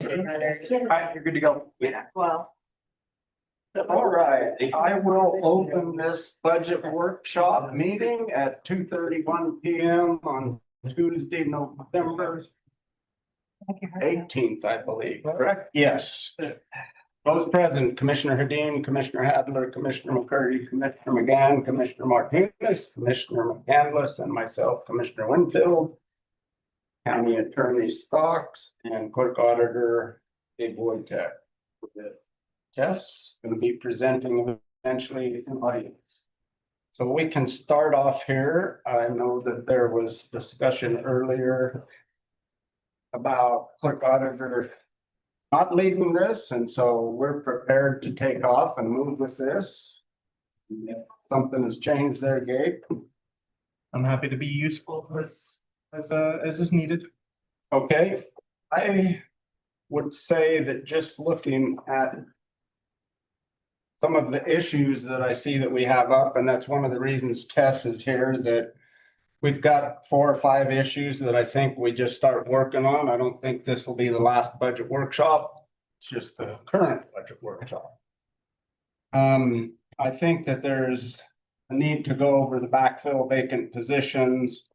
You're good to go. Yeah, well. All right, I will open this budget workshop meeting at 2:31 PM on Tuesday, November 18th, I believe, correct? Yes. Those present, Commissioner Hedin, Commissioner Hadler, Commissioner McCurdy, Commissioner McGann, Commissioner Martinez, Commissioner McCandless, and myself, Commissioner Winfield. County Attorney Stocks and Clerk Auditor Dave Wojtek. Jess going to be presenting eventually in audience. So we can start off here. I know that there was discussion earlier about Clerk Auditor not leading this, and so we're prepared to take off and move with this. If something has changed there, Gabe. I'm happy to be useful as is needed. Okay, I would say that just looking at some of the issues that I see that we have up, and that's one of the reasons Tess is here, that we've got 4 or 5 issues that I think we just start working on. I don't think this will be the last budget workshop. It's just the current budget workshop. I think that there's a need to go over the backfill vacant positions,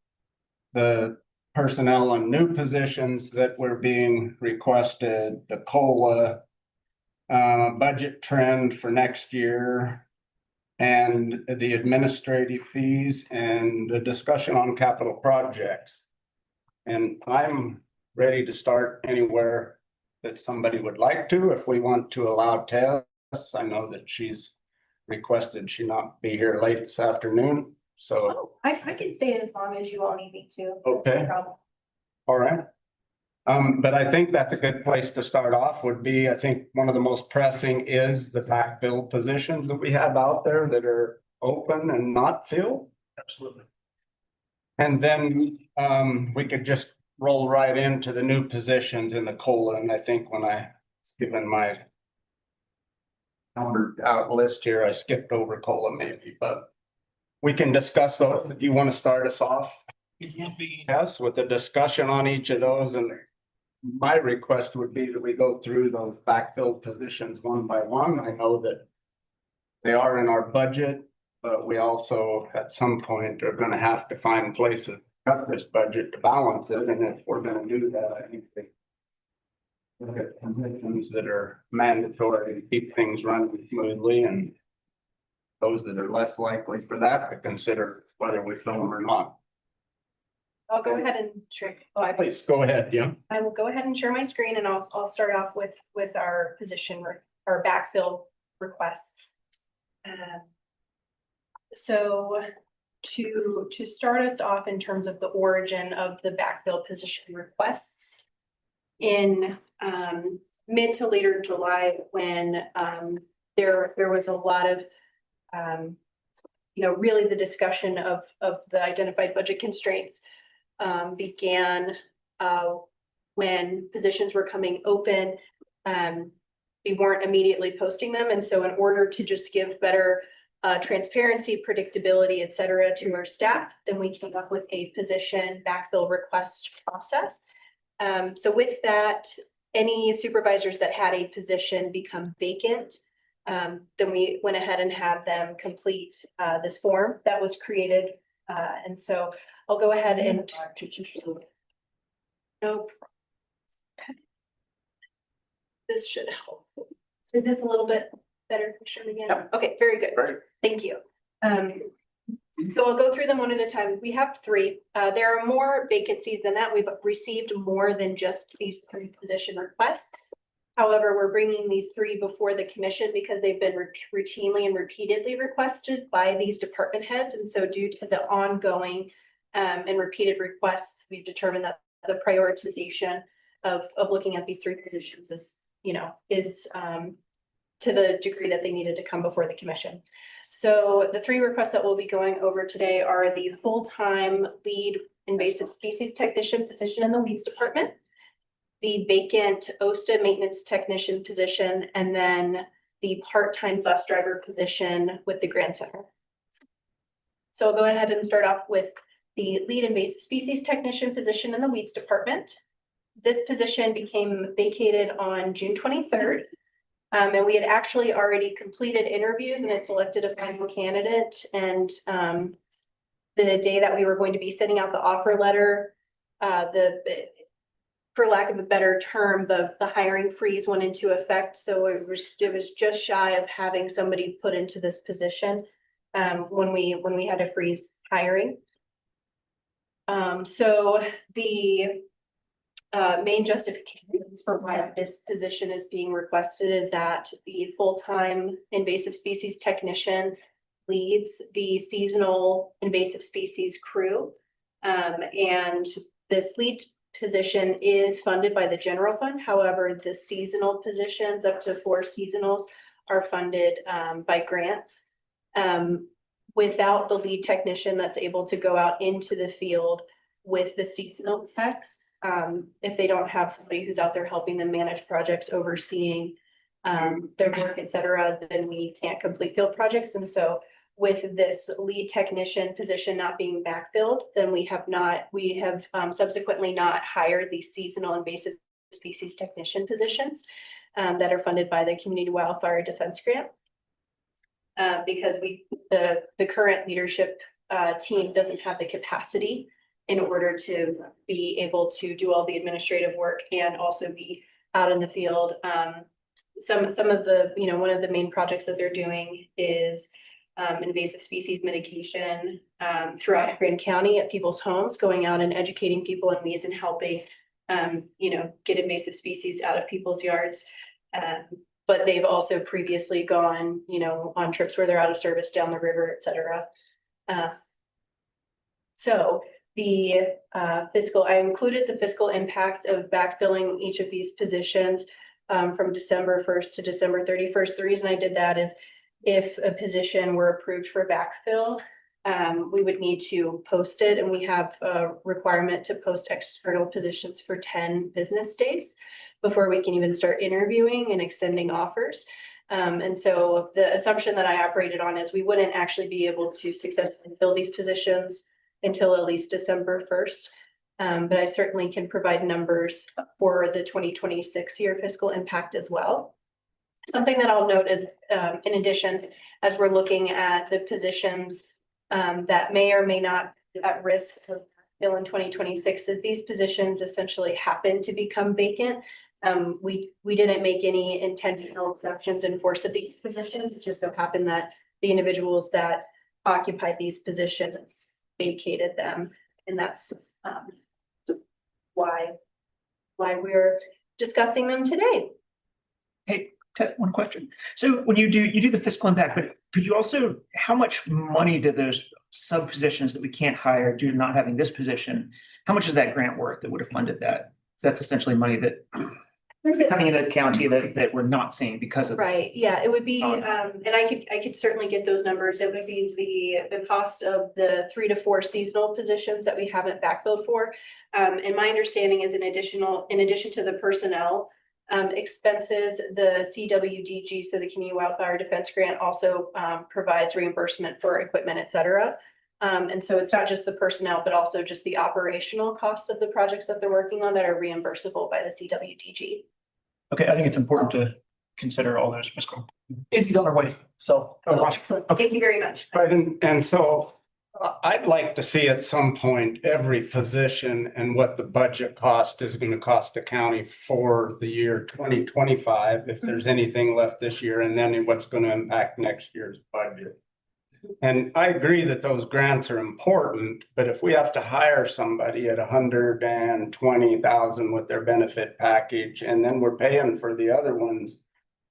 the personnel and new positions that were being requested, the COLA, budget trend for next year, and the administrative fees and the discussion on capital projects. And I'm ready to start anywhere that somebody would like to. If we want to allow Tess, I know that she's requested she not be here late this afternoon, so. I can stay as long as you all need me to. That's Okay. no problem. All right. But I think that's a good place to start off would be, I think one of the most pressing is the backfill positions that we have out there that are open and not filled. Absolutely. And then we could just roll right into the new positions in the COLA. And I think when I was given my numbered out list here, I skipped over COLA maybe, but we can discuss those if you want to start us off. Yes, with a discussion on each of those, and my request would be that we go through those backfill positions one by one. I know that they are in our budget, but we also at some point are gonna have to find places to cut this budget to balance it, and if we're gonna do that, I think they look at positions that are mandatory to keep things running smoothly, and those that are less likely for that to consider whether we fill them or not. I'll go ahead and share. Please go ahead, yeah. I will go ahead and share my screen and I'll start off with our position, our backfill requests. So to start us off in terms of the origin of the backfill position requests, in mid to later July, when there was a lot of really the discussion of the identified budget constraints began when positions were coming open. We weren't immediately posting them. And so in order to just give better transparency, predictability, et cetera, to our staff, then we came up with a position backfill request process. So with that, any supervisors that had a position become vacant, then we went ahead and had them complete this form that was created. And so I'll go ahead and no. This should help. Is this a little bit better picture again? Yep. Okay, very good. Great. Thank you. So I'll go through them one at a time. We have 3. There are more vacancies than that. We've received more than just these 3 position requests. However, we're bringing these 3 before the commission because they've been routinely and repeatedly requested by these department heads. And so due to the ongoing and repeated requests, we've determined that the prioritization of looking at these 3 positions is to the degree that they needed to come before the commission. So the 3 requests that we'll be going over today are the full-time lead invasive species technician position in the weeds department, the vacant OSTA maintenance technician position, and then the part-time bus driver position with the Grand Center. So I'll go ahead and start off with the lead invasive species technician position in the weeds department. this position became vacated on June 23rd. And we had actually already completed interviews and had selected a final candidate. And the day that we were going to be sending out the offer letter, for lack of a better term, the hiring freeze went into effect. So it was just shy of having somebody put into this position when we had to freeze hiring. So the main justifications for why this position is being requested is that the full-time invasive species technician leads the seasonal invasive species crew. And this lead position is funded by the general fund. However, the seasonal positions, up to 4 seasonals, are funded by grants. Without the lead technician that's able to go out into the field with the seasonal techs, if they don't have somebody who's out there helping them manage projects, overseeing their work, et cetera, then we can't complete field projects. And so with this lead technician position not being backfilled, then we have subsequently not hired the seasonal invasive species technician positions that are funded by the Community Wildfire Defense Grant. Because the current leadership team doesn't have the capacity in order to be able to do all the administrative work and also be out in the field. Some of the, one of the main projects that they're doing is invasive species mitigation throughout Grand County at people's homes, going out and educating people in weeds and helping, get invasive species out of people's yards. But they've also previously gone, on trips where they're out of service down the river, et cetera. So the I included the fiscal impact of backfilling each of these positions from December 1st to December 31st. The reason I did that is if a position were approved for backfill, we would need to post it, and we have a requirement to post external positions for 10 business days before we can even start interviewing and extending offers. And so the assumption that I operated on is we wouldn't actually be able to successfully fill these positions until at least December 1st. But I certainly can provide numbers for the 2026 year fiscal impact as well. Something that I'll note is, in addition, as we're looking at the positions that may or may not be at risk of fill in 2026, is these positions essentially happen to become vacant. We didn't make any intentional reductions in force of these positions. It just so happened that the individuals that occupied these positions vacated them, and that's why we're discussing them today. Hey, Ted, one question. So when you do the fiscal impact, but could you also, how much money do those sub positions that we can't hire due to not having this position, how much is that grant worth that would have funded that? That's essentially money that coming into the county that we're not seeing because of this. Right, yeah, it would be, and I could certainly get those numbers. It would be the cost of the 3 to 4 seasonal positions that we haven't backfilled for. And my understanding is in addition to the personnel expenses, the CWDG, so the Community Wildfire Defense Grant, also provides reimbursement for equipment, et cetera. And so it's not just the personnel, but also just the operational costs of the projects that they're working on that are reimbursable by the CWDG. Okay, I think it's important to consider all those fiscal. Izzy's on her way, so. Excellent. Thank you very much. Right, and so I'd like to see at some point every position and what the budget cost is going to cost the county for the year 2025, if there's anything left this year, and then what's going to impact next year's budget. And I agree that those grants are important, but if we have to hire somebody at 120,000 with their benefit package, and then we're paying for the other ones,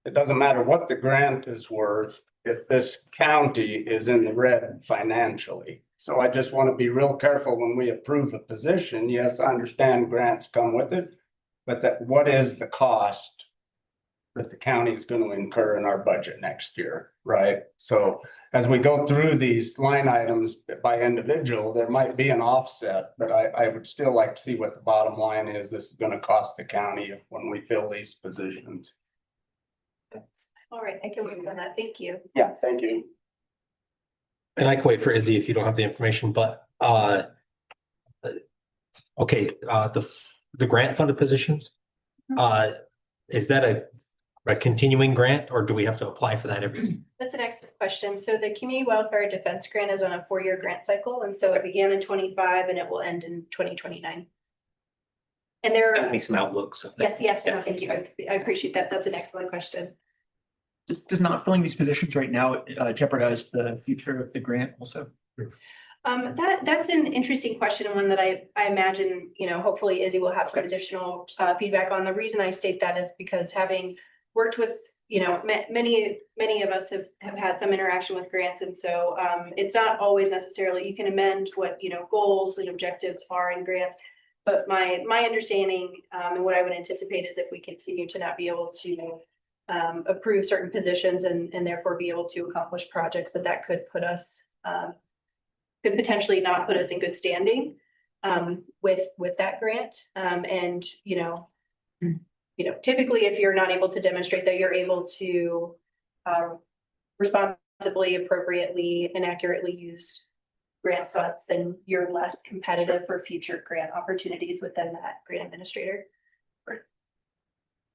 it doesn't matter what the grant is worth if this county is in the red financially. So I just want to be real careful when we approve a position. Yes, I understand grants come with it, but what is the cost that the county is going to incur in our budget next year, right? So as we go through these line items by individual, there might be an offset, but I would still like to see what the bottom line is. This is going to cost the county when we fill these positions. All right, I can work on that. Thank you. Yeah, thank you. And I can wait for Izzy if you don't have the information, but okay, the the grant funded positions. Is that a continuing grant or do we have to apply for that every? That's an excellent question. So the Community Wildfire Defense Grant is on a 4-year grant cycle, and so it began in 25 and it will end in 2029. And there Give are, me some outlooks of that. yes, no, thank you. I appreciate that. That's an excellent question. Does not filling these positions right now jeopardize the future of the grant also? That's an interesting question and one that I imagine, hopefully Izzy will have some additional feedback on. The reason I state that is because having worked with, many of us have had some interaction with grants. And so it's not always necessarily, you can amend what, goals and objectives are in grants. But my understanding and what I would anticipate is if we continue to not be able to approve certain positions and therefore be able to accomplish projects, that could put us could potentially not put us in good standing with that grant. And typically if you're not able to demonstrate that you're able to responsibly, appropriately, and accurately use grant funds, then you're less competitive for future grant opportunities within that grant administrator.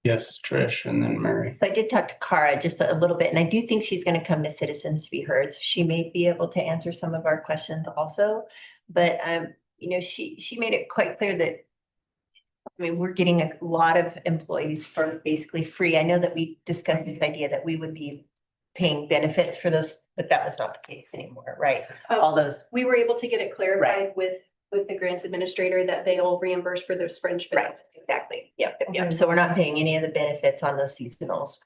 Yes, Trish, and then Mary. So I did talk to Cara just a little bit, and I do think she's going to come to Citizens to be heard. So she may be able to answer some of our questions also. But she made it quite clear that we're getting a lot of employees for basically free. I know that we discussed this idea that we would be paying benefits for those, but that was not the case anymore, right? All those. We were able to get it clarified with the grants administrator that they'll reimburse for those fringe benefits. Right, exactly. Yep. So we're not paying any of the benefits on those seasonals.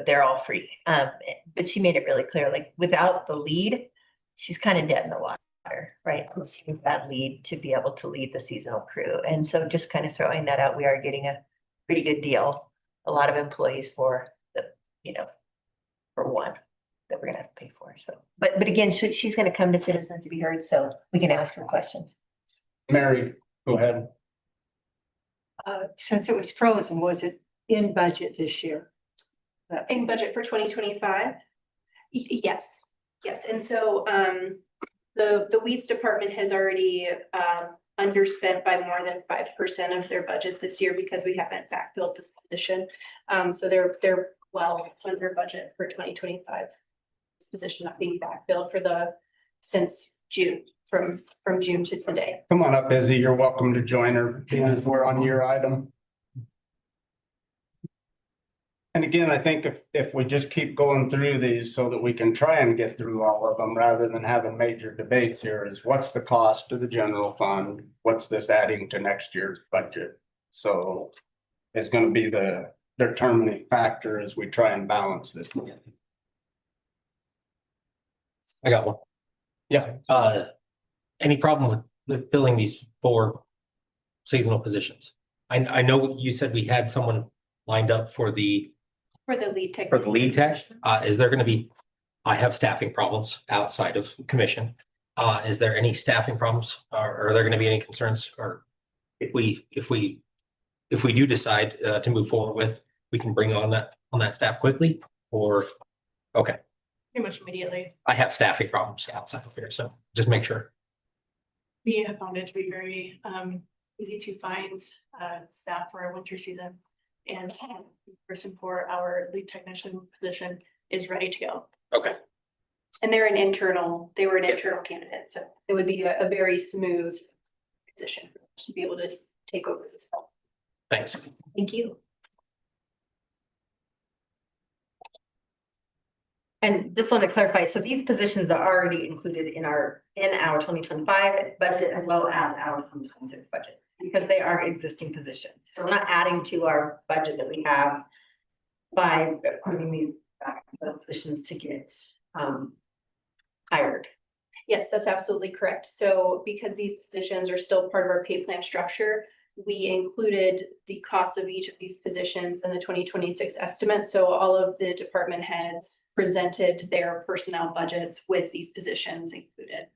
They're all free. But she made it really clear, like without the lead, she's kind of dead in the water, right? She needs that lead to be able to lead the seasonal crew. And so just kind of throwing that out, we are getting a pretty good deal. A lot of employees for for one that we're gonna have to pay for. So, but again, she's gonna come to Citizens to be heard, so we can ask her questions. Mary, go ahead. Since it was frozen, was it in budget this year? In budget for 2025? Yes. And so the weeds department has already underspent by more than 5% of their budget this year because we haven't backfilled this position. So they're well under budget for 2025. This position not being backfilled since June, from June to today. Come on up, Izzy. You're welcome to join her. We're on your item. And again, I think if we just keep going through these so that we can try and get through all of them rather than having major debates here is what's the cost to the general fund? What's this adding to next year's budget? So it's going to be the determining factor as we try and balance this. I got one. Yeah. Any problem with filling these 4 seasonal positions? I know you said we had someone lined up for the lead tech. For the lead tech, is there gonna be, I have staffing problems outside of commission. Is there any staffing problems? Are there gonna be any concerns? Or if we do decide to move forward with, we can bring on that staff quickly or, okay. Pretty much immediately. I have staffing problems outside of here, so just make sure. We have found it to be very easy to find staff for our winter season. And the person for our lead technician position is ready to go. Okay. And they were an internal candidate, so it would be a very smooth position to be able to take over this. Thanks. Thank you. And just want to clarify, so these positions are already included in our 2025 budget as well as our 2026 budget because they are existing positions. So we're not adding to our budget that we have by putting these positions to get hired. Yes, that's absolutely correct. So because these positions are still part of our pay plan structure, we included the cost of each of these positions in the 2026 estimate. So all of the department heads presented their personnel budgets with these positions included.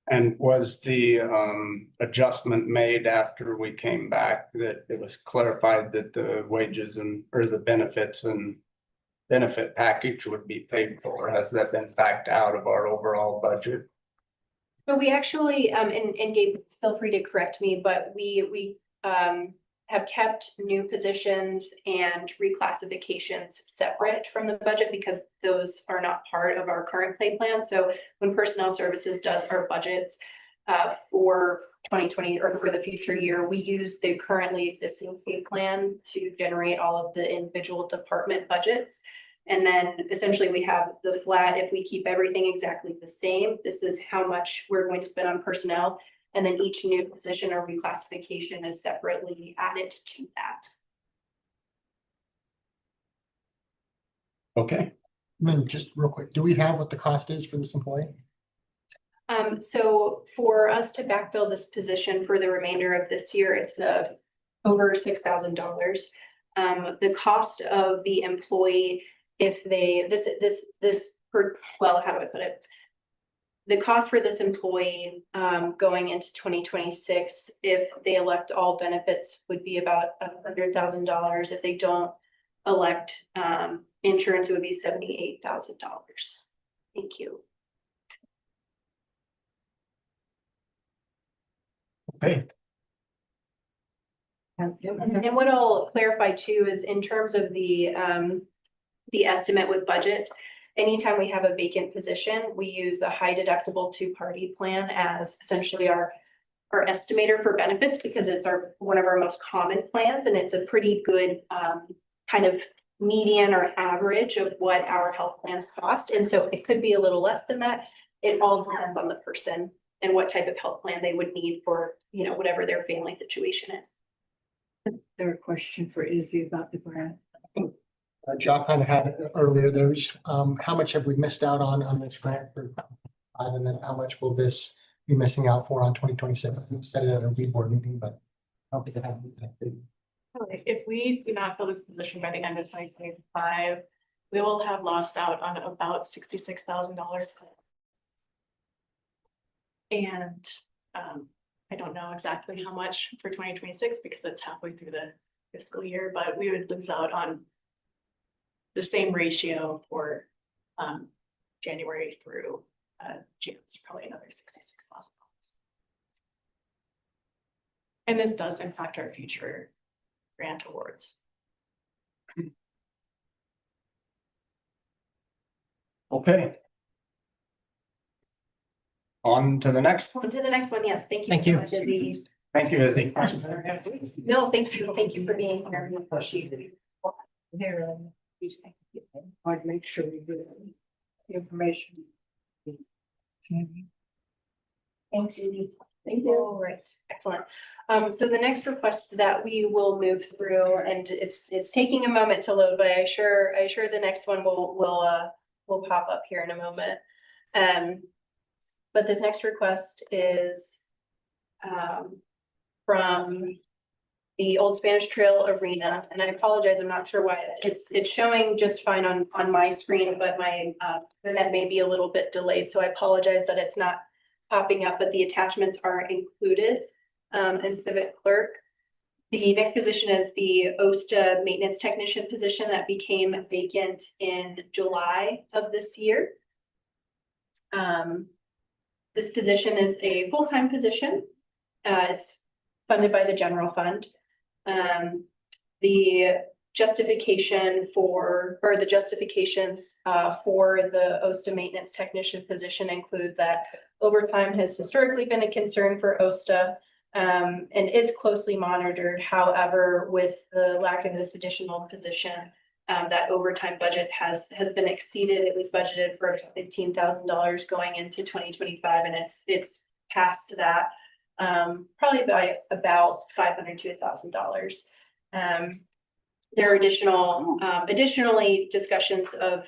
And was the adjustment made after we came back that it was clarified that the wages or the benefits and benefit package would be paid for? Has that been backed out of our overall budget? So we actually, and Gabe, feel free to correct me, but we have kept new positions and reclassifications separate from the budget because those are not part of our current pay plan. So when Personnel Services does our budgets for 2020 or for the future year, we use the currently existing pay plan to generate all of the individual department budgets. And then essentially we have the flat, if we keep everything exactly the same, this is how much we're going to spend on personnel. And then each new position or reclassification is separately added to that. Okay, And then just real quick, do we have what the cost is for this employee? So for us to backfill this position for the remainder of this year, it's over $6,000. The cost of the employee, if they, well, how do I put it? The cost for this employee going into 2026, if they elect all benefits, would be about $100,000. If they don't elect insurance, it would be $78,000. Thank you. okay, And what I'll clarify too is in terms of the estimate with budgets, anytime we have a vacant position, we use a high deductible two-party plan as essentially our estimator for benefits because it's one of our most common plans and it's a pretty good kind of median or average of what our health plans cost. And so it could be a little less than that. It all depends on the person and what type of health plan they would need for, you know, whatever their family situation is. There a question for Izzy about the grant. Jock kind of had it earlier, there was, how much have we missed out on this grant? And then how much will this be missing out for on 2026? We said it at a board meeting, but I don't think it happened. If we do not fill this position by the end of 2025, we will have lost out on about $66,000. And I don't know exactly how much for 2026 because it's halfway through the fiscal year, but we would lose out on the same ratio for January through June. It's probably another $66,000. And this does impact our future grant awards. okay. On to the next. On to the next one, yes, thank you Thank so you. much, Izzy. Thank you, Izzy. No, thank you for being here. I'd make sure we do the information. Thanks, Izzy. Thank you. All right, excellent. So the next request that we will move through, and it's taking a moment to load, but I assure the next one will pop up here in a moment. But this next request is from the Old Spanish Trail Arena, and I apologize, I'm not sure why it's showing just fine on my screen, but my internet may be a little bit delayed, so I apologize that it's not popping up, but the attachments are included as Civic Clerk. The next position is the OSTA Maintenance Technician position that became vacant in July of this year. This position is a full-time position. It's funded by the general fund. The justifications for the OSTA maintenance technician position include that overtime has historically been a concern for OSTA and is closely monitored. However, with the lack of this additional position, that overtime budget has been exceeded. It was budgeted for $15,000 going into 2025, and it's past that probably by about $500 to $1,000. There are additionally discussions of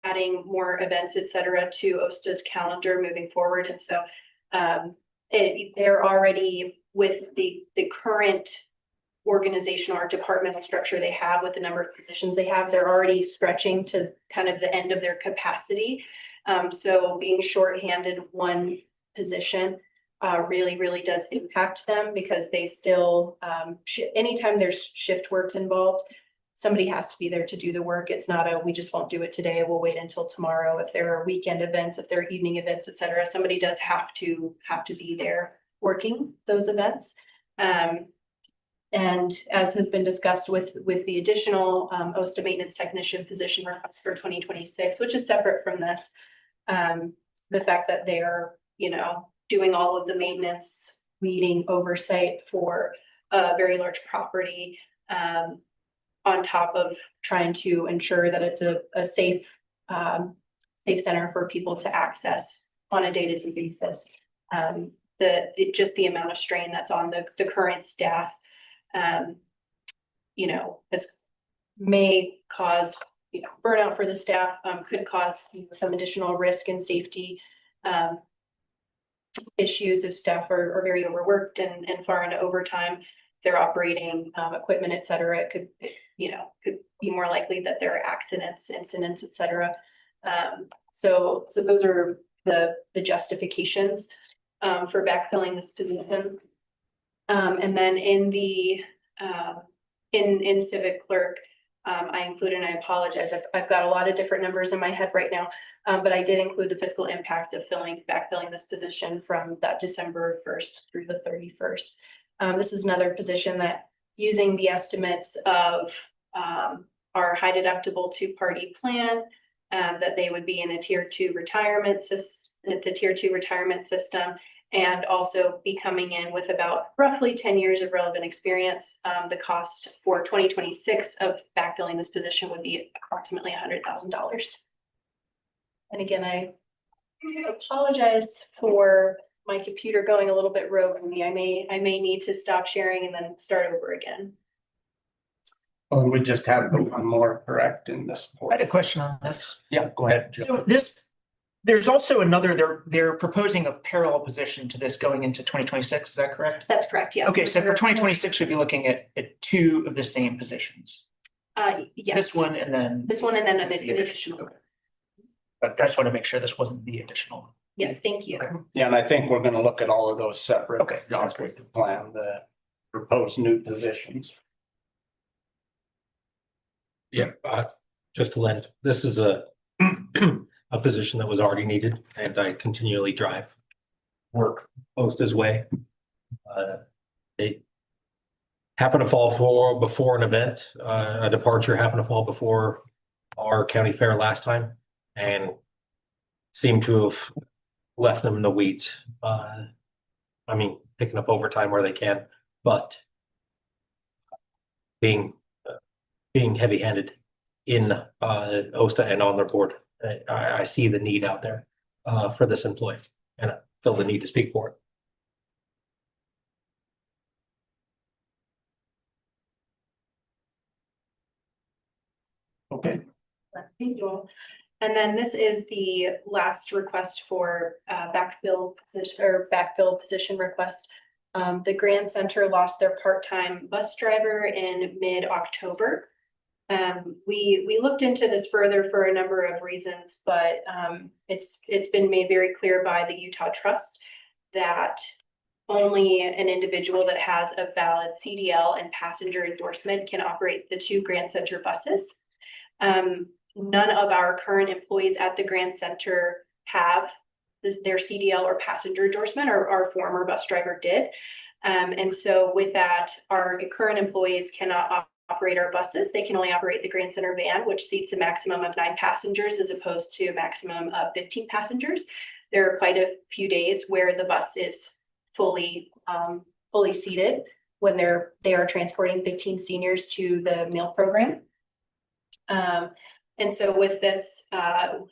adding more events, et cetera, to OSTA's calendar moving forward. And so they're already with the current organizational or departmental structure they have with the number of positions they have, they're already stretching to kind of the end of their capacity. So being shorthanded one position really does impact them because they still, anytime there's shift work involved, somebody has to be there to do the work. It's not a, we just won't do it today, we'll wait until tomorrow. If there are weekend events, if there are evening events, et cetera, somebody does have to be there working those events. And as has been discussed with the additional OSTA maintenance technician position request for 2026, which is separate from this. The fact that they're, doing all of the maintenance, weeding, oversight for a very large property. On top of trying to ensure that it's a safe center for people to access on a day-to-day basis. Just the amount of strain that's on the current staff, this may cause, burnout for the staff, could cause some additional risk and safety issues if staff are very overworked and far into overtime. They're operating equipment, et cetera. It could be more likely that there are accidents, incidents, et cetera. So those are the justifications for backfilling this position. And then in the in civic clerk, I included, and I apologize, I've got a lot of different numbers in my head right now, but I did include the fiscal impact of backfilling this position from that December 1st through the 31st. This is another position that, using the estimates of our high deductible two-party plan, that they would be in a tier 2 retirement system, and also be coming in with about roughly 10 years of relevant experience. The cost for 2026 of backfilling this position would be approximately $100,000. And again, I apologize for my computer going a little bit rogue on me. I may need to stop sharing and then start over again. Well, we just have the one more correct in this. I had a question on this. Yeah, go ahead. Joe. So there's also another, they're proposing a parallel position to this going into 2026, is that correct? That's correct, yes. Okay, so for 2026, we'd be looking at two of the same positions. Yes. This one and then. This one and then an the additional. Okay. But I just want to make sure this wasn't the additional. Yes, thank you. Okay. Yeah, and I think we're gonna look at all of those separate. Okay, sounds great. with the plan, the proposed new positions. Yeah, just to land, this is a position that was already needed, and I continually drive work OSTA's way. They happen to fall before an event, a departure happened to fall before our county fair last time, and seem to have left them in the weeds. Picking up overtime where they can, but being heavy-handed in OSTA and on their board. I see the need out there for this employee, and I feel the need to speak for it. Okay. Thank you all. And then this is the last request for backfill position request. The Grand Center lost their part-time bus driver in mid-October. We looked into this further for a number of reasons, but it's been made very clear by the Utah Trust that only an individual that has a valid CDL and passenger endorsement can operate the 2 Grand Center buses. None of our current employees at the Grand Center have their CDL or passenger endorsement, or our former bus driver did. And so with that, our current employees cannot operate our buses. They can only operate the Grand Center van, which seats a maximum of 9 passengers as opposed to a maximum of 15 passengers. There are quite a few days where the bus is fully seated when they are transporting 15 seniors to the meal program. And so with this,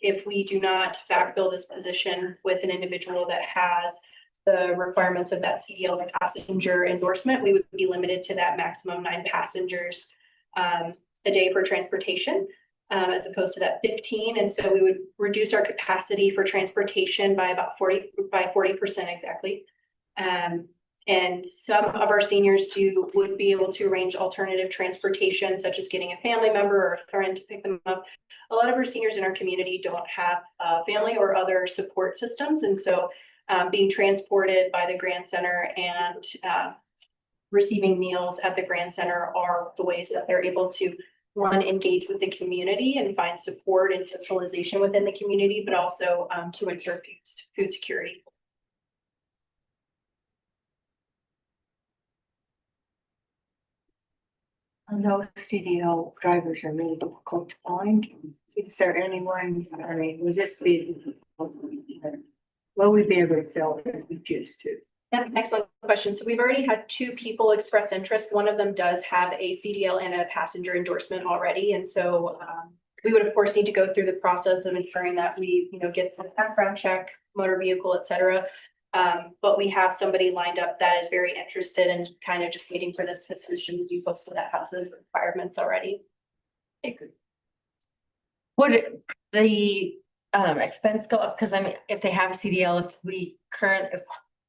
if we do not backfill this position with an individual that has the requirements of that CDL or passenger endorsement, we would be limited to that maximum 9 passengers a day for transportation, as opposed to that 15. And so we would reduce our capacity for transportation by about 40% exactly. And some of our seniors would be able to arrange alternative transportation, such as getting a family member or a friend to pick them up. A lot of our seniors in our community don't have family or other support systems. And so being transported by the Grand Center and receiving meals at the Grand Center are the ways that they're able to one, engage with the community and find support and socialization within the community, but also to ensure food security. I know CDL drivers are really difficult to find. Is there anyone, I mean, would this be? Will we be able to fill it if we choose to? Yeah, excellent question. So we've already had 2 people express interest. One of them does have a CDL and a passenger endorsement already. And so we would of course need to go through the process of ensuring that we, get the background check, motor vehicle, et cetera. But we have somebody lined up that is very interested and kind of just waiting for this position to be posted that has those requirements already. Would the expense go up? Cause I mean, if they have a CDL, if we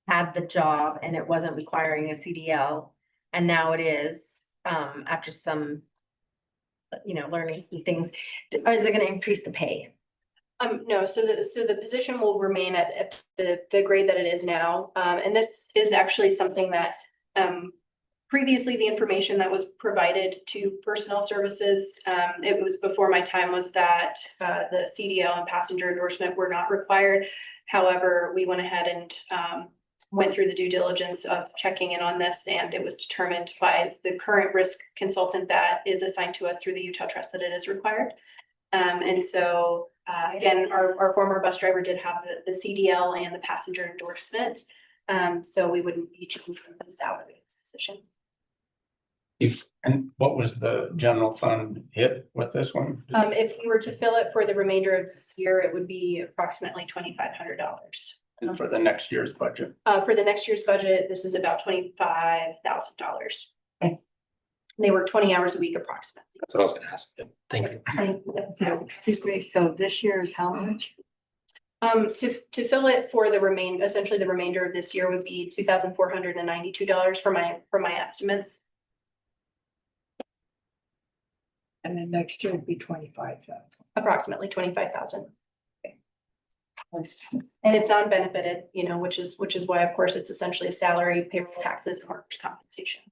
had the job and it wasn't requiring a CDL and now it is, after some, learning some things, is it gonna increase the pay? No, so the position will remain at the grade that it is now. And this is actually something that previously the information that was provided to personnel services, it was before my time, was that the CDL and passenger endorsement were not required. However, we went ahead and went through the due diligence of checking in on this, and it was determined by the current risk consultant that is assigned to us through the Utah Trust that it is required. And so again, our former bus driver did have the CDL and the passenger endorsement. So we wouldn't be changing the salary of this position. And what was the general fund hit with this one? If we were to fill it for the remainder of this year, it would be approximately $2,500. And for the next year's budget? For the next year's budget, this is about $25,000. Okay. They work 20 hours a week approximately. That's what I was gonna ask. Thank you. So, excuse me, so this year is how much? To fill it for essentially the remainder of this year would be $2,492 for my estimates. And then next year would be 25,000. Approximately 25,000. And it's non-benefited, which is why, of course, it's essentially salary, payroll, taxes, and workers' compensation.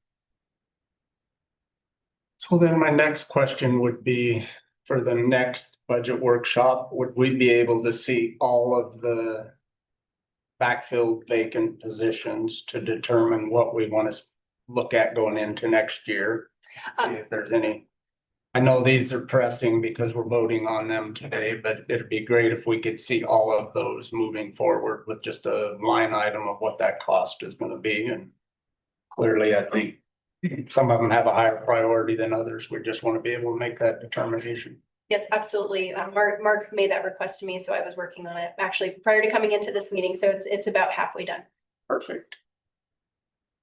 So then my next question would be, for the next budget workshop, would we be able to see all of the backfilled vacant positions to determine what we want to look at going into next year? See if there's any. I know these are pressing because we're voting on them today, but it'd be great if we could see all of those moving forward with just a line item of what that cost is gonna be. And clearly, I think some of them have a higher priority than others. We just want to be able to make that determination. Yes, absolutely. Mark made that request to me, so I was working on it actually prior to coming into this meeting. So it's about halfway done. Perfect.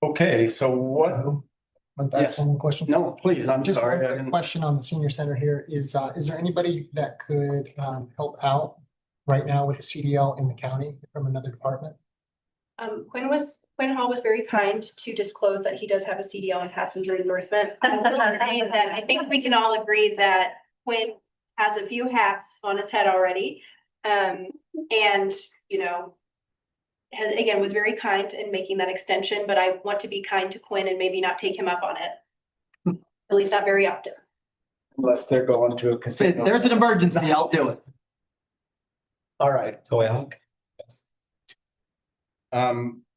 Okay, so what? That's Yes. one question. No, please, I'm Just one sorry. I quick didn't- question on the senior center here is there anybody that could help out right now with the CDL in the county from another department? Quinn Hall was very kind to disclose that he does have a CDL and passenger endorsement. I think we can all agree that Quinn has a few hats on his head already. And, was very kind in making that extension, but I want to be kind to Quinn and maybe not take him up on it. At least not very often. Unless they're going to a casino. There's an emergency, I'll do it. All right.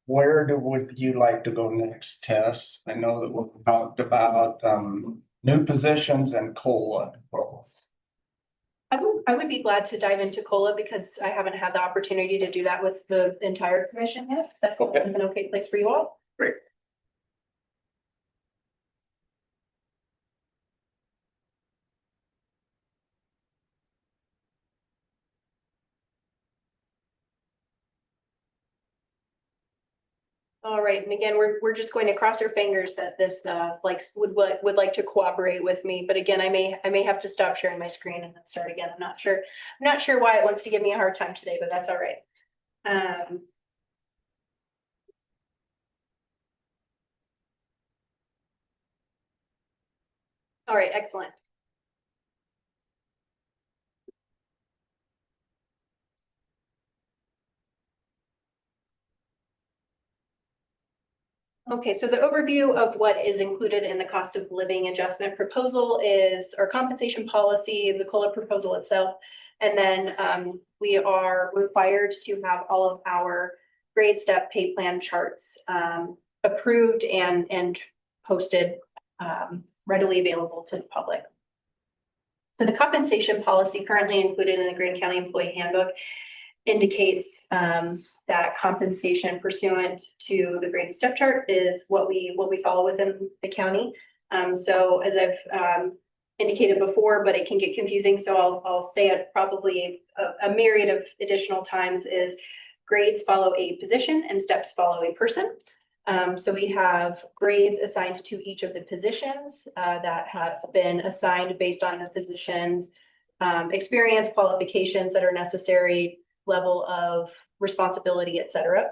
Where would you like to go next, Tess? I know that we talked about new positions and COLA growth. I would be glad to dive into COLA because I haven't had the opportunity to do that with the entire commission yet. That's Okay. an okay place for you all. Great. All right, and again, we're just going to cross our fingers that this would like to cooperate with me, but again, I may have to stop sharing my screen and then start again. I'm not sure why it wants to give me a hard time today, but that's all right. All right, excellent. Okay, so the overview of what is included in the cost of living adjustment proposal is our compensation policy, the COLA proposal itself. And then we are required to have all of our grade step pay plan charts approved and posted readily available to the public. So the compensation policy currently included in the Grand County Employee Handbook indicates that compensation pursuant to the grade step chart is what we follow within the county. So as I've indicated before, but it can get confusing, so I'll say it probably a myriad of additional times, is grades follow a position and steps follow a person. So we have grades assigned to each of the positions that have been assigned based on the position's experience, qualifications that are necessary, level of responsibility, et cetera.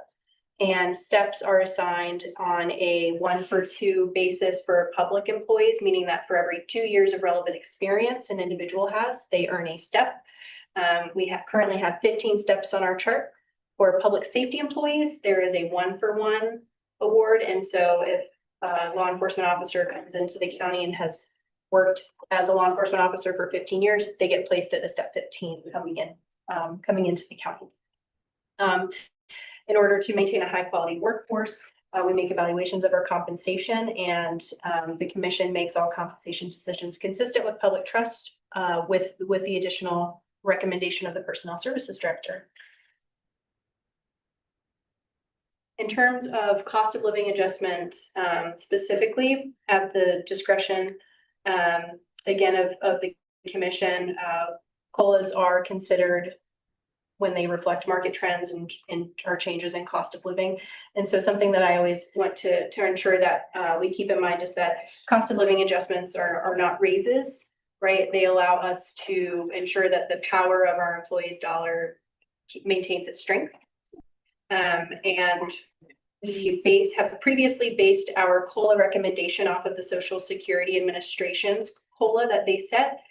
And steps are assigned on a 1-for-2 basis for public employees, meaning that for every 2 years of relevant experience an individual has, they earn a step. We currently have 15 steps on our chart. For public safety employees, there is a 1-for-1 award. And so if a law enforcement officer comes into the county and has worked as a law enforcement officer for 15 years, they get placed at a step 15 coming into the county. In order to maintain a high quality workforce, we make evaluations of our compensation, and the commission makes all compensation decisions consistent with public trust with the additional recommendation of the Personnel Services Director. In terms of cost of living adjustments, specifically at the discretion, again, of the commission, COLAs are considered when they reflect market trends and our changes in cost of living. And so something that I always want to ensure that we keep in mind is that cost of living adjustments are not raises, right? They allow us to ensure that the power of our employees' dollar maintains its strength. And we have previously based our COLA recommendation off of the Social Security Administration's COLA that they set.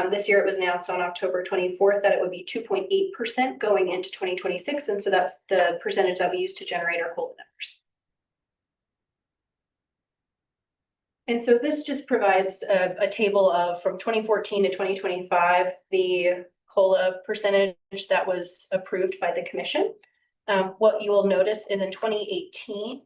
This year it was announced on October 24th that it would be 2.8% going into 2026. And so that's the percentage that we use to generate our COLA numbers. And so this just provides a table of from 2014 to 2025, the COLA percentage that was approved by the commission. What you will notice is in 2018,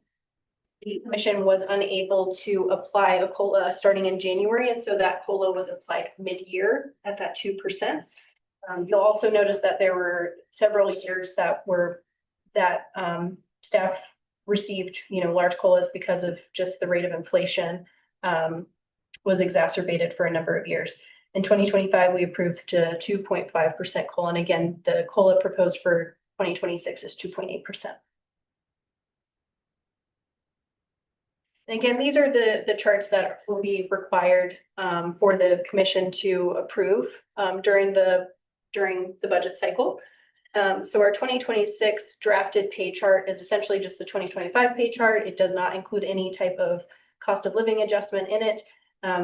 the commission was unable to apply a COLA starting in January, and so that COLA was applied mid-year at that 2%. You'll also notice that there were several years that staff received, large COLAs because of just the rate of inflation was exacerbated for a number of years. In 2025, we approved a 2.5% COLA, and again, the COLA proposed for 2026 is 2.8%. And again, these are the charts that will be required for the commission to approve during the budget cycle. So our 2026 drafted pay chart is essentially just the 2025 pay chart. It does not include any type of cost of living adjustment in it.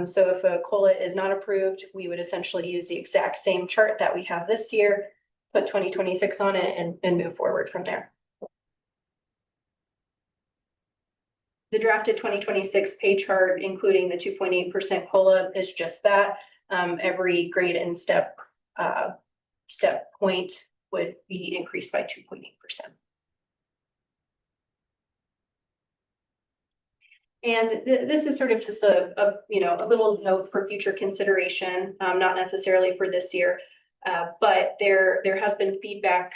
So if a COLA is not approved, we would essentially use the exact same chart that we have this year, put 2026 on it, and move forward from there. The drafted 2026 pay chart, including the 2.8% COLA, is just that. Every grade and step point would be increased by 2.8%. And this is sort of just a little note for future consideration, not necessarily for this year. But there has been feedback.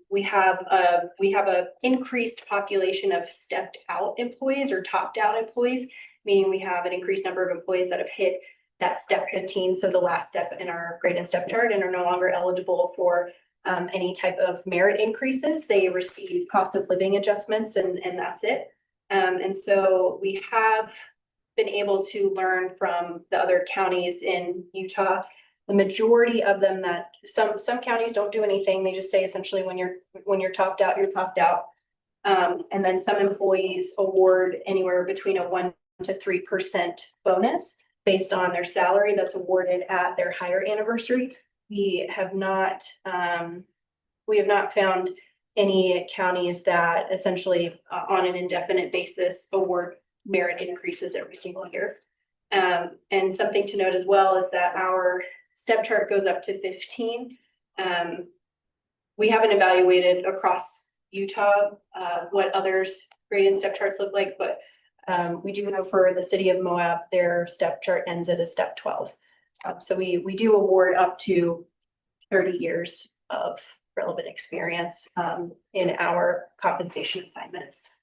We have a increased population of stepped out employees or topped out employees, meaning we have an increased number of employees that have hit that step 15, so the last step in our grade and step chart, and are no longer eligible for any type of merit increases. They receive cost of living adjustments, and that's it. And so we have been able to learn from the other counties in Utah. The majority of them that some counties don't do anything. They just say essentially when you're topped out, you're topped out. And then some employees award anywhere between a 1 to 3% bonus based on their salary that's awarded at their hire anniversary. We have not found any counties that essentially on an indefinite basis award merit increases every single year. And something to note as well is that our step chart goes up to 15. We haven't evaluated across Utah what others grade and step charts look like, but we do know for the city of Moab, their step chart ends at a step 12. So we do award up to 30 years of relevant experience in our compensation assignments.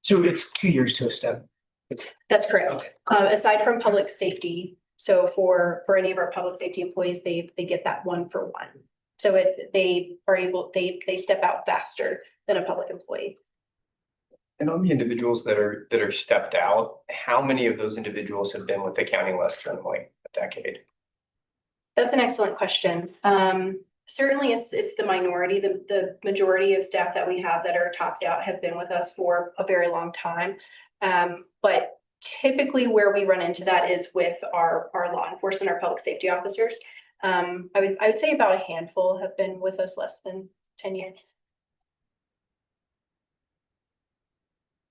So it's 2 years to a step. That's correct. Aside from public safety, so for any of our public safety employees, they get that 1-for-1. So they step out faster than a public employee. And on the individuals that are stepped out, how many of those individuals have been with the county less than like a decade? That's an excellent question. Certainly it's the minority. The majority of staff that we have that are topped out have been with us for a very long time. But typically where we run into that is with our law enforcement, our public safety officers. I would say about a handful have been with us less than 10 years.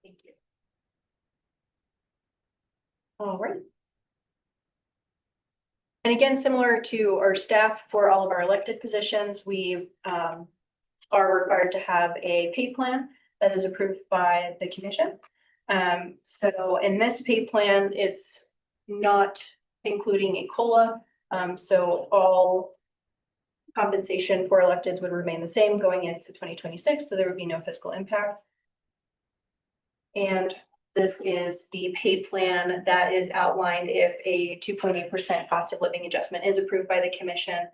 Thank you. All right. And again, similar to our staff for all of our elected positions, we are required to have a pay plan that is approved by the commission. So in this pay plan, it's not including a COLA. So all compensation for electeds would remain the same going into 2026. So there would be no fiscal impact. And this is the pay plan that is outlined if a 2.8% cost of living adjustment is approved by the commission,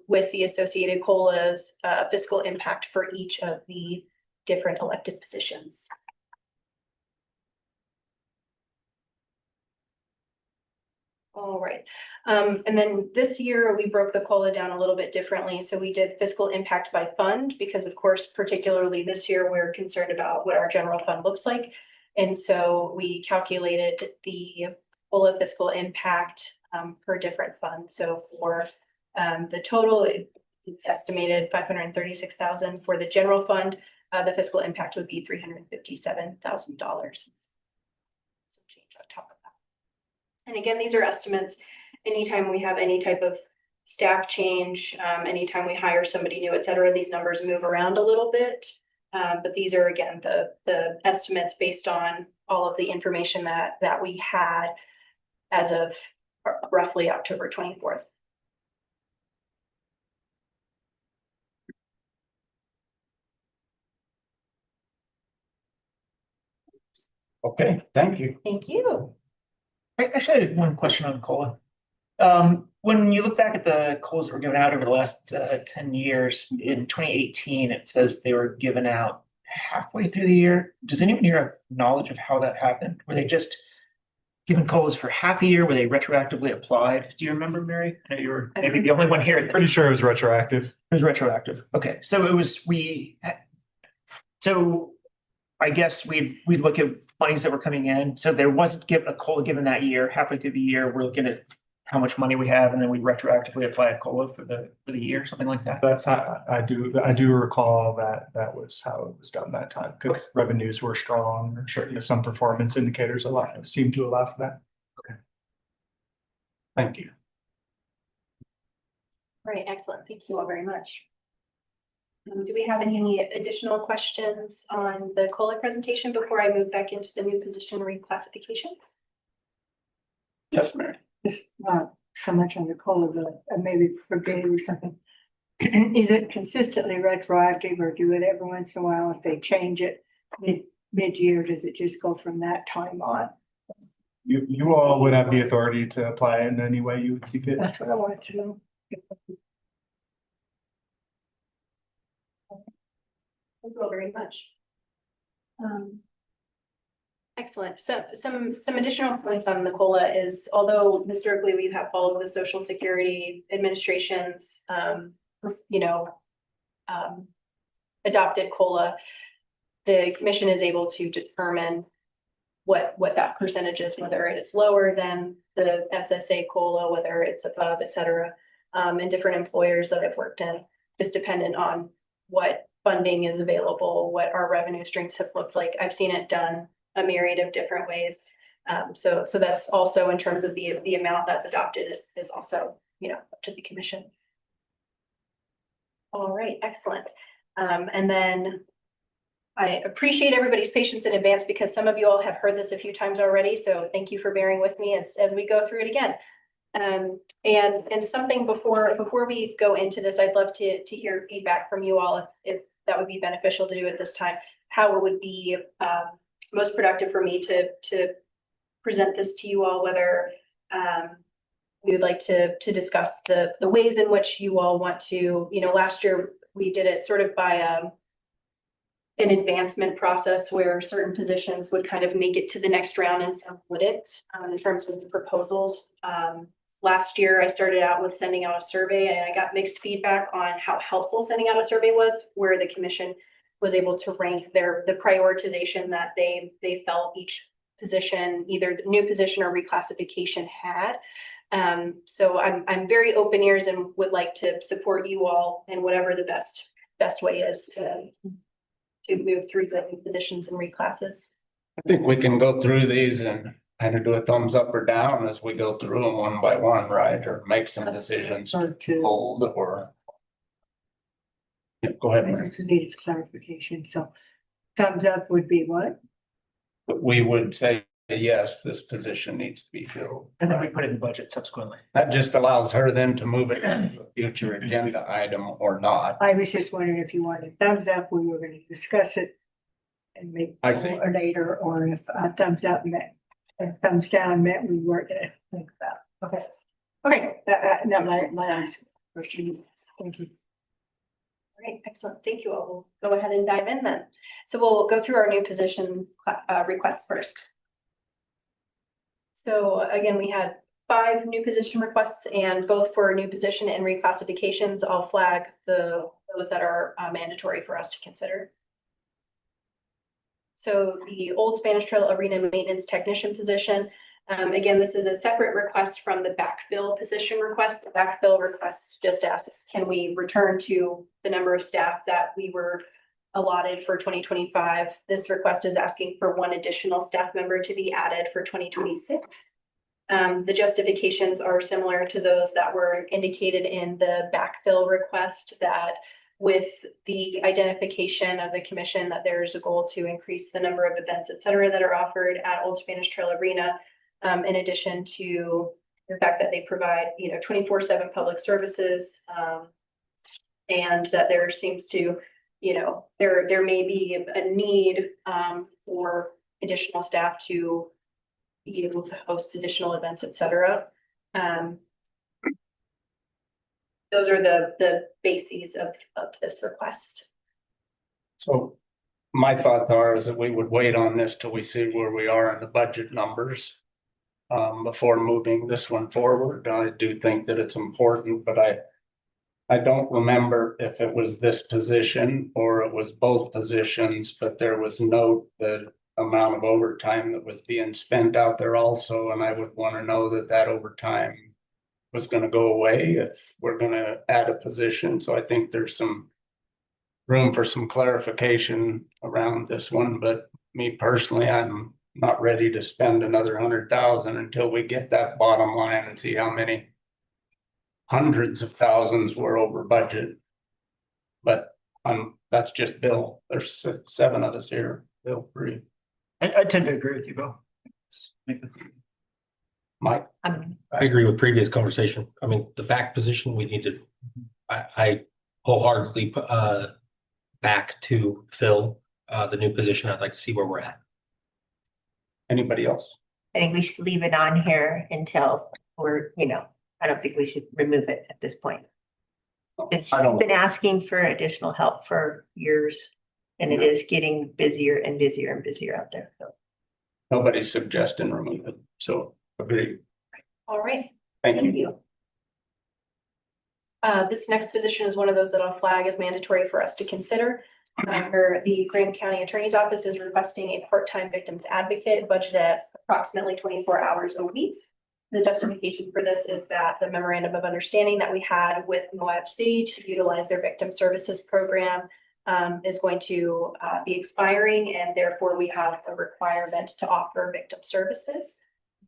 with the associated COLAs, fiscal impact for each of the different elected positions. All right. And then this year we broke the COLA down a little bit differently. So we did fiscal impact by fund because, of course, particularly this year, we're concerned about what our general fund looks like. And so we calculated the COLA fiscal impact per different fund. So for the total, it's estimated $536,000 for the general fund. The fiscal impact would be $357,000. Some change on top of that. And again, these are estimates. Anytime we have any type of staff change, anytime we hire somebody new, et cetera, these numbers move around a little bit. But these are, again, the estimates based on all of the information that we had as of roughly October 24th. Okay, thank you. Thank you. I actually had one question on COLA. When you look back at the COLAs that were given out over the last 10 years, in 2018, it says they were given out halfway through the year. Does anyone here have knowledge of how that happened? Were they just given COLAs for half a year? Were they retroactively applied? Do you remember, Mary? I know you were maybe the only one here. Pretty sure it was retroactive. It was retroactive. Okay, so it was so I guess we'd look at monies that were coming in. So there wasn't a COLA given that year. Halfway through the year, we're looking at how much money we have, and then we retroactively apply a COLA for the year, something like that. That's how I do recall that was how it was done that time, because revenues were strong, or sure, some performance indicators seem to allow for that. Thank you. All right, excellent. Thank you all very much. Do we have any additional questions on the COLA presentation before I move back into the new position reclassifications? Yes, Mary. Just not so much on the COLA, but maybe for Dave or something. Is it consistently retroactive, or do it every once in a while if they change it mid-year? Does it just go from that time on? You all would have the authority to apply it in any way you would see fit. That's what I wanted to know. Thank you all very much. Excellent. So some additional points on the COLA is, although historically we have followed the Social Security Administration's, adopted COLA, the commission is able to determine what that percentage is, whether it is lower than the SSA COLA, whether it's above, et cetera, and different employers that I've worked in, just dependent on what funding is available, what our revenue streams have looked like. I've seen it done a myriad of different ways. So that's also in terms of the amount that's adopted is also, up to the commission. All right, excellent. And then I appreciate everybody's patience in advance because some of you all have heard this a few times already. So thank you for bearing with me as we go through it again. And something before we go into this, I'd love to hear feedback from you all if that would be beneficial to do at this time, how it would be most productive for me to present this to you all, whether we would like to discuss the ways in which you all want to, last year we did it sort of by an advancement process where certain positions would kind of make it to the next round and some wouldn't in terms of the proposals. Last year, I started out with sending out a survey and I got mixed feedback on how helpful sending out a survey was, where the commission was able to rank the prioritization that they felt each position, either the new position or reclassification had. So I'm very open ears and would like to support you all in whatever the best way is to move through the new positions and reclasses. I think we can go through these and kind of do a thumbs up or down as we go through them one by one, right? Or make some decisions to hold or. Yeah, go ahead. I just needed clarification, so thumbs up would be what? We would say, yes, this position needs to be filled. And then we put it in the budget subsequently. That just allows her then to move it into a future agenda item or not. I was just wondering if you wanted thumbs up, we were gonna discuss it. And maybe I see. or later, or if thumbs up meant, and thumbs down meant we weren't gonna think about, okay. Okay, no, my answer, thank you. All right, excellent. Thank you all. We'll go ahead and dive in then. So we'll go through our new position requests first. So again, we had 5 new position requests, and both for new position and reclassifications, I'll flag those that are mandatory for us to consider. So the Old Spanish Trail Arena Maintenance Technician position, again, this is a separate request from the backfill position request. The backfill request just asks, can we return to the number of staff that we were allotted for 2025? This request is asking for 1 additional staff member to be added for 2026. The justifications are similar to those that were indicated in the backfill request, that with the identification of the commission that there's a goal to increase the number of events, et cetera, that are offered at Old Spanish Trail Arena, in addition to the fact that they provide, 24/7 public services, and that there seems to, there may be a need for additional staff to be able to host additional events, et cetera. Those are the bases of this request. So my thoughts are is that we would wait on this till we see where we are in the budget numbers. Before moving this one forward. I do think that it's important, but I don't remember if it was this position or it was both positions, but there was note the amount of overtime that was being spent out there also, and I would want to know that overtime was going to go away if we're going to add a position. So I think there's some room for some clarification around this one, but me personally, I'm not ready to spend another 100,000 until we get that bottom line and see how many hundreds of thousands were over budget. But that's just Bill. There's 7 of us here. Bill 3. I tend to agree with you, Bill. Mike, I agree with previous conversation. I mean, the back position, we need to, I wholeheartedly back to fill the new position. I'd like to see where we're at. anybody else? I think we should leave it on here until we're, I don't think we should remove it at this point. It's I don't- been asking for additional help for years, and it is getting busier and busier and busier out there. So Nobody's suggesting remove it, so agree. All right, Thank you. thank you. This next position is one of those that I'll flag as mandatory for us to consider. Where the Graham County Attorney's Office is requesting a part-time victims advocate budgeted at approximately 24 hours a week. The justification for this is that the memorandum of understanding that we had with Moab City to utilize their victim services program is going to be expiring, and therefore we have a requirement to offer victim services.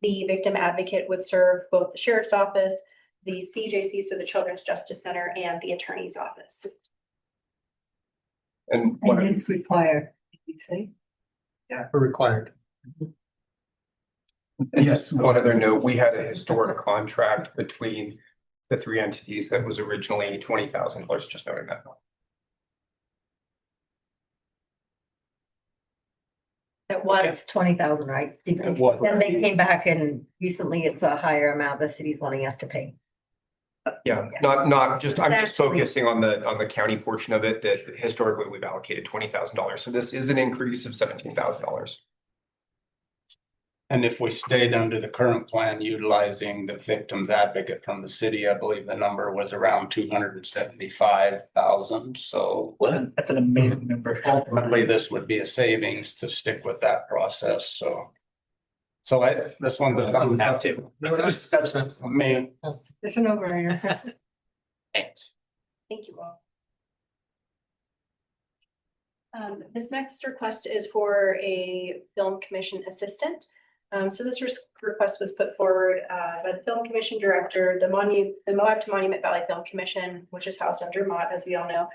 The victim advocate would serve both the sheriff's office, the CJC, so the Children's Justice Center, and the attorney's office. And And it's required, you say? We're required. yes, one other note, we had a historic contract between the three entities that was originally $20,000, just noting that. It was 20,000, right, Stephen? It was. Then they came back and recently it's a higher amount the city's wanting us to pay. Yeah, not just, I'm just Actually- focusing on the county portion of it, that historically we've allocated $20,000. So this is an increase of $17,000. And if we stayed under the current plan utilizing the victims advocate from the city, I believe the number was around 275,000. So That's an amazing number. ultimately, this would be a savings to stick with that process, so. So this one doesn't have to. I mean, It's an over-here. thanks. Thank you all. This next request is for a film commission assistant. So this request was put forward by the film commission director, the Moab to Monument Valley Film Commission, which is housed under MOT, as we all know.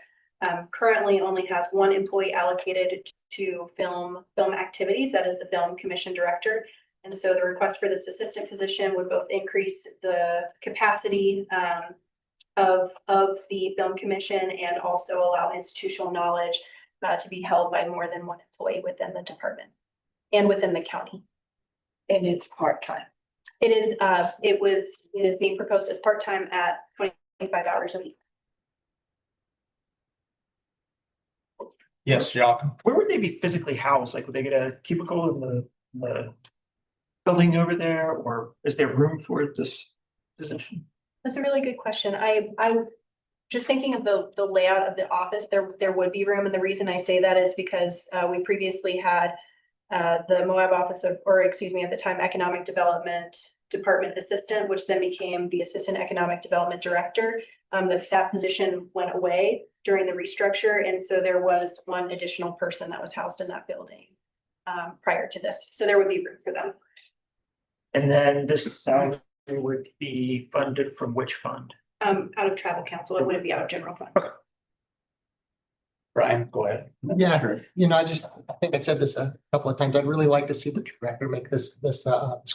Currently only has one employee allocated to film activities, that is the film commission director. And so the request for this assistant position would both increase the capacity of the film commission and also allow institutional knowledge to be held by more than one employee within the department and within the county. And it's part-time. It is being proposed as part-time at 25 hours a week. Yes, Jacques. Where would they be physically housed? Like, would they get a cubicle in the building over there, or is there room for this position? That's a really good question. I just thinking of the layout of the office, there would be room. And the reason I say that is because we previously had the Moab office of, or excuse me, at the time, Economic Development Department Assistant, which then became the Assistant Economic Development Director. That position went away during the restructure. And so there was one additional person that was housed in that building prior to this. So there would be room for them. And then this salary would be funded from which fund? Out of travel council, it wouldn't be out of general fund. Brian, go ahead. Yeah, I think I said this a couple of times. I'd really like to see the director make this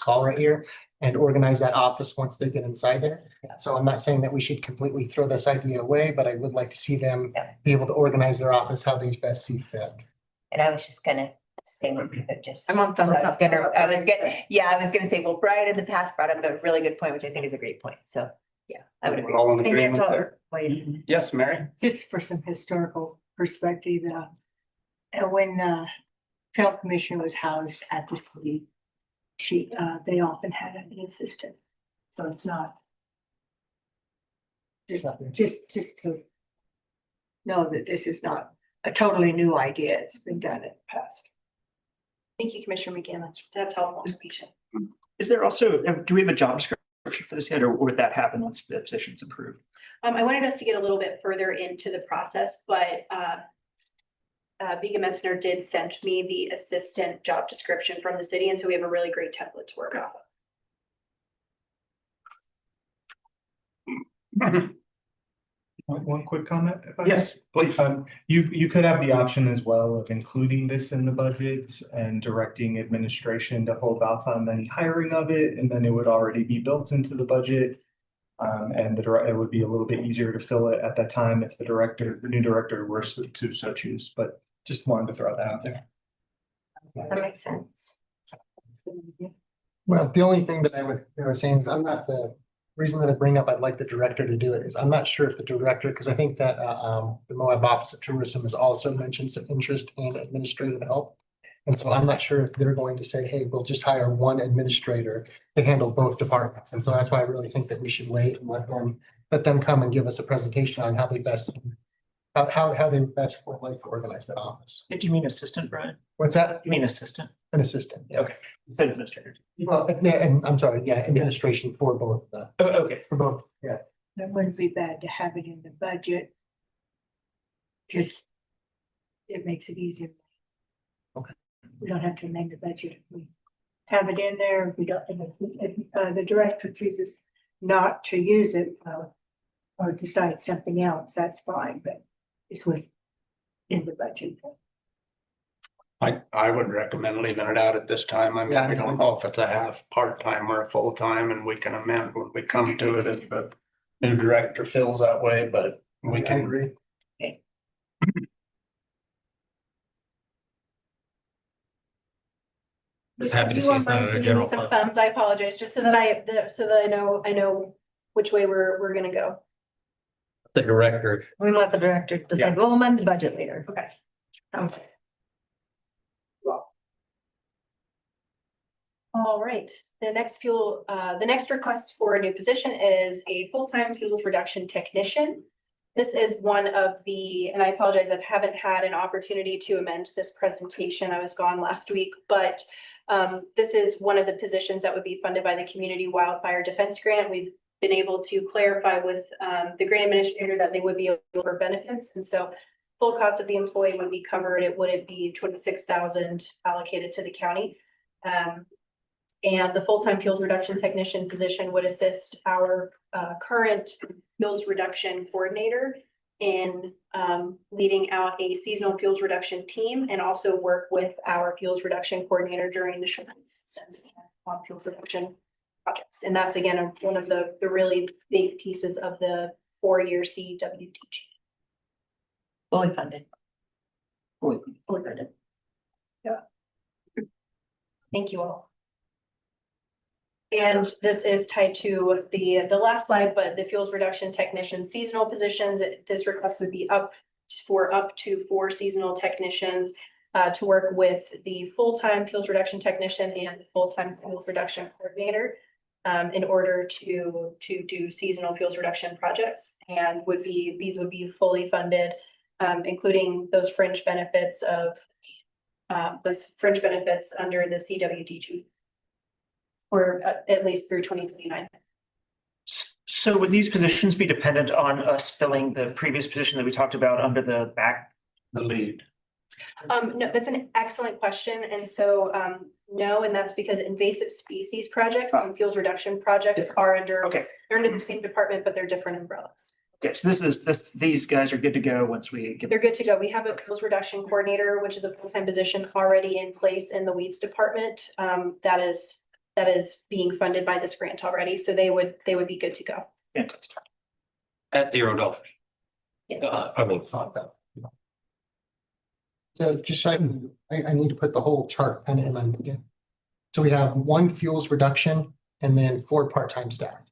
call right here and organize that office once they get inside there. So I'm not saying that we should completely throw this idea away, but I would like to see them be able to organize their office how they best see fit. And I was just gonna say, just. I'm on thumbs I was up. gonna say, well, Brian in the past brought up a really good point, which I think is a great point. So, yeah, I would agree. All in Thank you, agreement Tom. there? Wait. Yes, Mary? Just for some historical perspective, when film commission was housed at the city, they often had an assistant, so it's not just to know that this is not a totally new idea. It's been done in the past. Thank you, Commissioner McGann. That's helpful. Is there also, do we have a job description for this yet, or would that happen once the position's approved? I wanted us to get a little bit further into the process, but Vega Metzner did send me the assistant job description from the city, and so we have a really great template to work off of. One quick comment? if I may? Yes, please. You could have the option as well of including this in the budgets and directing administration to hold off on any hiring of it, and then it would already be built into the budget. And it would be a little bit easier to fill it at that time if the new director were to so choose, but just wanted to throw that out there. That makes sense. Well, the only thing that I was saying is the reason that I bring up, I'd like the director to do it is I'm not sure if the director, because I think that the Moab Office of Tourism has also mentioned some interest in administrative help. And so I'm not sure if they're going to say, hey, we'll just hire one administrator to handle both departments. And so that's why I really think that we should wait and let them come and give us a presentation on how they best would like to organize that office. Do you mean assistant, Brian? What's that? You mean assistant? An assistant. Yeah. Okay. Instead of administrator. Well, and I'm sorry, yeah, administration for both, Oh, okay. for both, yeah. That wouldn't be bad to have it in the budget. Just it makes it easier. Okay. We don't have to amend the budget. We have it in there. We don't, if the director chooses not to use it, or decide something else, that's fine, but it's in the budget. I would recommend leaving it out at this time. I mean, Yeah. we don't know if it's a half, part-time or a full-time, and we can amend when we come to it if the new director feels that way, but we I can. agree. Just happy to Do see you it's not want in a my general some fund. thumbs? I apologize, just so that I know which way we're gonna go. The director, We let the director decide, we'll amend the budget later. Okay. Okay. All right, the next request for a new position is a full-time fuels reduction technician. This is one of the, and I apologize, I haven't had an opportunity to amend this presentation. I was gone last week, but this is one of the positions that would be funded by the Community Wildfire Defense Grant. We've been able to clarify with the grant administrator that they would be eligible for benefits, and so full cost of the employee would be covered. It wouldn't be 26,000 allocated to the county. And the full-time fuels reduction technician position would assist our current fuels reduction coordinator in leading out a seasonal fuels reduction team, and also work with our fuels reduction coordinator during the short season on fuels reduction projects. And that's again one of the really big pieces of the 4-year CWTG. Fully funded. Fully funded. Yeah. Thank you all. And this is tied to the last slide, but the fuels reduction technician seasonal positions, this request would be up to 4 seasonal technicians to work with the full-time fuels reduction technician and the full-time fuels reduction coordinator in order to do seasonal fuels reduction projects, and these would be fully funded, including those fringe benefits under the CWDG. Or at least through 2029. So would these positions be dependent on us filling the previous position that we talked about under the back? The lead. No, that's an excellent question. And so, no, and that's because invasive species projects and fuels reduction projects are Okay, they're under the same department, but they're different umbrellas. okay, so these guys are good to go once we get. They're good to go. We have a fuels reduction coordinator, which is a full-time position already in place in the weeds department. That is being funded by this grant already, so they would be good to go. Fantastic. at $0. I mean, So just so I need to put the whole chart kind of in my head. So we have 1 fuels reduction and then 4 part-time staff.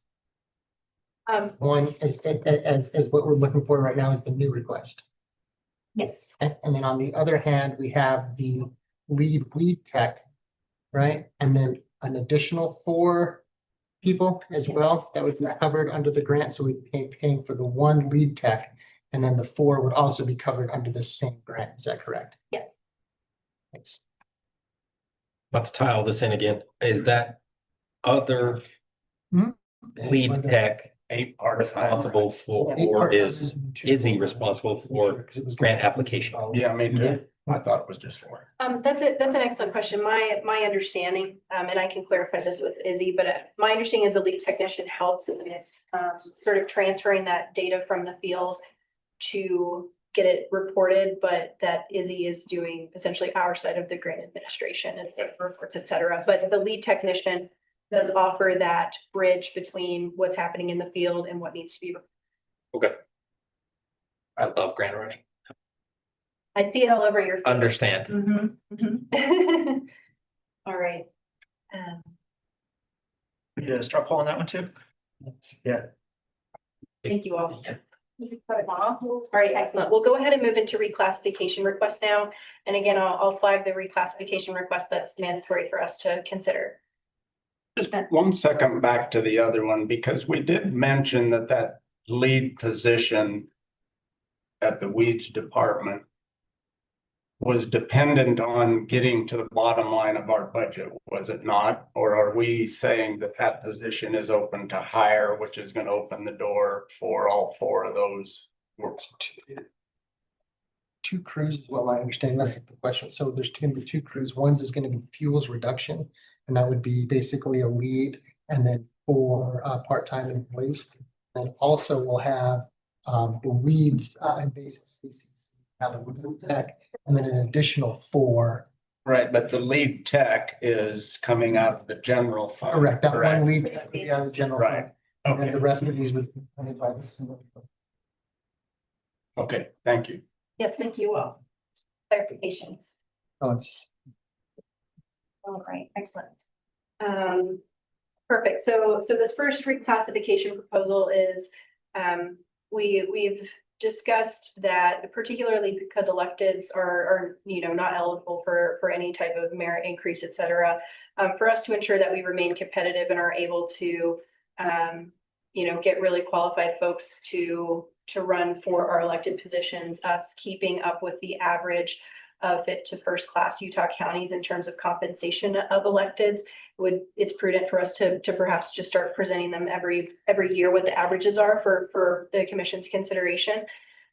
One as what we're looking for right now is the new request. Yes. And then on the other hand, we have the lead weed tech, right? And then an additional 4 people as well that would be covered under the grant. So we'd be paying for the 1 lead tech, and then the 4 would also be covered under the same grant. Is that correct? Yes. Thanks. let's tie all this in again. Is that other lead tech responsible for, or is he responsible for grant application? Yeah, me too. I thought it was just 4. That's an excellent question. My understanding, and I can clarify this with Izzy, but my understanding is the lead technician helps with sort of transferring that data from the field to get it reported, but that Izzy is doing essentially our side of the grant administration and reports, et cetera. But the lead technician does offer that bridge between what's happening in the field and what needs to be. Okay. I love grant writing. I see it all over your. Understand. All right. We need a straw poll on that one too? Yeah. Thank you all. All right, excellent. We'll go ahead and move into reclassification requests now. And again, I'll flag the reclassification request that's mandatory for us to consider. Just 1 second back to the other one, because we did mention that lead position at the weeds department was dependent on getting to the bottom line of our budget, was it not? Or are we saying that position is open to hire, which is going to open the door for all 4 of those? two crews, is what my understanding, that's the question. So there's gonna be two crews. One's is gonna be fuels reduction, and that would be basically a lead, and then 4 part-time employees. And also we'll have the weeds and basic species, have a weed tech, and then an additional 4. Right, but the lead tech is coming out of the general fund. Correct, that correct? one lead tech would be out of the general. Right. fund, And then Okay, the rest of these would be funded by the civil. okay, thank you. Yes, thank you all. Clarifications. Oh, it's All right, excellent. Perfect. So this first reclassification proposal is, we've discussed that particularly because electeds are, not eligible for any type of merit increase, et cetera. For us to ensure that we remain competitive and are able to, get really qualified folks to run for our elected positions, us keeping up with the average of fit to first class Utah counties in terms of compensation of electeds. It's prudent for us to perhaps just start presenting them every year what the averages are for the commission's consideration.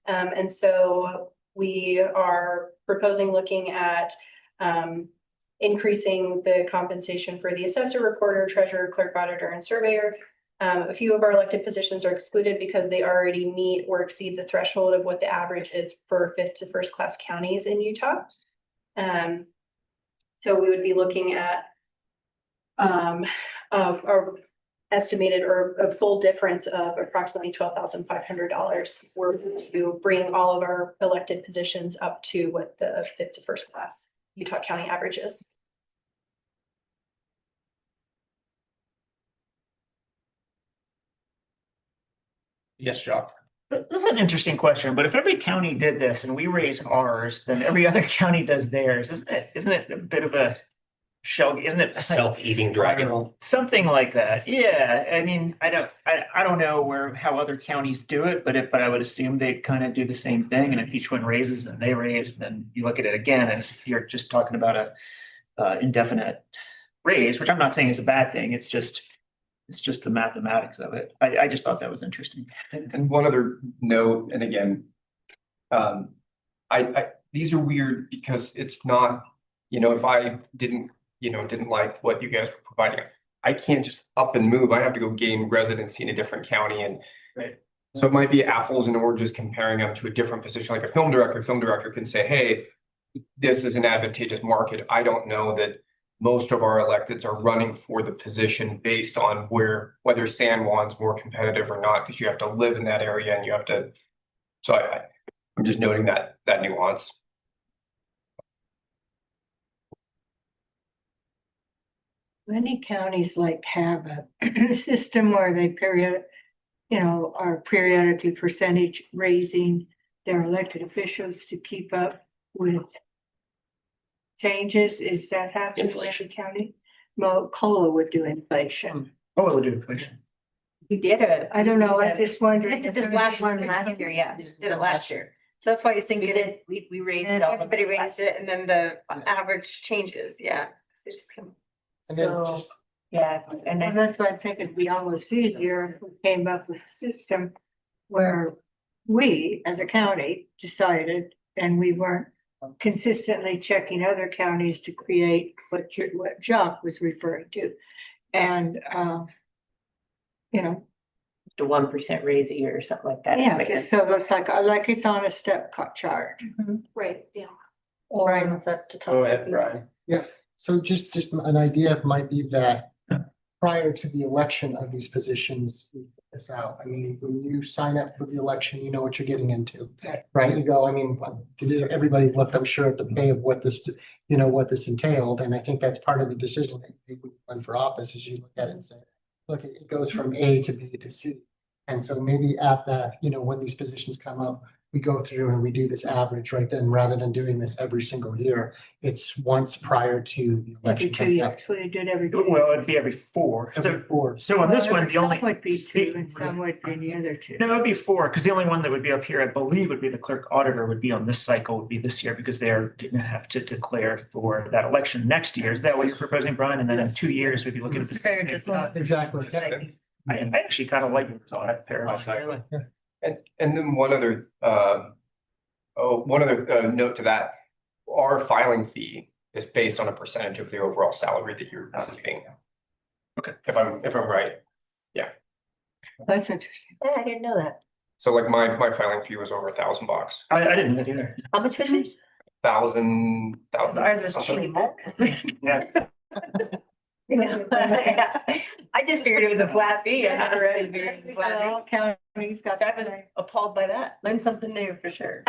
And so we are proposing looking at increasing the compensation for the assessor, recorder, treasurer, clerk, auditor, and surveyor. A few of our elected positions are excluded because they already meet or exceed the threshold of what the average is for fifth to first class counties in Utah. So we would be looking at our estimated or a full difference of approximately $12,500 worth to bring all of our elected positions up to what the fifth to first class Utah County average is. Yes, Jock. This is an interesting question, but if every county did this and we raise ours, then every other county does theirs. Isn't it a bit of a shell, isn't it? A self-eating dragon. Something like that. Yeah, I mean, I don't know how other counties do it, but I would assume they kind of do the same thing. And if each one raises and they raise, then you look at it again and you're just talking about a indefinite raise, which I'm not saying is a bad thing. It's just the mathematics of it. I just thought that was interesting. And one other note, and again, these are weird because it's not, if I didn't like what you guys were providing, I can't just up and move. I have to go gain residency in a different county, and Right. So it might be apples and oranges comparing them to a different position, like a film director. Film director can say, hey, this is an advantageous market. I don't know that most of our electeds are running for the position based on whether San Juan's more competitive or not, because you have to live in that area and you have to. So I'm just noting that nuance. Many counties have a system where they are periodically percentage raising their elected officials to keep up with changes. Is that happening in Inflation. every county? Well, COLA would do inflation. Oh, it would do inflation. We did it. I don't know, I just wondered. Just did this last one last year, yeah, just did it last year. So that's why I was thinking we raised it all. Everybody raised it and then the average changes, yeah. So just come. And then So, just Yeah, and and that's why I think it'd be almost easier if we came up with a system where we, as a county, decided, and we weren't consistently checking other counties to create what Jacques was referring to. And, the 1% raise a year or something like that. yeah, just so it's like it's on a step chart. Right, yeah. Brian was up to talk. Go ahead, Brian. So just an idea might be that prior to the election of these positions, we put this out. I mean, when you sign up for the election, you know what you're getting into, right? You go, I mean, everybody looked, I'm sure, at the pay of what this entailed. And I think that's part of the decision that they would run for office, is you look at it and say, look, it goes from A to B to C. And so maybe at that, when these positions come up, we go through and we do this average right then, rather than doing this every single year. It's once prior to the Every election. 2 years, so they did every 2 years. Well, it'd be every 4. Every 4. So on this one, the Some only. would be 2 and some would be the other 2. No, it'd be 4, because the only one that would be up here, I believe, would be the clerk auditor would be on this cycle, would be this year, because they're gonna have to declare for that election next year. Is that what you're proposing, Brian? And then in Yes. 2 years, we'd be looking at the Fair same. just thing. not. Exactly. I actually kind of like that paradigm. And then one other one other note to that, our filing fee is based on a percentage of the overall salary that you're receiving. Okay. If I'm right. That's interesting. Yeah, I didn't know that. So like my filing fee was over $1,000. I didn't know that either. How much was it? Thousand. Ours was cheap. Yeah. Yeah. I just figured it was a flat fee. I never read it. Figured it was a flat fee. All counties got I the was same. appalled by that. Learned something new for sure.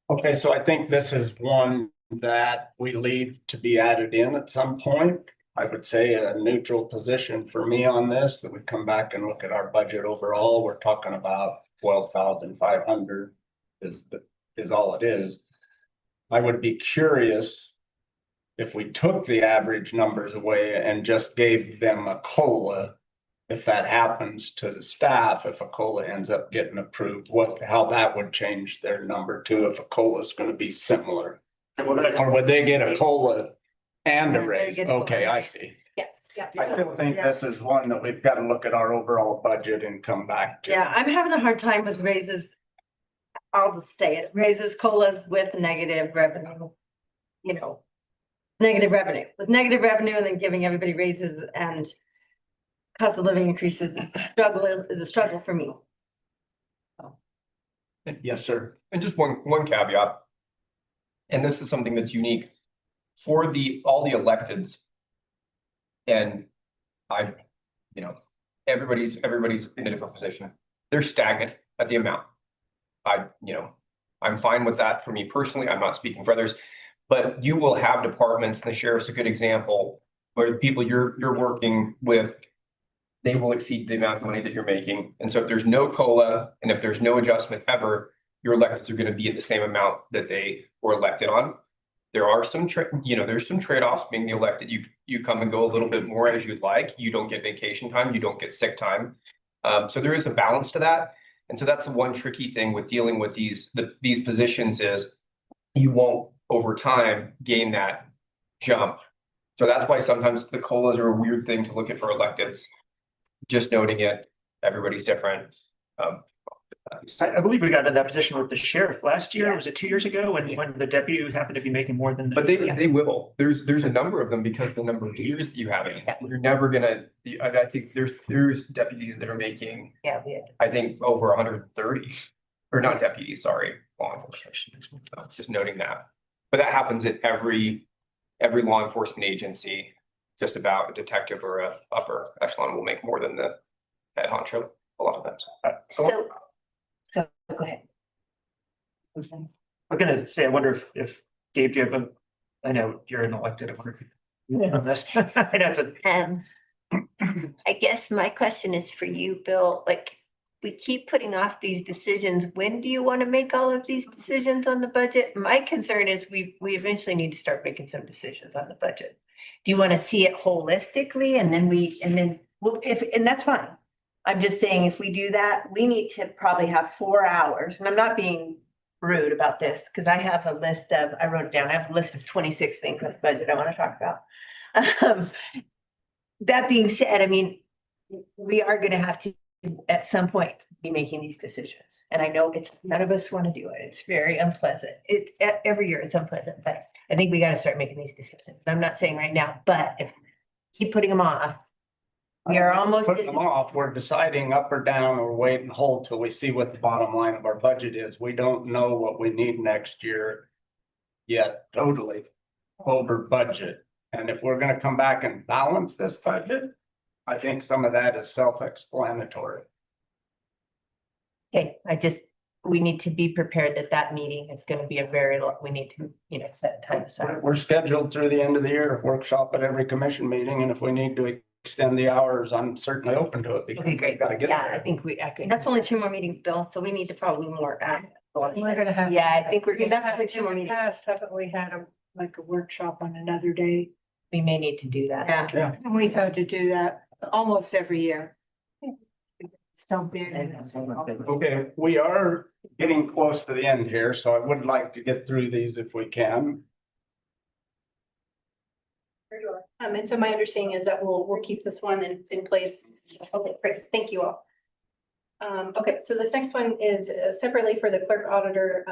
Okay, so I think this is one that we leave to be added in at some point. I would say a neutral position for me on this, that we come back and look at our budget overall. We're talking about 12,500 is all it is. I would be curious if we took the average numbers away and just gave them a COLA. If that happens to the staff, if a COLA ends up getting approved, how that would change their number too, if a COLA is gonna be similar. Or would they get a COLA and a Yeah, they raise? get a COLA. Okay, I see. Yes, yeah. I still think this is one that we've got to look at our overall budget and come back to. Yeah, I'm having a hard time with raises. I'll just say it, raises COLAs with negative revenue. You know, negative revenue, with negative revenue and then giving everybody raises and cost of living increases is a struggle for me. Yes, sir. And just one caveat. And this is something that's unique for all the electeds. And everybody's in a different position. They're stagnant at the amount. I'm fine with that for me personally. I'm not speaking for others. But you will have departments, and the sheriff's a good example, where the people you're working with, they will exceed the amount of money that you're making. And so if there's no COLA and if there's no adjustment ever, your electeds are going to be at the same amount that they were elected on. There are some there's some trade-offs being the elected. You come and go a little bit more as you'd like. You don't get vacation time, you don't get sick time. So there is a balance to that. And so that's the one tricky thing with dealing with these positions is you won't over time gain that jump. So that's why sometimes the COLAs are a weird thing to look at for electeds. Just noting it, everybody's different. I believe we got in that position with the sheriff last year. Was it 2 years ago when the deputy happened to be making more than? But they will. There's a number of them because the number of years that you have it. You're never gonna, I think there's deputies that are making, Yeah, we had. I think, over 130. Or not deputies, sorry, law enforcement. Just noting that. But that happens at every law enforcement agency. Just about a detective or a upper echelon will make more than the head honcho a lot of times. So go ahead. I'm gonna say, I wonder if Dave, do you have I know you're an elected, I wonder if you on this. I know it's I guess my question is for you, Bill, like, we keep putting off these decisions. When do you want to make all of these decisions on the budget? My concern is we eventually need to start making some decisions on the budget. Do you want to see it holistically and then and that's fine. I'm just saying, if we do that, we need to probably have 4 hours, and I'm not being rude about this, because I have a list I wrote it down, I have a list of 26 things on the budget I want to talk about. That being said, I mean, we are going to have to, at some point, be making these decisions. And I know none of us want to do it. It's very unpleasant. Every year it's unpleasant, but I think we got to start making these decisions. I'm not saying right now, but if keep putting them off, we are almost. Putting them off, we're deciding up or down or wait and hold till we see what the bottom line of our budget is. We don't know what we need next year yet, totally over budget. And if we're gonna come back and balance this budget, I think some of that is self-explanatory. Okay, we need to be prepared that meeting is going to be we need to, set time aside. We're scheduled through the end of the year, workshop at every commission meeting, and if we need to extend the hours, I'm certainly open to it. because Okay, great. we've Gotta get Yeah, I there. think I could. That's only 2 more meetings, Bill, so we need to probably more. We're gonna have. Yeah, I think we're gonna That's have only 2 more meetings. Haven't we had a workshop on another day? we may need to do that. Yeah. We've had to do that almost every year. So big. Okay, we are getting close to the end here, so I would like to get through these if we can. And so my understanding is that we'll keep this one in place. Okay, great, thank you all. Okay, so this next one is separately for the clerk auditor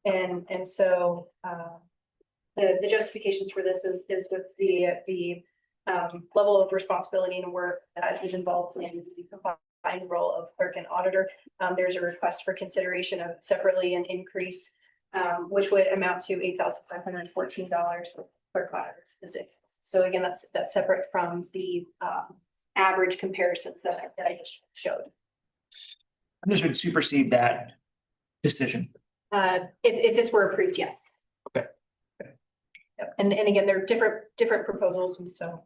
And so, the justifications for this is with the level of responsibility and work that is involved in the combined role of clerk and auditor. There's a request for consideration of separately an increase, which would amount to $8,514 for clerk auditor's position. So again, that's separate from the average comparisons that I just showed. This would supersede that decision. If this were approved, yes. Okay. Yep. And again, they're different proposals, and so.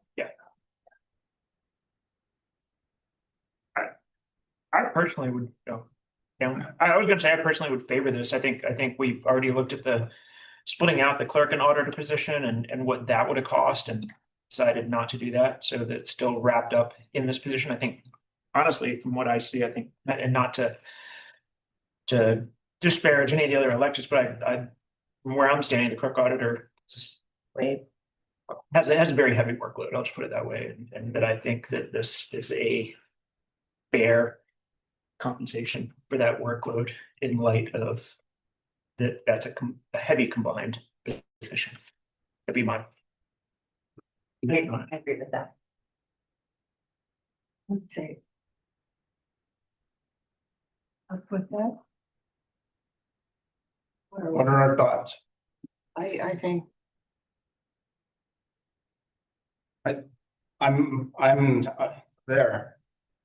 I personally would, I was gonna say I personally would favor this. I think we've already looked at the splitting out the clerk and auditor position and what that would have cost and decided not to do that. So that's still wrapped up in this position. I think honestly, from what I see, I think, and not to disparage any of the other electeds, but I from where I'm standing, the clerk auditor just has a very heavy workload. I'll just put it that way. And that I think that this is a fair compensation for that workload in light of that's a heavy combined position. That'd be my. I agree with that. Let's see. I'll put that. What are our thoughts? I think I'm there.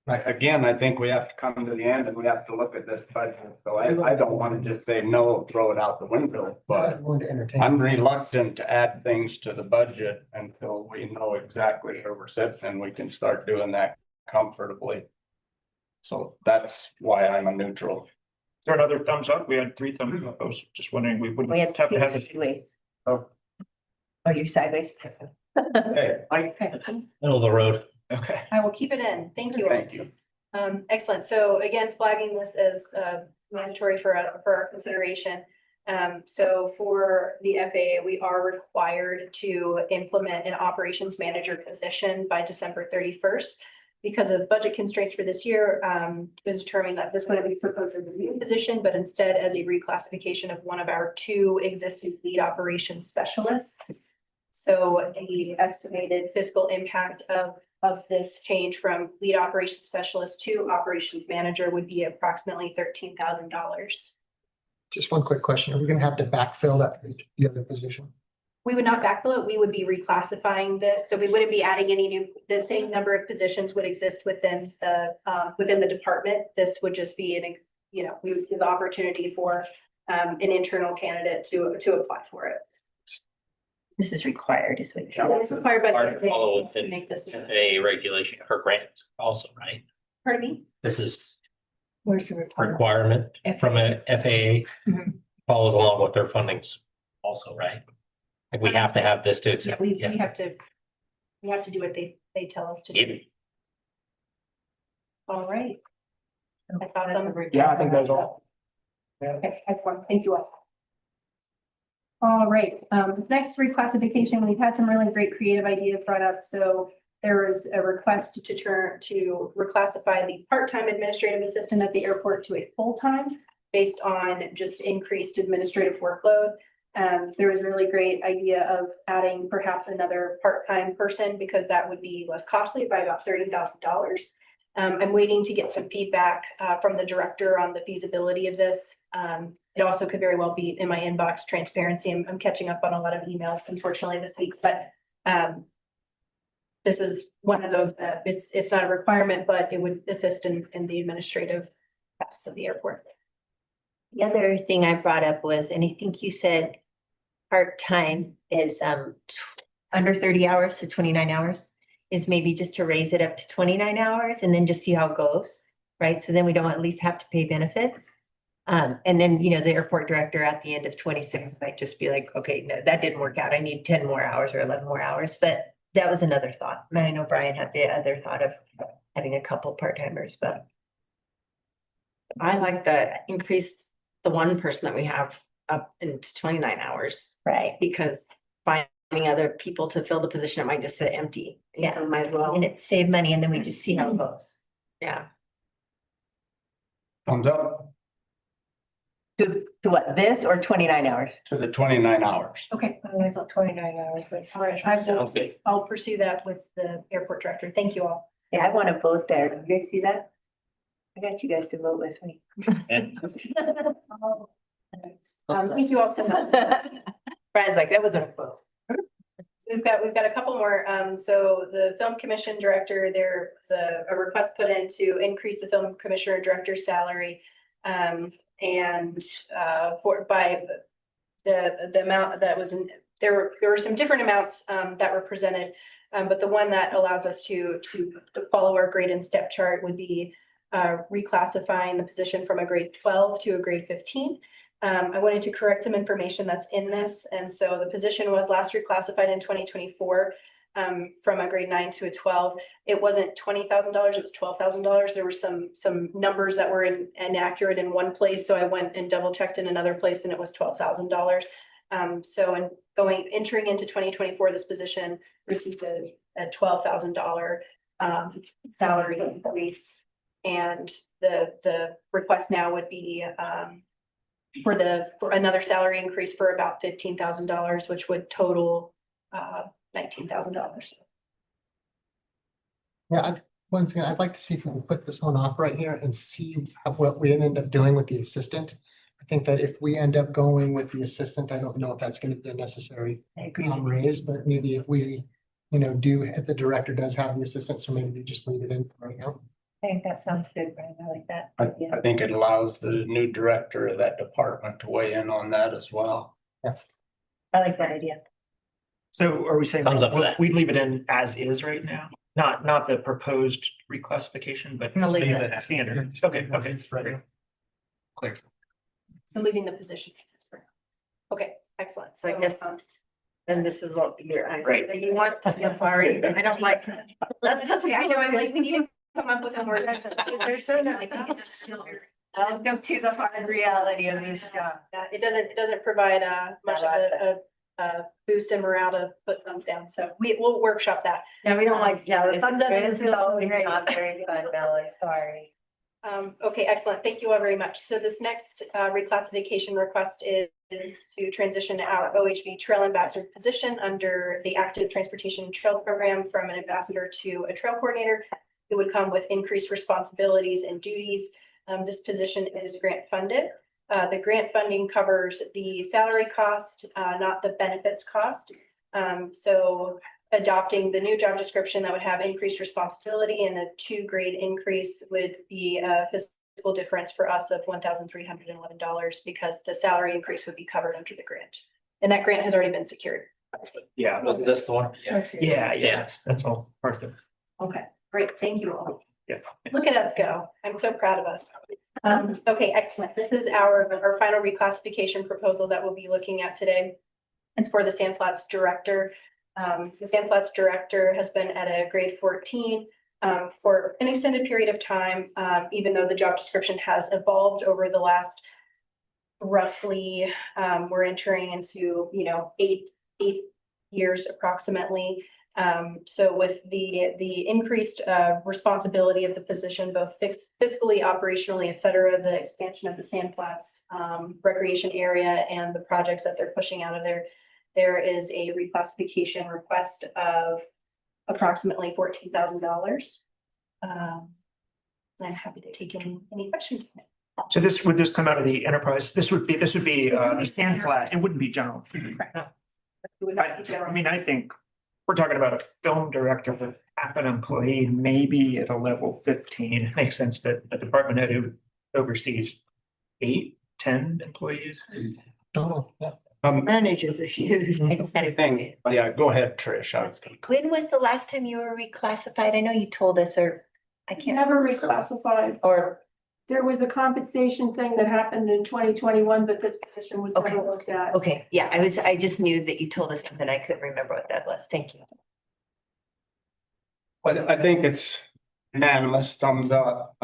Like, again, I think we have to come to the end and we have to look at this budget. So I don't want to just say no, throw it out the window, but I'm going to entertain. I'm reluctant to add things to the budget until we know exactly where we're sitting and we can start doing that comfortably. So that's why I'm a neutral. Is there another thumbs up? We had 3 thumbs up. I was just wondering, we wouldn't We had have to have sideways. Oh. Oh, you're sideways. Hey, Middle of the road. Okay. I will keep it in. Thank you. thank you. Excellent. So again, flagging this as mandatory for our consideration. So for the FAA, we are required to implement an operations manager position by December 31st. Because of budget constraints for this year, it was determined that this would be proposed as a new position, but instead as a reclassification of one of our 2 existing lead operations specialists. So the estimated fiscal impact of this change from lead operations specialist to operations manager would be approximately $13,000. Just one quick question. Are we gonna have to backfill the other position? We would not backfill it. We would be reclassifying this. So we wouldn't be adding any new, the same number of positions would exist within the department. This would just be we would give the opportunity for an internal candidate to apply for it. This is required, is what you're. It's required by Hard to follow the to make this. A regulation or grant also, right? Pardon me? This is where's the requirement? requirement from a FAA. Mhm. Follows along with their fundings also, right? Like we have to have this to Yeah, accept. we have to do what they tell us to do. Yeah. All right. I thought on Yeah, I think that's all. Okay, excellent. Thank you all. All right, this next reclassification, we've had some really great creative ideas brought up. So there was a request to reclassify the part-time administrative assistant at the airport to a full-time based on just increased administrative workload. There was a really great idea of adding perhaps another part-time person because that would be less costly by about $30,000. I'm waiting to get some feedback from the director on the feasibility of this. It also could very well be in my inbox transparency. I'm catching up on a lot of emails unfortunately this week, but this is one of those, it's not a requirement, but it would assist in the administrative tasks of the airport. The other thing I brought up was, and I think you said part-time is under 30 hours to 29 hours, is maybe just to raise it up to 29 hours and then just see how it goes, right? So then we don't at least have to pay benefits. And then, the airport director at the end of 26 might just be like, okay, no, that didn't work out. I need 10 more hours or 11 more hours. But that was another thought. And I know Brian had the other thought of having a couple part-timers, but. I like the increase, the one person that we have up into 29 hours, Right. because finding other people to fill the position, it might just sit empty. Yeah. So might as well, And it saved money and then we just see how it goes. yeah. Thumbs up. To what, this or 29 hours? to the 29 hours. Okay, I thought 29 hours, that's. all right, Sounds good. I'll pursue that with the airport director. Thank you all. Yeah, I want to vote there. Do you guys see that? I got you guys to vote with me. Thank you all so much. Brian's like, that wasn't a vote. We've got a couple more. So the film commission director, there was a request put in to increase the film commissioner director's salary. And for by the amount that was in, there were some different amounts that were presented. But the one that allows us to follow our grade and step chart would be reclassifying the position from a grade 12 to a grade 15. I wanted to correct some information that's in this. And so the position was last reclassified in 2024 from a grade 9 to a 12. It wasn't $20,000, it was $12,000. There were some numbers that were inaccurate in one place. So I went and double checked in another place and it was $12,000. So entering into 2024, this position received a $12,000 salary increase. And the request now would be for another salary increase for about $15,000, which would total $19,000. Yeah, once again, I'd like to see if we can put this one off right here and see what we end up doing with the assistant. I think that if we end up going with the assistant, I don't know if that's going to be a necessary raise, but maybe if we, if the director does have the assistant, so maybe we just leave it in right now. I think that sounds good, Brian. I like that. I think it allows the new director of that department to weigh in on that as well. I like that idea. So are we saying Thumbs up for that. we'd leave it in as is right now? Not the proposed reclassification, but No, just leave leave it. it standard. Okay, right. Clear. So leaving the position consistent. Okay, excellent. So I guess then this is what you're, Right. you want, I'm sorry, I don't like that. That's okay. I know, I'm like, we need to come up with a more. There's so many. Welcome to the hard reality of this job. It doesn't provide much of a boost in morale to put thumbs down. So we'll workshop that. Yeah, we don't like, the thumbs up is always great. not very fun, Melanie, sorry. Okay, excellent. Thank you all very much. So this next reclassification request is to transition our OHV trail ambassador position under the active transportation trail program from an ambassador to a trail coordinator. It would come with increased responsibilities and duties. This position is grant funded. The grant funding covers the salary cost, not the benefits cost. So adopting the new job description that would have increased responsibility and a 2-grade increase would be a fiscal difference for us of $1,311 because the salary increase would be covered under the grant. And that grant has already been secured. Yeah, Wasn't this the one? yeah, that's all part of it. Okay, great. Thank you all. Yeah. Look at us go. I'm so proud of us. Okay, excellent. This is our final reclassification proposal that we'll be looking at today. It's for the Sand Flats director. The Sand Flats director has been at a grade 14 for an extended period of time, even though the job description has evolved over the last roughly, we're entering into, 8 years approximately. So with the increased responsibility of the position, both fiscally, operationally, et cetera, the expansion of the Sand Flats recreation area and the projects that they're pushing out of there, there is a reclassification request of approximately $14,000. I'm happy to take any questions. So would this come out of the enterprise? This would be Sand Flats. It wouldn't be general. I think we're talking about a film director with half an employee, maybe at a level 15. It makes sense that a department head who oversees 8, 10 employees. Total, yeah. Managers are huge. Anything, yeah, go ahead, Trish. I was gonna- When was the last time you were reclassified? I know you told us, or I can't. Never reclassified. Or, There was a compensation thing that happened in 2021, but this position was never looked at. okay, yeah, I just knew that you told us something. I couldn't remember what that was. Thank you. But I think it's unanimous, thumbs up.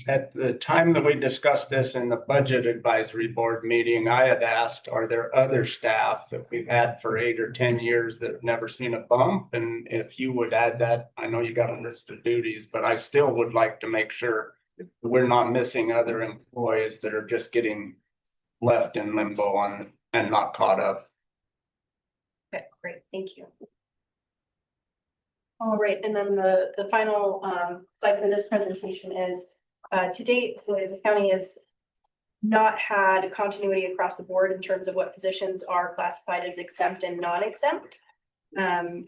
At the time that we discussed this in the budget advisory board meeting, I had asked, are there other staff that we've had for 8 or 10 years that have never seen a bump? And if you would add that, I know you got a list of duties, but I still would like to make sure we're not missing other employees that are just getting left in limbo and not caught up. Okay, great, thank you. All right, and then the final slide for this presentation is, to date, the county has not had continuity across the board in terms of what positions are classified as exempt and non-exempt. And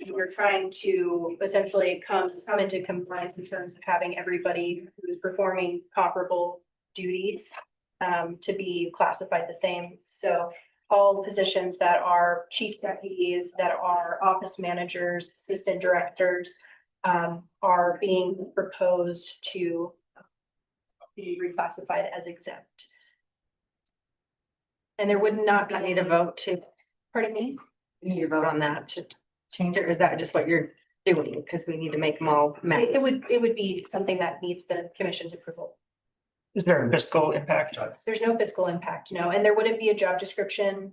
we're trying to essentially come into compliance in terms of having everybody who's performing comparable duties to be classified the same. So all positions that are chief deputies, that are office managers, assistant directors, are being proposed to be reclassified as exempt. And there would not be. I need a vote to, Pardon me? you need to vote on that to change it, or is that just what you're doing? Because we need to make them all match. It would be something that needs the commission's approval. Is there a fiscal impact? There's no fiscal impact, no, and there wouldn't be a job description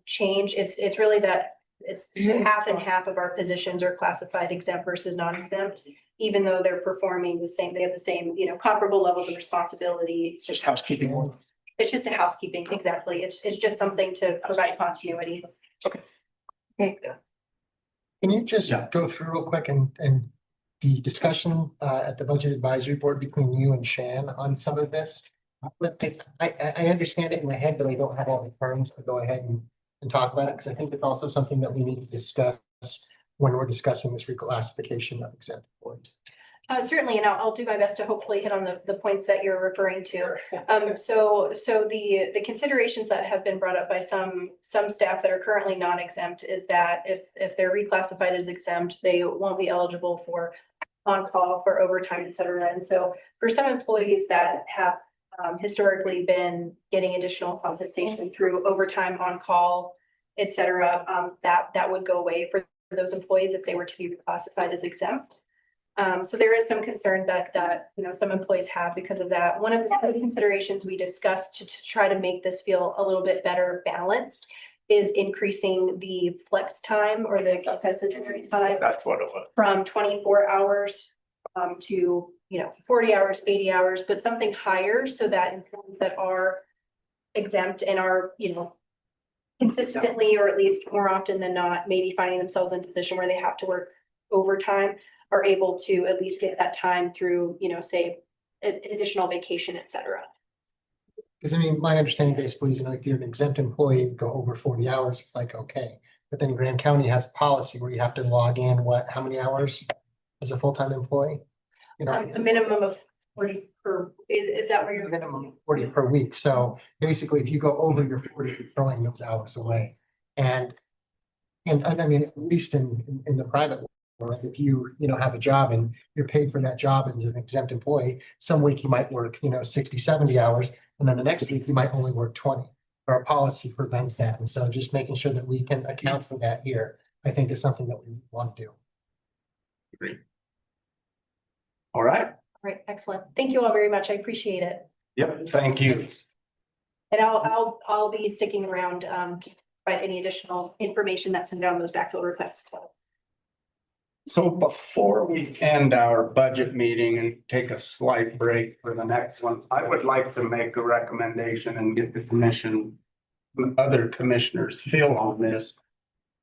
change. It's really that it's half and half of our positions are classified exempt versus non-exempt. Even though they're performing the same, they have the same, comparable levels of responsibility. It's just housekeeping. It's just a housekeeping, exactly. It's just something to provide continuity. Okay. Can you just go through real quick and the discussion at the Budget Advisory Board between you and Shan on some of this? I understand it in my head, but I don't have all the terms to go ahead and talk about it, because I think it's also something that we need to discuss when we're discussing this reclassification of exempt employees. Certainly, and I'll do my best to hopefully hit on the points that you're referring to. So the considerations that have been brought up by some staff that are currently non-exempt is that if they're reclassified as exempt, they won't be eligible for on-call, for overtime, et cetera. And so for some employees that have historically been getting additional compensation through overtime, on-call, et cetera, that would go away for those employees if they were to be reclassified as exempt. So there is some concern that some employees have because of that. One of the considerations we discussed to try to make this feel a little bit better balanced is increasing the flex time or the compensatory time That's what it was. from 24 hours to 40 hours, 80 hours, but something higher so that employees that are exempt and are consistently, or at least more often than not, maybe finding themselves in a position where they have to work overtime, are able to at least get that time through, say, additional vacation, et cetera. Because I mean, my understanding basically is, if you're an exempt employee, you go over 40 hours, it's like, okay. But then Grand County has a policy where you have to log in, how many hours as a full-time employee? A minimum of 40 per, is that where you're? Minimum 40 per week. So basically, if you go over your 40, you're throwing those hours away. And I mean, at least in the private world, if you have a job and you're paid for that job as an exempt employee, some week you might work, 60, 70 hours, and then the next week you might only work 20. Our policy prevents that. And so just making sure that we can account for that here, I think is something that we want to do. Agree. All right. Right, excellent. Thank you all very much. I appreciate it. Yep, thank you. And I'll be sticking around to provide any additional information that's in down those backfill requests as well. So before we end our budget meeting and take a slight break for the next one, I would like to make a recommendation and get the commission, other commissioners' feel on this.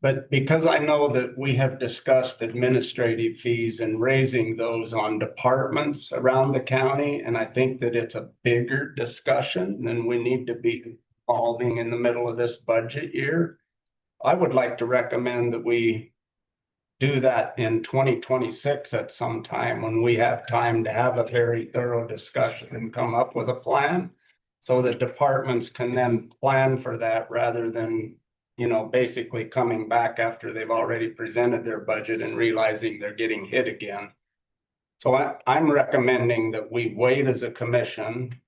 But because I know that we have discussed administrative fees and raising those on departments around the county, and I think that it's a bigger discussion than we need to be involving in the middle of this budget year, I would like to recommend that we do that in 2026 at some time when we have time to have a very thorough discussion and come up with a plan. So that departments can then plan for that rather than, basically coming back after they've already presented their budget and realizing they're getting hit again. So I'm recommending that we wait as a commission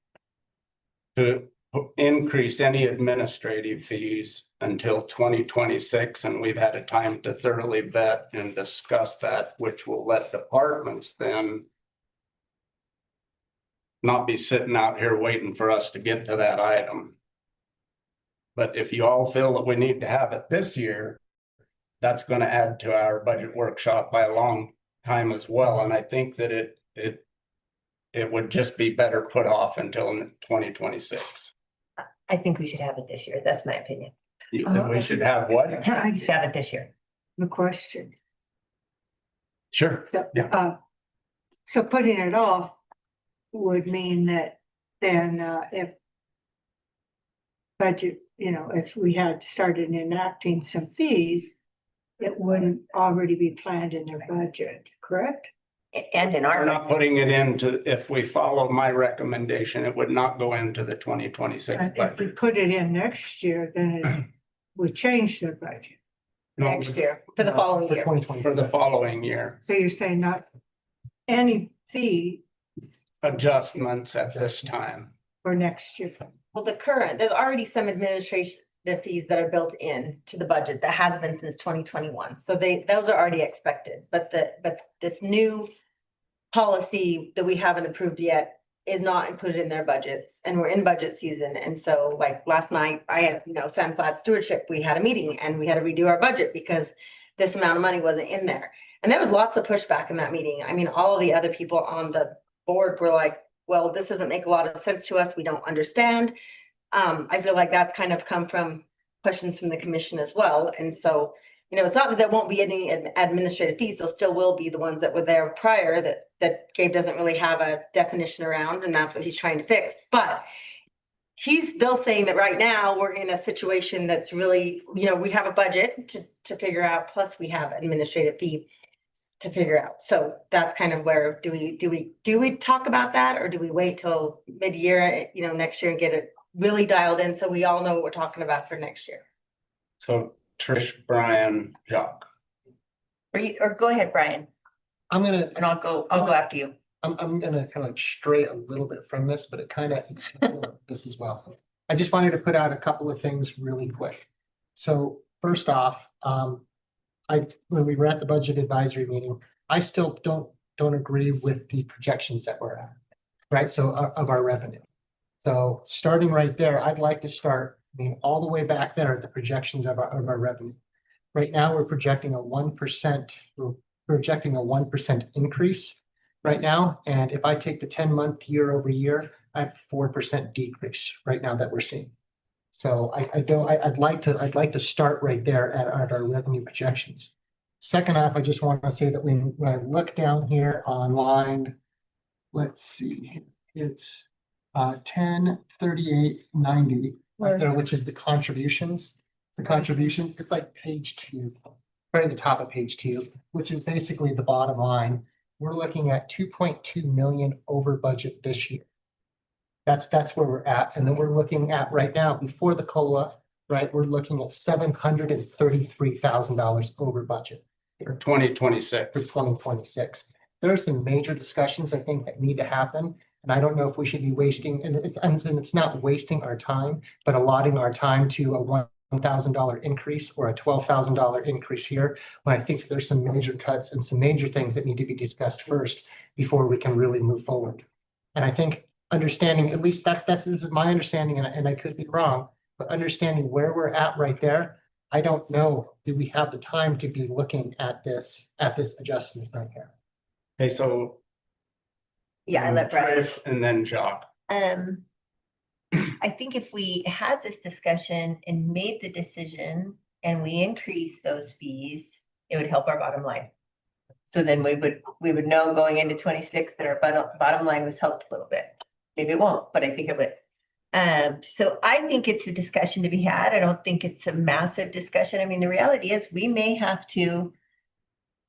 to increase any administrative fees until 2026, and we've had a time to thoroughly vet and discuss that, which will let departments then not be sitting out here waiting for us to get to that item. But if you all feel that we need to have it this year, that's going to add to our budget workshop by a long time as well. And I think that it would just be better put off until 2026. I think we should have it this year. That's my opinion. Then we should have what? We should have it this year. The question. Sure. So, Yeah. so putting it off would mean that then, if budget, if we had started enacting some fees, it wouldn't already be planned in their budget, correct? And in We're our, not putting it into, if we follow my recommendation, it would not go into the 2026 And if we budget. put it in next year, then it would change their budget. No, Next year, for the following For year. 2020. For the following year, So you're saying not any fee adjustments at this time. for next year? Well, there's already some administration fees that are built in to the budget that has been since 2021. So those are already expected, but this new policy that we haven't approved yet is not included in their budgets, and we're in budget season. And so like last night, I had, Sam Flat Stewardship, we had a meeting and we had to redo our budget because this amount of money wasn't in there. And there was lots of pushback in that meeting. I mean, all of the other people on the board were like, well, this doesn't make a lot of sense to us. We don't understand. I feel like that's kind of come from questions from the commission as well. And so, it's not that there won't be any administrative fees. There still will be the ones that were there prior that Gabe doesn't really have a definition around, and that's what he's trying to fix. But he's still saying that right now we're in a situation that's really, we have a budget to figure out, plus we have administrative fee to figure out. So that's kind of where do we talk about that, or do we wait till mid-year, next year and get it really dialed in so we all know what we're talking about for next year? So Trish, Brian, Jacques. or go ahead, Brian, I'm gonna, and I'll go after you. I'm gonna kind of like stray a little bit from this, but it kind of this as well. I just wanted to put out a couple of things really quick. So first off, when we were at the budget advisory meeting, I still don't agree with the projections that we're at, right? So of our revenue. So starting right there, I'd like to start, all the way back there at the projections of our revenue. Right now, we're projecting a 1%, we're projecting a 1% increase right now. And if I take the 10-month year over year, I have 4% decrease right now that we're seeing. So I'd like to start right there at our revenue projections. Second off, I just want to say that when I look down here on line, let's see, it's 103890 right there, which is the contributions. It's like page 2, right at the top of page 2, which is basically the bottom line. We're looking at 2.2 million over budget this year. That's where we're at. And then we're looking at right now, before the COLA, right, we're looking at $733,000 over budget For 2026. for 2026. There are some major discussions, I think, that need to happen. And I don't know if we should be wasting, and it's not wasting our time, but allotting our time to a $1,000 increase or a $12,000 increase here, when I think there's some major cuts and some major things that need to be discussed first before we can really move forward. And I think understanding, at least this is my understanding, and I could be wrong, but understanding where we're at right there, I don't know, do we have the time to be looking at this adjustment right here? Okay, so. Yeah, I let Brian. Trish and then Jacques. I think if we had this discussion and made the decision and we increased those fees, it would help our bottom line. So then we would know going into 26 that our bottom line was helped a little bit. Maybe it won't, but I think it would. So I think it's a discussion to be had. I don't think it's a massive discussion. I mean, the reality is we may have to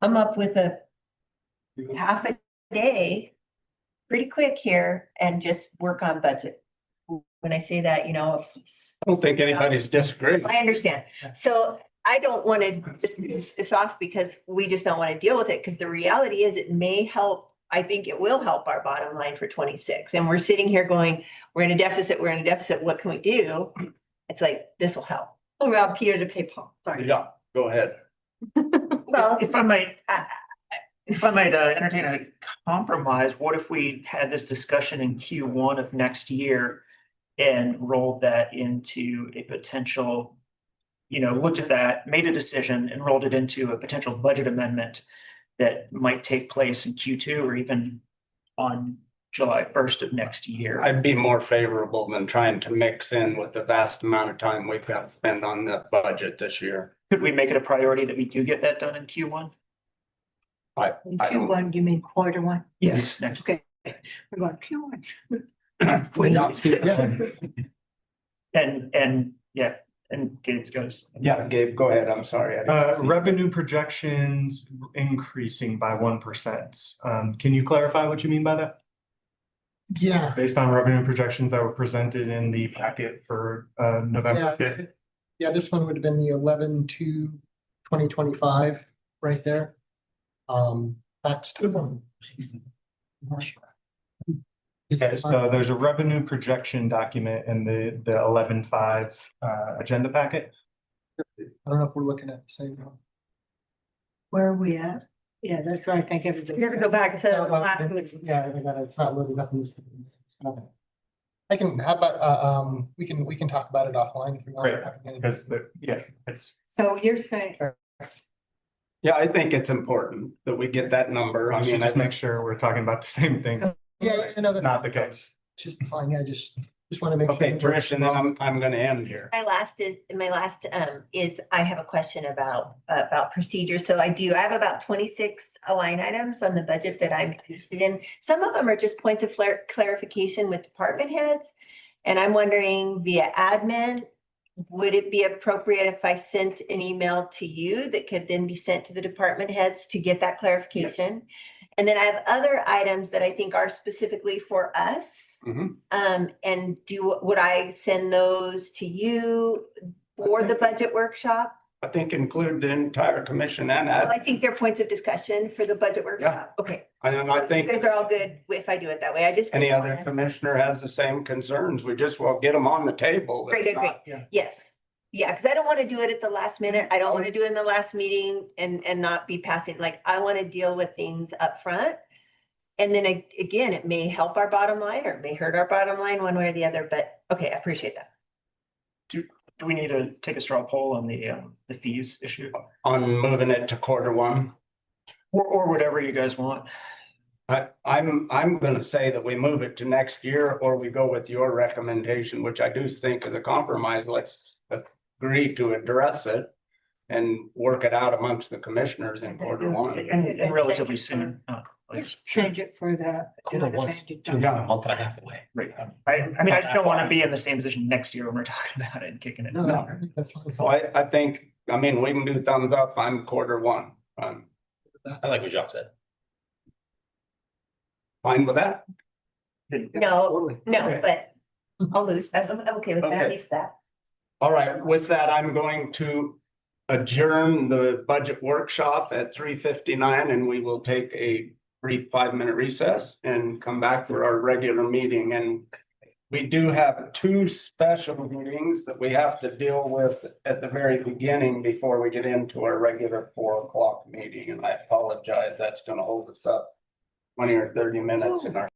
come up with a half a day pretty quick here and just work on budget. When I say that, I don't think anybody's disagreeing. I understand. So I don't want to just push this off because we just don't want to deal with it. Because the reality is it may help. I think it will help our bottom line for 26. And we're sitting here going, we're in a deficit. What can we do? It's like, this will help. I'll rob Peter to pay Paul. Sorry. Yeah, go ahead. Well, If I might entertain a compromise, what if we had this discussion in Q1 of next year and rolled that into a potential, looked at that, made a decision and rolled it into a potential budget amendment that might take place in Q2 or even on July first of next year. I'd be more favorable than trying to mix in with the vast amount of time we've got to spend on the budget this year. Could we make it a priority that we do get that done in Q1? I don't, Q1, you mean quarter one? Yes, next. Okay, we're going Q1. And yeah, and Gabe's goes. yeah, Gabe, go ahead. I'm sorry. I didn't see. Revenue projections increasing by 1%. Can you clarify what you mean by that? Yeah. Based on revenue projections that were presented in the packet for November Yeah, 5th. yeah, this one would have been the 11/2/2025 right there. That's. Okay, so there's a revenue projection document in the 11/5 agenda packet. I don't know if we're looking at the same one. Where are we at? Yeah, that's what I think everybody. You have to go back to last week. Yeah, it's not loading up in this. It's not. I can, how about, we can talk about it offline if you want. Great, because it's. So you're saying, Yeah, I think it's important that we get that number. I I mean, should I just make think, sure we're talking about the same thing. Yeah, I know It's that's not the case. just fine. Yeah, just want to make. okay, sure. Trish, and then I'm gonna end here. My last is I have a question about procedure. So I have about 26 line items on the budget that I'm interested in. Some of them are just points of clarification with department heads. And I'm wondering via admin, would it be appropriate if I sent an email to you that could then be sent to the department heads to get that clarification? And then I have other items that I think are specifically for us. Mhm. And would I send those to you for the budget workshop? I think include the entire commission and Well, I admin. think they're points of discussion for the budget workshop. Okay. And then I So think You guys are all good if I do it that way. I just. any didn't other wanna- commissioner has the same concerns. We just will get them on the table. Great, It's great, not- great. Yes. Yeah, because I don't want to do it at the last minute. I don't want to do it in the last meeting and not be passing, like, I want to deal with things up front. And then again, it may help our bottom line or it may hurt our bottom line one way or the other, but okay, I appreciate that. Do we need to take a straw poll on the fees issue? On moving it to quarter one. Or whatever you guys want. I'm gonna say that we move it to next year or we go with your recommendation, which I do think is a compromise. Let's agree to address it and work it out amongst the commissioners in quarter one. And relatively soon. change it for the. Quarter one's a month and a half away. Right. I mean, I don't want to be in the same position next year when we're talking about it and kicking it. No, no, I think that's fine. So I think, I mean, we can do thumbs up on quarter one. I like what Jacques said. Fine with that? No, Totally. no, but I'll lose. I'm okay with that, Okay. at least that. All right, with that, I'm going to adjourn the budget workshop at 3:59 and we will take a brief 5-minute recess and come back for our regular meeting. And we do have 2 special meetings that we have to deal with at the very beginning before we get into our regular 4 o'clock meeting. And I apologize, that's gonna hold us up 20 or 30 minutes in our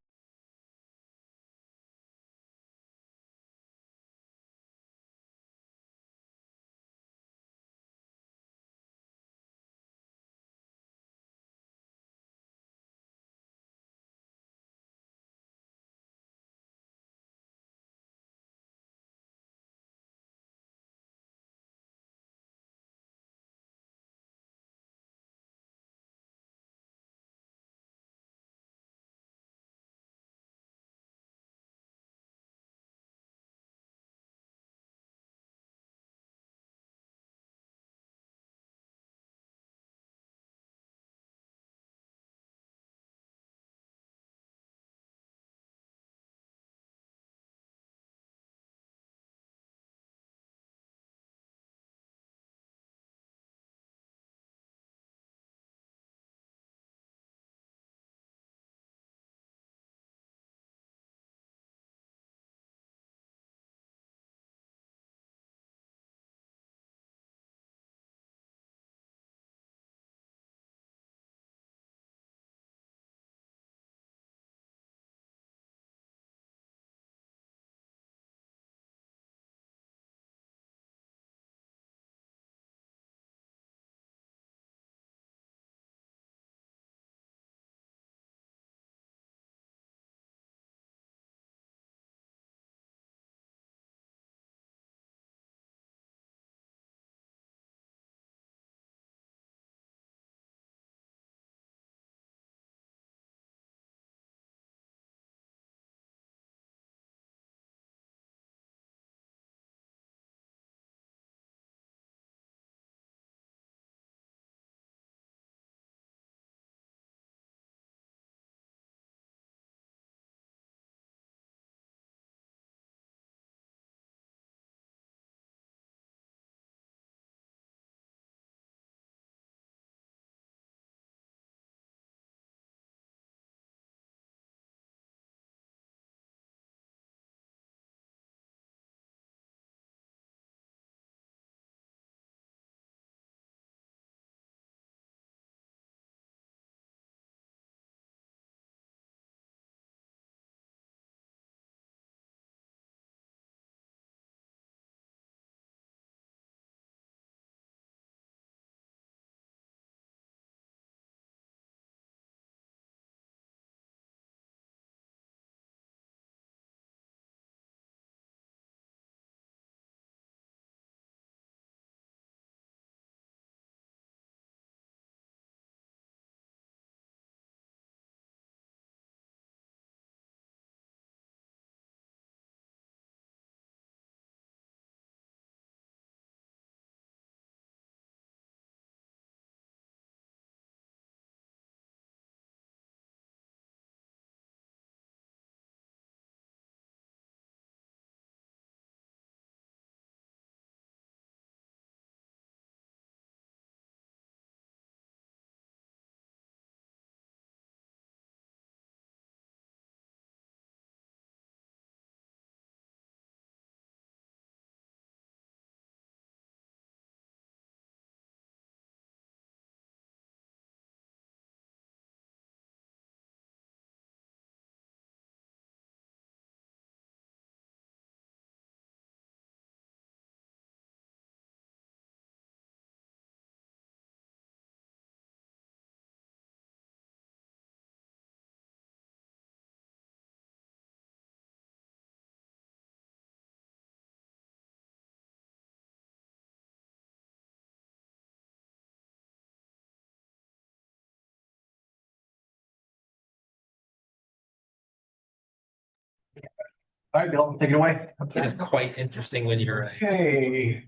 All right, Bill, take it away. It is quite interesting when you're Okay.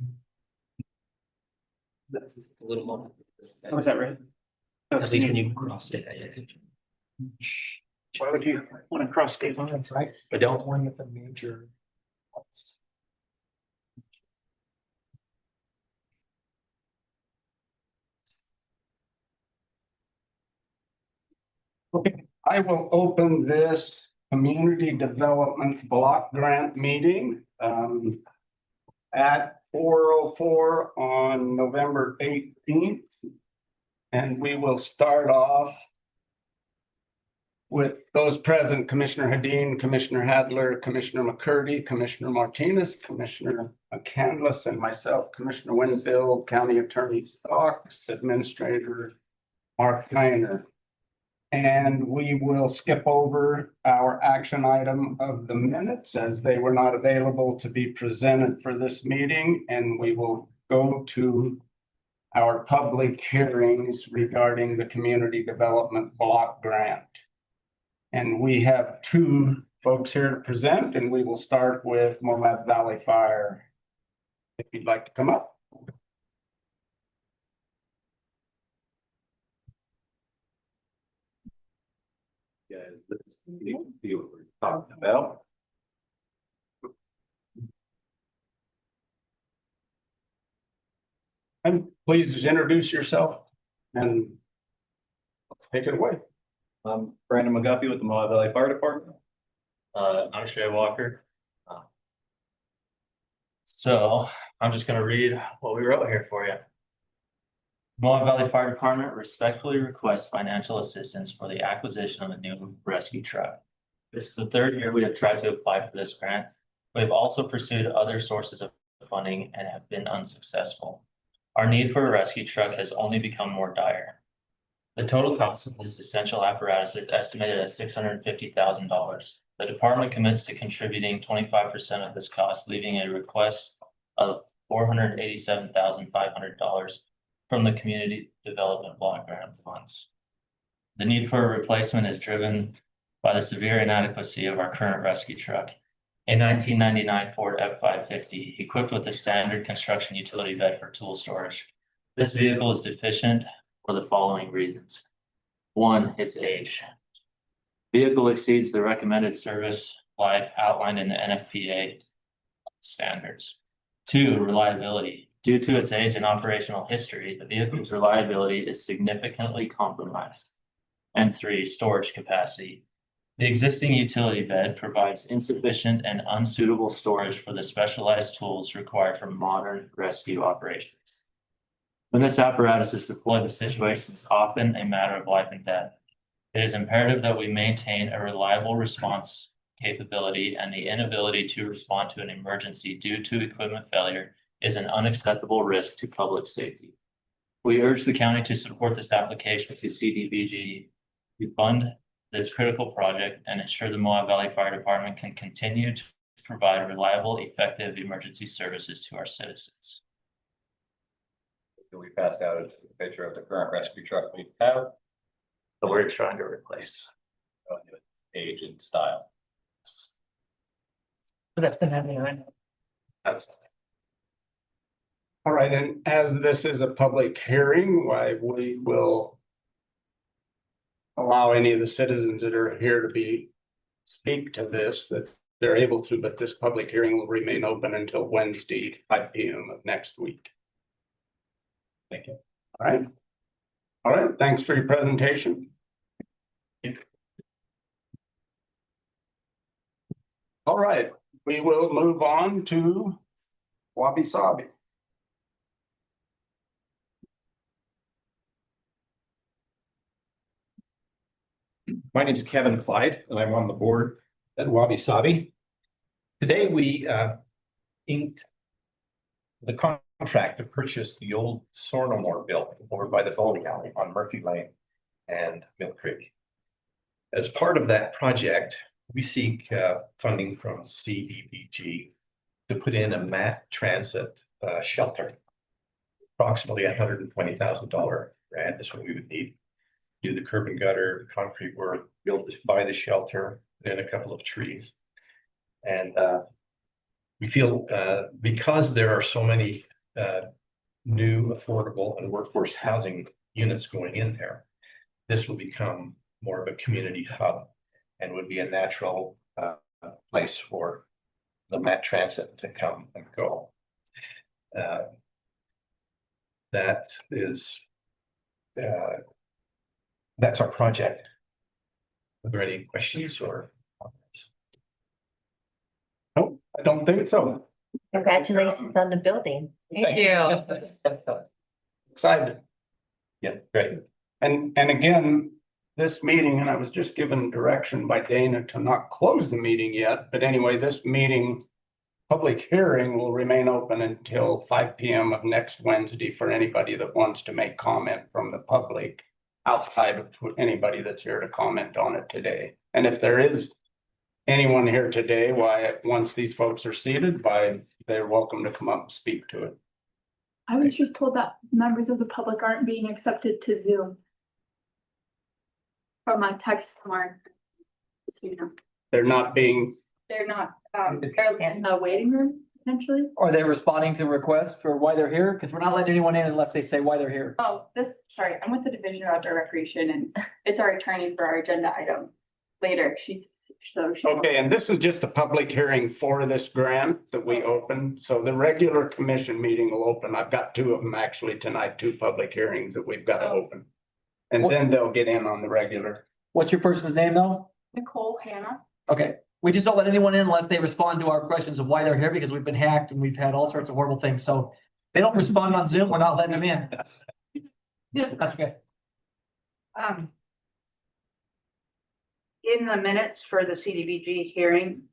a little moment. Oh, is that right? At least when you cross state. Why would you want to cross state lines? That's right. But don't. One with a major. Okay, I will open this community development block grant meeting at 4:04 on November 18th. And we will start off with those present: Commissioner Hadeen, Commissioner Hadler, Commissioner McCurdy, Commissioner Martinez, Commissioner McCandless, and myself, Commissioner Winfield, County Attorney Stocks, Administrator Mark Heiner. And we will skip over our action item of the minutes as they were not available to be presented for this meeting. And we will go to our public hearings regarding the community development block grant. And we have two folks here to present, and we will start with Moab Valley Fire. If you'd like to come up. Guys, this is the what we're talking about. And please introduce yourself and let's take it away. I'm Brandon McGuffey with the Moab Valley Fire Department. I'm Shay Walker. So I'm just gonna read what we wrote here for you. Moab Valley Fire Department respectfully requests financial assistance for the acquisition of a new rescue truck. This is the third year we have tried to apply for this grant. We have also pursued other sources of funding and have been unsuccessful. Our need for a rescue truck has only become more dire. The total cost of this essential apparatus is estimated at $650,000. The department commits to contributing 25% of this cost, leaving a request of $487,500 from the Community Development Block Grant funds. The need for a replacement is driven by the severe inadequacy of our current rescue truck. A 1999 Ford F-550 equipped with the standard construction utility bed for tool storage. This vehicle is deficient for the following reasons. One, its age. Vehicle exceeds the recommended service life outlined in the NFPA standards. Two, reliability. Due to its age and operational history, the vehicle's reliability is significantly compromised. And three, storage capacity. The existing utility bed provides insufficient and unsuitable storage for the specialized tools required for modern rescue operations. When this apparatus is deployed, the situation is often a matter of life and death. It is imperative that we maintain a reliable response capability, and the inability to respond to an emergency due to equipment failure is an unacceptable risk to public safety. We urge the county to support this application to CDBG to fund this critical project and ensure the Moab Valley Fire Department can continue to provide reliable, effective emergency services to our citizens. We passed out a picture of the current rescue truck we have. So we're trying to replace. Age and style. But that's been happening, right? That's. All right, and as this is a public hearing, why we will allow any of the citizens that are here to speak to this, that they're able to, but this public hearing will remain open until Wednesday, 5 p.m. of next week. Thank you. All right. All right, thanks for your presentation. All right, we will move on to Wabi Sabi. My name is Kevin Clyde, and I'm on the board at Wabi Sabi. Today, we inked the contract to purchase the old Sornomore building over by the bowling alley on Murphy Lane and Mill Creek. As part of that project, we seek funding from CDBG to put in a MAT transit shelter. Approximately $120,000 grant is what we would need. Do the curb and gutter, concrete work, build, buy the shelter, and a couple of trees. And we feel because there are so many new affordable and workforce housing units going in there, this will become more of a community hub and would be a natural place for the Met Transit to come and go. That is, that's our project. Are there any questions or comments? No, I don't think so. Congratulations on the building. Thank you. Excited. Yeah, great. And again, this meeting, and I was just given direction by Dana to not close the meeting yet, but anyway, this meeting. Public hearing will remain open until 5 PM of next Wednesday for anybody that wants to make comment from the public. Outside of anybody that's here to comment on it today. And if there is anyone here today, why, once these folks are seated, they're welcome to come up and speak to it. I was just told that members of the public aren't being accepted to Zoom. From a text from our. They're not being, They're not, they're in the waiting room potentially. Are they responding to requests for why they're here? Because we're not letting anyone in unless they say why they're here. Oh, sorry, I'm with the Division of Outdoor Recreation and it's our attorney for our agenda item later. She's. okay, and this is just a public hearing for this grant that we opened. So the regular commission meeting will open. I've got two of them actually tonight, two public hearings that we've got to open. And then they'll get in on the regular. What's your person's name though? Nicole Hannah. Okay, we just don't let anyone in unless they respond to our questions of why they're here because we've been hacked and we've had all sorts of horrible things. So they don't respond on Zoom, we're not letting them in. Yeah. That's okay. In the minutes for the CDBG hearing,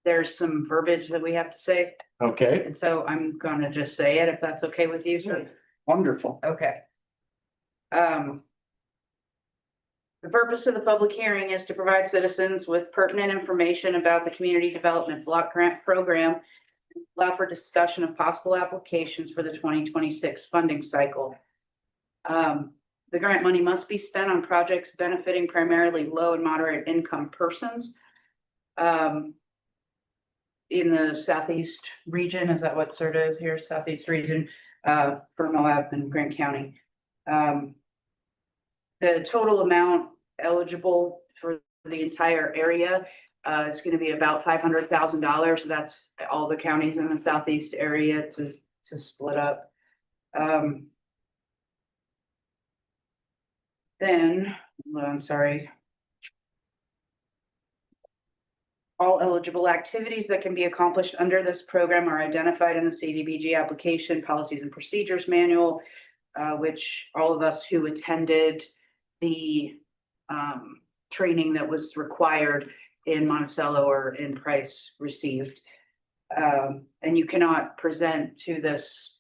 there's some verbiage that we have to say, Okay, and so I'm gonna just say it if that's okay with you, sir. wonderful. Okay. The purpose of the public hearing is to provide citizens with pertinent information about the Community Development Block Grant Program. Allow for discussion of possible applications for the 2026 funding cycle. The grant money must be spent on projects benefiting primarily low and moderate income persons. In the southeast region, is that what sort of here, southeast region, for Moab and Grant County. The total amount eligible for the entire area is going to be about $500,000. That's all the counties in the southeast area to split up. Then, I'm sorry. All eligible activities that can be accomplished under this program are identified in the CDBG application policies and procedures manual, which all of us who attended the training that was required in Monticello or in Price received. And you cannot present to this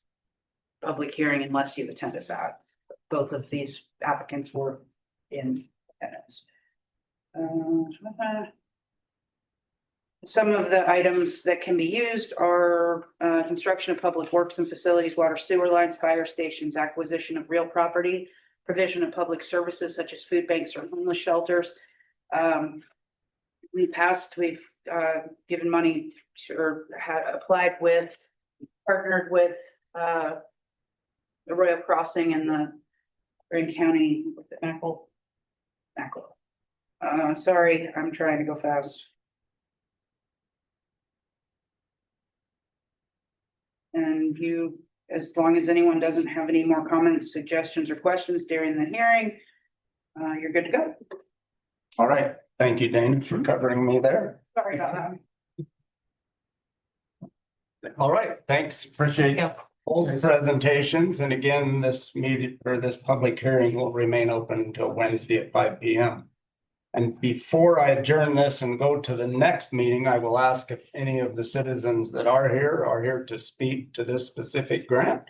public hearing unless you've attended that. Both of these applicants were in attendance. Some of the items that can be used are construction of public works and facilities, water sewer lines, fire stations, acquisition of real property, provision of public services such as food banks or homeless shelters. We've given money to, or had applied with, partnered with the Royal Crossing and the Grant County, Mackle. Sorry, I'm trying to go fast. And you, as long as anyone doesn't have any more comments, suggestions, or questions during the hearing, you're good to go. All right, thank you, Dana, for covering me there. Sorry about that. All right, thanks, appreciate all the presentations, and again, this meeting or this public hearing will remain open until Wednesday at 5 PM. And before I adjourn this and go to the next meeting, I will ask if any of the citizens that are here to speak to this specific grant.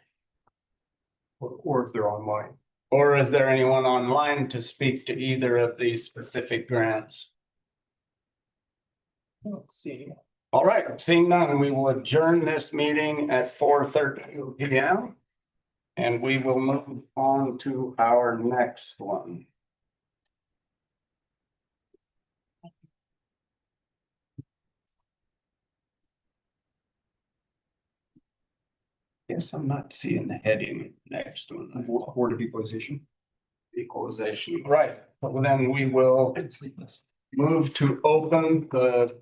Or if they're online. Or is there anyone online to speak to either of these specific grants? Let's see. All right, seeing none, we will adjourn this meeting at 4:30 PM. And we will move on to our next one. Yes, I'm not seeing the heading next one. Board of Equalization. Equalization, right. Well, then we will Been sleepless. move to open the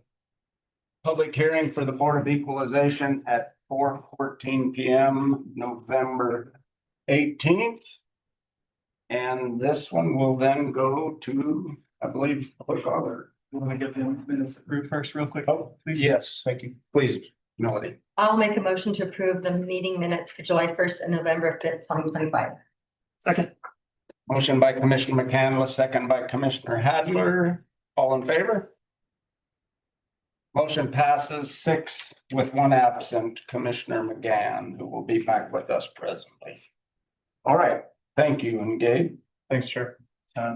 public hearing for the Board of Equalization at 4:14 PM, November 18th. And this one will then go to, I believe, clerk Augur. You want to get the minutes approved first real quick? Oh, please. Yes, thank you. Please, Melody. I'll make a motion to approve the meeting minutes for July 1st and November 5th, 2025. Second. Motion by Commissioner McCandless, second by Commissioner Hadler. All in favor? Motion passes 6 with 1 absent, Commissioner McGann, who will be back with us presently. All right, thank you, and Gabe. Thanks, Chair.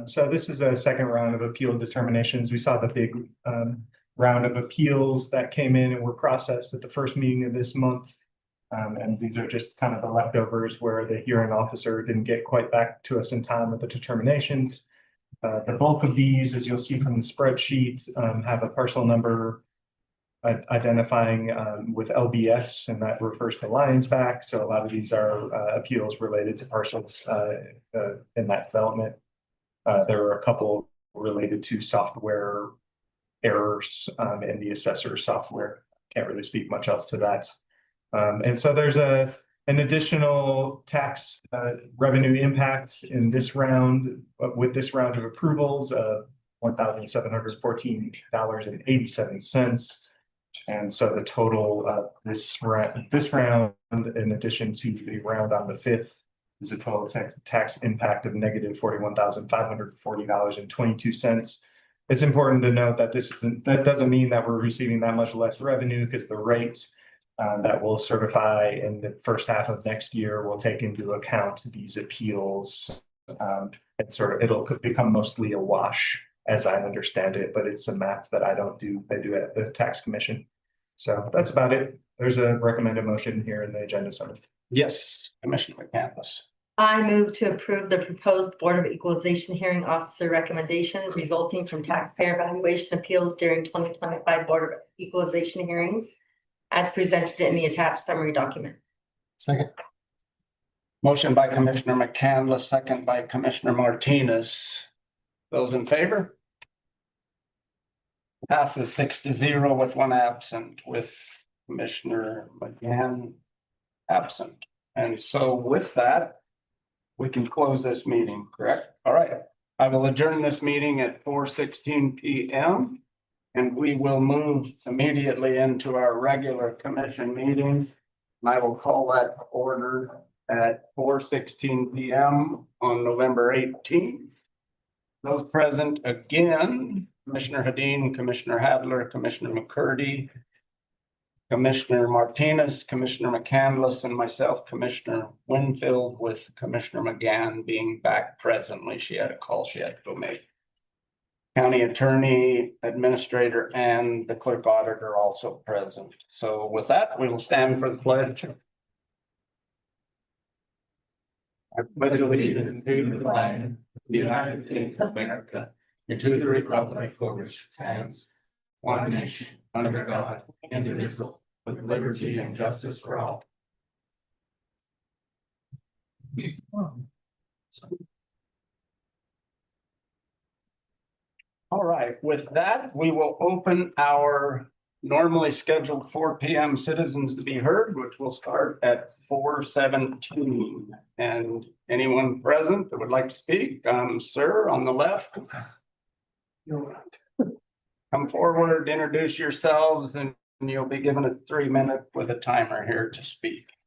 So this is a second round of appeal determinations. We saw the big round of appeals that came in and were processed at the first meeting of this month. And these are just kind of the leftovers where the hearing officer didn't get quite back to us in time with the determinations. The bulk of these, as you'll see from the spreadsheet, have a parcel number identifying with LBS, and that refers to Lions Back. So a lot of these are appeals related to parcels in that development. There are a couple related to software errors in the assessor software. Can't really speak much else to that. And so there's an additional tax revenue impacts in this round with this round of approvals of $1,714.87. And so the total this round, in addition to the round on the 5th, is a total tax impact of negative $41,540.22. It's important to note that that doesn't mean that we're receiving that much less revenue, because the rate that we'll certify in the first half of next year will take into account these appeals. And it'll become mostly a wash, as I understand it, but it's some math that I don't do. They do at the tax commission. So that's about it. There's a recommended motion here in the agenda summary. Yes, Commissioner McCandless. I move to approve the proposed Board of Equalization hearing officer recommendations resulting from taxpayer valuation appeals during 2025 Board of Equalization hearings as presented in the attached summary document. Second. Motion by Commissioner McCandless, second by Commissioner Martinez. Those in favor? Passes 6-0 with 1 absent, with Commissioner McGann absent. And so with that, we can close this meeting, correct? All right. I will adjourn this meeting at 4:16 PM. And we will move immediately into our regular commission meeting. And I will call that to order at 4:16 PM on November 18th. Those present again, Commissioner Hadeen, Commissioner Hadler, Commissioner McCurdy, Commissioner Martinez, Commissioner McCandless, and myself, Commissioner Winfield, with Commissioner McGann being back presently. She had a call she had to go make. County Attorney, Administrator, and the Clerk Auditor also present. So with that, we will stand for the pledge. I pledge allegiance to the flag of the United States of America and to the republic for which it stands, one nation, under God, indivisible, with liberty and justice for all. All right, with that, we will open our normally scheduled 4 PM citizens to be heard, which will start at 4:17. And anyone present that would like to speak, sir, on the left. Come forward, introduce yourselves, and you'll be given a 3-minute with a timer here to speak.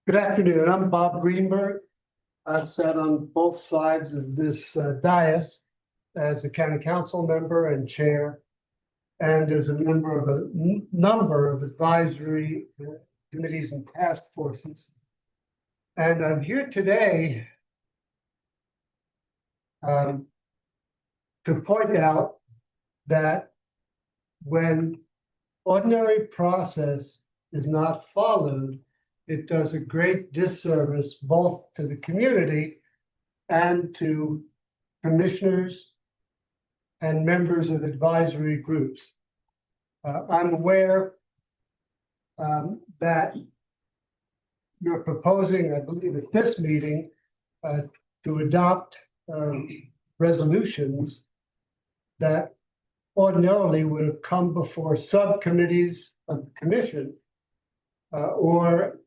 Good afternoon, I'm Bob Greenberg. I've sat on both sides of this dais as a county council member and chair, and as a member of a number of advisory committees and task forces. And I'm here today to point out that when ordinary process is not followed, it does a great disservice both to the community and to commissioners and members of advisory groups. I'm aware that you're proposing, I believe at this meeting, to adopt resolutions that ordinarily would have come before subcommittees of the commission or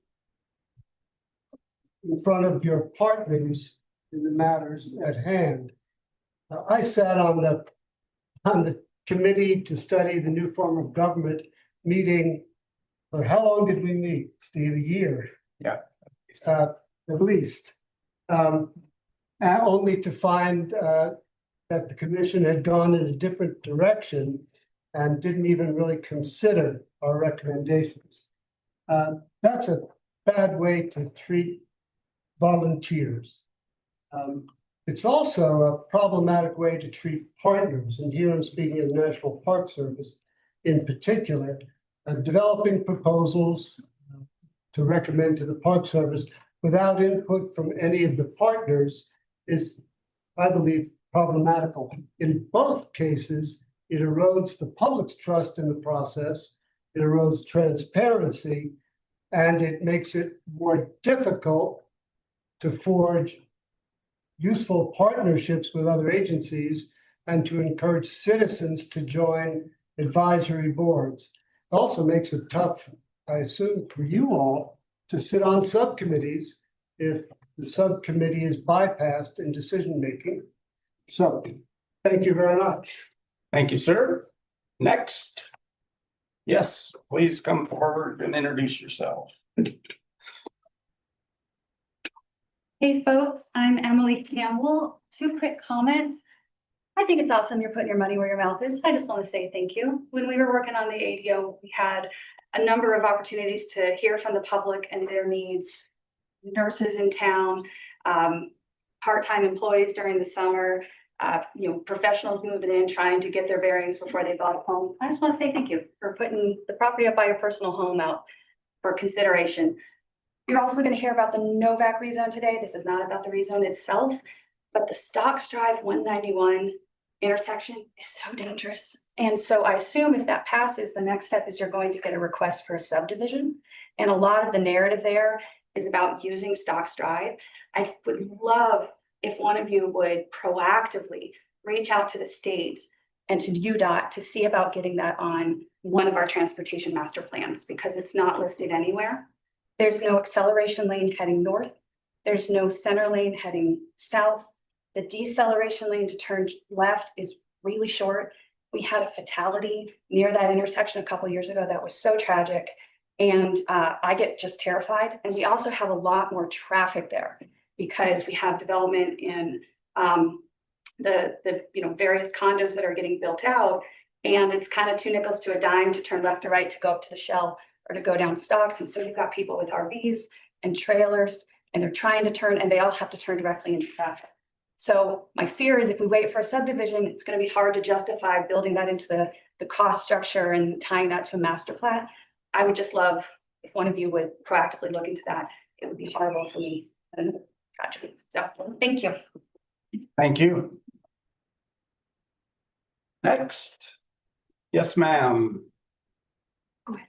in front of your partners in the matters at hand. I sat on the committee to study the new form of government meeting. For how long did we meet, Steve? A year? Yeah. At least. Only to find that the commission had gone in a different direction and didn't even really consider our recommendations. That's a bad way to treat volunteers. It's also a problematic way to treat partners, and here I'm speaking of the National Park Service in particular, developing proposals to recommend to the Park Service without input from any of the partners is, I believe, problematical. In both cases, it erodes the public's trust in the process, it erodes transparency, and it makes it more difficult to forge useful partnerships with other agencies and to encourage citizens to join advisory boards. It also makes it tough, I assume, for you all to sit on subcommittees if the subcommittee is bypassed in decision-making. So, thank you very much. Thank you, sir. Next. Yes, please come forward and introduce yourself. Hey folks, I'm Emily Campbell. 2 quick comments. I think it's awesome you're putting your money where your mouth is. I just want to say thank you. When we were working on the ADO, we had a number of opportunities to hear from the public and their needs. Nurses in town, part-time employees during the summer, professionals moving in, trying to get their bearings before they bought a home. I just want to say thank you for putting the property up by your personal home out for consideration. You're also going to hear about the Novak rezone today. This is not about the rezone itself, but the Stocks Drive 191 intersection is so dangerous. And so I assume if that passes, the next step is you're going to get a request for a subdivision. And a lot of the narrative there is about using Stocks Drive. I would love if one of you would proactively reach out to the state and to UDOT to see about getting that on one of our transportation master plans, because it's not listed anywhere. There's no acceleration lane heading north. There's no center lane heading south. The deceleration lane to turn left is really short. We had a fatality near that intersection a couple of years ago that was so tragic. And I get just terrified. And we also have a lot more traffic there because we have development in the various condos that are getting built out. And it's kind of 2 nickels to a dime to turn left or right to go up to the Shell or to go down Stocks. And so you've got people with RVs and trailers, and they're trying to turn, and they all have to turn directly into traffic. So my fear is if we wait for a subdivision, it's going to be hard to justify building that into the cost structure and tying that to a master plan. I would just love if one of you would proactively look into that. It would be horrible for me. Gotcha. So thank you. Thank you. Next. Yes, ma'am. Go ahead.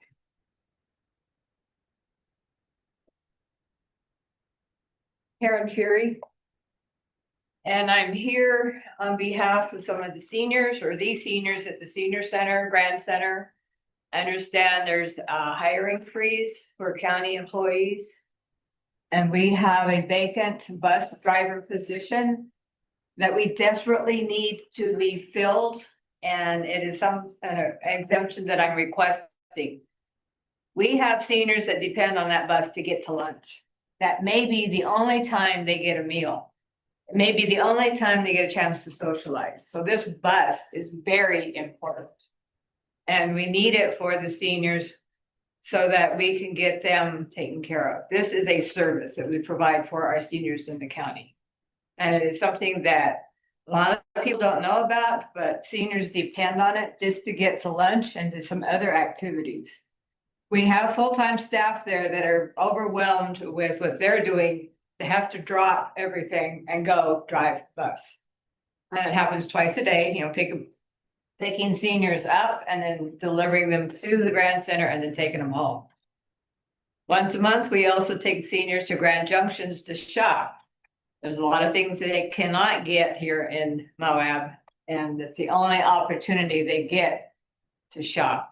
Karen Fury. And I'm here on behalf of some of the seniors or the seniors at the Senior Center, Grand Center. I understand there's a hiring freeze for county employees. And we have a vacant bus driver position that we desperately need to be filled. And it is some exemption that I'm requesting. We have seniors that depend on that bus to get to lunch. That may be the only time they get a meal. It may be the only time they get a chance to socialize. So this bus is very important. And we need it for the seniors so that we can get them taken care of. This is a service that we provide for our seniors in the county. And it is something that a lot of people don't know about, but seniors depend on it just to get to lunch and to some other activities. We have full-time staff there that are overwhelmed with what they're doing. They have to drop everything and go drive the bus. And it happens twice a day, picking seniors up and then delivering them to the Grand Center and then taking them home. Once a month, we also take seniors to Grand Junctions to shop. There's a lot of things that they cannot get here in Moab, and it's the only opportunity they get to shop.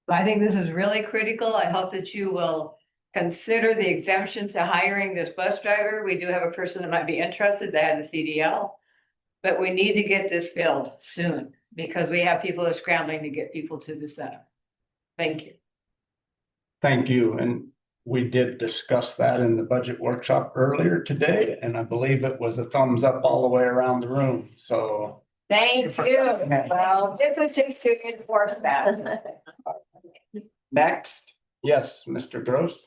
So I think this is really critical. I hope that you will consider the exemptions to hiring this bus driver. We do have a person that might be interested that has a CDL. But we need to get this filled soon because we have people that are scrambling to get people to the center. Thank you. Thank you, and we did discuss that in the budget workshop earlier today, and I believe it was a thumbs up all the way around the room, so. Thank you. Well, this is just to enforce that. Next, yes, Mr. Gross.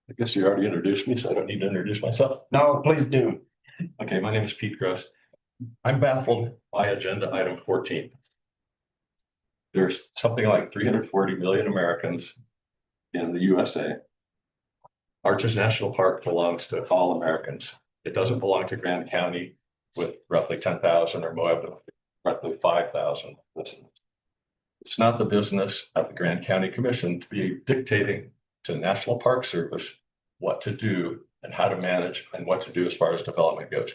I guess you already introduced me, so I don't need to introduce myself. No, please do. Okay, my name is Pete Gross. I'm baffled by agenda item 14. There's something like 340 million Americans in the USA. Arches National Park belongs to all Americans. It doesn't belong to Grand County with roughly 10,000 or Moab roughly 5,000. It's not the business of the Grand County Commission to be dictating to National Park Service what to do and how to manage and what to do as far as development goes.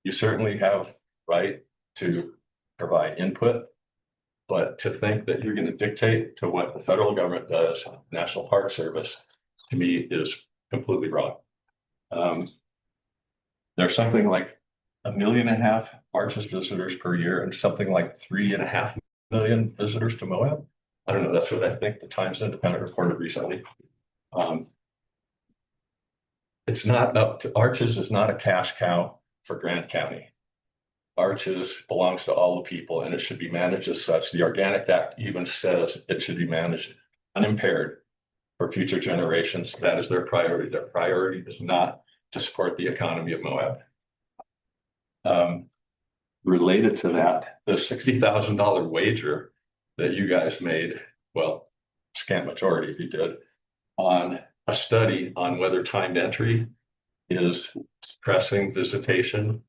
You certainly have right to provide input, but to think that you're going to dictate to what the federal government does, National Park Service, to me is completely wrong. There's something like 1.5 million Arches visitors per year and something like 3.5 million visitors to Moab. I don't know, that's what I think the Times Independent reported recently. It's not up to Arches is not a cash cow for Grand County. Arches belongs to all the people and it should be managed as such. The Organic Act even says it should be managed unimpaired for future generations. That is their priority. Their priority is not to support the economy of Moab. Related to that, the $60,000 wager that you guys made, well, scant majority if you did, on a study on whether timed entry is suppressing visitation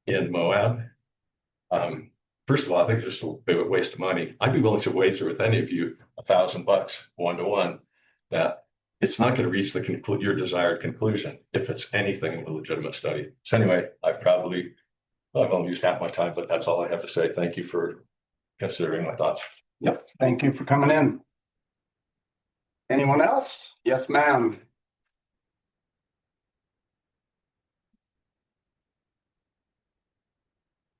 in Moab. First of all, I think it's just a big waste of money. I'd be willing to wager with any of you $1,000 1-to-1 that it's not going to reach the your desired conclusion if it's anything of a legitimate study. So anyway, I've only used half my time, but that's all I have to say. Thank you for considering my thoughts. Yep, thank you for coming in. Anyone else? Yes, ma'am.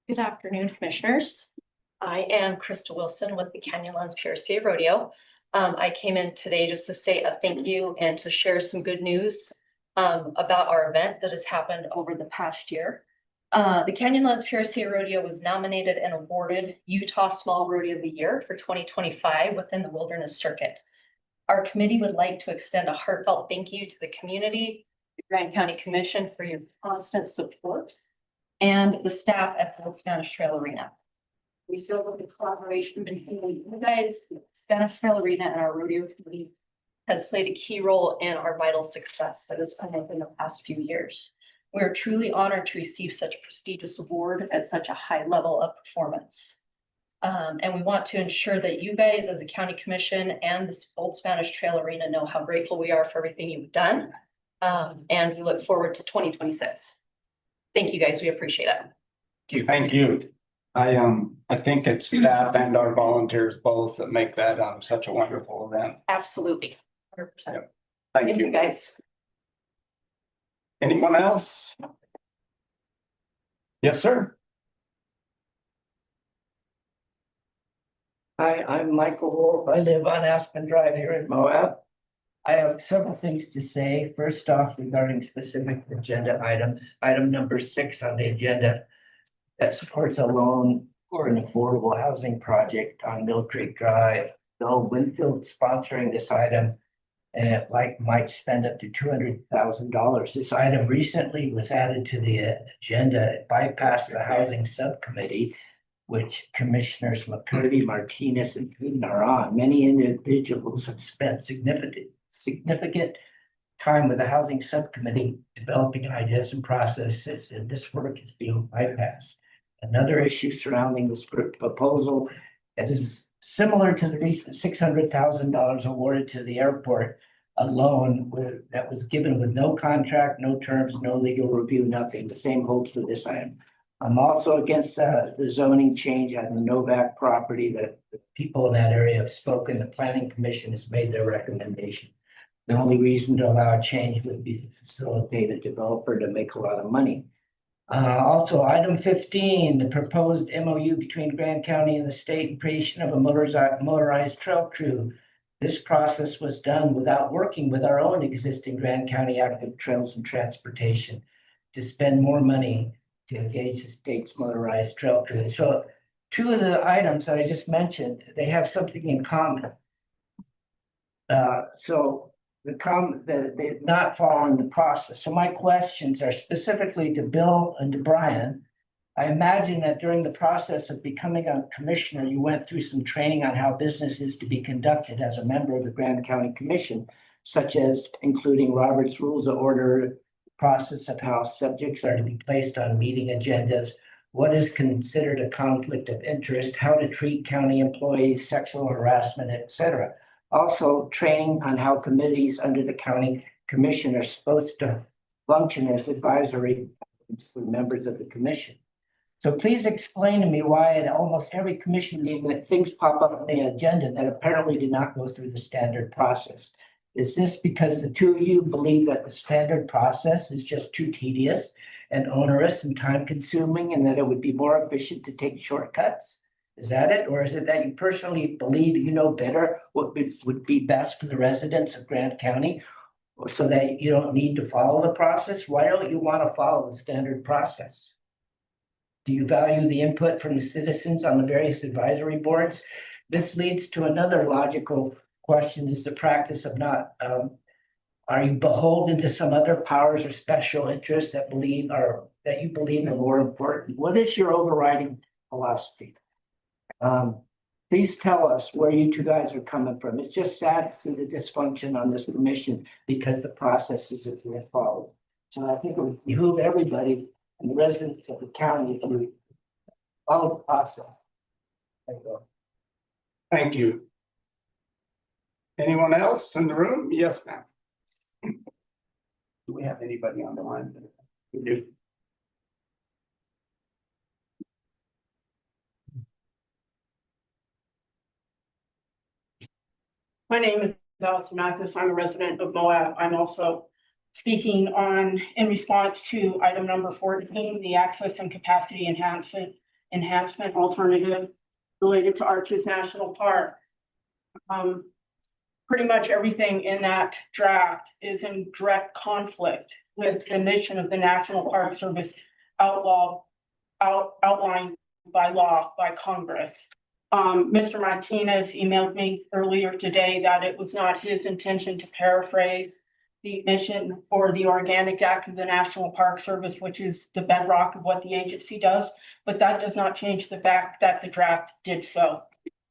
Good afternoon, commissioners. I am Krista Wilson with the Canyonlands PRCA Rodeo. I came in today just to say a thank you and to share some good news about our event that has happened over the past year. The Canyonlands PRCA Rodeo was nominated and awarded Utah Small Rodeo of the Year for 2025 within the Wilderness Circuit. Our committee would like to extend a heartfelt thank you to the community, the Grand County Commission for your constant support, and the staff at the Spanish Trail Arena. We feel that the collaboration between you guys, Spanish Trail Arena, and our rodeo committee has played a key role in our vital success that has come up in the past few years. We are truly honored to receive such a prestigious award at such a high level of performance. And we want to ensure that you guys as a county commission and the Old Spanish Trail Arena know how grateful we are for everything you've done. And we look forward to 2026. Thank you guys, we appreciate it. Thank you. I think it's staff and our volunteers both that make that such a wonderful event. Absolutely. 100%. Thank you guys. Anyone else? Yes, sir. Hi, I'm Michael Wolf. I live on Aspen Drive here in Moab. I have several things to say. First off, regarding specific agenda items, item number 6 on the agenda that supports a loan for an affordable housing project on Mill Creek Drive. Though Winfield sponsoring this item and might spend up to $200,000. This item recently was added to the agenda. It bypassed the housing subcommittee, which Commissioners McCurdy, Martinez, and Peden are on. Many individuals have spent significant time with the housing subcommittee developing ideas and processes, and this work is being bypassed. Another issue surrounding this proposal It is similar to the recent $600,000 awarded to the airport, a loan that was given with no contract, no terms, no legal review, nothing. The same holds for this item. I'm also against the zoning change on the Novak property that the people in that area have spoken. The planning commission has made their recommendation. The only reason to allow a change would be to facilitate a developer to make a lot of money. Also, item 15, the proposed MOU between Grand County and the state and creation of a motorized trail crew. This process was done without working with our own existing Grand County active trails and transportation to spend more money to engage the state's motorized trail crew. So two of the items that I just mentioned, they have something in common. They're not following the process. So my questions are specifically to Bill and to Brian. I imagine that during the process of becoming a commissioner, you went through some training on how business is to be conducted as a member of the Grand County Commission, such as including Robert's Rules of Order, process of how subjects are to be placed on meeting agendas, what is considered a conflict of interest, how to treat county employees, sexual harassment, etc. Also, training on how committees under the county commission are supposed to function as advisory for members of the commission. So please explain to me why at almost every commission meeting that things pop up on the agenda that apparently did not go through the standard process. Is this because the two of you believe that the standard process is just too tedious and onerous and time consuming and that it would be more efficient to take shortcuts? Is that it? Or is it that you personally believe you know better what would be best for the residents of Grant County so that you don't need to follow the process? Why don't you want to follow the standard process? Do you value the input from the citizens on the various advisory boards? This leads to another logical question, is the practice of not, are you beholden to some other powers or special interests that you believe are more important? What is your overriding philosophy? Please tell us where you two guys are coming from. It's just sad to see the dysfunction on this commission because the process isn't being followed. So I think it would behoove everybody and the residents of the county to follow the process. Thank you. Thank you. Anyone else in the room? Yes, ma'am. Do we have anybody on the line? We do. My name is Allison Mathis. I'm a resident of Moab. I'm also speaking in response to item number 14, the access and capacity enhancement alternative related to Arches National Park. Pretty much everything in that draft is in direct conflict with the mission of the National Park Service outlined by law by Congress. Mr. Martinez emailed me earlier today that it was not his intention to paraphrase the mission or the Organic Act of the National Park Service, which is the bedrock of what the agency does, but that does not change the fact that the draft did so.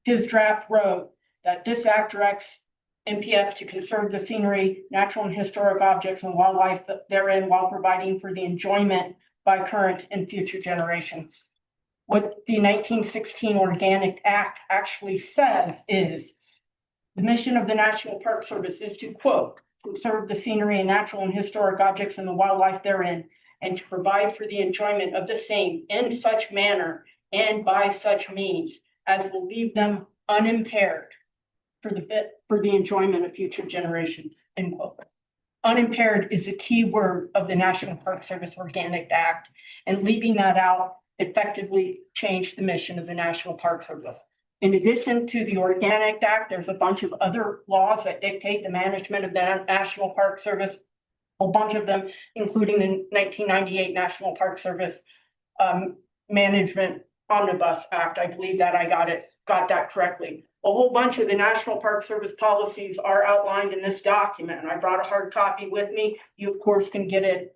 His draft wrote that this act directs NPF to conserve the scenery, natural and historic objects and wildlife therein while providing for the enjoyment by current and future generations. What the 1916 Organic Act actually says is the mission of the National Park Service is to, quote, conserve the scenery and natural and historic objects and the wildlife therein, and to provide for the enjoyment of the same in such manner and by such means as will leave them unimpaired for the enjoyment of future generations, end quote. Unimpaired is the key word of the National Park Service Organic Act, and leaving that out effectively changed the mission of the National Park Service. In addition to the Organic Act, there's a bunch of other laws that dictate the management of the National Park Service, a bunch of them, including the 1998 National Park Service Management Omnibus Act. I believe that I got that correctly. A whole bunch of the National Park Service policies are outlined in this document. I brought a hard copy with me. You, of course, can get it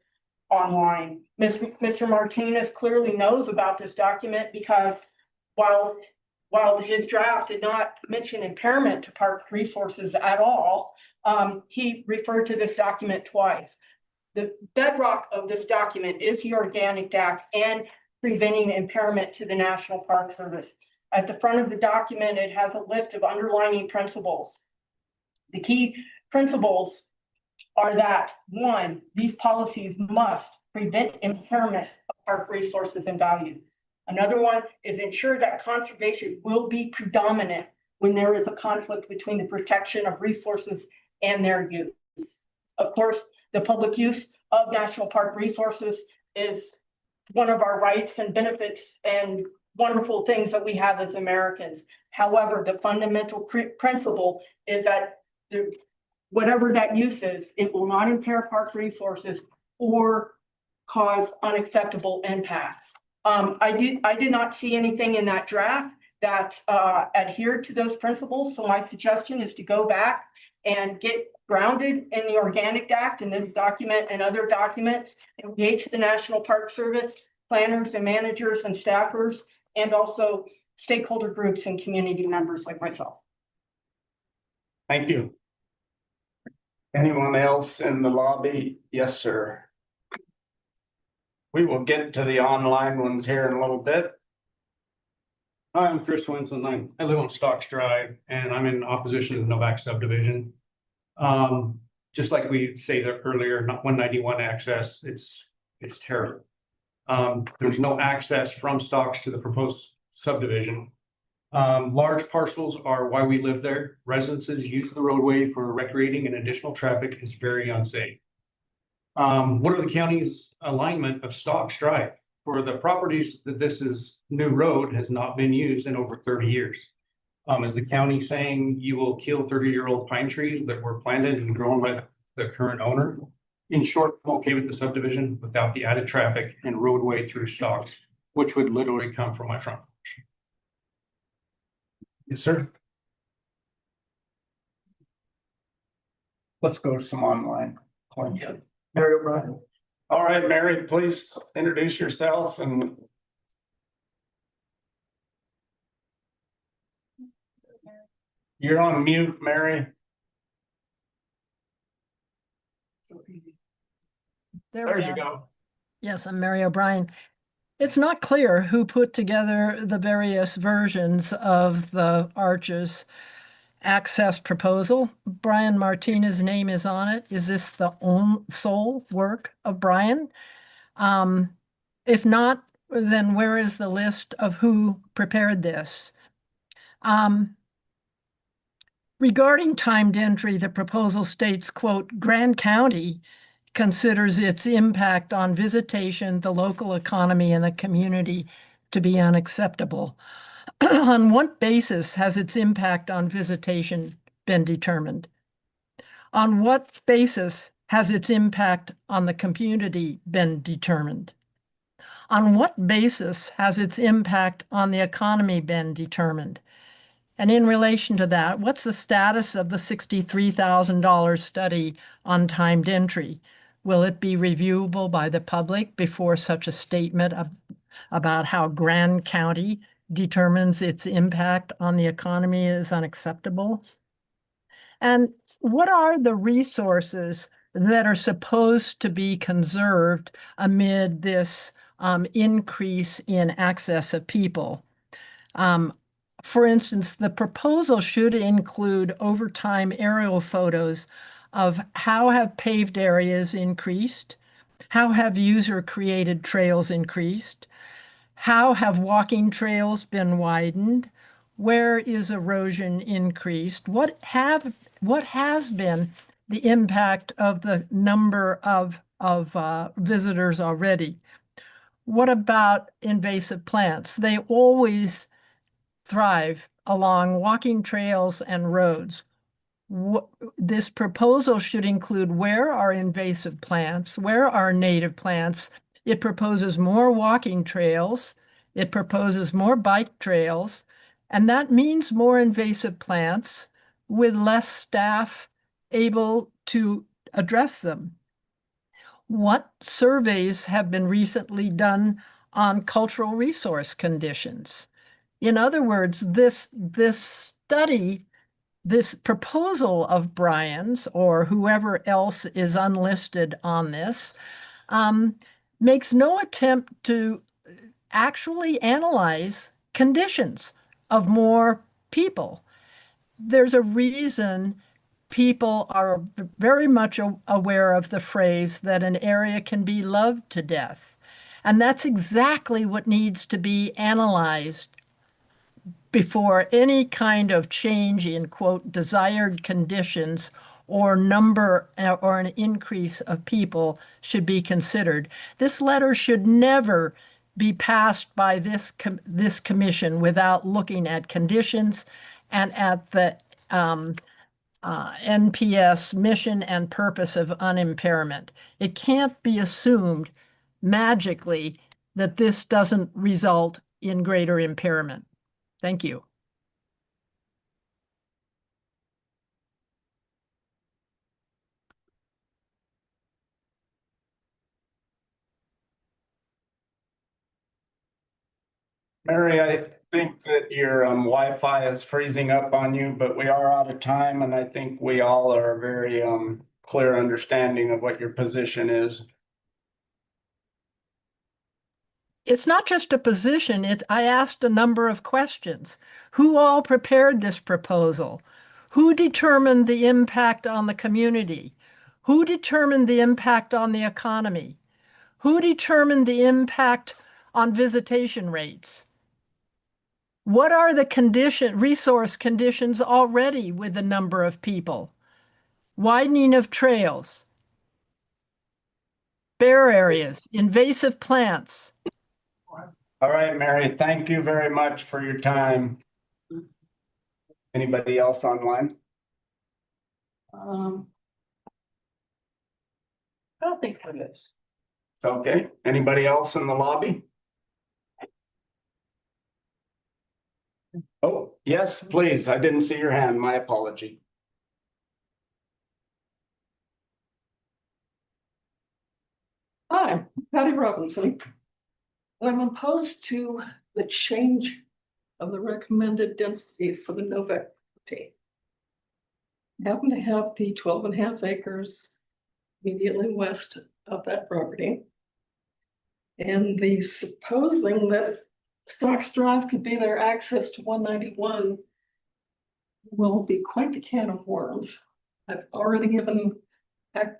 online. Mr. Martinez clearly knows about this document because while his draft did not mention impairment to park resources at all, he referred to this document twice. The bedrock of this document is the Organic Act and preventing impairment to the National Park Service. At the front of the document, it has a list of underlining principles. The key principles are that, one, these policies must prevent impairment of park resources and values. Another one is ensure that conservation will be predominant when there is a conflict between the protection of resources and their use. Of course, the public use of national park resources is one of our rights and benefits and wonderful things that we have as Americans. However, the fundamental principle is that whatever that use is, it will not impair park resources or cause unacceptable impacts. I did not see anything in that draft that adhered to those principles. So my suggestion is to go back and get grounded in the Organic Act and this document and other documents, engage the National Park Service, planners and managers and staffers, and also stakeholder groups and community members like myself. Thank you. Anyone else in the lobby? Yes, sir. We will get to the online ones here in a little bit. Hi, I'm Chris Winston. I live on Stocks Drive and I'm in opposition to the Novak subdivision. Just like we stated earlier, not 191 access, it's terrible. There's no access from Stocks to the proposed subdivision. Large parcels are why we live there. Residences use the roadway for recreating and additional traffic is very unsafe. What are the county's alignment of Stocks Drive? For the properties that this is new road has not been used in over 30 years. Is the county saying you will kill 30-year-old pine trees that were planted and grown by the current owner? In short, I'm okay with the subdivision without the added traffic and roadway through Stocks, which would literally come from my front porch. Yes, sir. Let's go to some online. Mary O'Brien. All right, Mary, please introduce yourself and. You're on mute, Mary. There you go. Yes, I'm Mary O'Brien. It's not clear who put together the various versions of the Arches access proposal. Brian Martinez's name is on it. Is this the sole work of Brian? If not, then where is the list of who prepared this? Regarding timed entry, the proposal states, quote, Grand County considers its impact on visitation, the local economy, and the community to be unacceptable. On what basis has its impact on visitation been determined? On what basis has its impact on the community been determined? On what basis has its impact on the economy been determined? And in relation to that, what's the status of the $63,000 study on timed entry? Will it be reviewable by the public before such a statement about how Grand County determines its impact on the economy is unacceptable? And what are the resources that are supposed to be conserved amid this increase in access of people? For instance, the proposal should include over time aerial photos of how have paved areas increased, how have user-created trails increased, how have walking trails been widened, where is erosion increased, what has been the impact of the number of visitors already. What about invasive plants? They always thrive along walking trails and roads. This proposal should include where are invasive plants, where are native plants. It proposes more walking trails. It proposes more bike trails. And that means more invasive plants with less staff able to address them. What surveys have been recently done on cultural resource conditions? In other words, this study, this proposal of Brian's or whoever else is unlisted on this, makes no attempt to actually analyze conditions. of more people. There's a reason people are very much aware of the phrase that an area can be loved to death. And that's exactly what needs to be analyzed before any kind of change in, quote, desired conditions or number or an increase of people should be considered. This letter should never be passed by this commission without looking at conditions and at the NPS mission and purpose of unimpairment. It can't be assumed magically that this doesn't result in greater impairment. Thank you. Mary, I think that your Wi-Fi is freezing up on you, but we are out of time, and I think we all are very clear understanding of what your position is. It's not just a position. I asked a number of questions. Who all prepared this proposal? Who determined the impact on the community? Who determined the impact on the economy? Who determined the impact on visitation rates? What are the resource conditions already with the number of people? Widening of trails, bare areas, invasive plants. All right, Mary, thank you very much for your time. Anybody else online? I don't think it is. Okay, anybody else in the lobby? Oh, yes, please. I didn't see your hand. My apology. Hi, Patty Robinson. I'm opposed to the change of the recommended density for the Novak property. I happen to have the 12.5 acres immediately west of that property. And the supposing that Stocks Drive could be their access to 191 will be quite the can of worms. I've already given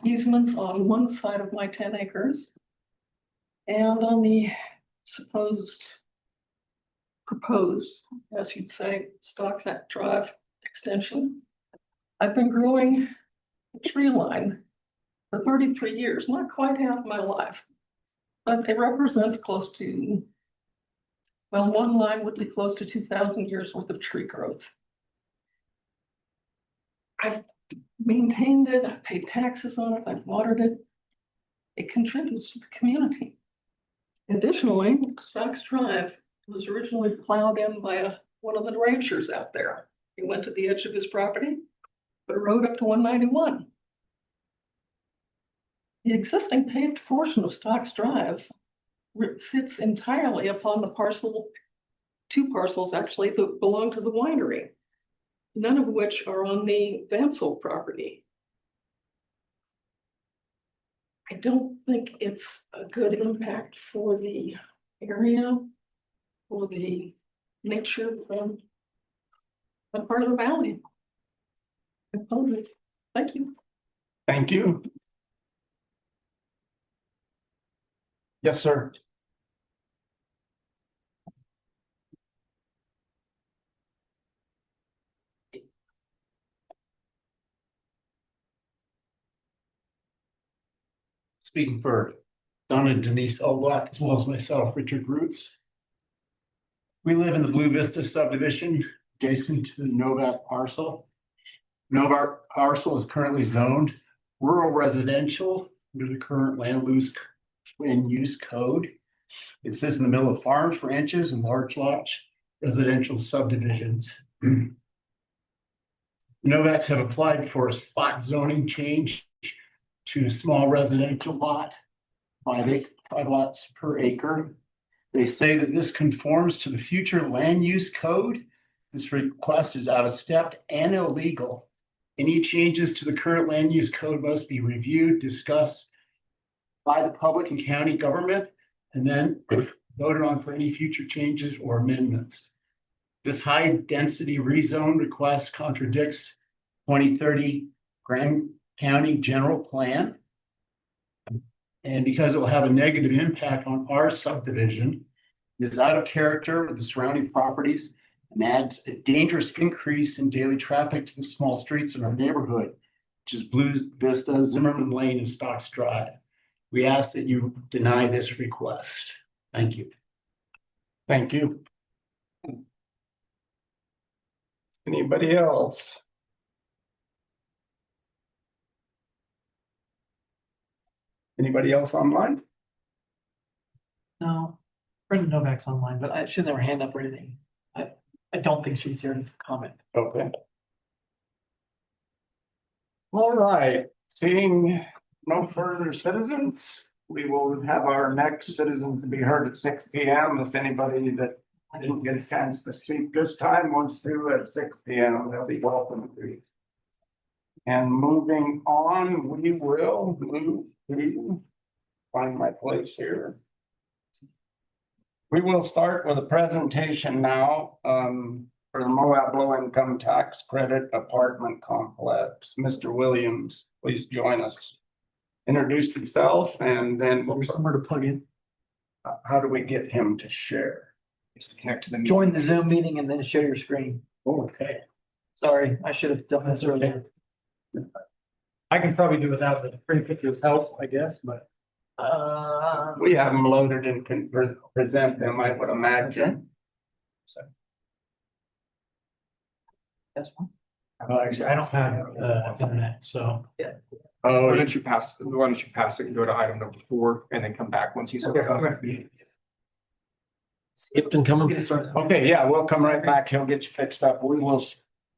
easements on one side of my 10 acres. And on the proposed, as you'd say, Stocks Drive extension, I've been growing a tree line for 33 years, not quite half my life, but it represents close to, well, one line would be close to 2,000 years worth of tree growth. I've maintained it, I've paid taxes on it, I've watered it. It contributes to the community. Additionally, Stocks Drive was originally plowed in by one of the ranchers out there. He went to the edge of his property, but rode up to 191. The existing paved portion of Stocks Drive sits entirely upon the two parcels actually that belong to the winery, none of which are on the Vansel property. I don't think it's a good impact for the area, for the nature of that part of the valley. I oppose it. Thank you. Thank you. Yes, sir. Speaking for Donna and Denise Black, as well as myself, Richard Roots. We live in the Blue Vista subdivision adjacent to the Novak parcel. Novak parcel is currently zoned rural residential under the current land use code. It sits in the middle of farms, ranches, and large lots residential subdivisions. Novaks have applied for a spot zoning change to small residential lot, 5 lots per acre. They say that this conforms to the future land use code. This request is out of step and illegal. Any changes to the current land use code must be reviewed, discussed by the public and county government, and then voted on for any future changes or amendments. This high density rezone request contradicts 2030 Grand County General Plan. And because it will have a negative impact on our subdivision, it is out of character with the surrounding properties and adds a dangerous increase in daily traffic to the small streets in our neighborhood, which is Blue Vista, Zimmerman Lane, and Stocks Drive. We ask that you deny this request. Thank you. Thank you. Anybody else? Anybody else online? No, Brenda Novak's online, but she doesn't have her hand up or anything. I don't think she's here to comment. Okay. All right, seeing no further citizens, we will have our next citizens to be heard at 6 p.m. If anybody that didn't get a chance to speak this time wants to at 6 p.m., they'll be welcome to. And moving on, we will move to find my place here. We will start with a presentation now for the Moab Low Income Tax Credit Apartment Complex. Mr. Williams, please join us. Introduce himself and then Somewhere to plug in. How do we get him to share? Just connect to the. Join the Zoom meeting and then share your screen. Okay. Sorry, I should have done this earlier. I can probably do without the print pictures help, I guess, but. We have them loaded and can present them, I would imagine. So. That's one. Actually, I don't have internet, so. Yeah. Oh, Why don't you pass it and go to item number 4 and then come back once he's. Skipped and coming. okay, yeah, we'll come right back. He'll get you fixed up. We will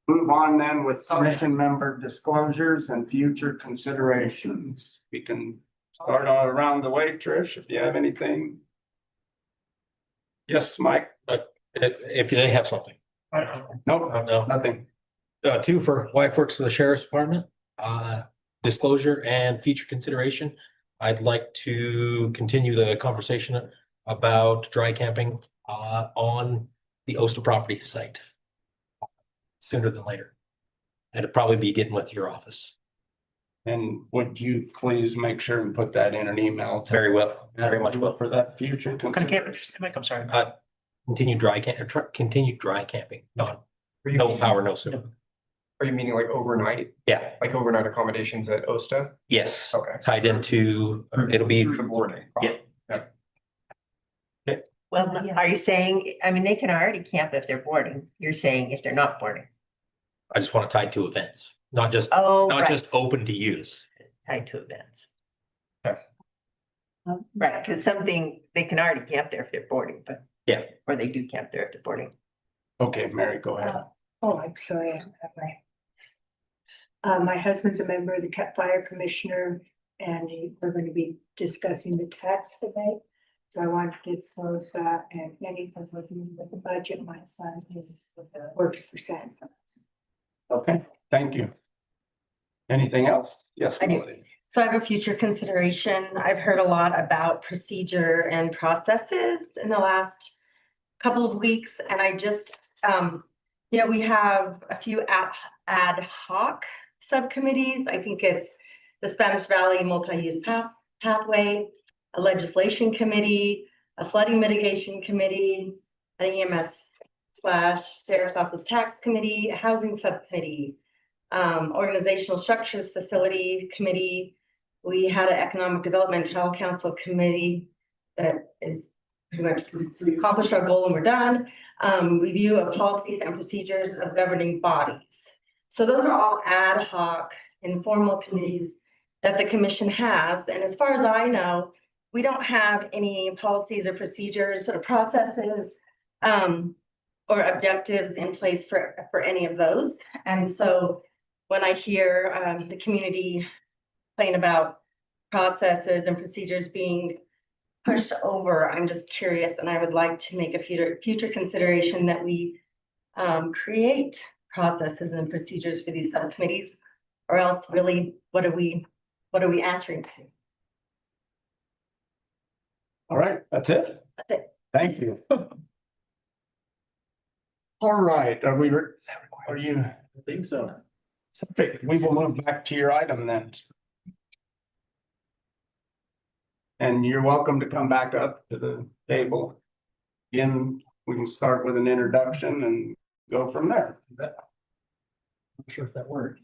move on then with commission member disclosures and future considerations. We can start all around the way, Trish, if you have anything. Yes, Mike. If they have something. Nope, No. nothing. 2 for wife works for the sheriff's department. Disclosure and future consideration. I'd like to continue the conversation about dry camping on the Osta property site sooner than later. And it'd probably be getting with your office. And would you please make sure and put that in an email? Very well, very much well. For that future. What kind of campus? I'm sorry. Continued dry camping, no power, no sewer. Are you meaning like overnight? Yeah, Like overnight accommodations at Osta? yes. Okay. Tied into, it'll be, Through the boarding. yeah. Well, are you saying, I mean, they can already camp if they're boarding. You're saying if they're not boarding. I just want it tied to events, not just Right. just open to use. Tied to events. Okay. Right, because something, they can already camp there if they're boarding, but. Yeah. Or they do camp there if they're boarding. Okay, Mary, go ahead. Oh, I'm sorry, I don't have my husband's a member of the Fire Commissioner and we're going to be discussing the tax debate. So I wanted to disclose that and anything with the budget, my son is works for Santa Cruz. Okay, thank you. Anything else? Yes. I do. So I have a future consideration. I've heard a lot about procedure and processes in the last couple of weeks, and I just, we have a few ad hoc subcommittees. I think it's the Spanish Valley Multi-Use Pathway, a legislation committee, a flooding mitigation committee, an EMS/Sheriff's Office Tax Committee, a housing subcommittee, organizational structures facility committee. We had an economic development trial council committee that is pretty much accomplished our goal and we're done. Review of policies and procedures of governing bodies. So those are all ad hoc informal committees that the commission has. And as far as I know, we don't have any policies or procedures or processes or objectives in place for any of those. And so when I hear the community complain about processes and procedures being pushed over, I'm just curious, and I would like to make a future consideration that we create processes and procedures for these subcommittees, or else really, what are we answering to? All right, that's it. That's it. Thank you. All right, are you? I think so. We will move back to your item then. And you're welcome to come back up to the table. Again, we can start with an introduction and go from there. Not sure if that works.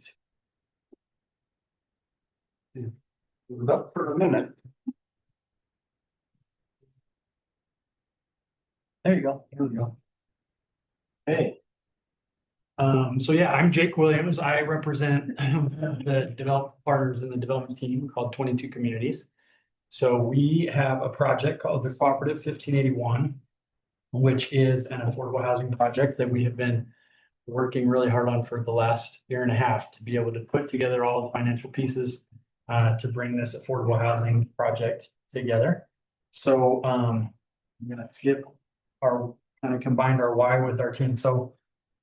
It was up for a minute. There you go. Here we go. Hey. So yeah, I'm Jake Williams. I represent the development partners in the development team called 22 Communities. So we have a project called the Cooperative 1581, which is an affordable housing project that we have been working really hard on for the last year and a half to be able to put together all the financial pieces to bring this affordable housing project together. So I'm gonna skip our kind of combined our why with our team. So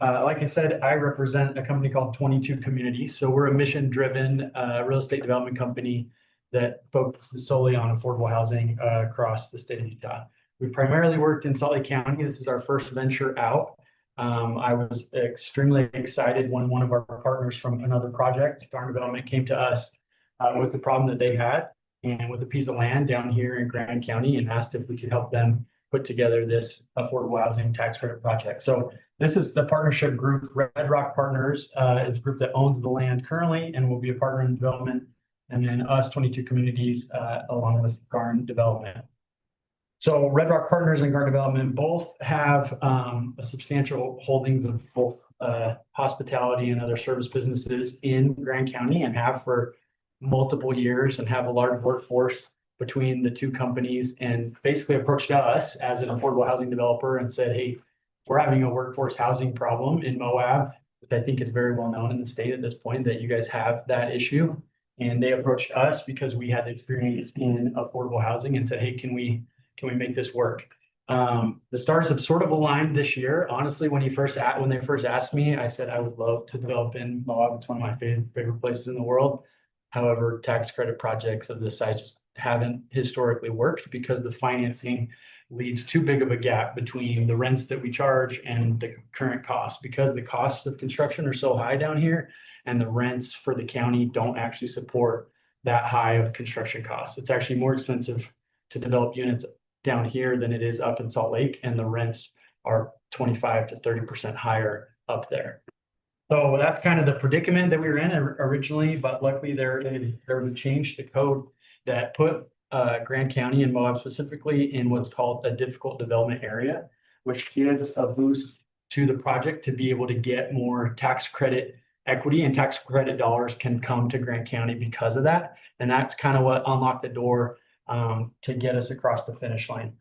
like I said, I represent a company called 22 Communities. So we're a mission-driven real estate development company that focuses solely on affordable housing across the state of Utah. We primarily worked in Salt Lake County. This is our first venture out. I was extremely excited when one of our partners from another project, Garn Development, came to us with the problem that they had and with a piece of land down here in Grand County and asked if we could help them put together this affordable housing tax credit project. So this is the partnership group. Red Rock Partners is a group that owns the land currently and will be a partner in development. And then us, 22 Communities, along with Garn Development. So Red Rock Partners and Garn Development both have a substantial holdings of both hospitality and other service businesses in Grand County and have for multiple years and have a large workforce between the two companies and basically approached us as an affordable housing developer and said, hey, we're having a workforce housing problem in Moab, which I think is very well known in the state at this point that you guys have that issue. And they approached us because we had experience in affordable housing and said, hey, can we make this work? The stars have sort of aligned this year. Honestly, when they first asked me, I said I would love to develop in Moab. It's one of my favorite places in the world. However, tax credit projects of this size just haven't historically worked because the financing leaves too big of a gap between the rents that we charge and the current costs, because the costs of construction are so high down here and the rents for the county don't actually support that high of construction costs. It's actually more expensive to develop units down here than it is up in Salt Lake, and the rents are 25 to 30% higher up there. So that's kind of the predicament that we were in originally, but luckily there was a change to code that put Grand County and Moab specifically in what's called a difficult development area, which gives a boost to the project to be able to get more tax credit equity, and tax credit dollars can come to Grand County because of that. And that's kind of what unlocked the door to get us across the finish line.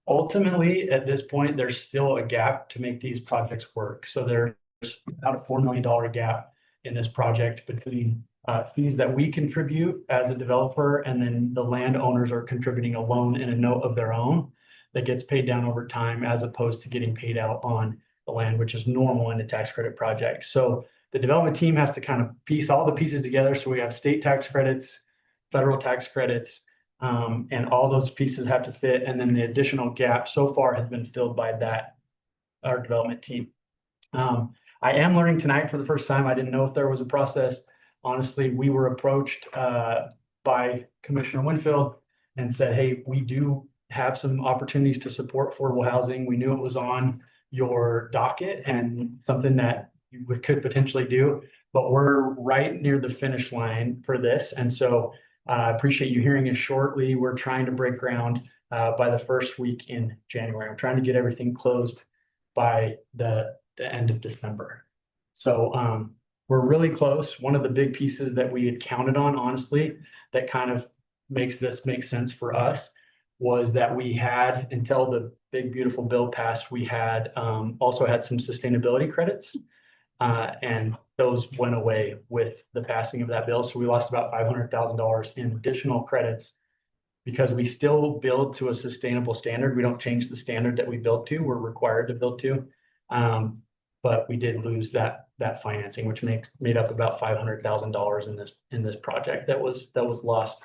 Ultimately, at this point, there's still a gap to make these projects work. So there's about a $4 million gap in this project between fees that we contribute as a developer, and then the landowners are contributing a loan and a note of their own that gets paid down over time, as opposed to getting paid out on the land, which is normal in a tax credit project. So the development team has to kind of piece all the pieces together. So we have state tax credits, federal tax credits, and all those pieces have to fit. And then the additional gap so far has been filled by our development team. I am learning tonight for the first time. I didn't know if there was a process. Honestly, we were approached by Commissioner Winfield and said, hey, we do have some opportunities to support affordable housing. We knew it was on your docket and something that we could potentially do, but we're right near the finish line for this. And so I appreciate you hearing us shortly. We're trying to break ground by the first week in January. I'm trying to get everything closed by the end of December. So we're really close. One of the big pieces that we had counted on, honestly, that kind of makes this make sense for us was that we had, until the big beautiful bill passed, we had also had some sustainability credits. And those went away with the passing of that bill. So we lost about $500,000 in additional credits because we still build to a sustainable standard. We don't change the standard that we built to, we're required to build to. But we did lose that financing, which made up about $500,000 in this project that was lost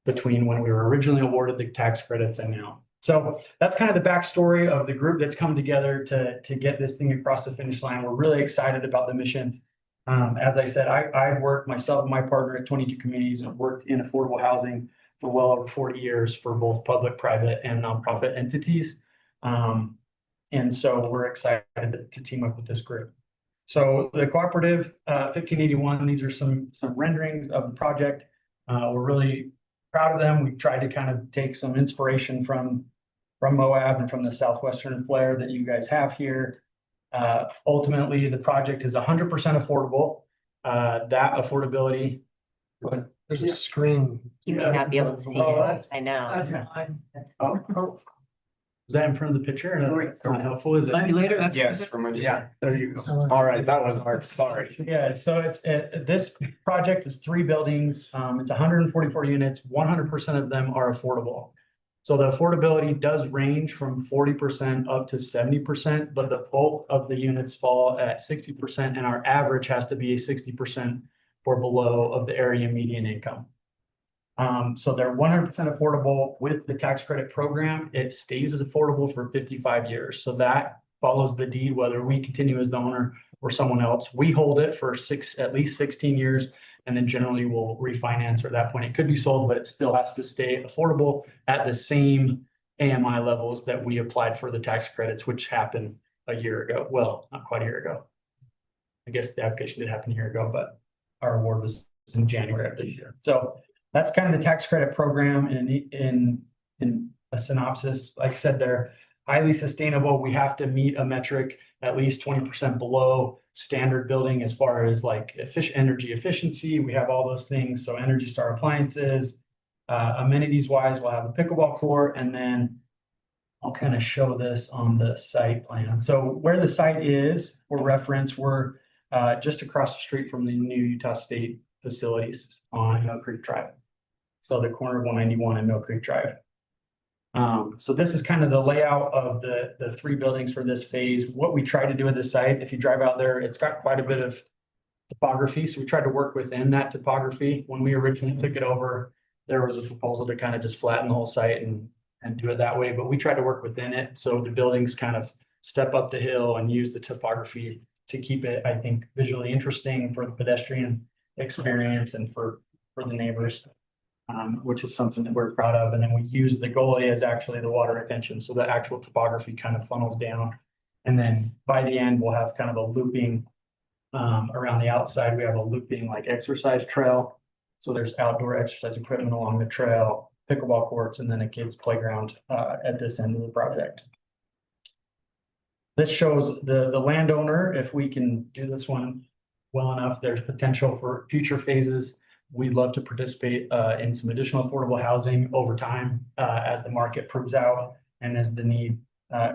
between when we were originally awarded the tax credits and now. So that's kind of the backstory of the group that's come together to get this thing across the finish line. We're really excited about the mission. As I said, I've worked myself and my partner at 22 communities and worked in affordable housing for well over 40 years for both public, private, and nonprofit entities. And so we're excited to team up with this group. So the cooperative 1581, these are some renderings of the project. We're really proud of them. We tried to kind of take some inspiration from Moab and from the southwestern flair that you guys have here. Ultimately, the project is 100% affordable. That affordability. There's a screen. You may not be able to see it. I know. That's fine. Is that in front of the picture? It's not helpful, is it? Maybe later, that's. Yes, from a, yeah, there you go. So- All right, that was hard, sorry. Yeah, so it's, this project is 3 buildings. It's 144 units, 100% of them are affordable. So the affordability does range from 40% up to 70%, but the bulk of the units fall at 60%, and our average has to be 60% or below of the area median income. So they're 100% affordable with the tax credit program. It stays as affordable for 55 years. So that follows the deed, whether we continue as the owner or someone else. We hold it for at least 16 years, and then generally we'll refinance, or at that point it could be sold, but it still has to stay affordable at the same AMI levels that we applied for the tax credits, which happened a year ago. Well, not quite a year ago. I guess the application did happen a year ago, but our award was in January of this year. So that's kind of the tax credit program in a synopsis. Like I said, they're highly sustainable. We have to meet a metric at least 20% below standard building as far as like energy efficiency. We have all those things. So Energy Star appliances, amenities wise, we'll have a pickleball court, and then I'll kind of show this on the site plan. So where the site is, for reference, we're just across the street from the new Utah State facilities on Mill Creek Drive. So the corner of 191 and Mill Creek Drive. So this is kind of the layout of the 3 buildings for this phase. What we try to do with the site, if you drive out there, it's got quite a bit of topography. So we tried to work within that topography. When we originally took it over, there was a proposal to kind of just flatten the whole site and do it that way. But we tried to work within it. So the buildings kind of step up the hill and use the topography to keep it, I think, visually interesting for the pedestrian experience and for the neighbors. Which is something that we're proud of. And then we use the goalie as actually the water retention. So the actual topography kind of funnels down. And then by the end, we'll have kind of a looping around the outside. We have a looping like exercise trail. So there's outdoor exercise equipment along the trail, pickleball courts, and then a kids playground at this end of the project. This shows the landowner. If we can do this one well enough, there's potential for future phases. We'd love to participate in some additional affordable housing over time as the market proves out and as the need,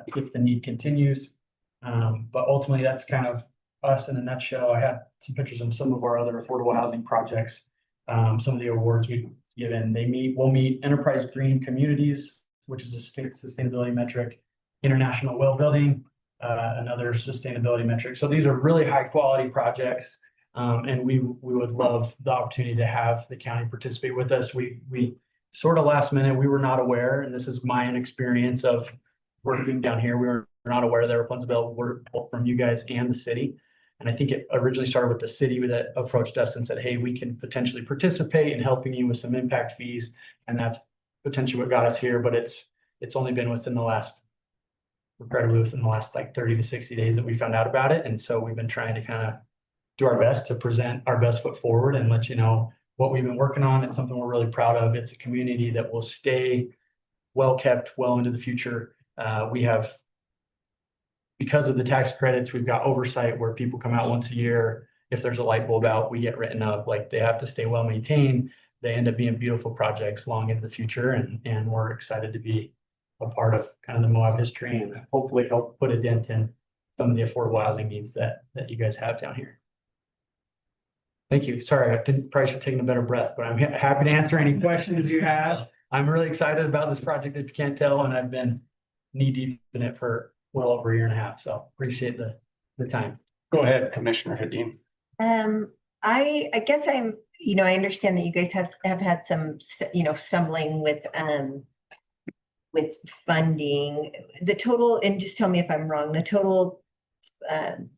if the need continues. But ultimately, that's kind of us in a nutshell. I have some pictures of some of our other affordable housing projects. Some of the awards we've given, we'll meet Enterprise Green Communities, which is a state sustainability metric, International Well Building, another sustainability metric. So these are really high quality projects. And we would love the opportunity to have the county participate with us. We sort of last minute, we were not aware, and this is my inexperience of working down here. We were not aware there were funds available from you guys and the city. And I think it originally started with the city that approached us and said, hey, we can potentially participate in helping you with some impact fees. And that's potentially what got us here, but it's only been within the last like 30 to 60 days that we found out about it. And so we've been trying to kind of do our best to present our best foot forward and let you know what we've been working on. It's something we're really proud of. It's a community that will stay well kept well into the future. We have, because of the tax credits, we've got oversight where people come out once a year. If there's a light bulb out, we get written up. Like, they have to stay well maintained. They end up being beautiful projects long into the future. And we're excited to be a part of kind of the Moab history and hopefully help put a dent in some of the affordable housing needs that you guys have down here. Thank you. Sorry, I probably should have taken a better breath, but I'm happy to answer any questions you have. I'm really excited about this project, if you can't tell, and I've been knee deep in it for well over a year and a half. So appreciate the time. Go ahead, Commissioner Hedin. I guess I understand that you guys have had some, stumbling with with funding, the total, and just tell me if I'm wrong, the total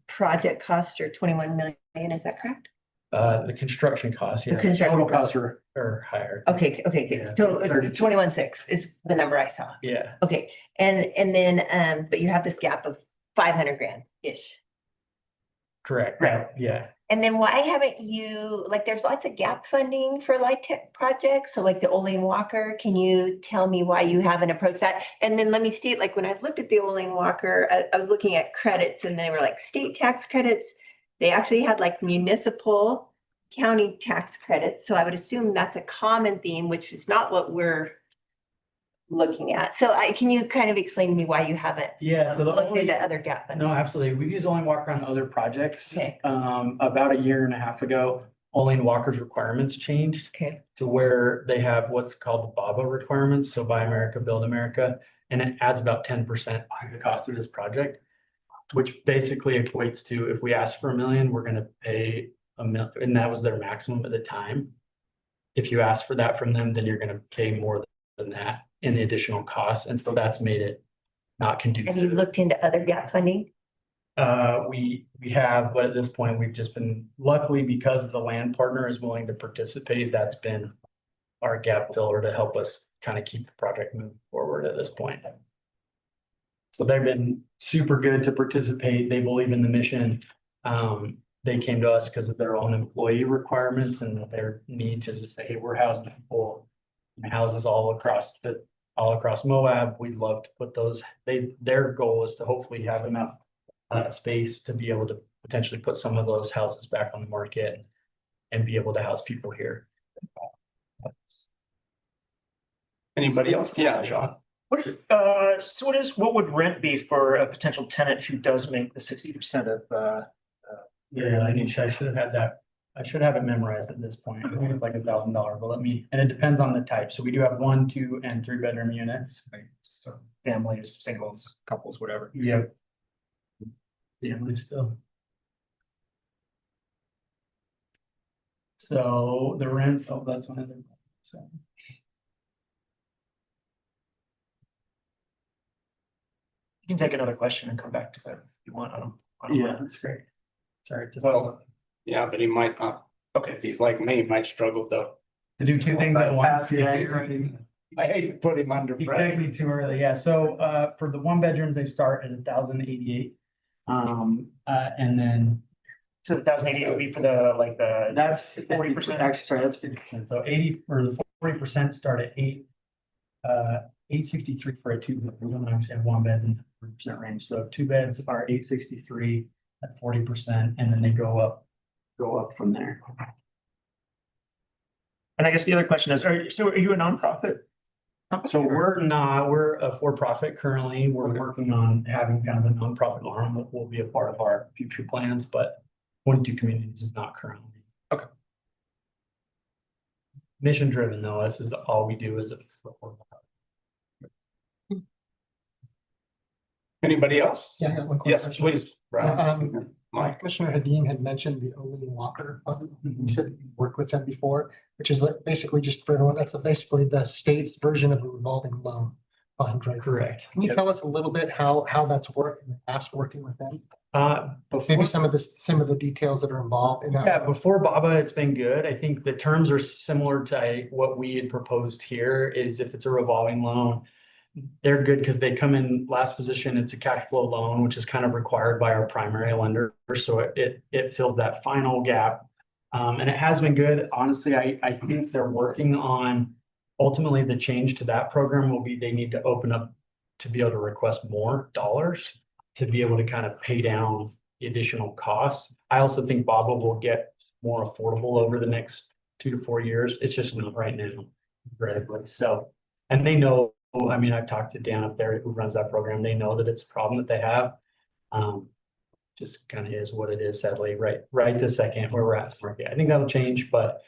project costs are 21 million, is that correct? The construction costs, The yeah, construction total costs are higher. Okay, it's total 21.6 is the number I saw. Yeah, Okay, and then, but you have this gap of 500 grand-ish. correct. Right. Yeah. And then why haven't you, like, there's lots of gap funding for light tech projects, so like the Olin Walker, can you tell me why you haven't approached that? And then let me state, like, when I looked at the Olin Walker, I was looking at credits and they were like state tax credits. They actually had like municipal county tax credits, so I would assume that's a common theme, which is not what we're looking at. So can you kind of explain to me why you haven't Yeah, so the looked only, into other gap funding? no, absolutely. We've used Olin Walker on other projects. Okay. About a year and a half ago, Olin Walker's requirements changed. Okay. To where they have what's called the BABA requirements, so Buy America, Build America, and it adds about 10% to the cost of this project. Which basically equates to, if we ask for $1 million, we're gonna pay $1 million, and that was their maximum at the time. If you ask for that from them, then you're gonna pay more than that in the additional costs, and so that's made it not Have you conducive. looked into other gap funding? We have, but at this point, we've just been, luckily, because the land partner is willing to participate, that's been our gap filler to help us kind of keep the project moving forward at this point. So they've been super good to participate. They believe in the mission. They came to us because of their own employee requirements and their need to just say, hey, we're housing people in houses all across Moab. We'd love to put those, their goal is to hopefully have enough space to be able to potentially put some of those houses back on the market and be able to house people here. Anybody else? Yeah, John. What would rent be for a potential tenant who does make the 60% of Yeah, I should have had that. I should have it memorized at this point. I think it's like $1,000, but and it depends on the type. So we do have 1, 2, and 3 bedroom units. so families, singles, couples, whatever. Yep. Families still. So the rents, oh, that's one of them. So. You can take another question and come back to that if you want. I don't. Yeah, that's great. Sorry. Well, yeah, but he might not. Okay, if he's like me, he might struggle to do two things at once. Yeah, you're right. I hate to put him under You pressure. take me too early. Yeah, so for the 1 bedrooms, they start at 1,088. And then So the 1,088 would be for the that's 40%. Actually, sorry, that's 50%. So 80 or the 40% start at 863 for a 2 bed. We don't actually have 1 beds in the 40% range. So 2 beds are 863 at 40%, and then they go up from there. And I guess the other question is, are you a nonprofit? So we're a for-profit currently. We're working on having kind of a nonprofit arm that will be a part of our future plans, but 22 communities is not currently. Okay. Mission driven though, this is all we do is Anybody else? Yeah, I got one quick Yes, question. please. Brian. Mike. Commissioner Hadeen had mentioned the Olin Walker fund. You said you worked with them before, which is like basically just for everyone, that's basically the state's version of a revolving loan fund, right? Correct. Can you tell us a little bit how that's worked in the past working with them? Before, Maybe some of the details that are involved in that. yeah, before BABA, it's been good. I think the terms are similar to what we had proposed here is if it's a revolving loan, they're good because they come in last position. It's a cash flow loan, which is kind of required by our primary lender. So it fills that final gap. And it has been good. Honestly, I think they're working on ultimately the change to that program will be they need to open up to be able to request more dollars to be able to kind of pay down the additional costs. I also think BABA will get more affordable over the next 2 to 4 years. It's just not right now. So, and they know, I mean, I've talked to Dan up there who runs that program. They know that it's a problem that they have. Just kind of is what it is, sadly, right this second where we're at. I think that'll change, but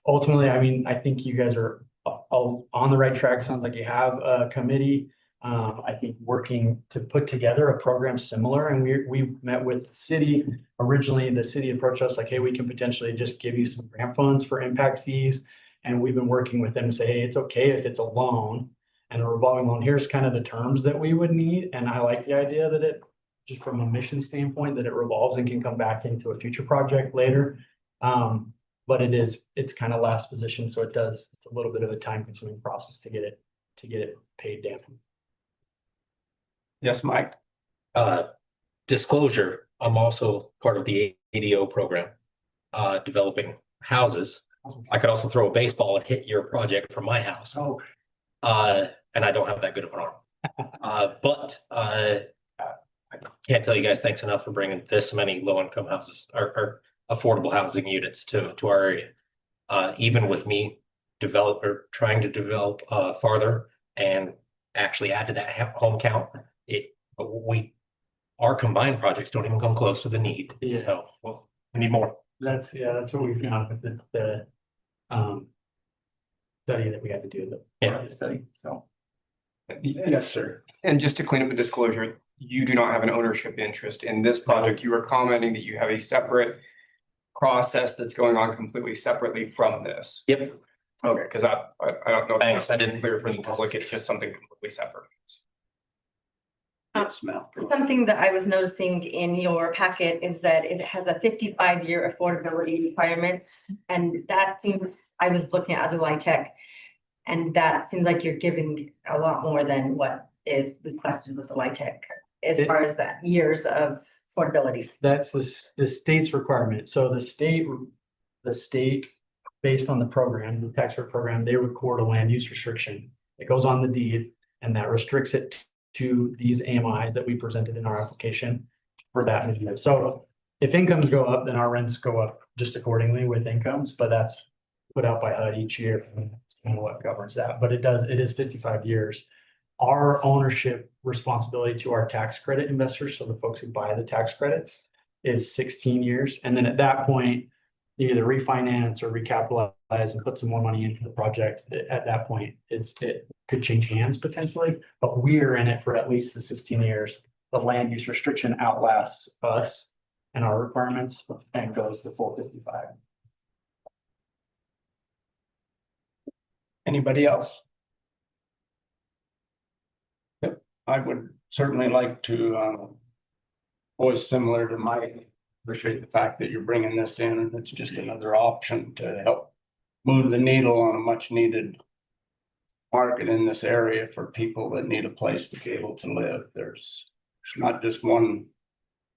ultimately, I mean, I think you guys are all on the right track. Sounds like you have a committee. I think working to put together a program similar, and we met with the city. Originally, the city approached us like, hey, we can potentially just give you some grant funds for impact fees. And we've been working with them to say, hey, it's okay if it's a loan And a revolving loan, here's kind of the terms that we would need, and I like the idea that it, just from a mission standpoint, that it revolves and can come back into a future project later. But it's kind of last position, so it's a little bit of a time consuming process to get it paid down. Yes, Mike? Disclosure, I'm also part of the ADO program, developing houses. I could also throw a baseball and hit your project from my house. Oh. And I don't have that good of an arm. But I can't tell you guys thanks enough for bringing this many low-income houses or affordable housing units to our area. Even with me trying to develop farther and actually add to that home count, our combined projects don't even come close to the need. Yeah. So we need more. That's what we found with the study that we had to do, the study, so. Yes, sir. And just to clean up the disclosure, you do not have an ownership interest in this project. You were commenting that you have a separate process that's going on completely separately from this. Yep. Okay, because I don't know. if Thanks, that's I didn't- clear for the public. It's just something completely separate. Smell. Something that I was noticing in your packet is that it has a 55-year affordability requirement. And that seems, I was looking at other LIHTC, and that seems like you're giving a lot more than what is requested with the LIHTC as far as that years of affordability. That's the state's requirement. So the state, based on the program, the tax credit program, they record a land use restriction. It goes on the deed, and that restricts it to these AMIs that we presented in our application for that measurement. So if incomes go up, then our rents go up just accordingly with incomes, but that's put out by HUD each year. And that's kind of what governs that, but it is 55 years. Our ownership responsibility to our tax credit investors, so the folks who buy the tax credits, is 16 years. And then at that point, you either refinance or recapitalize and put some more money into the project. At that point, it could change hands potentially, but we're in it for at least the 16 years. The land use restriction outlasts us and our requirements and goes to full 55. Anybody else? Yep, I would certainly like to, voice similar to Mike. Appreciate the fact that you're bringing this in, and it's just another option to help move the needle on a much needed market in this area for people that need a place to be able to live. There's not just one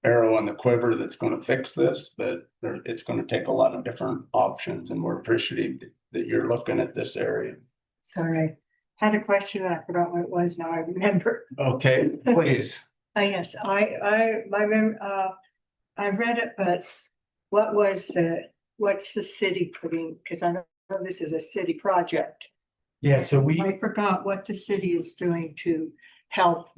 arrow in the quiver that's going to fix this, but it's going to take a lot of different options, and we're appreciative that you're looking at this area. Sorry, I had a question and I forgot what it was. Now I remember. Okay, please. Yes, I read it, but what's the city putting? Because I know this is a city project. Yeah, so I forgot what the city is doing to help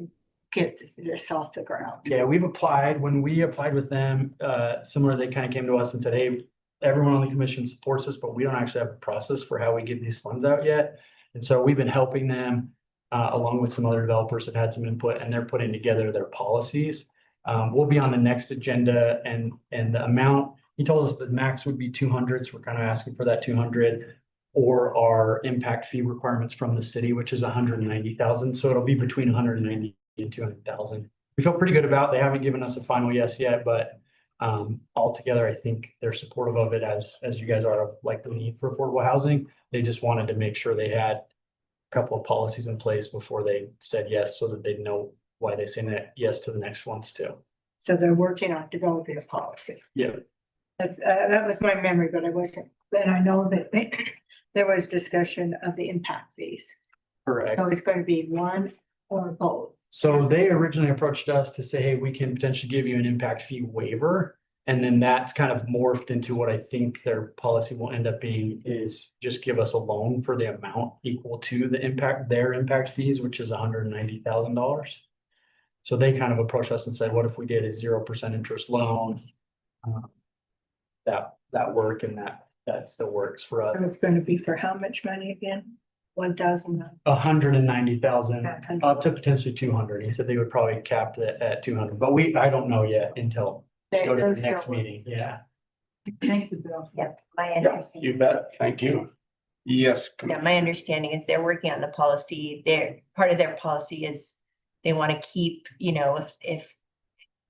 get this off the ground. Yeah, we've applied. When we applied with them, similar, they kind of came to us and said, hey, everyone on the commission supports this, but we don't actually have a process for how we give these funds out yet. And so we've been helping them along with some other developers that had some input, and they're putting together their policies. We'll be on the next agenda, and the amount, he told us the max would be 200. So we're kind of asking for that 200, or our impact fee requirements from the city, which is 190,000. So it'll be between 190 and 200,000. We feel pretty good about, they haven't given us a final yes yet, but altogether, I think they're supportive of it as you guys are, like the need for affordable housing. They just wanted to make sure they had a couple of policies in place before they said yes, so that they'd know why they say yes to the next ones too. So they're working on developing a policy. Yeah. That was my memory, but I wasn't, and I know that there was discussion of the impact fees. Correct. So it's going to be one or both. So they originally approached us to say, hey, we can potentially give you an impact fee waiver. And then that's kind of morphed into what I think their policy will end up being, is just give us a loan for the amount equal to their impact fees, which is $190,000. So they kind of approached us and said, what if we did a 0% interest loan? That work, and that still works for us. So it's going to be for how much money again? 1,000? 190,000 up to potentially 200. He said they would probably cap it at 200, but I don't know yet until we go to the next meeting. Yeah. Thank you, Bill. Yep, my Yeah, you bet. Thank you. Yes. Yeah, my understanding is they're working on the policy. Part of their policy is they want to keep, if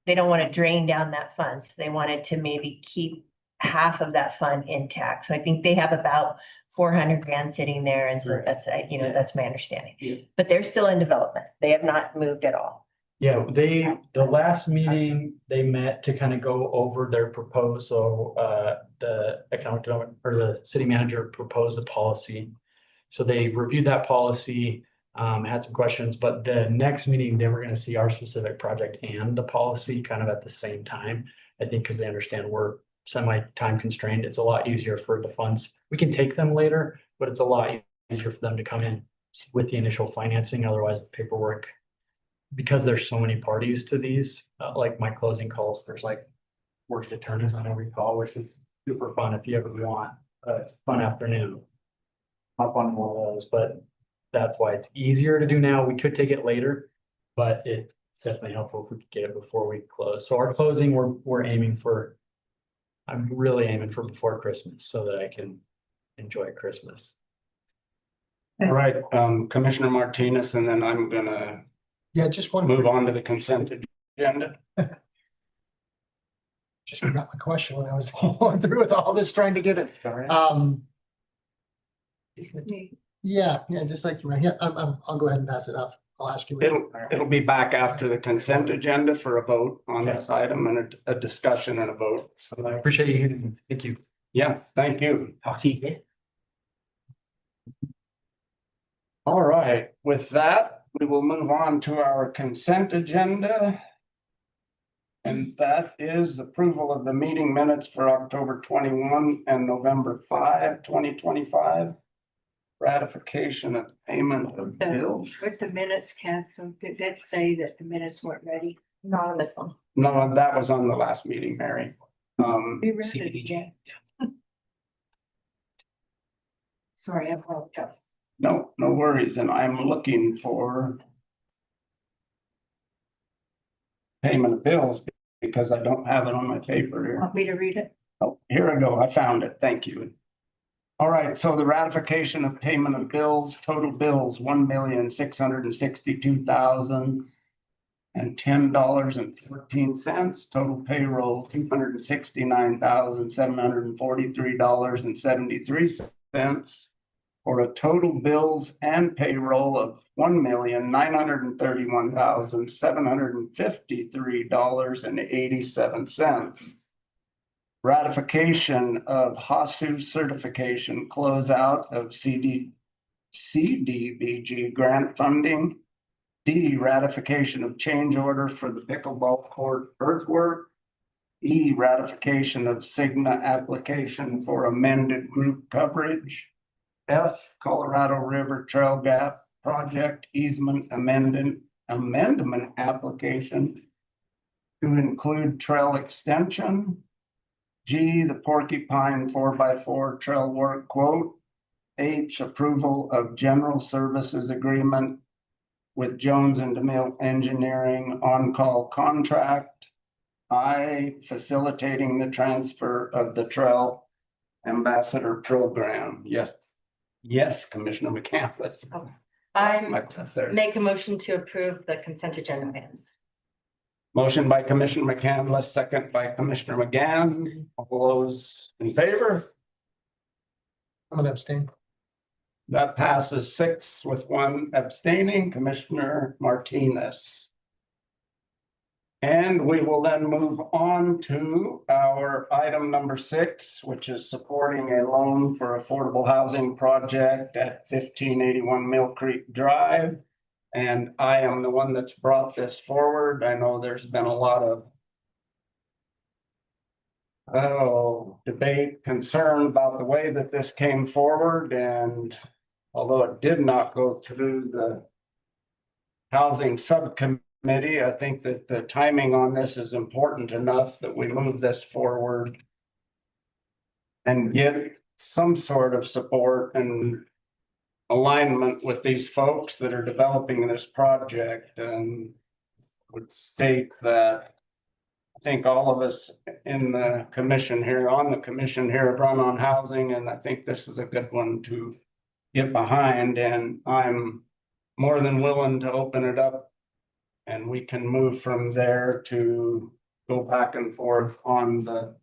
they don't want to drain down that fund, so they wanted to maybe keep half of that fund intact. So I think they have about 400 grand sitting there. And so that's, that's my understanding. But they're still in development. They have not moved at all. Yeah, the last meeting, they met to kind of go over their proposal, the economic development or the city manager proposed a policy. So they reviewed that policy, had some questions, but the next meeting, then we're gonna see our specific project and the policy kind of at the same time. I think because they understand we're semi-time constrained, it's a lot easier for the funds. We can take them later, but it's a lot easier for them to come in with the initial financing. Otherwise, the paperwork, because there's so many parties to these, like my closing calls, there's like worked attorneys on every call, which is super fun if you ever want a fun afternoon. Hop on one of those, but that's why it's easier to do now. We could take it later, but it's definitely helpful if we could get it before we close. So our closing, we're aiming for, I'm really aiming for before Christmas so that I can enjoy Christmas. All right, Commissioner Martinez, and then I'm gonna just one. move on to the consent agenda. Just forgot my question when I was going through with all this, trying to get it. Sorry. Yeah, just like you, I'll go ahead and pass it off. I'll ask you. It'll be back after the consent agenda for a vote on this item and a discussion and a vote. So I appreciate you. Thank you. Yes, thank you. Talk to you. All right, with that, we will move on to our consent agenda. And that is approval of the meeting minutes for October 21 and November 5, 2025. Ratification of payment of bills. With the minutes canceled, did that say that the minutes weren't ready? Not on this one. No, that was on the last meeting, Mary. We read it again. Sorry, I apologize. No worries, and I'm looking for payment of bills because I don't have it on my paper here. Want me to read it? Oh, here I go. I found it. Thank you. All right, so the ratification of payment of bills, total bills, $1,662,010.14. Total payroll, $269,743.73. For a total bills and payroll of $1,931,753.87. Ratification of HASU certification closeout of CDBG grant funding. D, ratification of change order for the pickleball court earthwork. E, ratification of Cigna application for amended group coverage. F, Colorado River Trail Gap Project easement amendment application to include trail extension. G, the Porcupine 4x4 trail work quote. H, approval of general services agreement with Jones and DeMille Engineering on-call contract. I, facilitating the transfer of the trail ambassador program. Yes, Commissioner McCandless. I make a motion to approve the consent agenda items. Motion by Commissioner McCandless, second by Commissioner McGann. All those in favor? I'm gonna abstain. That passes 6 with 1 abstaining, Commissioner Martinez. And we will then move on to our item number 6, which is supporting a loan for affordable housing project at 1581 Mill Creek Drive. And I am the one that's brought this forward. I know there's been a lot of debate, concern about the way that this came forward. And although it did not go through the housing subcommittee, I think that the timing on this is important enough that we move this forward and get some sort of support and alignment with these folks that are developing this project, and would state that think all of us in the commission here, on the commission here, run on housing, and I think this is a good one to get behind, and I'm more than willing to open it up. And we can move from there to go back and forth on the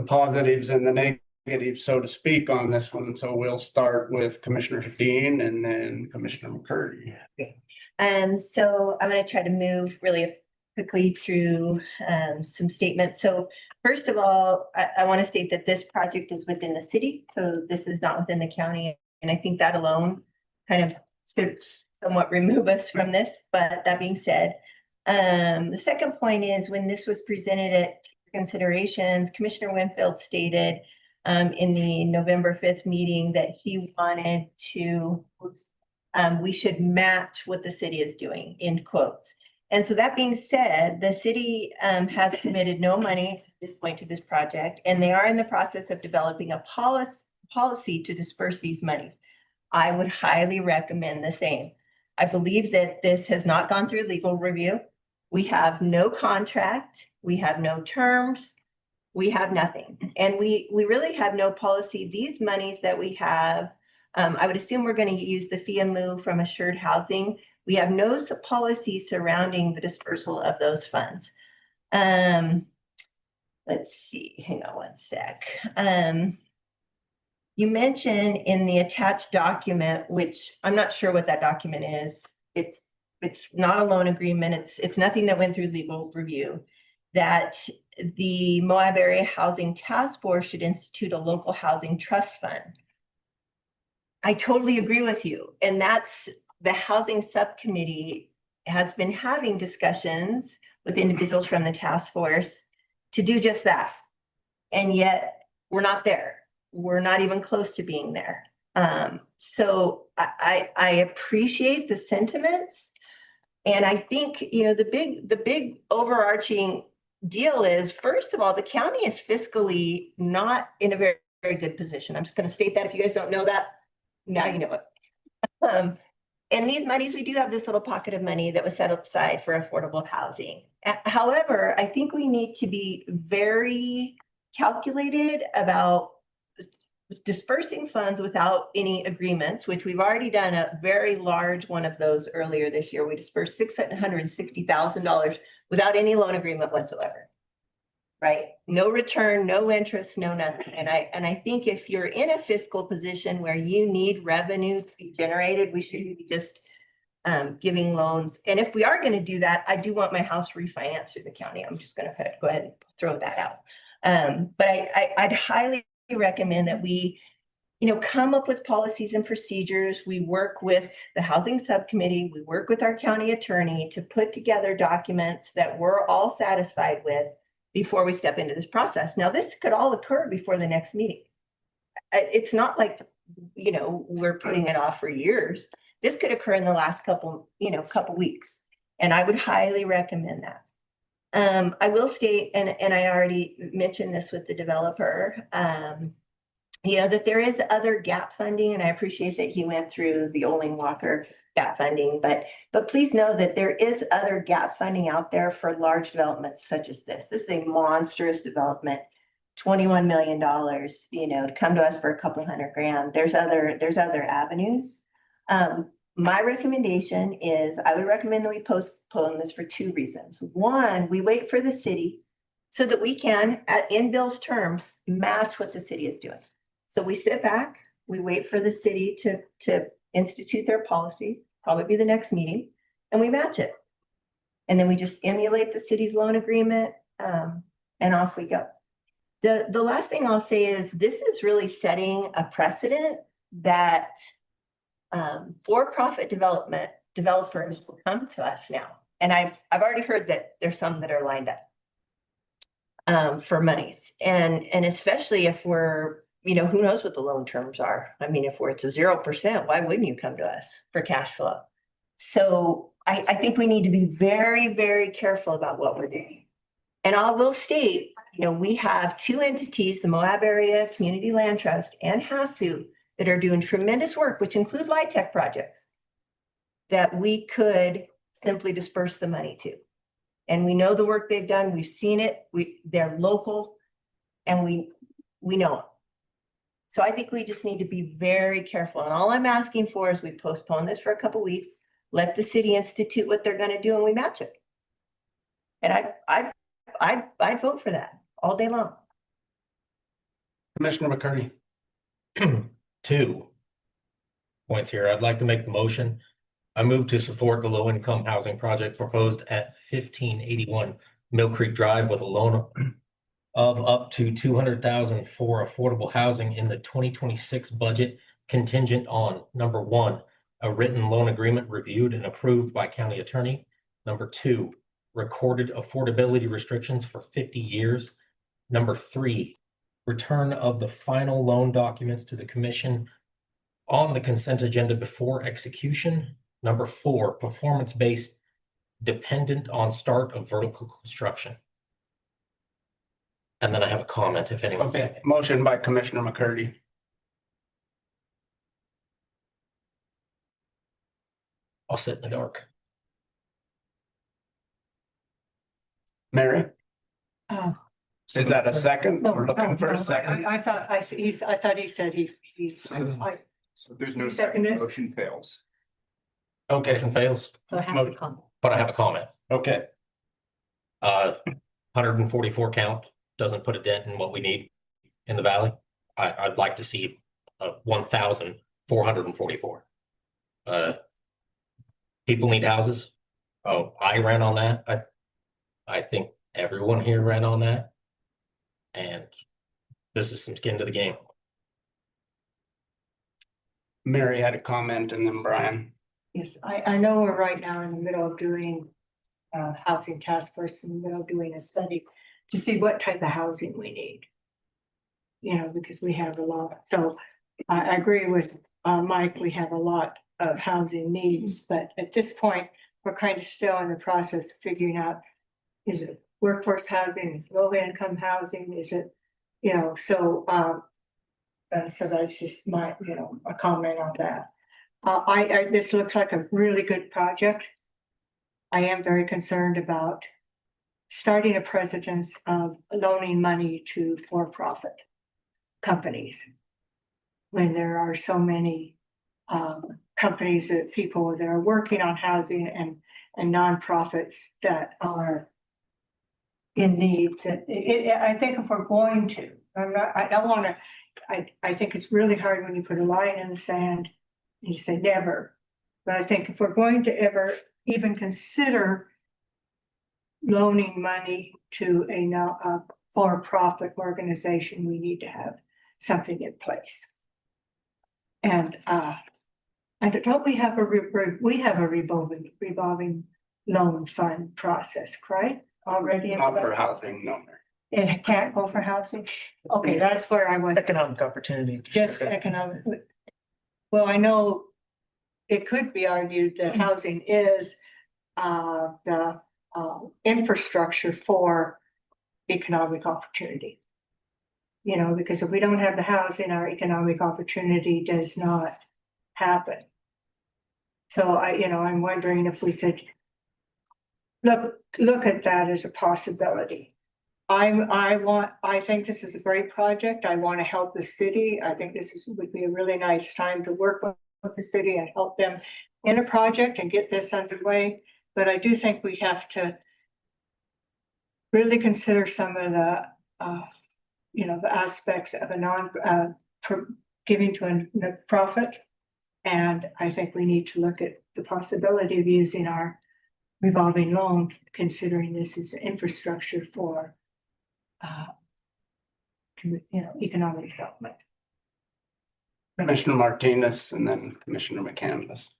positives and the negatives, so to speak, on this one. So we'll start with Commissioner Dean and then Commissioner McCurdy. So I'm gonna try to move really quickly through some statements. So first of all, I want to state that this project is within the city, so this is not within the county. And I think that alone kind of should somewhat remove us from this. But that being said, the second point is when this was presented at considerations, Commissioner Winfield stated in the November 5th meeting that he wanted to, we should match what the city is doing, in quotes. And so that being said, the city has committed no money at this point to this project, and they are in the process of developing a policy to disperse these monies. I would highly recommend the same. I believe that this has not gone through legal review. We have no contract, we have no terms, we have nothing. And we really have no policy. These monies that we have, I would assume we're going to use the fee in lieu from Assured Housing. We have no policy surrounding the dispersal of those funds. Let's see, hang on one sec. You mentioned in the attached document, which I'm not sure what that document is. It's not a loan agreement. It's nothing that went through legal review, that the Moab Area Housing Task Force should institute a local housing trust fund. I totally agree with you. And that's the housing subcommittee has been having discussions with individuals from the task force to do just that. And yet we're not there. We're not even close to being there. So I appreciate the sentiments. And I think, you know, the big overarching deal is, first of all, the county is fiscally not in a very, very good position. I'm just going to state that if you guys don't know that, now you know it. And these monies, we do have this little pocket of money that was set aside for affordable housing. However, I think we need to be very calculated about dispersing funds without any agreements, which we've already done a very large one of those earlier this year. We dispersed $660,000 without any loan agreement whatsoever. Right? No return, no interest, no nothing. And I think if you're in a fiscal position where you need revenue to be generated, we should be just giving loans. And if we are going to do that, I do want my house refinanced through the county. I'm just going to go ahead and throw that out. But I'd highly recommend that we, you know, come up with policies and procedures. We work with the housing subcommittee. We work with our county attorney to put together documents that we're all satisfied with before we step into this process. Now, this could all occur before the next meeting. It's not like, you know, we're putting it off for years. This could occur in the last couple weeks. And I would highly recommend that. I will state, and I already mentioned this with the developer, you know, that there is other gap funding, and I appreciate that he went through the Olin Walker gap funding, but please know that there is other gap funding out there for large developments such as this. This is a monstrous development, $21 million, you know, to come to us for a couple $100,000. There's other avenues. My recommendation is I would recommend that we postpone this for two reasons. One, we wait for the city so that we can, in Bill's terms, match what the city is doing. So we sit back, we wait for the city to institute their policy, probably be the next meeting, and we match it. And then we just emulate the city's loan agreement, and off we go. The last thing I'll say is this is really setting a precedent that for-profit developers will come to us now. And I've already heard that there's some that are lined up for monies. And especially if we're, you know, who knows what the loan terms are. I mean, if it's a 0%, why wouldn't you come to us for cash flow? So I think we need to be very, very careful about what we're doing. And I will state, you know, we have two entities, the Moab Area Community Land Trust and HASU, that are doing tremendous work, which include LIHTC projects, that we could simply disperse the money to. And we know the work they've done. We've seen it. They're local and we know it. So I think we just need to be very careful. And all I'm asking for is we postpone this for a couple weeks, let the city institute what they're gonna do and we match it. And I'd vote for that all day long. Commissioner McCurdy. 2 points here. I'd like to make the motion. I move to support the low income housing project proposed at 1581 Mill Creek Drive with a loan of up to 200,000 for affordable housing in the 2026 budget, contingent on number 1, a written loan agreement reviewed and approved by county attorney. Number 2, recorded affordability restrictions for 50 years. Number 3, return of the final loan documents to the commission on the consent agenda before execution. Number 4, performance-based, dependent on start of vertical construction. And then I have a comment if anyone Okay, seconds. motion by Commissioner McCurdy. I'll sit in the dark. Mary, Oh. is that a second? No, We're looking for a second. I thought he said he's. So there's no You second, second it? motion fails. Okay, Motion fails, So I have to comment. but I have a comment. okay. 144 count doesn't put a dent in what we need in the valley. I'd like to see 1,444. People need houses. Oh, I ran on that. I think everyone here ran on that. And this is some skin to the game. Mary had a comment and then Brian. Yes, I know we're right now in the middle of doing housing task force, in the middle of doing a study to see what type of housing we need. You know, because we have a lot, so I agree with Mike, we have a lot of housing needs, but at this point, we're kind of still in the process of figuring out, is it workforce housing, is it low income housing, is it, you know, so that's just my, you know, a comment on that. This looks like a really good project. I am very concerned about starting a precedence of loaning money to for-profit companies. When there are so many companies that people that are working on housing and nonprofits that are in need, that I think if we're going to, I don't want to, I think it's really hard when you put a line in the sand and you say never. But I think if we're going to ever even consider loaning money to a for-profit organization, we need to have something in place. And don't we have a revolving loan fund process, right? Already. Not for housing, no. It can't go for housing? Okay, that's where I was. Economic opportunity. Just economic. Well, I know it could be argued that housing is the infrastructure for economic opportunity. You know, because if we don't have the housing, our economic opportunity does not happen. So I'm wondering if we could look at that as a possibility. I think this is a great project. I want to help the city. I think would be a really nice time to work with the city and help them in a project and get this underway. But I do think we have to really consider some of the, the aspects of giving to a profit. And I think we need to look at the possibility of using our revolving loan, considering this is infrastructure for economic development. Commissioner Martinez and then Commissioner McCandless.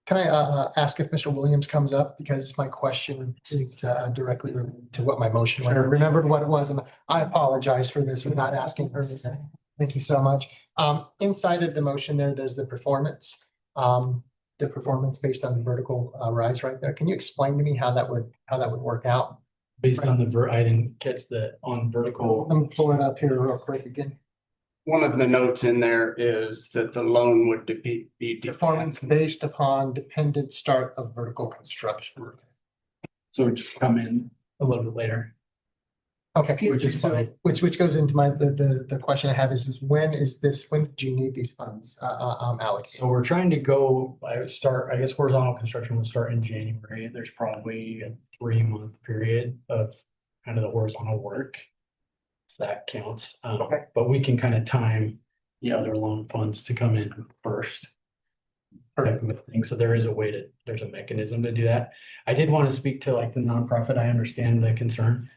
Can I ask if Mr. Williams comes up, because my question is directly related to what my motion was. I remembered what it was, and I apologize for this, for not asking her. Thank you so much. Inside of the motion there's the performance based on the vertical rise right there. Can you explain to me how that would work out? Based on I didn't catch the on vertical. Let me pull it up here real quick again. One of the notes in there is that the loan would be Performance based upon dependent start of vertical construction. So it just come in a little bit later. Okay, Which is fine. which goes into the question I have is when did you need these funds, allocated? So we're trying to go, I guess horizontal construction will start in January. There's probably a 3-month period of kind of the horizontal work. If that counts. But we can kind of time the other loan funds to come in first. So there is there's a mechanism to do that. I did want to speak to like the nonprofit. I understand the concern.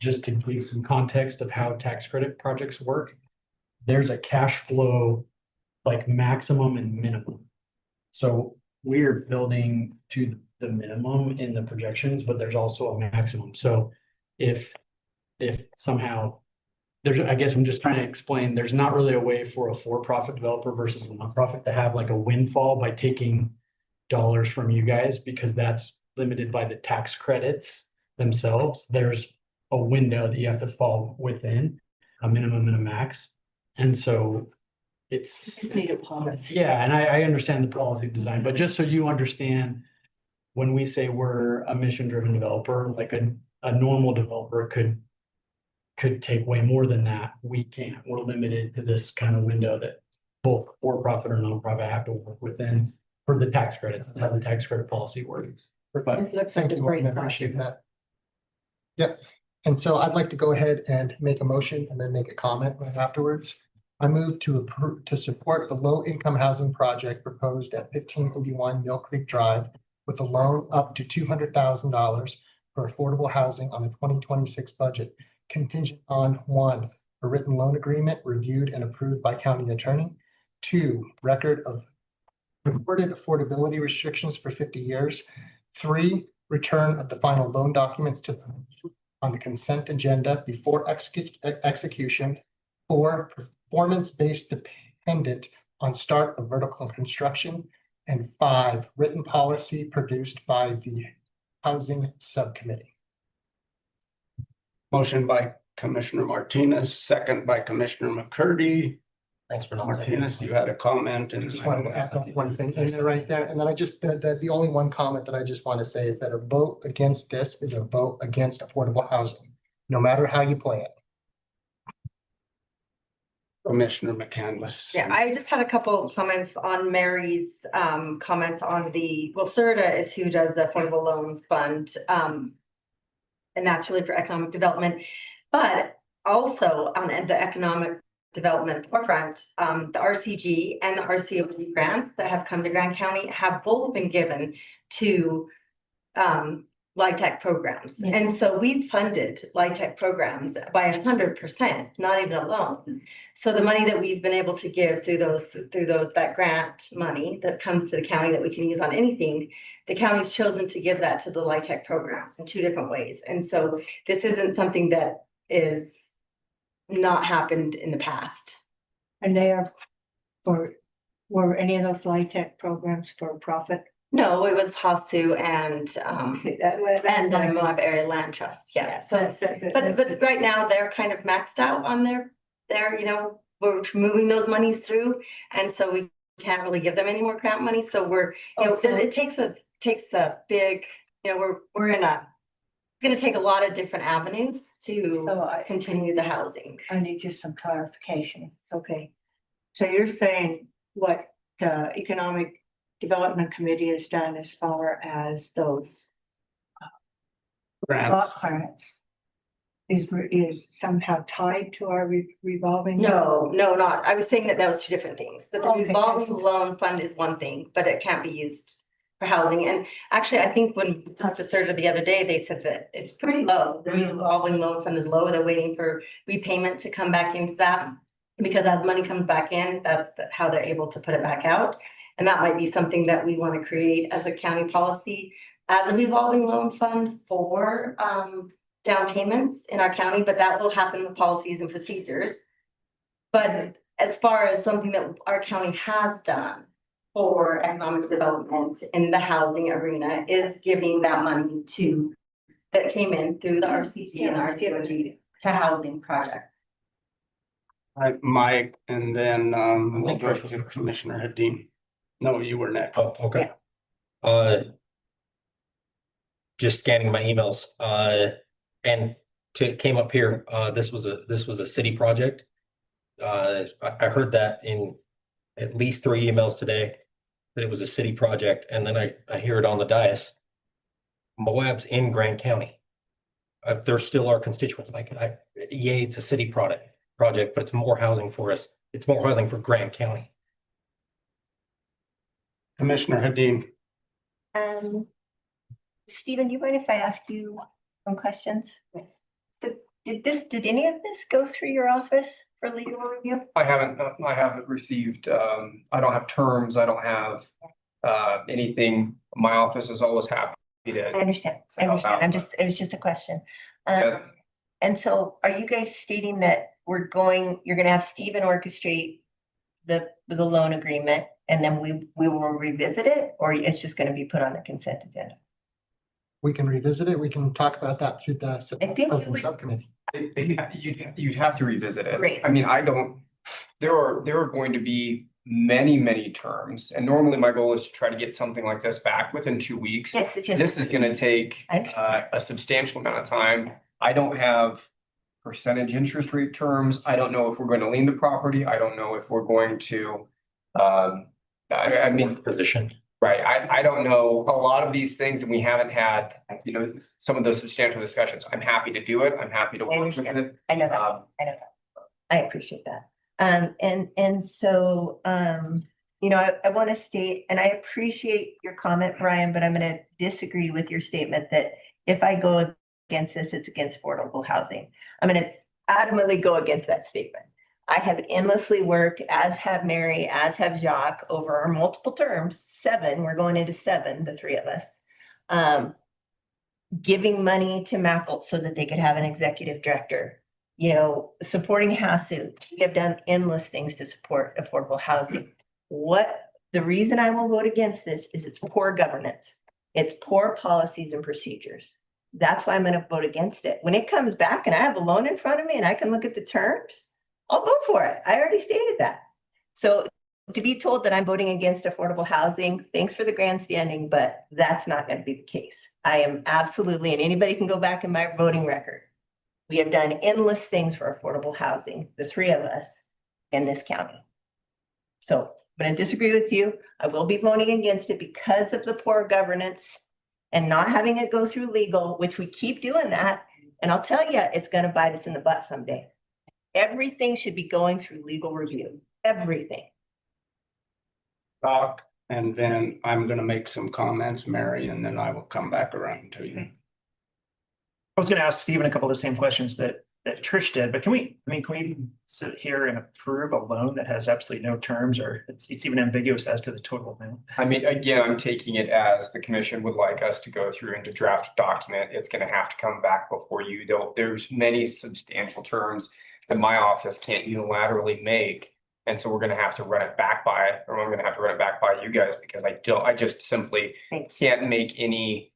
Just to give some context of how tax credit projects work, there's a cash flow like maximum and minimum. So we're building to the minimum in the projections, but there's also a maximum. So if somehow I guess I'm just trying to explain, there's not really a way for a for-profit developer versus a nonprofit to have like a windfall by taking dollars from you guys, because that's limited by the tax credits themselves. There's a window that you have to fall within, a minimum and a max. And so it's. Just need a policy. Yeah, and I understand the policy design, but just so you understand, when we say we're a mission-driven developer, like a normal developer could take way more than that. We can't. We're limited to this kind of window that both for-profit or nonprofit have to work within for the tax credits. That's how the tax credit policy works. Thank you, I appreciate that. Yep, and so I'd like to go ahead and make a motion and then make a comment right afterwards. I move to support the low-income housing project proposed at 1581 Mill Creek Drive with a loan up to $200,000 for affordable housing on the 2026 budget, contingent on 1, a written loan agreement reviewed and approved by county attorney. 2, record of reported affordability restrictions for 50 years. 3, return of the final loan documents on the consent agenda before execution. 4, performance-based dependent on start of vertical construction. And 5, written policy produced by the Housing Subcommittee. Motion by Commissioner Martinez, second by Commissioner McCurdy. Thanks for not Martinez, you had a comment and. I just wanted to echo one thing in there right there. And then the only one comment that I just want to say is that a vote against this is a vote against affordable housing, no matter how you play it. Commissioner McCandless. Yeah, I just had a couple of comments on Mary's comments on CERTA is who does the Affordable Loan Fund. And that's really for economic development, but also on the economic development forefront, the RCG and the RCOG grants that have come to Grand County have both been given to LIHTC programs. Yes. And so we've funded LIHTC programs by 100%, not even a loan. So the money that we've been able to give through that grant money that comes to the county that we can use on anything, the county's chosen to give that to the LIHTC programs in 2 different ways. And so this isn't something that is not happened in the past. And they are were any of those LIHTC programs for profit? No, it was HASU and the Moab Area Land Trust, yeah. So, but right now they're kind of maxed out on their, we're moving those monies through. And so we can't really give them any more grant money. So it takes a big, we're in gonna take a lot of different avenues to continue the housing. I need just some clarification, if it's okay. So you're saying what the Economic Development Committee has done as far as those block grants is somehow tied to our revolving? No, not. I was saying that was 2 different things. That the revolving loan fund is one thing, but it can't be used for housing. And actually, I think when we talked to CERTA the other day, they said that it's pretty low. The revolving loan fund is low. They're waiting for repayment to come back into that. Because as money comes back in, that's how they're able to put it back out. And that might be something that we want to create as a county policy, as a revolving loan fund for down payments in our county, but that will happen with policies and procedures. But as far as something that our county has done for economic development in the housing arena is giving that money that came in through the RCG and RCOG to housing projects. Mike, and then we'll go to Commissioner Hadeen. No, you were next. Oh, okay. just scanning my emails, and came up here, this was a city project. I heard that in at least 3 emails today, that it was a city project, and then I hear it on the dais. Moab's in Grand County. They're still our constituents, yay, it's a city project, but it's more housing for us. It's more housing for Grand County. Commissioner Hadeen. Stephen, do you mind if I ask you some questions? So did any of this go through your office for legal review? I haven't received, I don't have terms, I don't have anything. My office is always happy to. I understand. It was just a question. And so are you guys stating that you're gonna have Stephen orchestrate the loan agreement and then we will revisit it, or it's just gonna be put on the consent agenda? We can revisit it. We can talk about that through the subcommittee. You'd have to revisit it. Great. I mean, there are going to be many terms, and normally my goal is to try to get something like this back within 2 weeks. Yes, it's just. This is gonna take a substantial amount of time. I don't have percentage interest rate terms. I don't know if we're going to lien the property. I don't know if we're going to, I mean. Position. Right, I don't know a lot of these things, and we haven't had, some of those substantial discussions. I'm happy to do it. I'm happy to work with it. I know that. I appreciate that. And so, I want to state, and I appreciate your comment, Brian, but I'm going to disagree with your statement that if I go against this, it's against affordable housing. I'm going to adamantly go against that statement. I have endlessly worked, as have Mary, as have Jacques, over our multiple terms, 7, we're going into 7, the 3 of us, giving money to Mackle so that they could have an executive director, supporting HASU. We have done endless things to support affordable housing. The reason I will vote against this is it's poor governance. It's poor policies and procedures. That's why I'm going to vote against it. When it comes back and I have a loan in front of me and I can look at the terms, I'll vote for it. I already stated that. So to be told that I'm voting against affordable housing, thanks for the grandstanding, but that's not going to be the case. I am absolutely, and anybody can go back in my voting record. We have done endless things for affordable housing, the 3 of us in this county. So I'm going to disagree with you. I will be voting against it because of the poor governance and not having it go through legal, which we keep doing that. And I'll tell you, it's going to bite us in the butt someday. Everything should be going through legal review, everything. Doc, and then I'm gonna make some comments, Mary, and then I will come back around to you. I was gonna ask Stephen a couple of the same questions that Trish did, but can we sit here and approve a loan that has absolutely no terms, or it's even ambiguous as to the total amount? I mean, again, I'm taking it as the commission would like us to go through and to draft a document. It's gonna have to come back before you. There's many substantial terms that my office can't unilaterally make. And so we're gonna have to run it back by, or I'm gonna have to run it back by you guys, because I just simply can't make any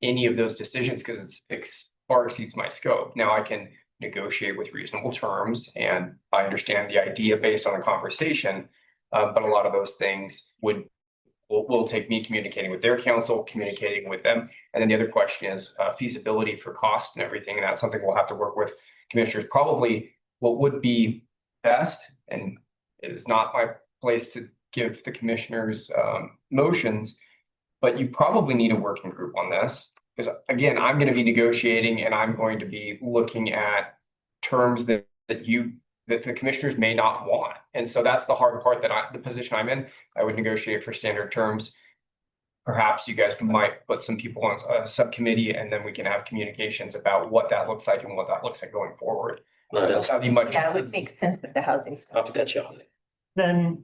of those decisions because it far exceeds my scope. Now I can negotiate with reasonable terms, and I understand the idea based on the conversation. But a lot of those things will take me communicating with their counsel, communicating with them. And then the other question is feasibility for cost and everything. And that's something we'll have to work with commissioners. Probably what would be best, and it is not my place to give the commissioners motions, but you probably need a working group on this. Because again, I'm going to be negotiating and I'm going to be looking at terms that the commissioners may not want. And so that's the hard part, the position I'm in. I would negotiate for standard terms. Perhaps you guys might put some people on a subcommittee, and then we can have communications about what that looks like and what that looks like going forward. That'd be much. Yeah, it would make sense with the housing. Not to cut you off. Then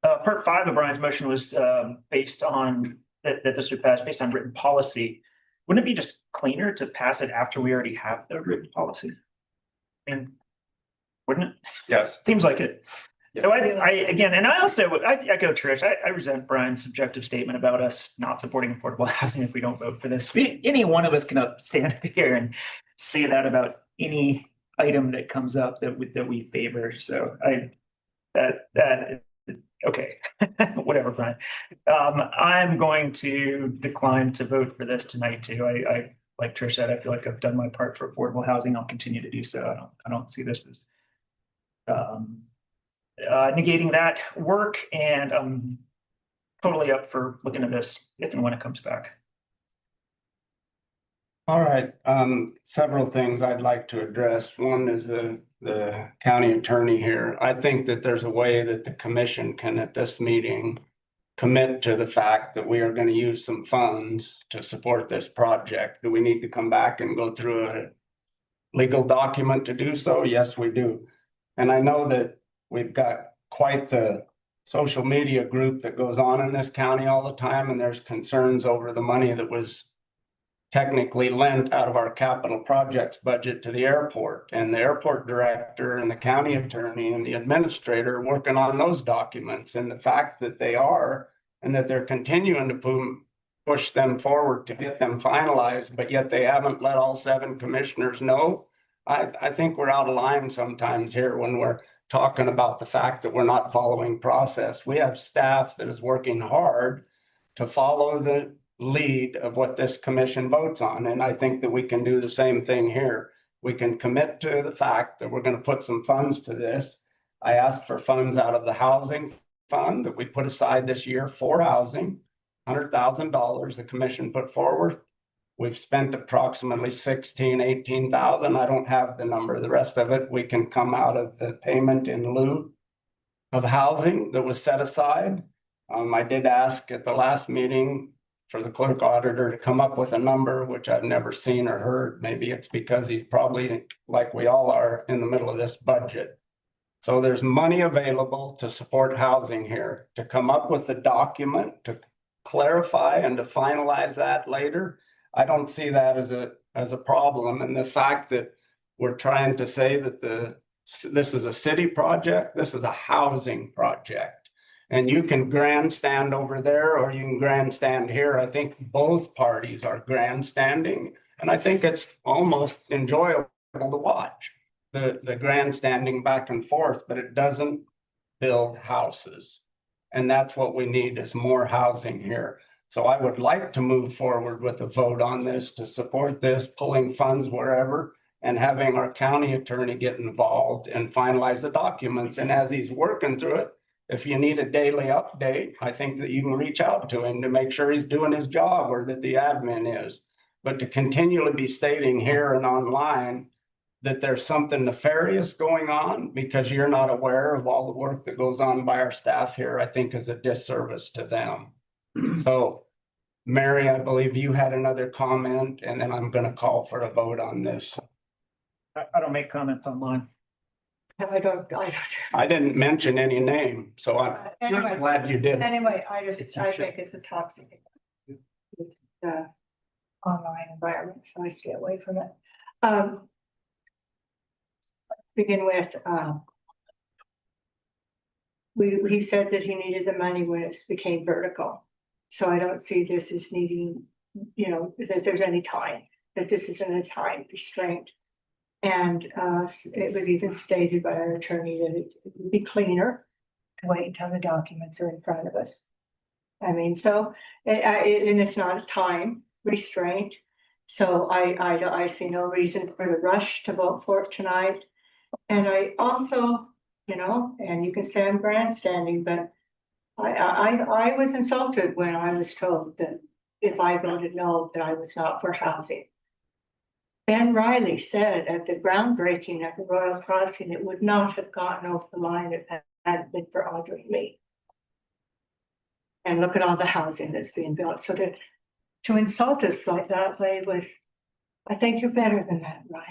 part 5 of Brian's motion was based on that this would pass based on written policy. Wouldn't it be just cleaner to pass it after we already have the written policy? And wouldn't it? Yes. Seems like it. So I again, and I echo Trish. I resent Brian's subjective statement about us not supporting affordable housing if we don't vote for this. Any one of us can stand here and say that about any item that comes up that we favor. So okay, whatever. fine. I'm going to decline to vote for this tonight too. I, like Trish said, I feel like I've done my part for affordable housing. I'll continue to do so. I don't see this as negating that work, and I'm totally up for looking at this if and when it comes back. All right, several things I'd like to address. One is the county attorney here. I think that there's a way that the commission can at this meeting commit to the fact that we are going to use some funds to support this project. Do we need to come back and go through a legal document to do so? Yes, we do. And I know that we've got quite the social media group that goes on in this county all the time, and there's concerns over the money that was technically lent out of our capital projects budget to the airport, and the airport director and the county attorney and the administrator working on those documents, and the fact that they are, and that they're continuing to push them forward to get them finalized, but yet they haven't let all 7 commissioners know. I think we're out of line sometimes here when we're talking about the fact that we're not following process. We have staff that is working hard to follow the lead of what this commission votes on. And I think that we can do the same thing here. We can commit to the fact that we're going to put some funds to this. I asked for funds out of the housing fund that we put aside this year for housing, $100,000 the commission put forward. We've spent approximately 18,000. I don't have the number. The rest of it, we can come out of the payment in lieu of housing that was set aside. I did ask at the last meeting for the clerk auditor to come up with a number, which I've never seen or heard. Maybe it's because he's probably, like we all are, in the middle of this budget. So there's money available to support housing here. To come up with a document to clarify and to finalize that later, I don't see that as a problem. And the fact that we're trying to say that this is a city project, this is a housing project. And you can grandstand over there or you can grandstand here. I think both parties are grandstanding. And I think it's almost enjoyable to watch the grandstanding back and forth, but it doesn't build houses. And that's what we need, is more housing here. So I would like to move forward with a vote on this to support this, pulling funds wherever, and having our county attorney get involved and finalize the documents. And as he's working through it, if you need a daily update, I think that you can reach out to him to make sure he's doing his job, or that the admin is. But to continually be stating here and online that there's something nefarious going on because you're not aware of all the work that goes on by our staff here, I think is a disservice to them. So, Mary, I believe you had another comment, and then I'm going to call for a vote on this. I don't make comments online. I don't. I didn't mention any name, so I'm Anyway. glad you did. Anyway, I think it's a toxic online environment, so I stay away from it. Begin with, he said that he needed the money when it became vertical. So I don't see this as needing, that there's any time, that this isn't a time restraint. And it was even stated by our attorney that it would be cleaner to wait until the documents are in front of us. I mean, so, and it's not a time restraint. So I see no reason for the rush to vote for it tonight. And I also, and you can say I'm grandstanding, but I was insulted when I was told that if I voted no, that I was not for housing. Ben Riley said at the groundbreaking at the Royal Crossing, it would not have gotten over the line if it hadn't been for Audrey and me. And look at all the housing that's being built. So to insult us like that way I think you're better than that, Ryan.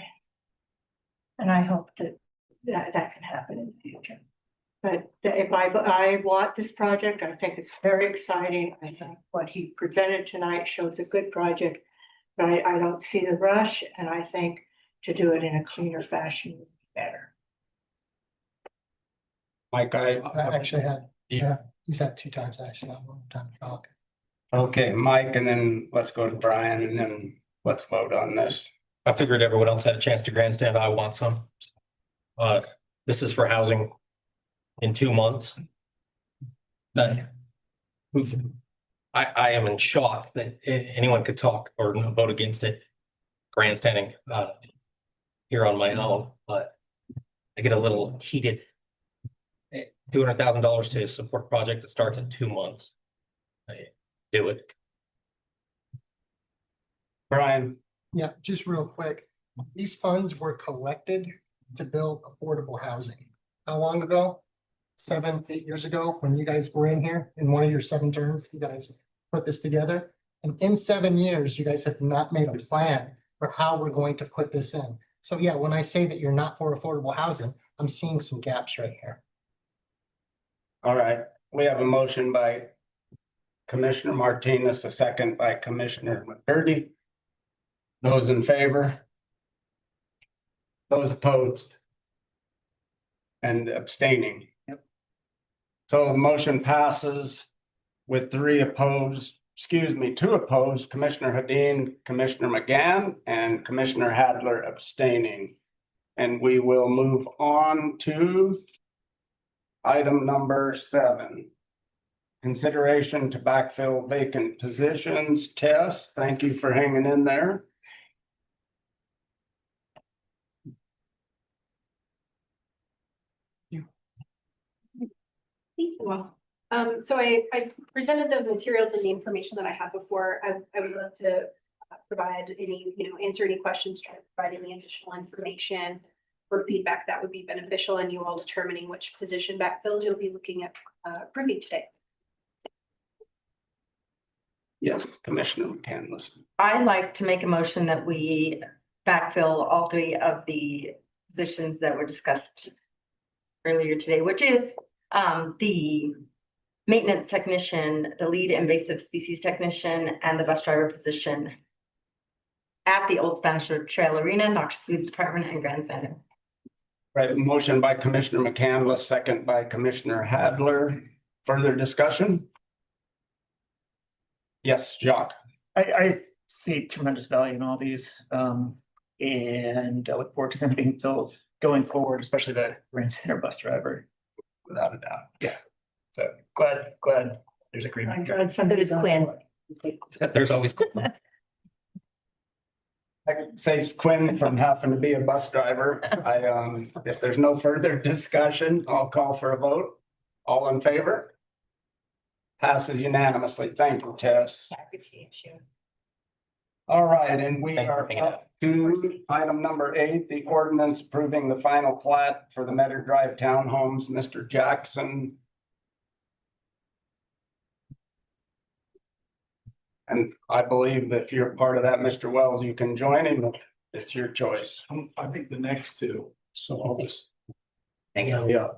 And I hope that can happen in the future. But if I want this project, I think it's very exciting. I think what he presented tonight shows a good project. But I don't see the rush, and I think to do it in a cleaner fashion would be better. Mike, I actually had, he's had 2 times actually, not one time to talk. Okay, Mike, and then let's go to Brian, and then let's vote on this. I figured everyone else had a chance to grandstand. I want some. This is for housing in 2 months. I am in shock that anyone could talk or vote against it. Grandstanding, here on my own, but I get a little heated. $200,000 to support a project that starts in 2 months. Do it. Brian, Yeah, just real quick. These funds were collected to build affordable housing. How long ago? 7, 8 years ago, when you guys were in here, in one of your 7 terms, you guys put this together. And in 7 years, you guys have not made a plan for how we're going to put this in. So yeah, when I say that you're not for affordable housing, I'm seeing some gaps right here. all right, we have a motion by Commissioner Martinez, a second by Commissioner McCurdy. Those in favor? Those opposed? And abstaining? Yep. So the motion passes with 2 opposed, Commissioner Hadeen, Commissioner McGann, and Commissioner Hadler abstaining. And we will move on to item number 7. Consideration to backfill vacant positions. Tess, thank you for hanging in there. Well, so I presented the materials and the information that I had before. I would love to provide any, answer any questions, try to provide any additional information or feedback that would be beneficial in you all determining which position backfill you'll be looking at approving today. Yes, Commissioner McCandless. I'd like to make a motion that we backfill all 3 of the positions that were discussed earlier today, which is the maintenance technician, the lead invasive species technician, and the bus driver position at the Old Spanish Trail Arena, Noxious Weeds Department, and Grand Center. Right, motion by Commissioner McCandless, second by Commissioner Hadler. Further discussion? Yes, Jacques. I see tremendous value in all these, and I look forward to them being filled going forward, especially the Grand Center bus driver. Without a doubt, yeah. So glad there's agreement. So does Quinn. There's always. That saves Quinn from having to be a bus driver. If there's no further discussion, I'll call for a vote. All in favor? Passes unanimously. Thank you, Tess. All right, and we are up to item number 8, the ordinance approving the final plat for the Meadow Drive Townhomes. Mr. Jackson. And I believe that if you're part of that, Mr. Wells, you can join him. It's your choice. I think the next 2, so I'll just. Hang on. Yeah.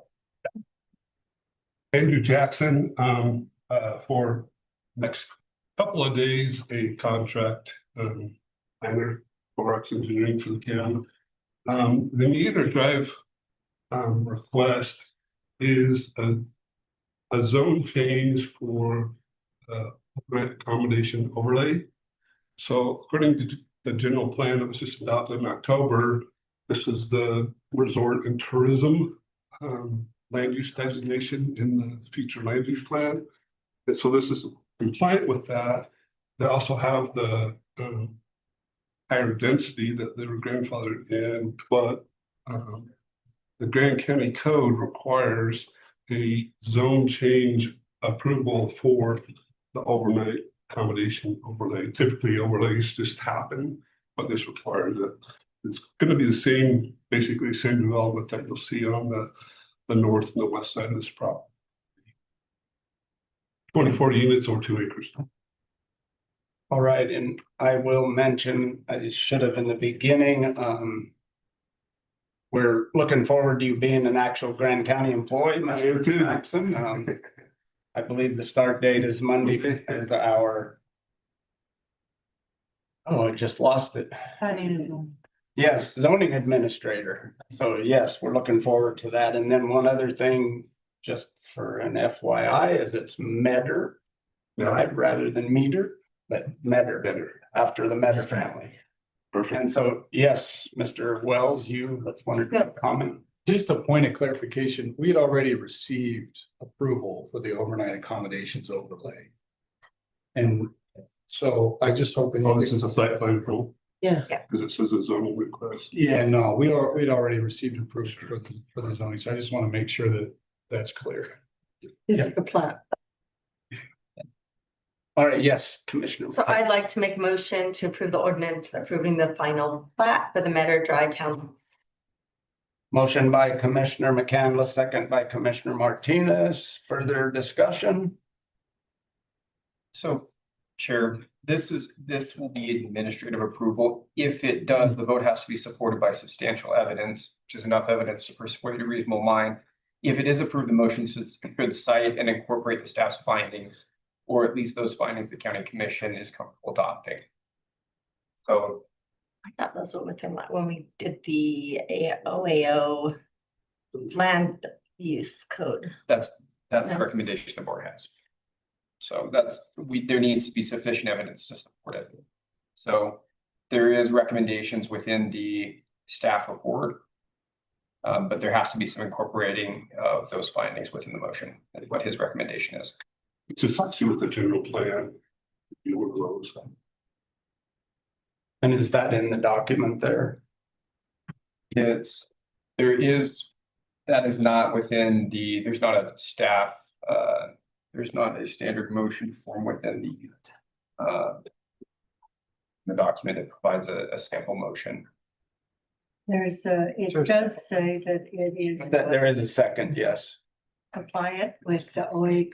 Andrew Jackson, for next couple of days, a contract, planner for Forex Engineering for the county. The Meadow Drive, request is a zone change for, grant accommodation overlay. So according to the general plan that was just adopted in October, this is the resort and tourism land use designation in the future land use plan. And so this is compliant with that. They also have the higher density that they were grandfathered in, but the Grand County Code requires a zone change approval for the overnight accommodation overlay. Typically overlays just happen, but this requires it. It's going to be the same, basically the same development that you'll see on the north and the west side of this property. 24 units or 2 acres. All right, and I will mention, I just should have in the beginning, we're looking forward to you being an actual Grand County employee, Mr. Jackson. I believe the start date is Monday, is our. Oh, I just lost it. Yes, zoning administrator. So yes, we're looking forward to that. And then one other thing, just for an FYI, is it's Metter, right, rather than meter, but Metter, after the Metter family. Perfect. And so, yes, Mr. Wells, you wanted to comment? Just a point of clarification, we had already received approval for the overnight accommodations overlay. And so I just hope. Oh, this is a site plan approval? Yeah. Because it says a zoning request. Yeah, no, we'd already received approval for the zoning, so I just want to make sure that that's clear. This is the plat. All right, yes, Commissioner. So I'd like to make a motion to approve the ordinance approving the final plat for the Meadow Drive Townhomes. Motion by Commissioner McCandless, second by Commissioner Martinez. Further discussion? So, Chair, this will be administrative approval. If it does, the vote has to be supported by substantial evidence, which is enough evidence to persuade a reasonable mind. If it is approved, the motion should cite and incorporate the staff's findings, or at least those findings the county commission is comfortable adopting. So I thought those were within when we did the OAO land use code. that's the recommendation the board has. So there needs to be sufficient evidence to support it. So there is recommendations within the staff report. But there has to be some incorporating of those findings within the motion, and what his recommendation is. Just see with the general plan. You know, those. And is that in the document there? That is not within there's not a staff, there's not a standard motion form within the document. It provides a sample motion. It does say that it is. That there is a second, yes. Compliant with the OH.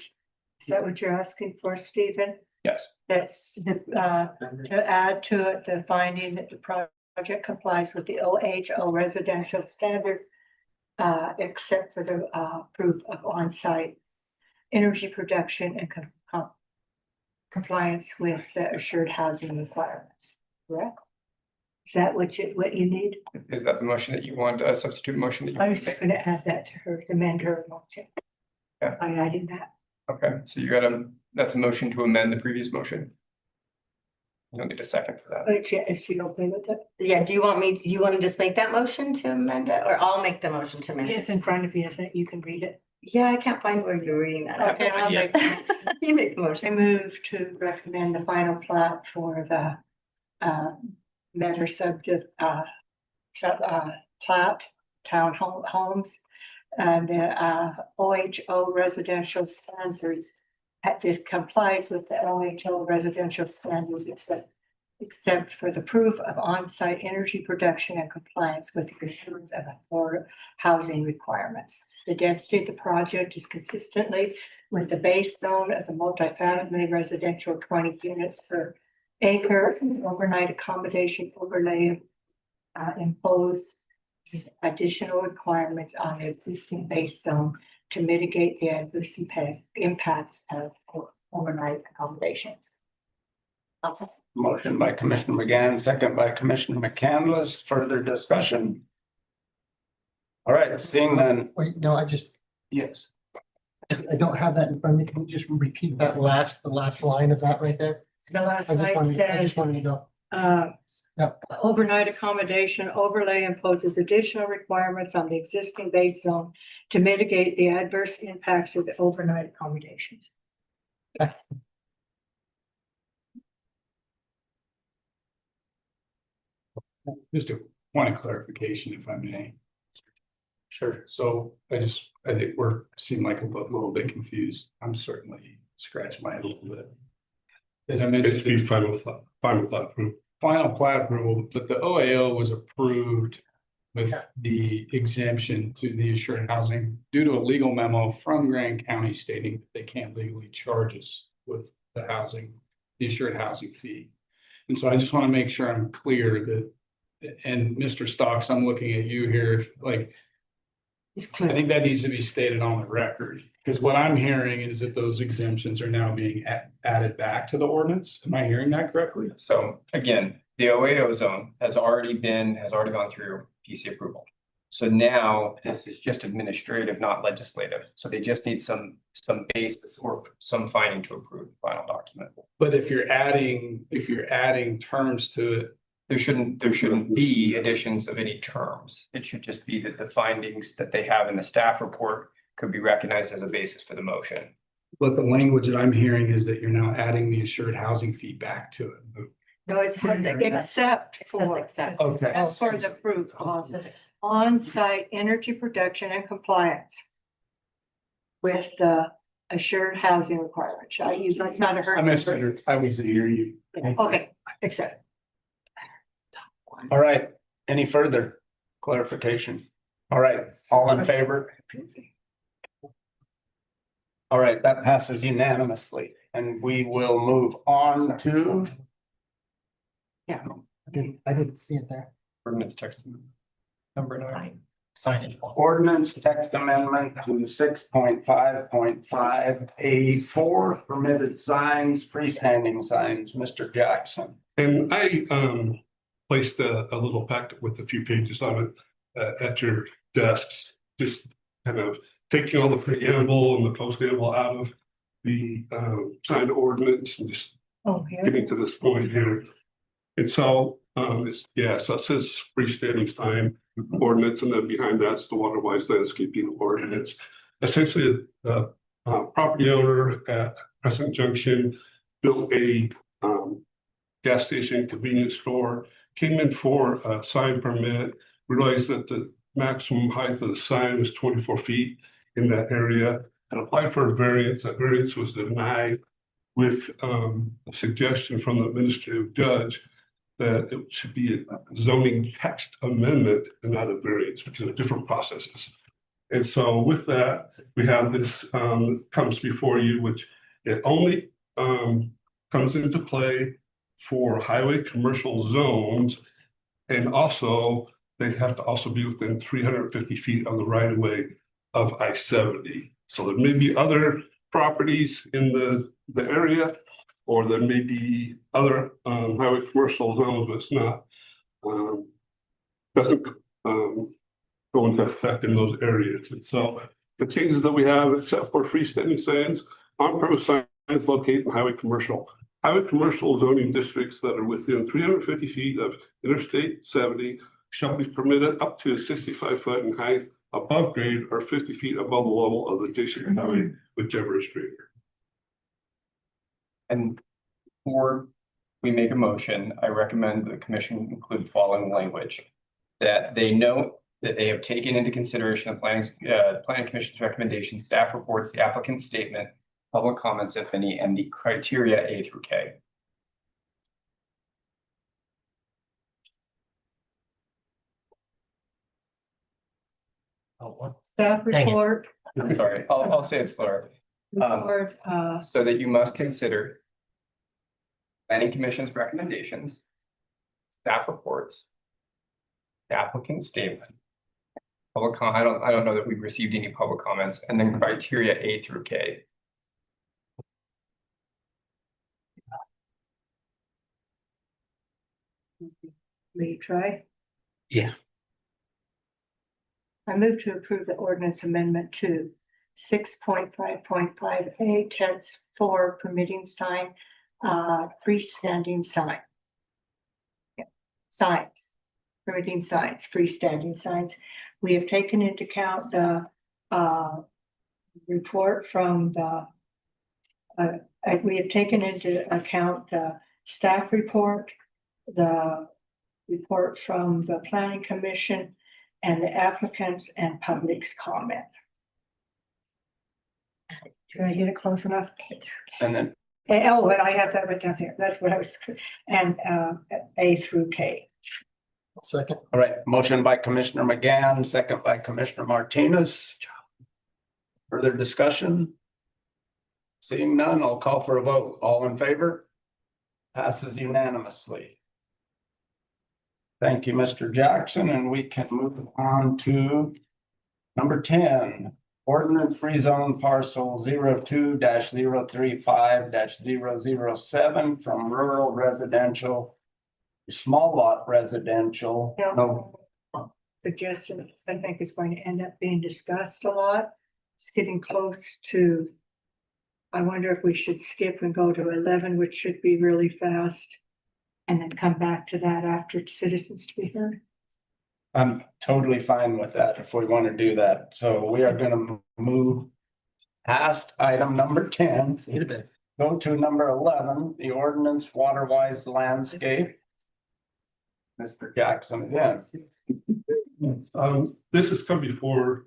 Is that what you're asking for, Stephen? Yes. That's to add to it the finding that the project complies with the OHO residential standard. Except for the proof of on-site energy production and compliance with the assured housing requirements, correct? Is that what you need? Is that the motion that you want, a substitute motion that you? I was just gonna add that to her, amend her motion. Yeah. By adding that. Okay, so that's a motion to amend the previous motion. You don't need a second for that. But yeah, is she okay with it? Yeah, do you want to just make that motion to amend it, or I'll make the motion to amend it? It's in front of you, isn't it? You can read it. Yeah, I can't find where you're reading that. Okay, I'll make. You make the I motion. move to recommend the final plat for the Meadow plat homes and the OHO residential standards. This complies with the OHO residential standards except for the proof of on-site energy production and compliance with the assurance of affordable housing requirements. The density of the project is consistently with the base zone of the multifamily residential 20 units per acre. Overnight accommodation overlay imposed additional requirements on the existing base zone to mitigate the adverse impacts of overnight accommodations. Okay. Motion by Commissioner McGann, second by Commissioner McCandless. Further discussion? All right, seeing none. Wait, no, Yes. I don't have that in front of me. Can you just repeat the last line of that right there? The last I just line wanted- I just says, wanted to know. Yep. overnight accommodation overlay imposes additional requirements on the existing base zone to mitigate the adverse impacts of the overnight accommodations. Just a point of clarification, if I may. Sure. So I think seem like a little bit confused. I'm certainly scratching my head a little bit. As I mentioned. It's be final plat approval. Final plat approval, but the OAO was approved with the exemption to the assured housing due to a legal memo from Grand County stating that they can't legally charge us with the assured housing fee. And so I just want to make sure I'm clear that, and Mr. Stocks, I'm looking at you here, like, I think that needs to be stated on the record, because what I'm hearing is that those exemptions are now being added back to the ordinance. Am I hearing that correctly? So again, the OAO zone has already gone through PC approval. So now this is just administrative, not legislative. So they just need some basis or some finding to approve the final document. But if you're adding terms to it there shouldn't be additions of any terms. It should just be that the findings that they have in the staff report could be recognized as a basis for the motion. But the language that I'm hearing is that you're now adding the assured housing fee back to it. No, it says except for. except. Okay. Except for the proof of on-site energy production and compliance with the assured housing requirements. I use, that's not a hurt. I misunderstood. I wasn't hearing you. Okay, except. All right, any further clarification? All right, all in favor? All right, that passes unanimously, and we will move on to. Yeah. I didn't see it there. Ordinance text number 9. Signage. Ordinance text amendment to 6.5.5A4 permitted signs, freestanding signs, Mr. Jackson. And I placed a little packet with a few pages on it at your desks, just kind of taking all the preamble and the post-amble out of the sign ordinance and just getting to this point here. And so so it says freestanding sign ordinance, and then behind that's the water-wise landscaping ordinance. Essentially, the property owner at Crescent Junction built a gas station convenience store, came in for a sign permit, realized that the maximum height of the sign was 24 feet in that area, and applied for a variance. That variance was denied with a suggestion from the administrative judge that it should be a zoning text amendment and not a variance because of different processes. And so with that, we have this comes before you, which it only comes into play for highway commercial zones. And also, they have to also be within 350 feet of the right of way of I-70. So there may be other properties in the area, or there may be other highway commercial zones, but it's not, doesn't go into effect in those areas. And so the changes that we have, except for freestanding signs, on-premise signs located in highway commercial zoning districts that are within 350 feet of Interstate 70 shall be permitted up to 65 foot in height above grade or 50 feet above the level of the adjacent highway, whichever is greater. And before we make a motion, I recommend the commission include the following language. That they note that they have taken into consideration the planning commission's recommendations, staff reports, the applicant's statement, public comments, if any, and the criteria A through K. Staff report. I'm sorry, I'll say it slower. So that you must consider planning commission's recommendations, staff reports, the applicant's statement, public comment. I don't know that we've received any public comments, and then criteria A through K. Will you try? Yeah. I move to approve the ordinance amendment to 6.5.5A text for permitting sign, freestanding sign. Yeah. Signs, permitting signs, freestanding signs. We have taken into account the report from the we have taken into account the staff report, the report from the planning commission, and the applicants and public's comment. Did I get it close enough? And then Oh, but I have that right down here. That's what I was, and A through K. Second. all right, motion by Commissioner McGann, second by Commissioner Martinez. Further discussion? Seeing none, I'll call for a vote. All in favor? Passes unanimously. Thank you, Mr. Jackson, and we can move on to number 10. Ordinance free zone parcel 02-035-007 from rural residential to small lot residential. No. Suggestion, I think is going to end up being discussed a lot. It's getting close to, I wonder if we should skip and go to 11, which should be really fast. and then come back to that after citizens to be heard? I'm totally fine with that if we want to do that. So we are gonna move past item number 10. Go to number 11, the ordinance water-wise landscape. Mr. Jackson again. This has come before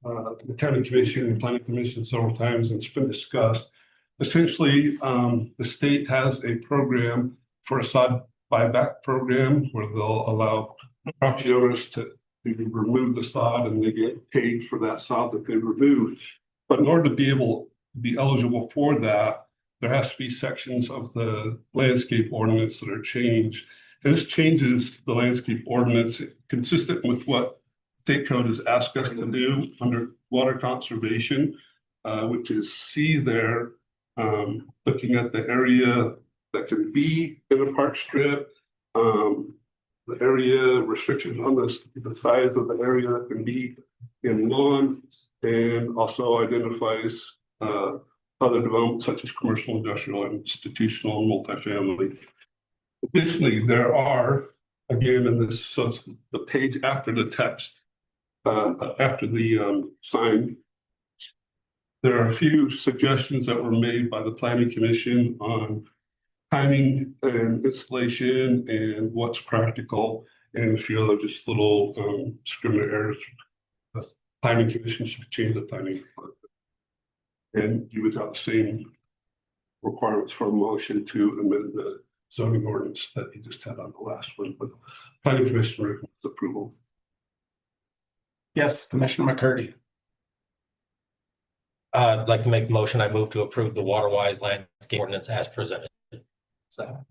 the county commission and planning commission several times, and it's been discussed. Essentially, the state has a program for a sod buyback program where they'll allow property owners to remove the sod and they get paid for that sod that they removed. But in order to be able to be eligible for that, there has to be sections of the landscape ordinance that are changed. And this changes the landscape ordinance consistent with what state code has asked us to do under water conservation, which is C there, looking at the area that can be in a park strip, the area restrictions on the size of the area that can be in lawn, and also identifies other developments such as commercial, industrial, institutional, and multifamily. Additionally, there are, again, in this, so it's the page after the text, after the sign, there are a few suggestions that were made by the planning commission on timing and installation and what's practical, and a few other just little scrivener errors. The planning commission should change the timing. And you would have the same requirements for a motion to amend the zoning ordinance that you just had on the last one, but planning commission recommends approval. Yes, Commissioner McCurdy. I'd like to make a motion. I move to approve the water-wise landscape ordinance as presented. So,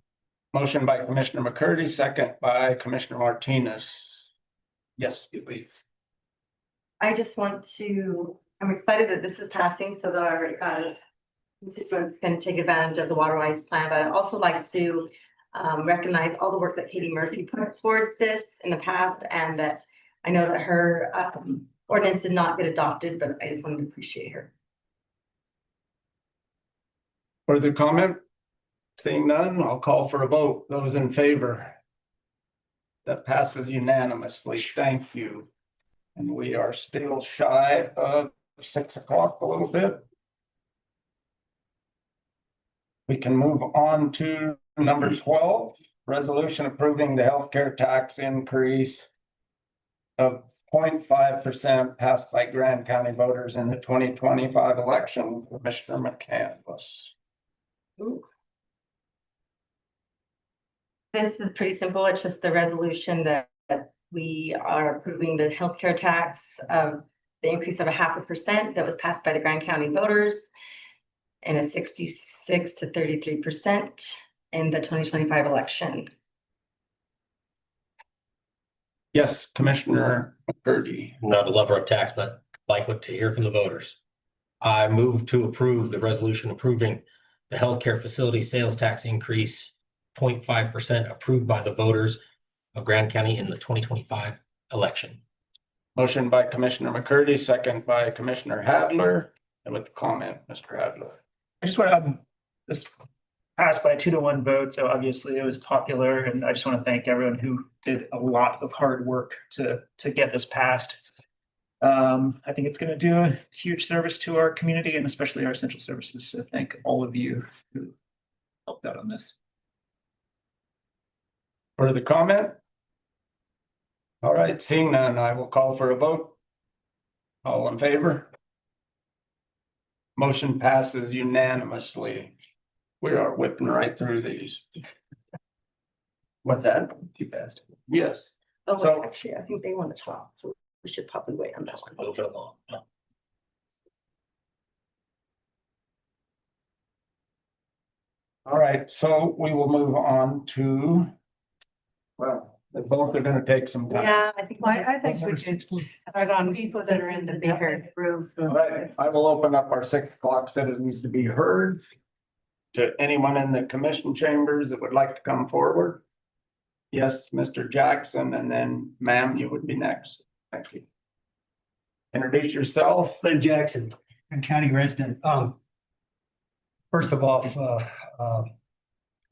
motion by Commissioner McCurdy, second by Commissioner Martinez. Yes, please. I just want to, I'm excited that this is passing so that our constituents can take advantage of the water-wise plan, but I'd also like to recognize all the work that Katie Murphy put towards this in the past, and that I know that her ordinance did not get adopted, but I just wanted to appreciate her. Further comment? Seeing none, I'll call for a vote. Those in favor? That passes unanimously. Thank you. And we are still shy of 6 o'clock a little bit. We can move on to number 12, resolution approving the healthcare tax increase of 0.5% passed by Grand County voters in the 2025 election. Commissioner McCandless. This is pretty simple. It's just the resolution that we are approving the healthcare tax of the increase of 0.5% that was passed by the Grand County voters in a 66 to 33% in the 2025 election. Yes, Commissioner McCurdy. Not a lover of tax, but like what to hear from the voters. I move to approve the resolution approving the healthcare facility sales tax increase 0.5% approved by the voters of Grand County in the 2025 election. Motion by Commissioner McCurdy, second by Commissioner Hadler. And with the comment, Mr. Hadler. I just want to, this passed by a 2-to-1 vote, so obviously it was popular, and I just want to thank everyone who did a lot of hard work to get this passed. I think it's going to do a huge service to our community and especially our essential services. So thank all of you who helped out on this. Further comment? All right, seeing none, I will call for a vote. All in favor? Motion passes unanimously. We are whipping right through these. What's that? Too fast. Yes. Oh, So- actually, I think they want to talk, so we should probably wait on that one. Move it along. All right, so we will move on to, well, they both are gonna take some time. Yeah, I think. I think we should start on people that are in the bigger room. Right, I will open up our 6 o'clock citizens to be heard. To anyone in the commission chambers that would like to come forward. Yes, Mr. Jackson, and then ma'am, you would be next. Thank you. Introduce yourself. Lynn Jackson, a county resident. First of all,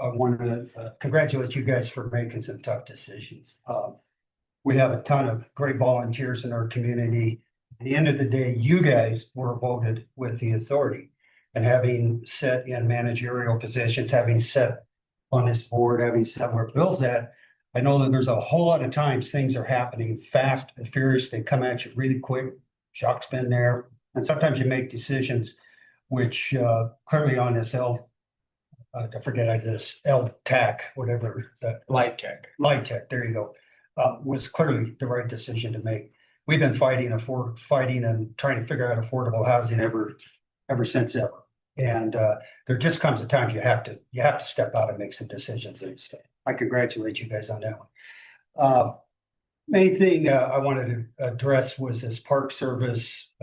I want to congratulate you guys for making some tough decisions. We have a ton of great volunteers in our community. At the end of the day, you guys were voted with the authority. And having sat in managerial positions, having sat on this board, having sat where Bill's at, I know that there's a whole lot of times things are happening fast and furious. They come at you really quick. Shock's been there. And sometimes you make decisions which clearly on this I did this LTAC, whatever that. Light Tech. Light Tech, there you go. Was clearly the right decision to make. We've been fighting and trying to figure out affordable housing ever since ever. And there just comes a time you have to step out and make some decisions. And I congratulate you guys on that one. Main thing I wanted to address was this Park Service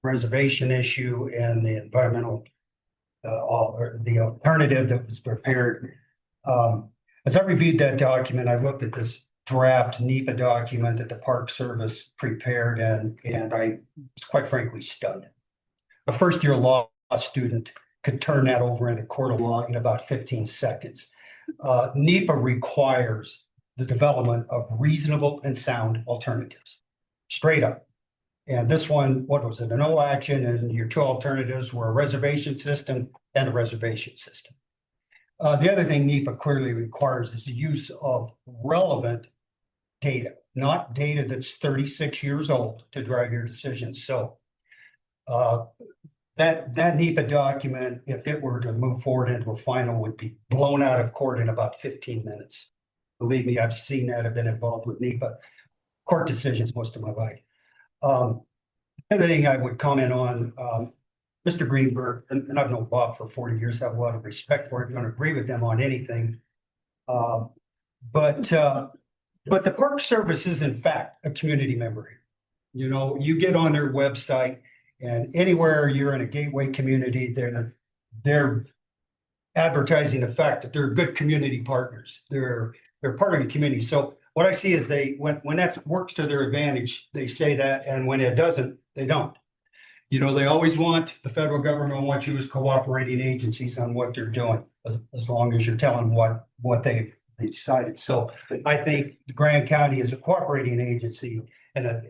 reservation issue and the environmental the alternative that was prepared. As I reviewed that document, I looked at this draft NEPA document that the Park Service prepared, and I was quite frankly stunned. A first-year law student could turn that over in a court of law in about 15 seconds. NEPA requires the development of reasonable and sound alternatives, straight up. And this one, what was it? A no action, and your two alternatives were a reservation system and a reservation system. The other thing NEPA clearly requires is the use of relevant data, not data that's 36 years old to drive your decisions. So that NEPA document, if it were to move forward into a final, would be blown out of court in about 15 minutes. Believe me, I've seen that. I've been involved with NEPA court decisions most of my life. Another thing I would comment on, Mr. Greenberg, and I've known Bob for 40 years, have a lot of respect for him, don't agree with them on anything. But the Park Service is in fact a community member. You know, you get on their website and anywhere you're in a gateway community, they're advertising the fact that they're good community partners. They're part of the community. So what I see is when that works to their advantage, they say that, and when it doesn't, they don't. You know, they always want, the federal government wants you as cooperating agencies on what they're doing, as long as you're telling what they decided. So I think Grand County is a cooperating agency and a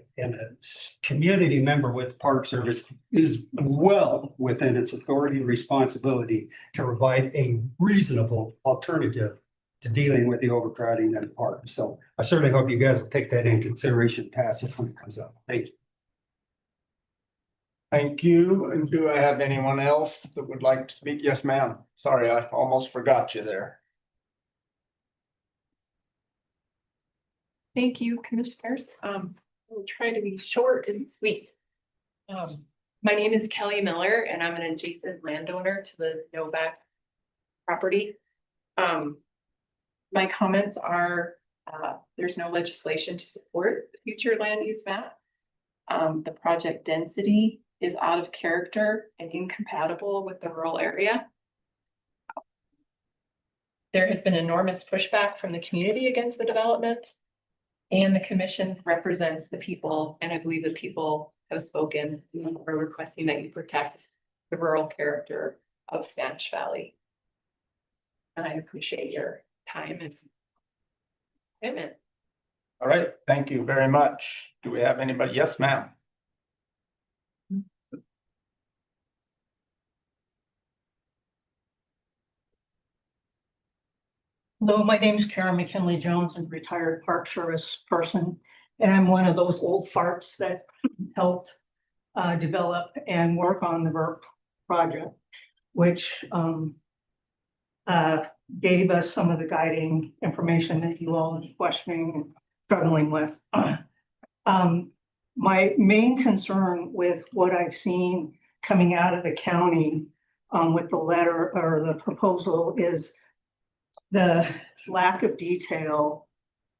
community member with Park Service is well within its authority and responsibility to provide a reasonable alternative to dealing with the overcrowding in the park. So I certainly hope you guys will take that into consideration, pass it when it comes up. Thank you. Thank you. And do I have anyone else that would like to speak? Yes, ma'am. Sorry, I almost forgot you there. Thank you, commissioners. We'll try to be short and sweet. My name is Kelly Miller and I'm an adjacent landowner to the Novak property. My comments are, there's no legislation to support the future land use map. The project density is out of character and incompatible with the rural area. There has been enormous pushback from the community against the development, and the commission represents the people, and I believe the people have spoken for requesting that you protect the rural character of Spanish Valley. And I appreciate your time and commitment. All right, thank you very much. Do we have anybody? Yes, ma'am. Hello, my name is Karen McKinley Jones, and retired Park Service person. And I'm one of those old farts that helped develop and work on the VERP project, which gave us some of the guiding information that you all are questioning and struggling with. My main concern with what I've seen coming out of the county with the letter or the proposal is the lack of detail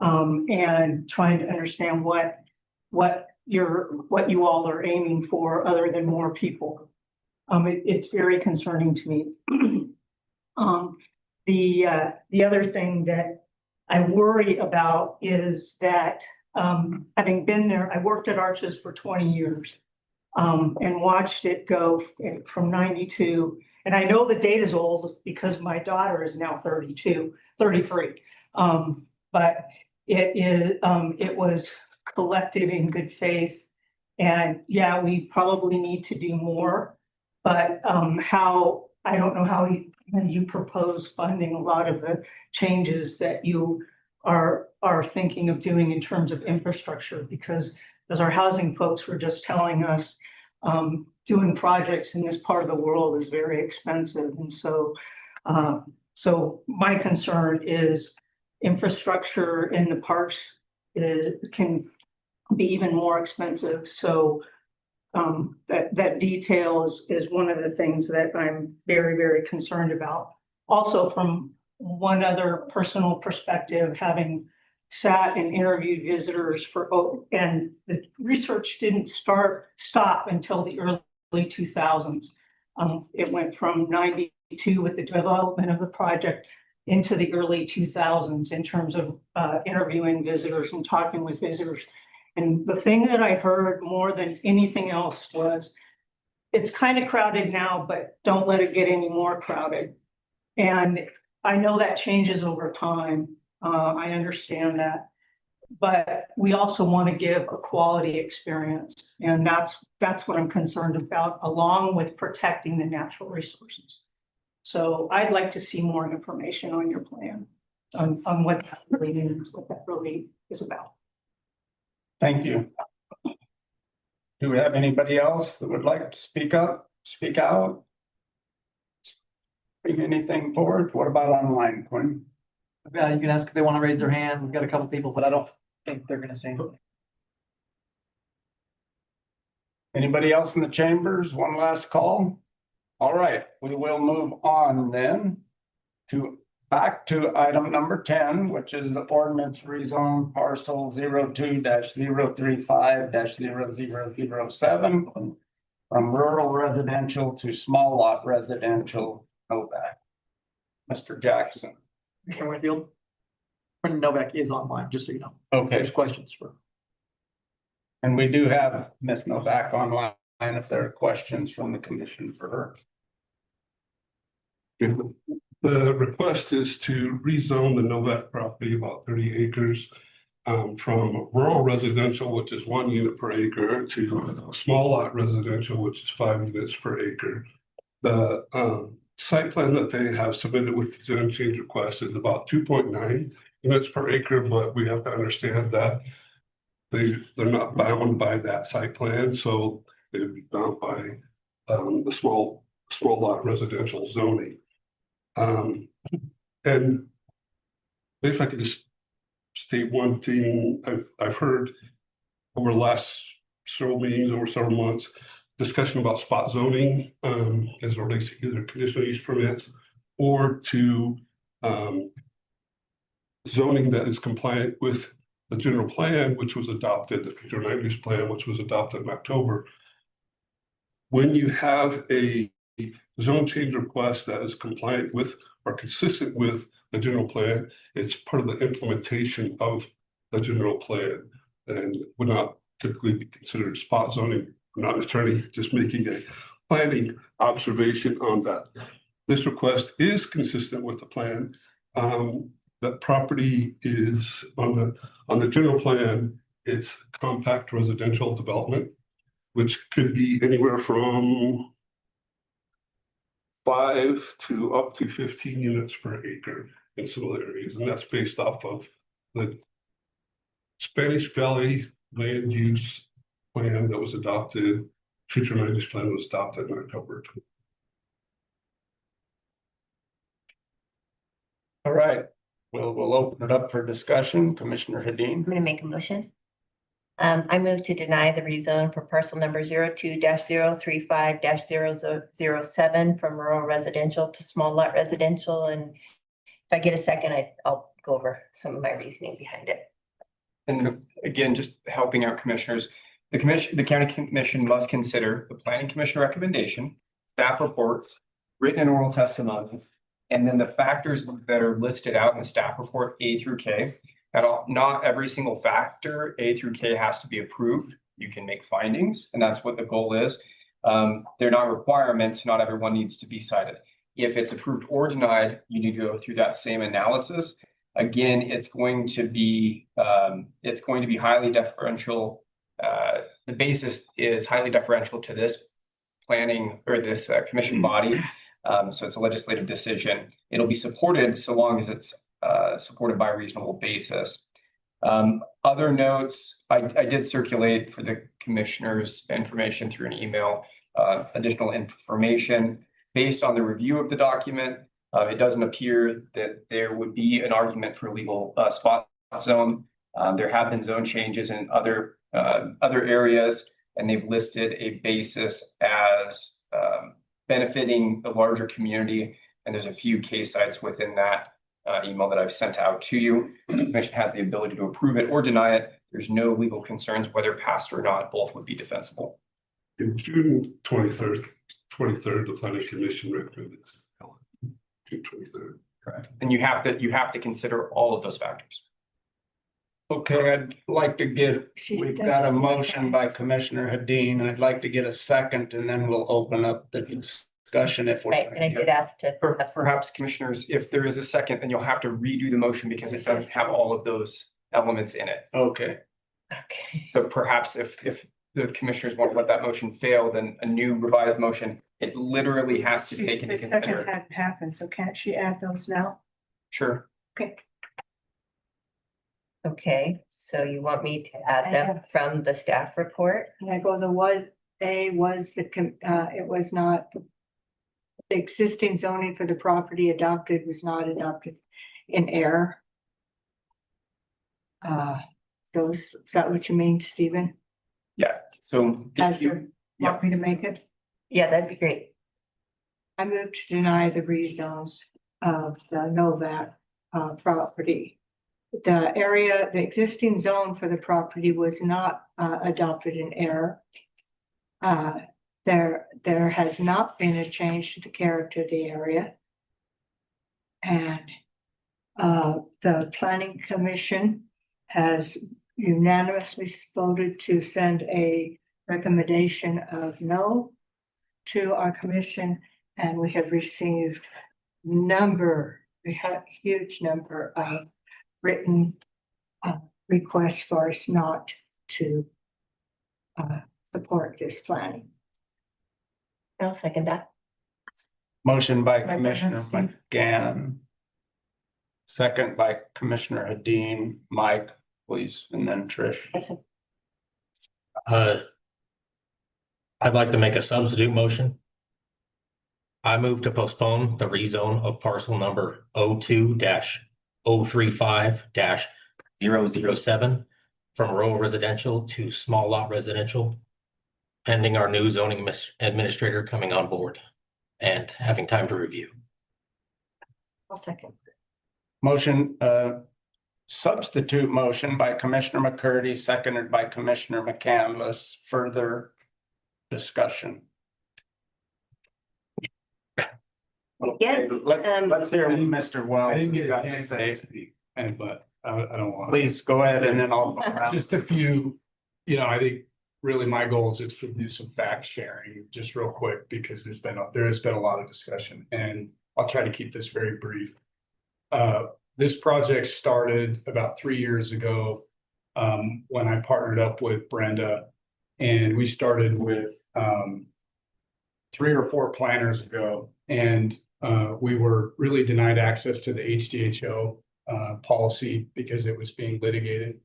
and trying to understand what you all are aiming for other than more people. It's very concerning to me. The other thing that I worry about is that having been there, I worked at Arches for 20 years and watched it go from 92 and I know the data's old because my daughter is now 33. But it was collected in good faith. And yeah, we probably need to do more, but I don't know how you propose funding a lot of the changes that you are thinking of doing in terms of infrastructure, because as our housing folks were just telling us, doing projects in this part of the world is very expensive. And so my concern is infrastructure in the parks can be even more expensive. So that detail is one of the things that I'm very, very concerned about. Also, from one other personal perspective, having sat and interviewed visitors and the research didn't stop until the early 2000s. It went from 92 with the development of the project into the early 2000s in terms of interviewing visitors and talking with visitors. And the thing that I heard more than anything else was, it's kind of crowded now, but don't let it get any more crowded. And I know that changes over time. I understand that. But we also want to give a quality experience. And that's what I'm concerned about, along with protecting the natural resources. So I'd like to see more information on your plan, on what that really means, what that really is about. Thank you. Do we have anybody else that would like to speak up, speak out? Bring anything forward? What about online, Quinn? Yeah, you can ask if they want to raise their hand. We've got a couple people, but I don't think they're gonna say anything. Anybody else in the chambers? One last call? All right, we will move on then back to item number 10, which is the ordinance rezone parcel 02-035-0007 from rural residential to small lot residential. Novak. Mr. Jackson. Mr. Winfield. Brendan Novak is online, just so you know. Okay. There's questions for. And we do have Ms. Novak online if there are questions from the commission for her. The request is to rezone the Novak property, about 30 acres, from rural residential, which is 1 unit per acre, to small lot residential, which is 5 units per acre. The site plan that they have submitted with the zone change request is about 2.9 units per acre, but we have to understand that they're not bound by that site plan, so they would be bound by the small lot residential zoning. And if I could just state one thing, I've heard over the last several meetings, over several months, discussion about spot zoning as it relates to either conditional use permits or to zoning that is compliant with the general plan, which was adopted, the future land use plan, which was adopted in October. When you have a zone change request that is compliant with or consistent with the general plan, it's part of the implementation of the general plan and would not typically be considered spot zoning. I'm not an attorney, just making a planning observation on that. This request is consistent with the plan. That property is on the general plan, it's compact residential development, which could be anywhere from 5 to up to 15 units per acre in some areas, and that's based off of the Spanish Valley land use plan that was adopted. Future land use plan was adopted in October. All right, we'll open it up for discussion. Commissioner Hedin. I'm gonna make a motion. I move to deny the rezone for parcel number 02-035-0007 from rural residential to small lot residential. And if I get a second, I'll go over some of my reasoning behind it. And again, just helping out commissioners, the county commission must consider the planning commission recommendation, staff reports, written and oral testimony, and then the factors that are listed out in the staff report A through K. Not every single factor A through K has to be approved. You can make findings, and that's what the goal is. They're not requirements, not everyone needs to be cited. If it's approved or denied, you need to go through that same analysis. Again, it's going to be highly deferential. The basis is highly deferential to this planning or this commission body. So it's a legislative decision. It'll be supported so long as it's supported by a reasonable basis. Other notes, I did circulate for the commissioners information through an email, additional information based on the review of the document. It doesn't appear that there would be an argument for a legal spot zone. There have been zone changes in other areas, and they've listed a basis as benefiting the larger community. And there's a few case sites within that email that I've sent out to you. The commission has the ability to approve it or deny it. There's no legal concerns whether passed or not. Both would be defensible. In June 23rd, the planning commission recommended June 23rd. Correct. And you have to consider all of those factors. Okay, I'd like to we've got a motion by Commissioner Hadeen. I'd like to get a second, and then we'll open up the discussion if we're. Right, and I did ask to. Perhaps commissioners, if there is a second, then you'll have to redo the motion because it doesn't have all of those elements in it. Okay. Okay. So perhaps if the commissioners want to let that motion fail, then a new revised motion, it literally has to take into The second consideration. hadn't happened, so can't she add those now? Sure. Okay. Okay, so you want me to add them from the staff report? And I go, it was not. The existing zoning for the property adopted was not adopted in error. Is that what you mean, Stephen? Yeah, so As you want me to make it? Yeah, that'd be great. I move to deny the rezones of the Novak property. The existing zone for the property was not adopted in error. There has not been a change to the character of the area. And the planning commission has unanimously voted to send a recommendation of no to our commission, and we have received a huge number of written requests for us not to support this planning. I'll second that. Motion by Second, Commissioner Steve. McGann. Second by Commissioner Hadeen. Mike, please, and then Trish. I'd like to make a substitute motion. I move to postpone the rezone of parcel number 02-035-007 from rural residential to small lot residential, pending our new zoning administrator coming on board and having time to review. I'll second. Motion, substitute motion by Commissioner McCurdy, seconded by Commissioner McCandless. Further discussion. Yes, Let's hear what Mr. Wells. I didn't get got a to chance say. to speak, but I don't want. Please go ahead and then I'll. go around. Just a few, I think really my goal is just to do some fact sharing, just real quick, because there has been a lot of discussion, and I'll try to keep this very brief. This project started about 3 years ago, when I partnered up with Brenda, and we started with 3 or 4 planners ago, and we were really denied access to the HDHO policy because it was being litigated.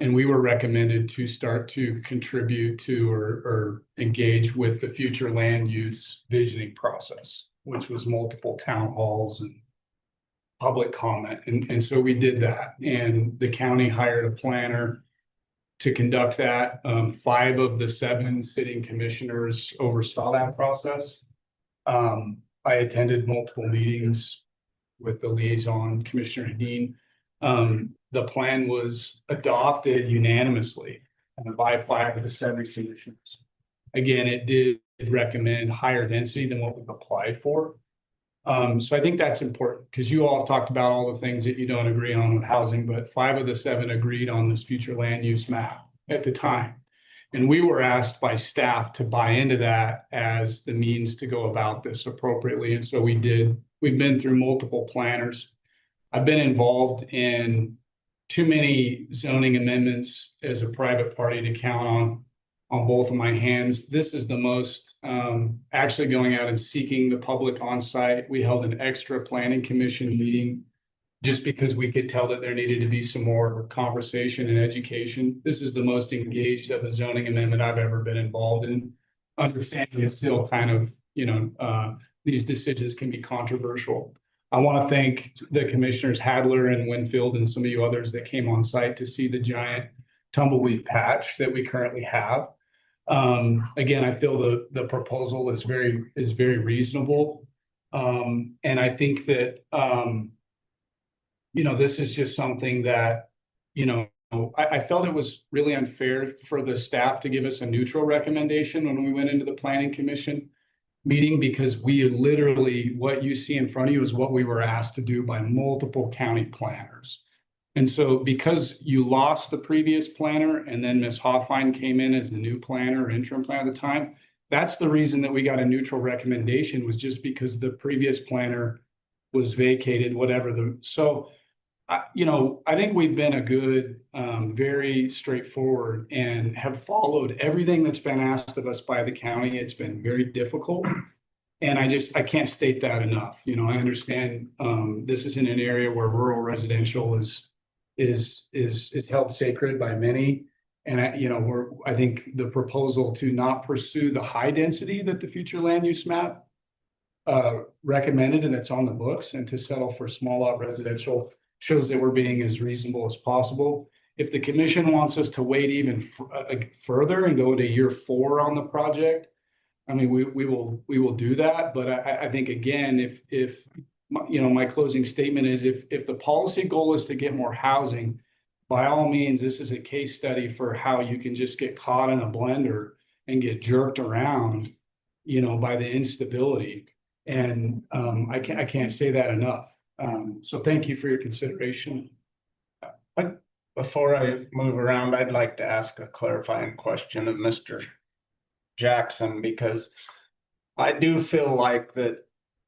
And we were recommended to start to contribute to or engage with the future land use visioning process, which was multiple town halls and public comment. And so we did that, and the county hired a planner to conduct that. 5 of the 7 sitting commissioners oversaw that process. I attended multiple meetings with the liaison, Commissioner Hadeen. The plan was adopted unanimously by 5 of the 7 commissioners. Again, it did recommend higher density than what we've applied for. So I think that's important because you all have talked about all the things that you don't agree on with housing, but 5 of the 7 agreed on this future land use map at the time. And we were asked by staff to buy into that as the means to go about this appropriately. And so we did. We've been through multiple planners. I've been involved in too many zoning amendments as a private party to count on both of my hands. This is the most, actually going out and seeking the public on site. We held an extra planning commission meeting just because we could tell that there needed to be some more conversation and education. This is the most engaged of a zoning amendment I've ever been involved in. Understanding it's still kind of, these decisions can be controversial. I want to thank the commissioners Hadler and Winfield and some of you others that came on site to see the giant tumbleweed patch that we currently have. Again, I feel the proposal is very reasonable. And I think that, this is just something that, I felt it was really unfair for the staff to give us a neutral recommendation when we went into the planning commission meeting, because we literally, what you see in front of you is what we were asked to do by multiple county planners. And so because you lost the previous planner and then Ms. Hoffine came in as the new planner or interim planner at the time, that's the reason that we got a neutral recommendation, was just because the previous planner was vacated, I think we've been a good, very straightforward and have followed everything that's been asked of us by the county. It's been very difficult. And I can't state that enough. I understand, this is in an area where rural residential is held sacred by many. And I think the proposal to not pursue the high density that the future land use map recommended, and it's on the books, and to settle for small lot residential shows that we're being as reasonable as possible. If the commission wants us to wait even further and go to year 4 on the project, I mean, we will do that. But I think, again, if my closing statement is, if the policy goal is to get more housing, by all means, this is a case study for how you can just get caught in a blender and get jerked around, by the instability. And I can't say that enough. So thank you for your consideration. But before I move around, I'd like to ask a clarifying question of Mr. Jackson, because I do feel like that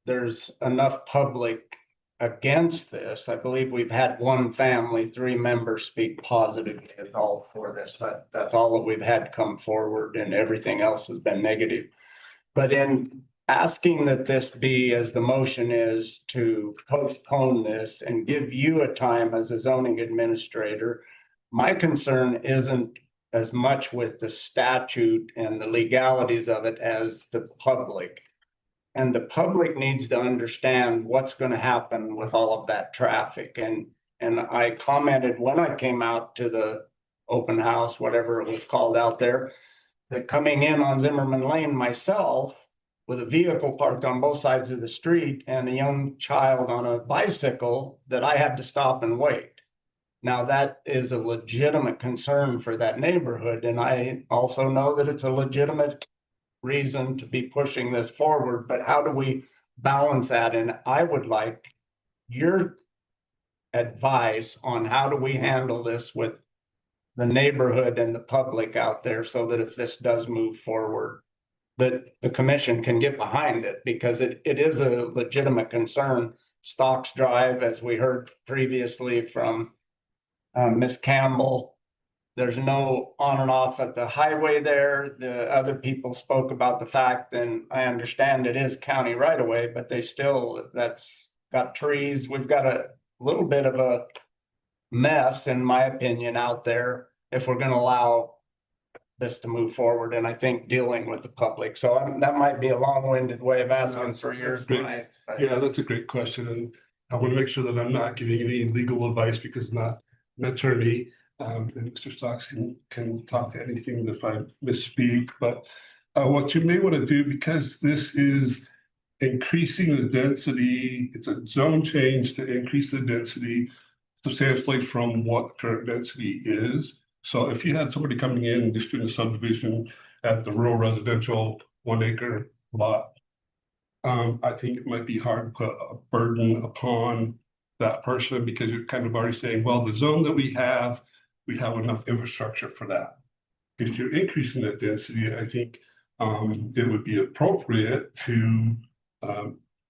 there's enough public against this. I believe we've had one family, 3 members speak positively at all for this. That's all that we've had come forward, and everything else has been negative. But in asking that this be, as the motion is, to postpone this and give you a time as a zoning administrator, my concern isn't as much with the statute and the legalities of it as the public. And the public needs to understand what's going to happen with all of that traffic. And I commented when I came out to the open house, whatever it was called out there, that coming in on Zimmerman Lane myself, with a vehicle parked on both sides of the street and a young child on a bicycle, that I had to stop and wait. Now, that is a legitimate concern for that neighborhood. And I also know that it's a legitimate reason to be pushing this forward, but how do we balance that? And I would like your advice on how do we handle this with the neighborhood and the public out there, so that if this does move forward, that the commission can get behind it, because it is a legitimate concern. Stocks Drive, as we heard previously from Ms. Campbell, there's no on and off at the highway there. The other people spoke about the fact, and I understand it is county right away, but that's got trees. We've got a little bit of a mess, in my opinion, out there if we're going to allow this to move forward. And I think dealing with the public. So that might be a long-winded way of asking for your advice. Yeah, that's a great question. And I want to make sure that I'm not giving any legal advice, because I'm not an attorney. And Mr. Stocks can talk to anything if I misspeak. But what you may want to do, because this is increasing the density, it's a zone change to increase the density substantially from what the current density is. So if you had somebody coming in and just doing a subdivision at the rural residential 1 acre lot, I think it might be hard to put a burden upon that person, because you're kind of already saying, well, the zone that we have enough infrastructure for that. if you're increasing that density, I think it would be appropriate to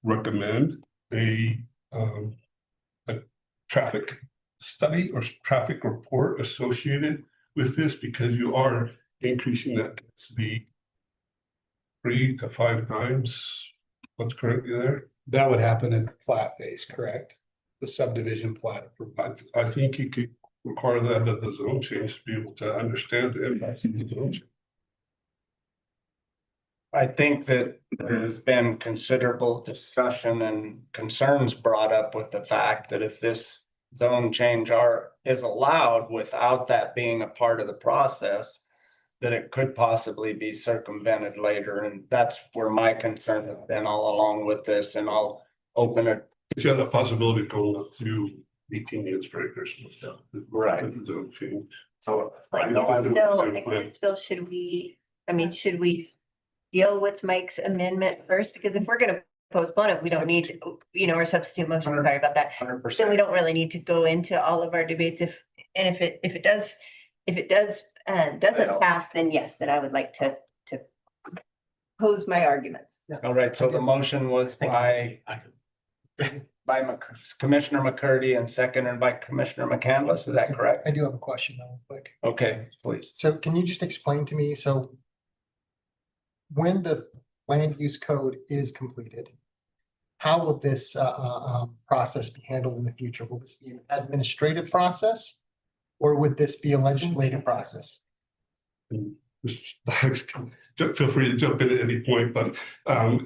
recommend a traffic study or traffic report associated with this, because you are increasing that density 3 to 5 times what's currently there. That would happen at the plat phase, correct? The subdivision plat. I think you could require that of the zone change to be able to understand the impact of the zone change. I think that there's been considerable discussion and concerns brought up with the fact that if this zone change is allowed without that being a part of the process, that it could possibly be circumvented later. And that's where my concern has been all along with this, and I'll open it. But you have the possibility of going up to 18 inch breakers and stuff. Right. With the zone change. So I guess, Bill, should we deal with Mike's amendment first? Because if we're gonna postpone it, we don't need, our substitute motion, sorry about that. 100%. So we don't really need to go into all of our debates if it doesn't pass, then yes, then I would like to pose my arguments. All right, so the motion was by Commissioner McCurdy and seconded by Commissioner McCandless, is that correct? I do have a question though, real quick. Okay, please. So can you just explain to me, so when the land use code is completed, how will this process be handled in the future? Will this be an administrative process? Or would this be a legislative process? Feel free to jump in at any point, but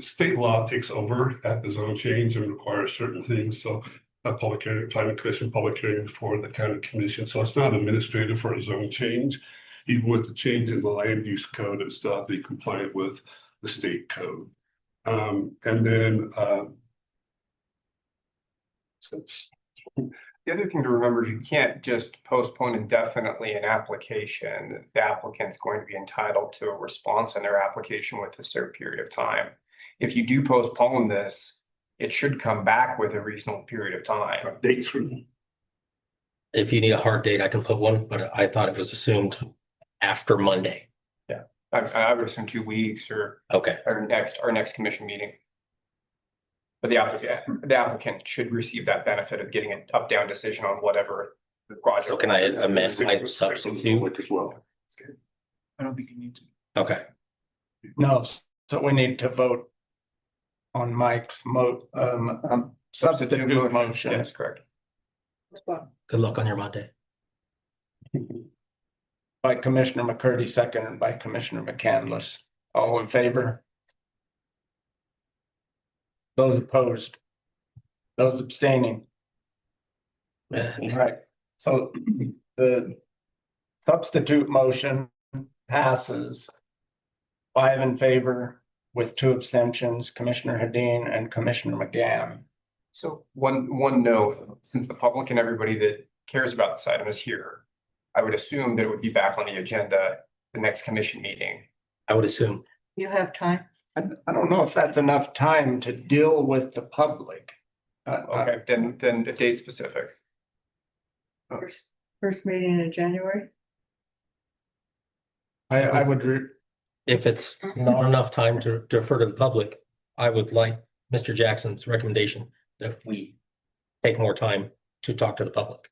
state law takes over at the zone change and requires certain things. So a public hearing, planning commission, public hearing before the county commission. So it's not administrative for a zone change. Even with the change in the land use code, it still have to be compliant with the state code. And then the other thing to remember is you can't just postpone indefinitely an application. The applicant's going to be entitled to a response on their application with a certain period of time. If you do postpone this, it should come back with a reasonable period of time. Dates for them. If you need a hard date, I can put one, but I thought it was assumed after Monday. Yeah, I would assume 2 weeks or Okay. our next commission meeting. But the applicant should receive that benefit of getting an up-down decision on whatever the project. So can I amend my substitute? As well. I don't think you need to. Okay. No, so we need to vote on Mike's substitute motion. Yes, correct. Good luck on your Monday. By Commissioner McCurdy, seconded by Commissioner McCandless. All in favor? Those opposed? Those abstaining? Right, so the substitute motion passes 5 in favor with 2 abstentions, Commissioner Hedin and Commissioner McGann. So one note, since the public and everybody that cares about this item is here, I would assume that it would be back on the agenda the next commission meeting. I would assume. You have time. I don't know if that's enough time to deal with the public. Okay, then a date specific. First meeting in January? I would, If it's not enough time to refer to the public, I would like Mr. Jackson's recommendation that we take more time to talk to the public.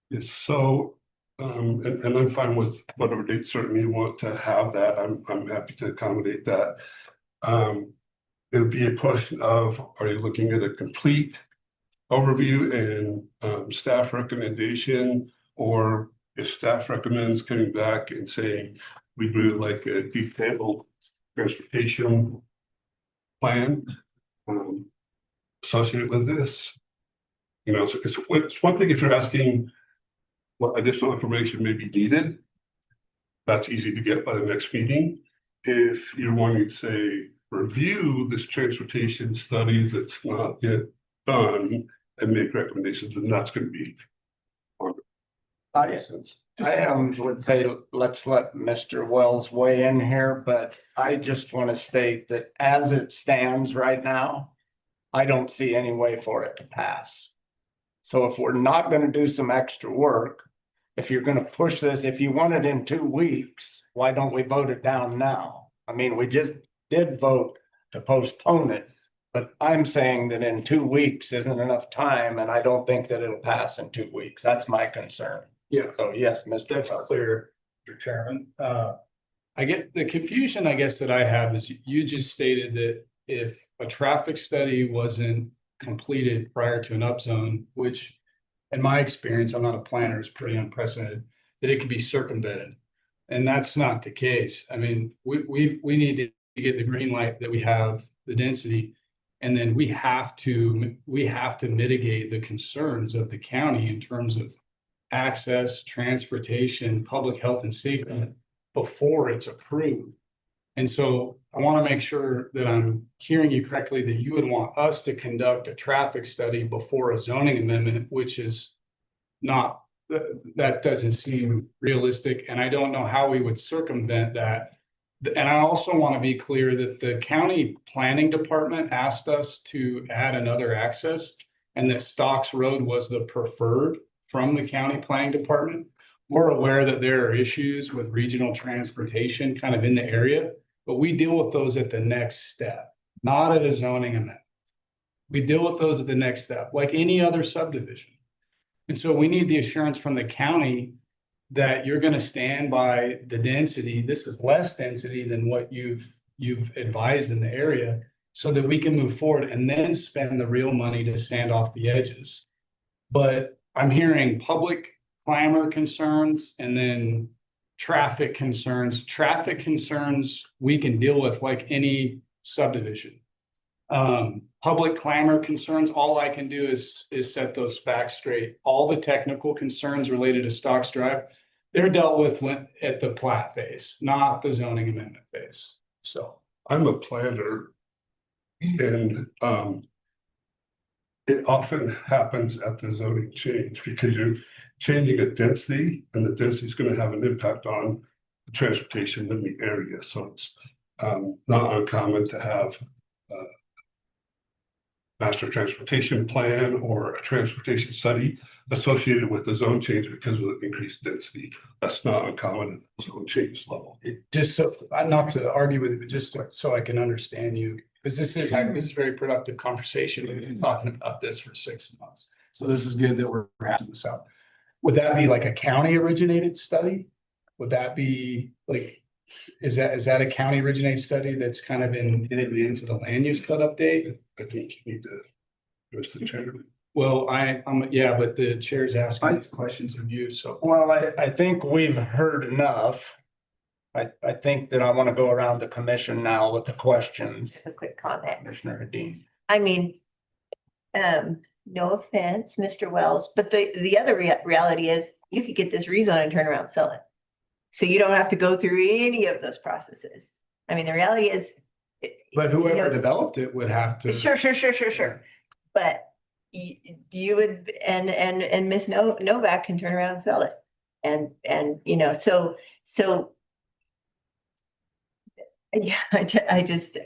Yes, so and I'm fine with whatever date certain you want to have that. I'm happy to accommodate that. It'll be a question of, are you looking at a complete overview and staff recommendation, or if staff recommends coming back and saying we'd really like a detailed transportation plan associated with this? You know, it's one thing if you're asking what additional information may be needed. That's easy to get by the next meeting. If you're wanting to say, review this transportation study that's not yet done and make recommendations, then that's going to be. I would say, let's let Mr. Wells weigh in here, but I just want to state that as it stands right now, I don't see any way for it to pass. So if we're not going to do some extra work, if you're gonna push this, if you want it in 2 weeks, why don't we vote it down now? I mean, we just did vote to postpone it. But I'm saying that in 2 weeks isn't enough time, and I don't think that it'll pass in 2 weeks. That's my concern. Yeah, So yes, Mr. that's President. clear, Mr. Chairman. I get the confusion, I guess, that I have is you just stated that if a traffic study wasn't completed prior to an upzone, which in my experience, I'm not a planner, is pretty unprecedented, that it could be circumvented. And that's not the case. I mean, we need to get the green light that we have the density. And then we have to mitigate the concerns of the county in terms of access, transportation, public health and safety before it's approved. And so I want to make sure that I'm hearing you correctly, that you would want us to conduct a traffic study before a zoning amendment, which is not, that doesn't seem realistic. And I don't know how we would circumvent that. And I also want to be clear that the county planning department asked us to add another access, and that Stocks Road was the preferred from the county planning department. We're aware that there are issues with regional transportation kind of in the area, but we deal with those at the next step, not at a zoning amendment. We deal with those at the next step, like any other subdivision. And so we need the assurance from the county that you're going to stand by the density. This is less density than what you've advised in the area, so that we can move forward and then spend the real money to sand off the edges. But I'm hearing public clamor concerns and then traffic concerns. Traffic concerns we can deal with like any subdivision. Public clamor concerns, all I can do is set those facts straight. All the technical concerns related to Stocks Drive, they're dealt with at the plat phase, not the zoning amendment phase. So I'm a planner, and it often happens at the zoning change because you're changing a density, and the density is going to have an impact on the transportation in the area. So it's not uncommon to have a master transportation plan or a transportation study associated with the zone change because of the increased density. That's not uncommon at the zone change level. it just so, not to argue with you, but just so I can understand you, because this is a very productive conversation. We've been talking about this for 6 months. So this is good that we're hashing this out. Would that be like a county originated study? Would that be like, is that a county originated study that's kind of in advance of the land use code update? I think you need to go to the chairman. Well, yeah, but the chair's asking these questions of you, so. Well, I think we've heard enough. I think that I want to go around the commission now with the questions. Just a quick comment. Commissioner Hadeen. I mean, no offense, Mr. Wells, but the other reality is you could get this rezone and turn around and sell it. So you don't have to go through any of those processes. I mean, the reality is. But whoever developed it would have to. Sure. But you would, and Miss Novak can turn around and sell it. And, you know, so. Yeah, I just,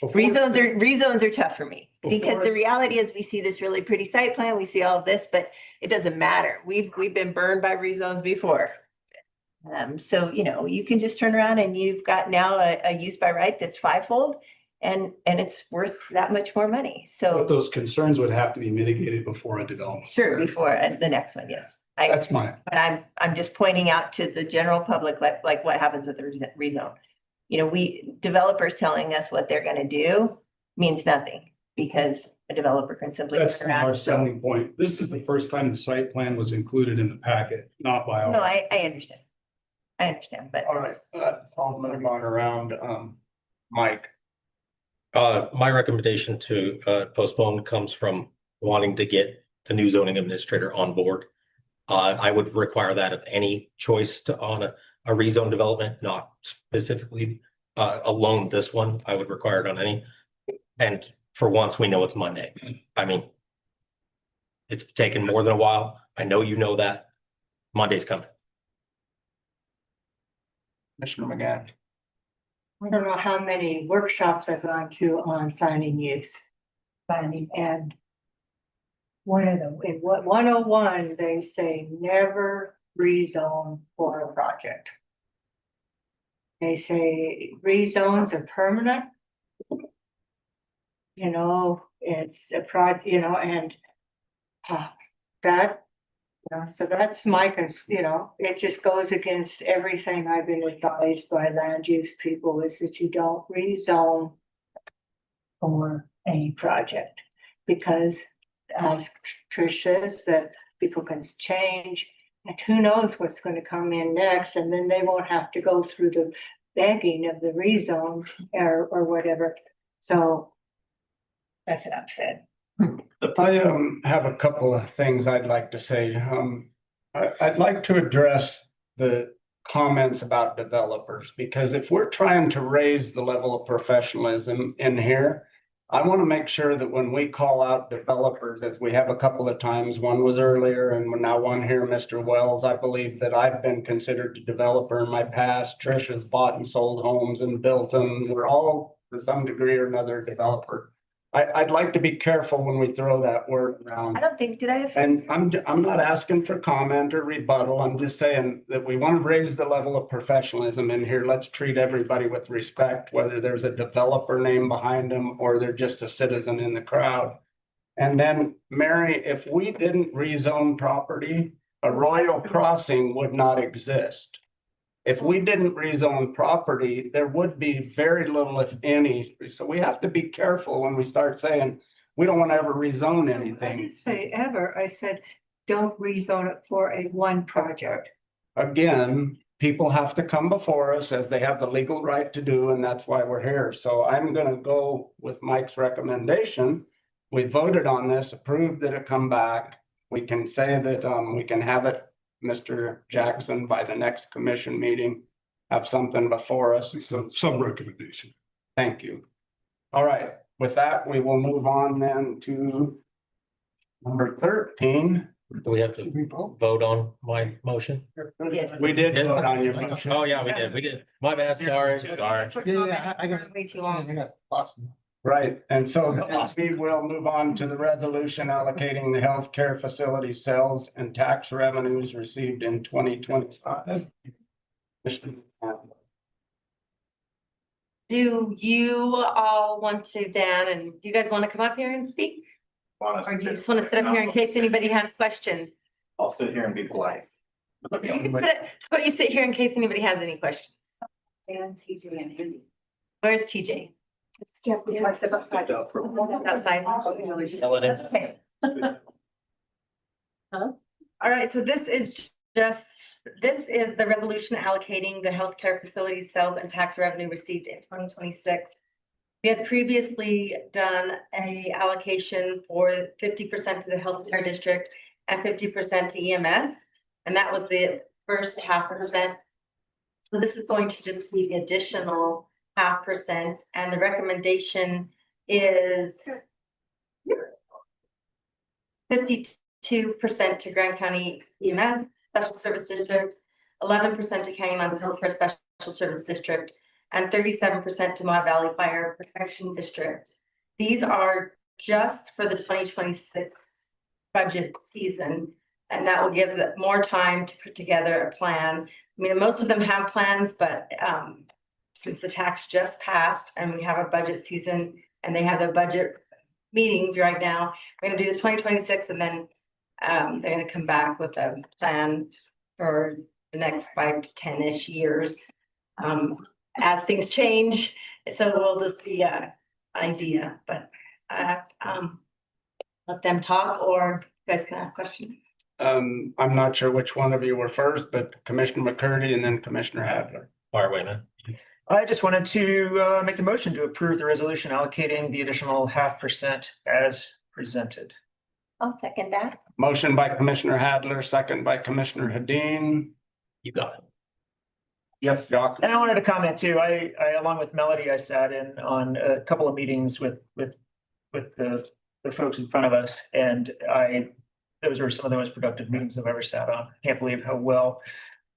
rezones are tough for me. Because the reality is we see this really pretty site plan, we see all of this, but it doesn't matter. We've been burned by rezones before. So, you know, you can just turn around and you've got now a use by right that's fivefold and it's worth that much more money. So. But those concerns would have to be mitigated before a development. Sure, before the next one, yes. That's mine. But I'm just pointing out to the general public, like what happens with the rezone. You know, developers telling us what they're gonna do means nothing because a developer can simply. That's our selling point. This is the first time the site plan was included in the packet, not by. No, I understand. I understand, but. All right, I'll move on around, Mike. My recommendation to postpone comes from wanting to get the new zoning administrator on board. I would require that of any choice on a rezone development, not specifically alone this one. I would require it on any. And for once, we know it's Monday. I mean, it's taken more than a while. I know you know that. Monday's coming. Commissioner McGann. I don't know how many workshops I've gone to on planning use. And one of them, in 101, they say never rezone for a project. They say rezones are permanent. You know, it's a you know, and that, you know, so that's my, you know, it just goes against everything I've been advised by land use people is that you don't rezone for any project. Because as Trish says, that people can change and who knows what's going to come in next, and then they won't have to go through the begging of the rezone or whatever. So that's what I'm saying. I have a couple of things I'd like to say. I'd like to address the comments about developers, because if we're trying to raise the level of professionalism in here, I want to make sure that when we call out developers, as we have a couple of times, one was earlier and now one here, Mr. Wells, I believe that I've been considered a developer in my past. Trish has bought and sold homes and built them. We're all to some degree or another developer. I'd like to be careful when we throw that word around. I don't think, did I? And I'm not asking for comment or rebuttal. I'm just saying that we want to raise the level of professionalism in here. Let's treat everybody with respect, whether there's a developer name behind them or they're just a citizen in the crowd. And then, Mary, if we didn't rezone property, a Royal Crossing would not exist. If we didn't rezone property, there would be very little, if any. So we have to be careful when we start saying, we don't want to ever rezone I anything. didn't say ever, I said, don't rezone it for a one project. Again, people have to come before us as they have the legal right to do, and that's why we're here. So I'm gonna go with Mike's recommendation. We voted on this, approved that it come back. We can say that we can have it, Mr. Jackson, by the next commission meeting, have something before us. So Some recommendation. thank you. All right, with that, we will move on then to number 13. Do we have to vote on my motion? We did vote on your motion. Oh, yeah, we did. My bad, sorry. Yeah, I got. Way too long. I got possible. Right, and so we will move on to the resolution allocating the healthcare facility sales and tax revenues received in 2025. Do you all want to, Dan, and do you guys want to come up here and speak? Or do you just want to sit up here in case anybody has questions? I'll sit here and be polite. You can sit, how about you sit here in case anybody has any questions? Dan, TJ and Andy. Where's TJ? Step outside. Outside. Okay. Huh? All right, so this is the resolution allocating the healthcare facility sales and tax revenue received in 2026. We had previously done a allocation for 50% to the healthcare district and 50% to EMS, and that was the first 0.5%. So this is going to just be the additional 0.5%, and the recommendation is 52% to Grand County EMS Special Service District, 11% to Canyonlands Healthcare Special Service District, and 37% to Maud Valley Fire Protection District. These are just for the 2026 budget season, and that will give them more time to put together a plan. I mean, most of them have plans, but since the tax just passed and we have a budget season and they have their budget meetings right now, we're gonna do the 2026 and then they're gonna come back with a plan for the next 5 to 10-ish years. As things change, so it will just be an idea, but let them talk or you guys can ask questions. I'm not sure which one of you were first, but Commissioner McCurdy and then Commissioner Hadler. Fire away, man. I just wanted to make the motion to approve the resolution allocating the additional 0.5% as presented. I'll second that. Motion by Commissioner Hadler, second by Commissioner Hadeen. You got it. Yes, Jock. And I wanted to comment too, I along with Melody, I sat in on a couple of meetings with the folks in front of us, and those were some of the most productive meetings I've ever sat on. Can't believe how well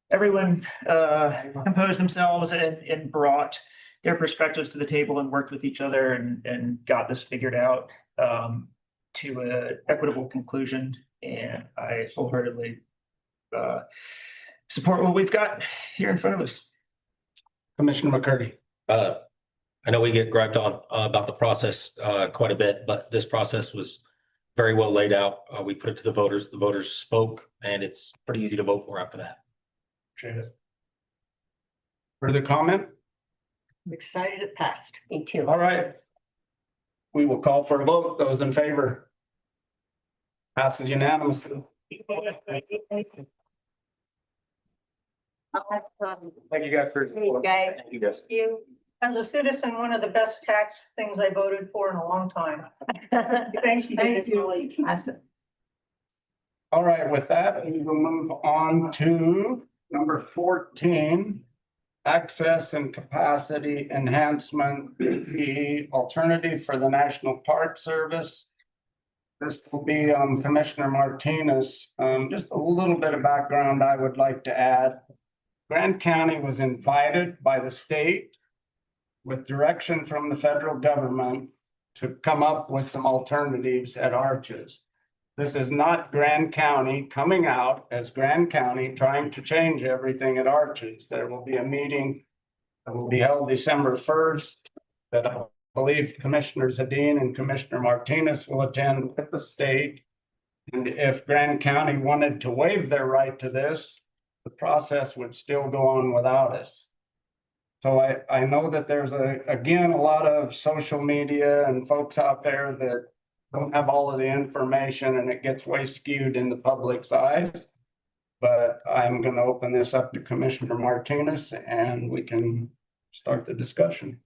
everyone composed themselves and brought their perspectives to the table and worked with each other and got this figured out to an equitable conclusion. And I wholeheartedly support what we've got here in front of us. Commissioner McCurdy. I know we get griped on about the process quite a bit, but this process was very well laid out. We put it to the voters spoke, and it's pretty easy to vote for after that. Appreciate it. Further comment? I'm excited it passed. Me too. All right. We will call for a vote. Those in favor? Passes unanimously. Thank you guys for. Guys. Thank you guys. You, as a citizen, one of the best tax things I voted for in a long time. Thanks, you. Thank you. Awesome. All right, with that, we will move on to number 14. Access and capacity enhancement, the alternative for the National Park Service. This will be Commissioner Martinez. Just a little bit of background I would like to add. Grand County was invited by the state with direction from the federal government to come up with some alternatives at Arches. This is not Grand County coming out as Grand County trying to change everything at Arches. There will be a meeting that will be held December 1st that I believe Commissioner Zadine and Commissioner Martinez will attend with the state. And if Grand County wanted to waive their right to this, the process would still go on without us. So I know that there's again, a lot of social media and folks out there that don't have all of the information and it gets way skewed in the public's eyes. But I'm going to open this up to Commissioner Martinez and we can start the discussion.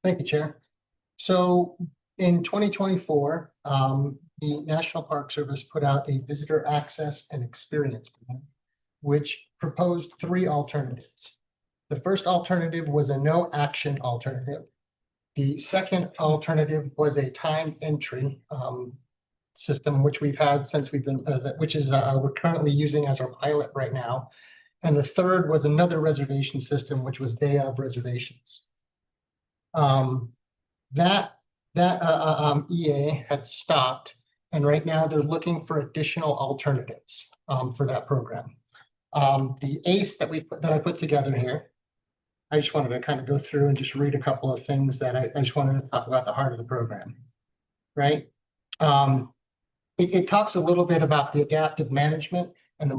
Thank you, Chair. So in 2024, the National Park Service put out a visitor access and experience plan, which proposed 3 alternatives. The first alternative was a no action alternative. The second alternative was a time entry system, which we've had since we've been, which is we're currently using as our pilot right now. And the third was another reservation system, which was day of reservations. That EA had stopped, and right now they're looking for additional alternatives for that program. The ACE that I put together here, I just wanted to kind of go through and just read a couple of things that I just wanted to talk about the heart of the program, right? It talks a little bit about the adaptive management and the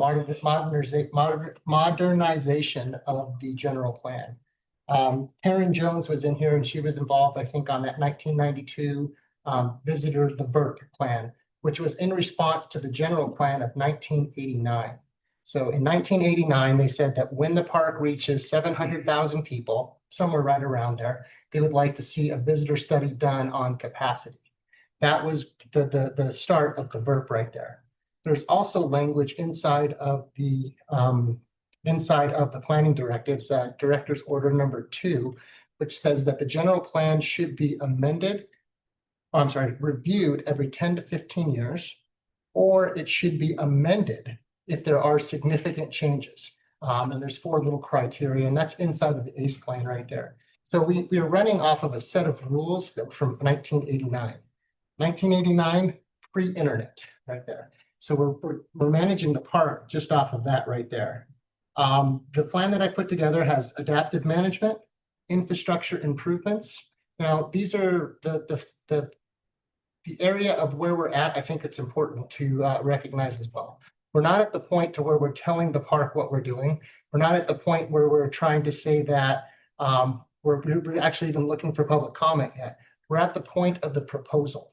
modernization of the general plan. Karen Jones was in here and she was involved, I think, on that 1992 visitor, the VERP plan, which was in response to the general plan of 1989. So in 1989, they said that when the park reaches 700,000 people, somewhere right around there, they would like to see a visitor study done on capacity. That was the start of the VERP right there. There's also language inside of the planning directives, Director's Order number 2, which says that the general plan should be reviewed every 10 to 15 years, or it should be amended if there are significant changes. And there's 4 little criteria, and that's inside of the ACE plan right there. So we are running off of a set of rules that were from 1989. 1989, pre-internet right there. So we're managing the park just off of that right there. The plan that I put together has adaptive management, infrastructure improvements. Now, these are the area of where we're at. I think it's important to recognize as well. We're not at the point to where we're telling the park what we're doing. We're not at the point where we're trying to say that we're actually even looking for public comment yet. We're at the point of the proposal,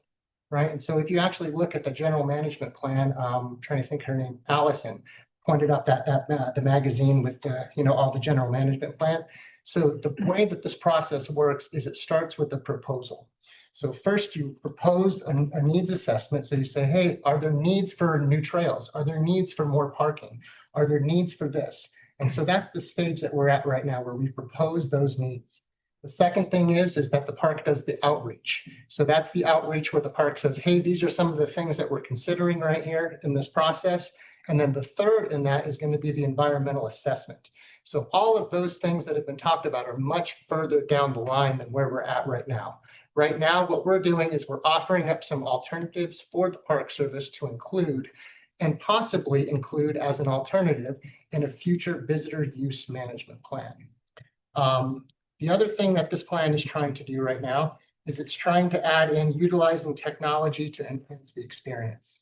right? And so if you actually look at the general management plan, I'm trying to think her name, Allison, pointed up the magazine with all the general management plan. So the way that this process works is it starts with the proposal. So first you propose a needs assessment. So you say, hey, are there needs for new trails? Are there needs for more parking? Are there needs for this? And so that's the stage that we're at right now, where we propose those needs. The second thing is that the park does the outreach. So that's the outreach where the park says, hey, these are some of the things that we're considering right here in this process. And then the third in that is going to be the environmental assessment. So all of those things that have been talked about are much further down the line than where we're at right now. Right now, what we're doing is we're offering up some alternatives for the Park Service to include and possibly include as an alternative in a future visitor use management plan. The other thing that this plan is trying to do right now is it's trying to add in utilizing technology to enhance the experience.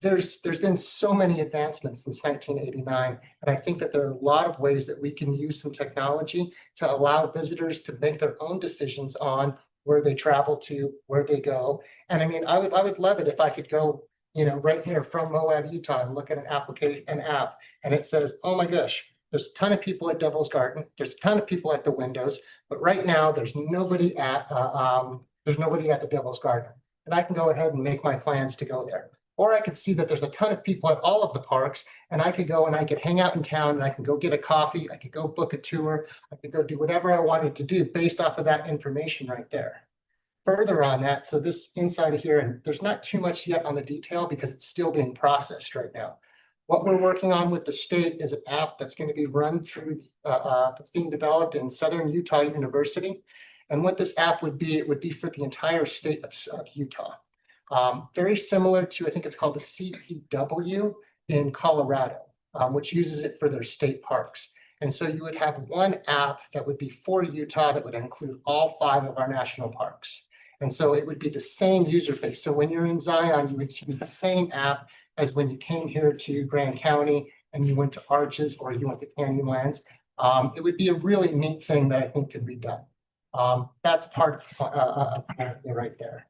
There's been so many advancements since 1989, and I think that there are a lot of ways that we can use some technology to allow visitors to make their own decisions on where they travel to, where they go. And I mean, I would love it if I could go, you know, right here from Moab, Utah, and look at an app, and it says, oh my gosh, there's a ton of people at Devil's Garden, there's a ton of people at the windows, but right now there's nobody at the Devil's Garden, and I can go ahead and make my plans to go there. Or I could see that there's a ton of people at all of the parks, and I could go and I could hang out in town, and I can go get a coffee, I could go book a tour, I could go do whatever I wanted to do based off of that information right there. Further on that, so this inside of here, and there's not too much yet on the detail because it's still being processed right now. What we're working on with the state is an app that's going to be run through, that's being developed in Southern Utah University. And what this app would be, it would be for the entire state of Utah. Very similar to, I think it's called the CPW in Colorado, which uses it for their state parks. And so you would have one app that would be for Utah that would include all 5 of our national parks. And so it would be the same user face. So when you're in Zion, you would use the same app as when you came here to Grand County and you went to Arches or you went to Canyonlands. It would be a really neat thing that I think could be done. That's part of right there.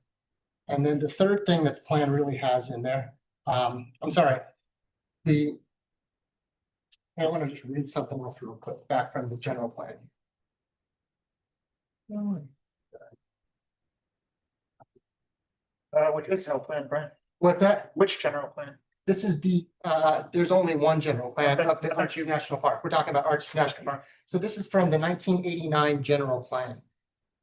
And then the third thing that the plan really has in there, I want to just read something else real quick back from the general plan. Which is general plan, Brian? What's that? Which general plan? This is the, there's only one general plan of the Arches National Park. We're talking about Arches National Park. So this is from the 1989 general plan.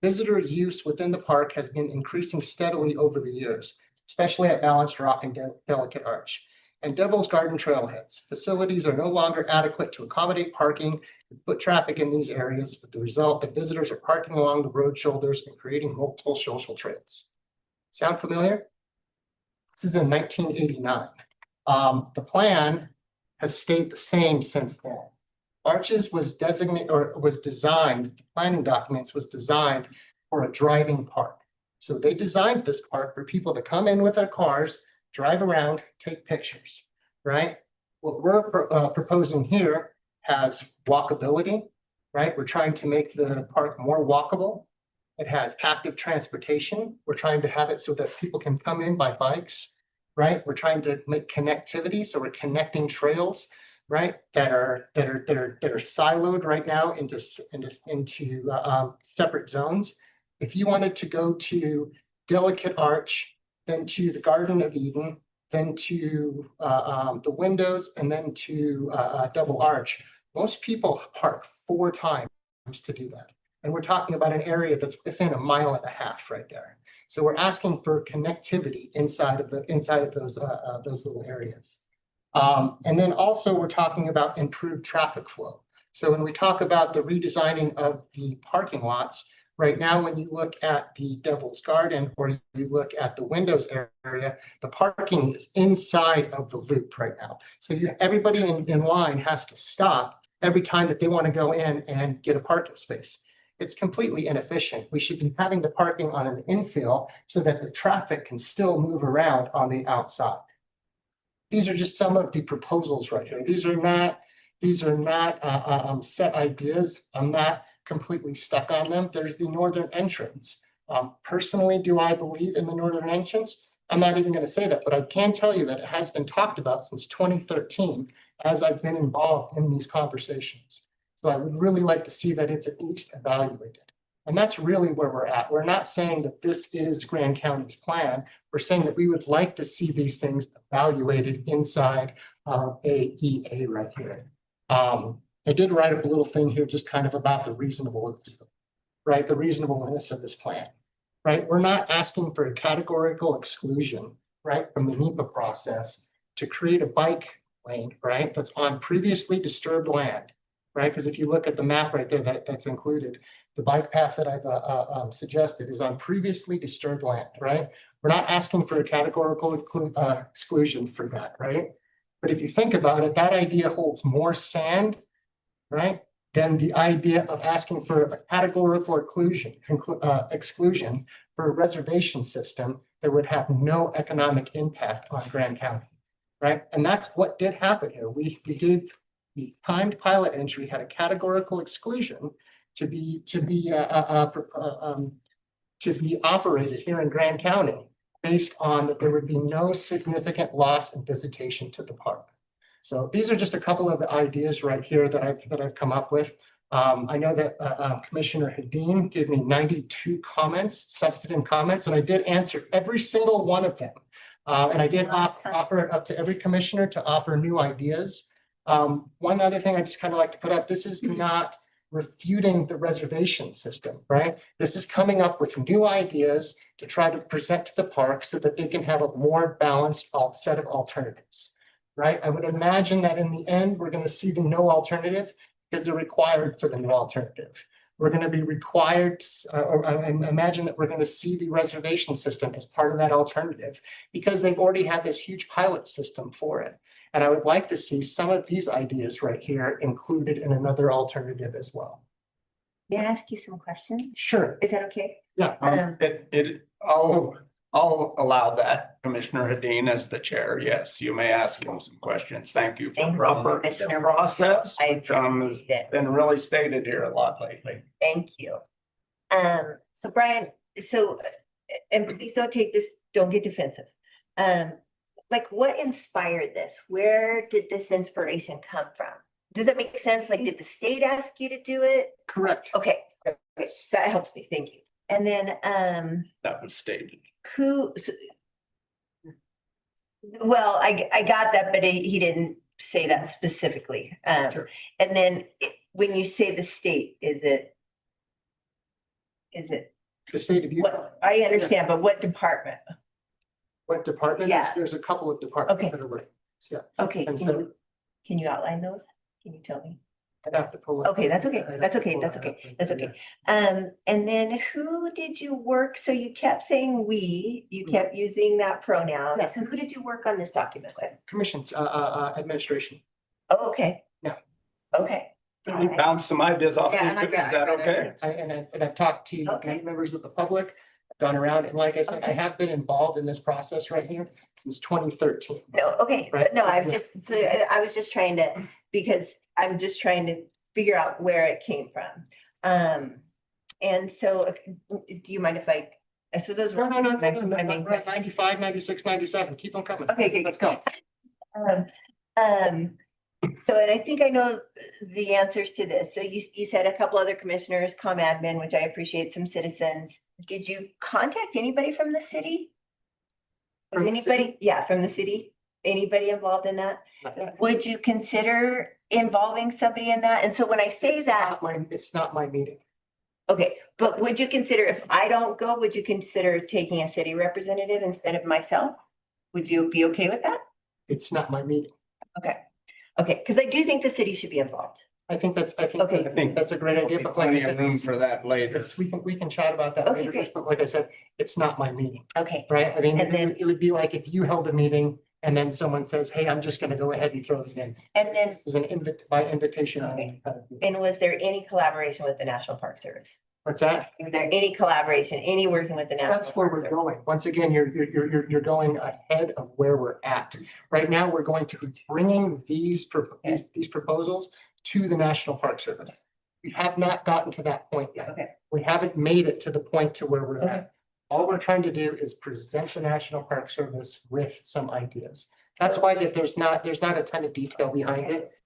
Visitor use within the park has been increasing steadily over the years, especially at Balanced Rock and Delicate Arch. And Devil's Garden trailheads. Facilities are no longer adequate to accommodate parking and foot traffic in these areas, with the result that visitors are parking along the road shoulders and creating multiple social trails. Sound familiar? This is in 1989. The plan has stayed the same since then. Arches was designated or was designed, the planning documents was designed for a driving park. So they designed this park for people to come in with their cars, drive around, take pictures, right? What we're proposing here has walkability, right? We're trying to make the park more walkable. It has active transportation. We're trying to have it so that people can come in by bikes, right? We're trying to make connectivity, so we're connecting trails, right? That are siloed right now into separate zones. If you wanted to go to Delicate Arch, then to the Garden of Eden, then to the windows, and then to Double Arch, most people park 4 times to do that. And we're talking about an area that's within 1.5 miles right there. So we're asking for connectivity inside of those little areas. And then also we're talking about improved traffic flow. So when we talk about the redesigning of the parking lots, right now, when you look at the Devil's Garden or you look at the windows area, the parking is inside of the loop right now. So everybody in line has to stop every time that they want to go in and get a parking space. It's completely inefficient. We should be having the parking on an infill so that the traffic can still move around on the outside. These are just some of the proposals right here. These are not set ideas. I'm not completely stuck on them. There's the northern entrance. Personally, do I believe in the northern entrance? I'm not even going to say that, but I can tell you that it has been talked about since 2013 as I've been involved in these conversations. So I would really like to see that it's at least evaluated. And that's really where we're at. We're not saying that this is Grand County's plan. We're saying that we would like to see these things evaluated inside of AEA right here. I did write up a little thing here just kind of about the reasonableness, right? The reasonableness of this plan, right? We're not asking for a categorical exclusion, right, from the NEPA process to create a bike lane, right, that's on previously disturbed land, right? Because if you look at the map right there, that's included. The bike path that I've suggested is on previously disturbed land, right? We're not asking for a categorical exclusion for that, right? But if you think about it, that idea holds more sand, right? Than the idea of asking for a categorical exclusion for a reservation system that would have no economic impact on Grand County, right? And that's what did happen here. We gave the timed pilot entry had a categorical exclusion to be operated here in Grand County based on that there would be no significant loss in visitation to the park. So these are just a couple of the ideas right here that I've come up with. I know that Commissioner Hedin gave me 92 comments, substantive comments, and I did answer every single one of them. And I did offer it up to every commissioner to offer new ideas. One other thing I just kind of like to put up, this is not refuting the reservation system, right? This is coming up with new ideas to try to present to the park so that they can have a more balanced set of alternatives, right? I would imagine that in the end, we're going to see the no alternative because they're required for the no alternative. We're going to be required, I imagine that we're going to see the reservation system as part of that alternative because they've already had this huge pilot system for it. And I would like to see some of these ideas right here included in another alternative as well. May I ask you some questions? Sure. Is that okay? Yeah. I'll allow that, Commissioner Hedin as the chair. Yes, you may ask him some questions. Thank you for proper process, which has been really stated here a lot lately. Thank you. So Brian, and please don't take this, don't get defensive. Like what inspired this? Where did this inspiration come from? Does that make sense? Like, did the state ask you to do it? Correct. Okay, so that helps me. Thank you. And then, That was stated. Well, I got that, but he didn't say that specifically. Sure. And then when you say the state, is it? The state of Utah. What, I understand, but what department? What department? Yeah. There's a couple of departments Okay. that are working. Yeah. Okay, And can you outline those? Can you tell me? I'd have to pull it. Okay, that's okay, that's okay, that's okay, that's okay. And then who did you work? So you kept saying we, you kept using that pronoun. Yeah. So who did you work on this document with? Commissions, administration. Oh, okay. Yeah. Okay. You bounce some ideas off. Yeah, and I Is got that it. okay? And I've talked to Okay. members of the public, gone around, and like I said, I have been involved in this process right here since 2013. No, okay, Right. no, I was just trying to, because I'm just trying to figure out where it came from. And so, do you mind if so those were. No, my main we're at questions. 95, 96, 97. Keep them coming. Okay, good, Let's go. So, and I think I know the answers to this. So you said a couple other commissioners, admin, which I appreciate, some citizens. Did you contact anybody from the city? Was From the city? anybody, yeah, from the city? Anybody involved in that? Would you consider involving somebody in that? And so when I say that, It's not my meeting. okay, but would you consider, if I don't go, would you consider taking a city representative instead of myself? Would you be okay with that? It's not my meeting. Okay, because I do think the city should be involved. I think Okay. that's a great idea, There'll be but like I plenty of said, room for that later. we can chat about that Okay, later, great. but like I said, it's not my meeting, Okay, right? I mean, And then- it would be like if you held a meeting and then someone says, hey, I'm just gonna go ahead and throw this in. and then, This is an by invitation. Okay. only. and was there any collaboration with the National Park Service? What's that? Was there any collaboration, any working with the National? That's where Park we're Service? going. Once again, you're going ahead of where we're at. Right now, we're going to be bringing these proposals to the National Park Service. We have not gotten to that point yet. Okay. We haven't made it to the point to where we're at. All we're trying to do is present the National Park Service with some ideas. That's why there's not a ton of detail behind it.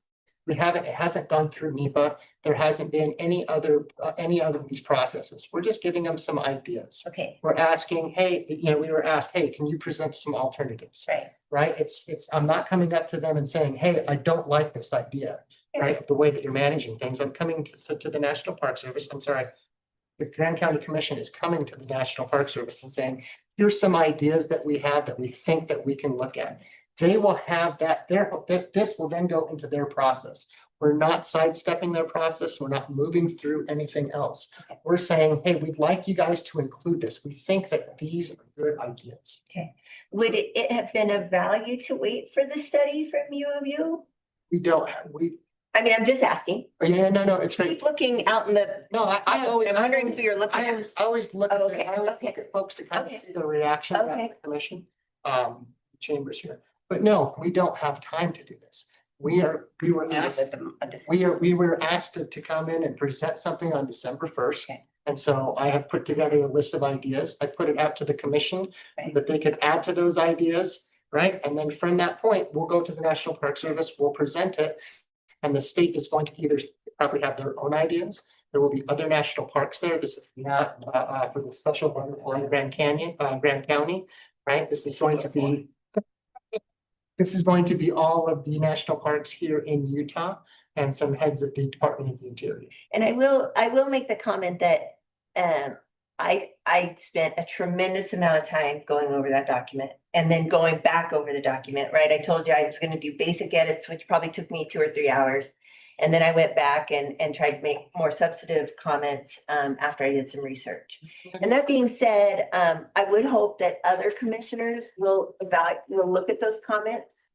It hasn't gone through NEPA. There hasn't been any other of these processes. We're just giving them some ideas. Okay, We're asking, hey, we were asked, hey, can you present some alternatives? right. Right? I'm not coming up to them and saying, hey, I don't like this idea, right? The way that you're managing things. I'm coming to the National Park Service. I'm sorry. The Grand County Commission is coming to the National Park Service and saying, here's some ideas that we have that we think that we can look at. They will have that, this will then go into their process. We're not sidestepping their process. We're not moving through anything else. We're saying, hey, we'd like you guys to include this. We think that these are good ideas. Okay, would it have been of value to wait for the study from U of U? We don't, I mean, I'm just asking. yeah, no, it's great. Keep looking out in the. No, I'm wondering who you're looking I at. always look at, Okay, I always okay. look at folks to kind of Okay. see the reactions at Okay. the commission, chambers here. But no, we don't have time to do this. We were asked, we were asked to come in and present something on December first. Okay. And so I have put together a list of ideas. I put it out to the commission so that they could add to those ideas, right? And then from that point, we'll go to the National Park Service, we'll present it. And the state is going to either probably have their own ideas. There will be other national parks there. This is not for the special butterfly Grand Canyon, Grand County, right? This is going to be. This is going to be all of the national parks here in Utah and some heads of the Department of the Interior. And I will make the comment that I spent a tremendous amount of time going over that document and then going back over the document, right? I told you I was gonna do basic edits, which probably took me 2 or 3 hours. And then I went back and tried to make more substantive comments after I did some research. And that being said, I would hope that other commissioners will look at those comments.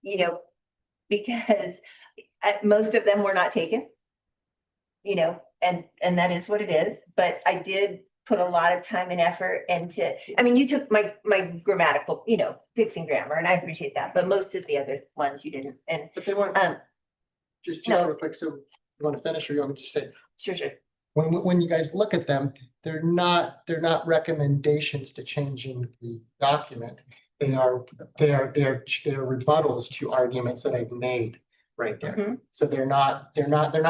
You know, because most of them were not taken. You know, and that is what it is, but I did put a lot of time and effort into, I mean, you took my grammatical, you know, fixing grammar, and I appreciate that, but most of the other ones you didn't, and. But they weren't, just no. real quick, so you want to finish or you want me to just say? Sure. When you guys look at them, they're not recommendations to changing the document. They are rebuttals to arguments that I've made right there. Mhm. So they're not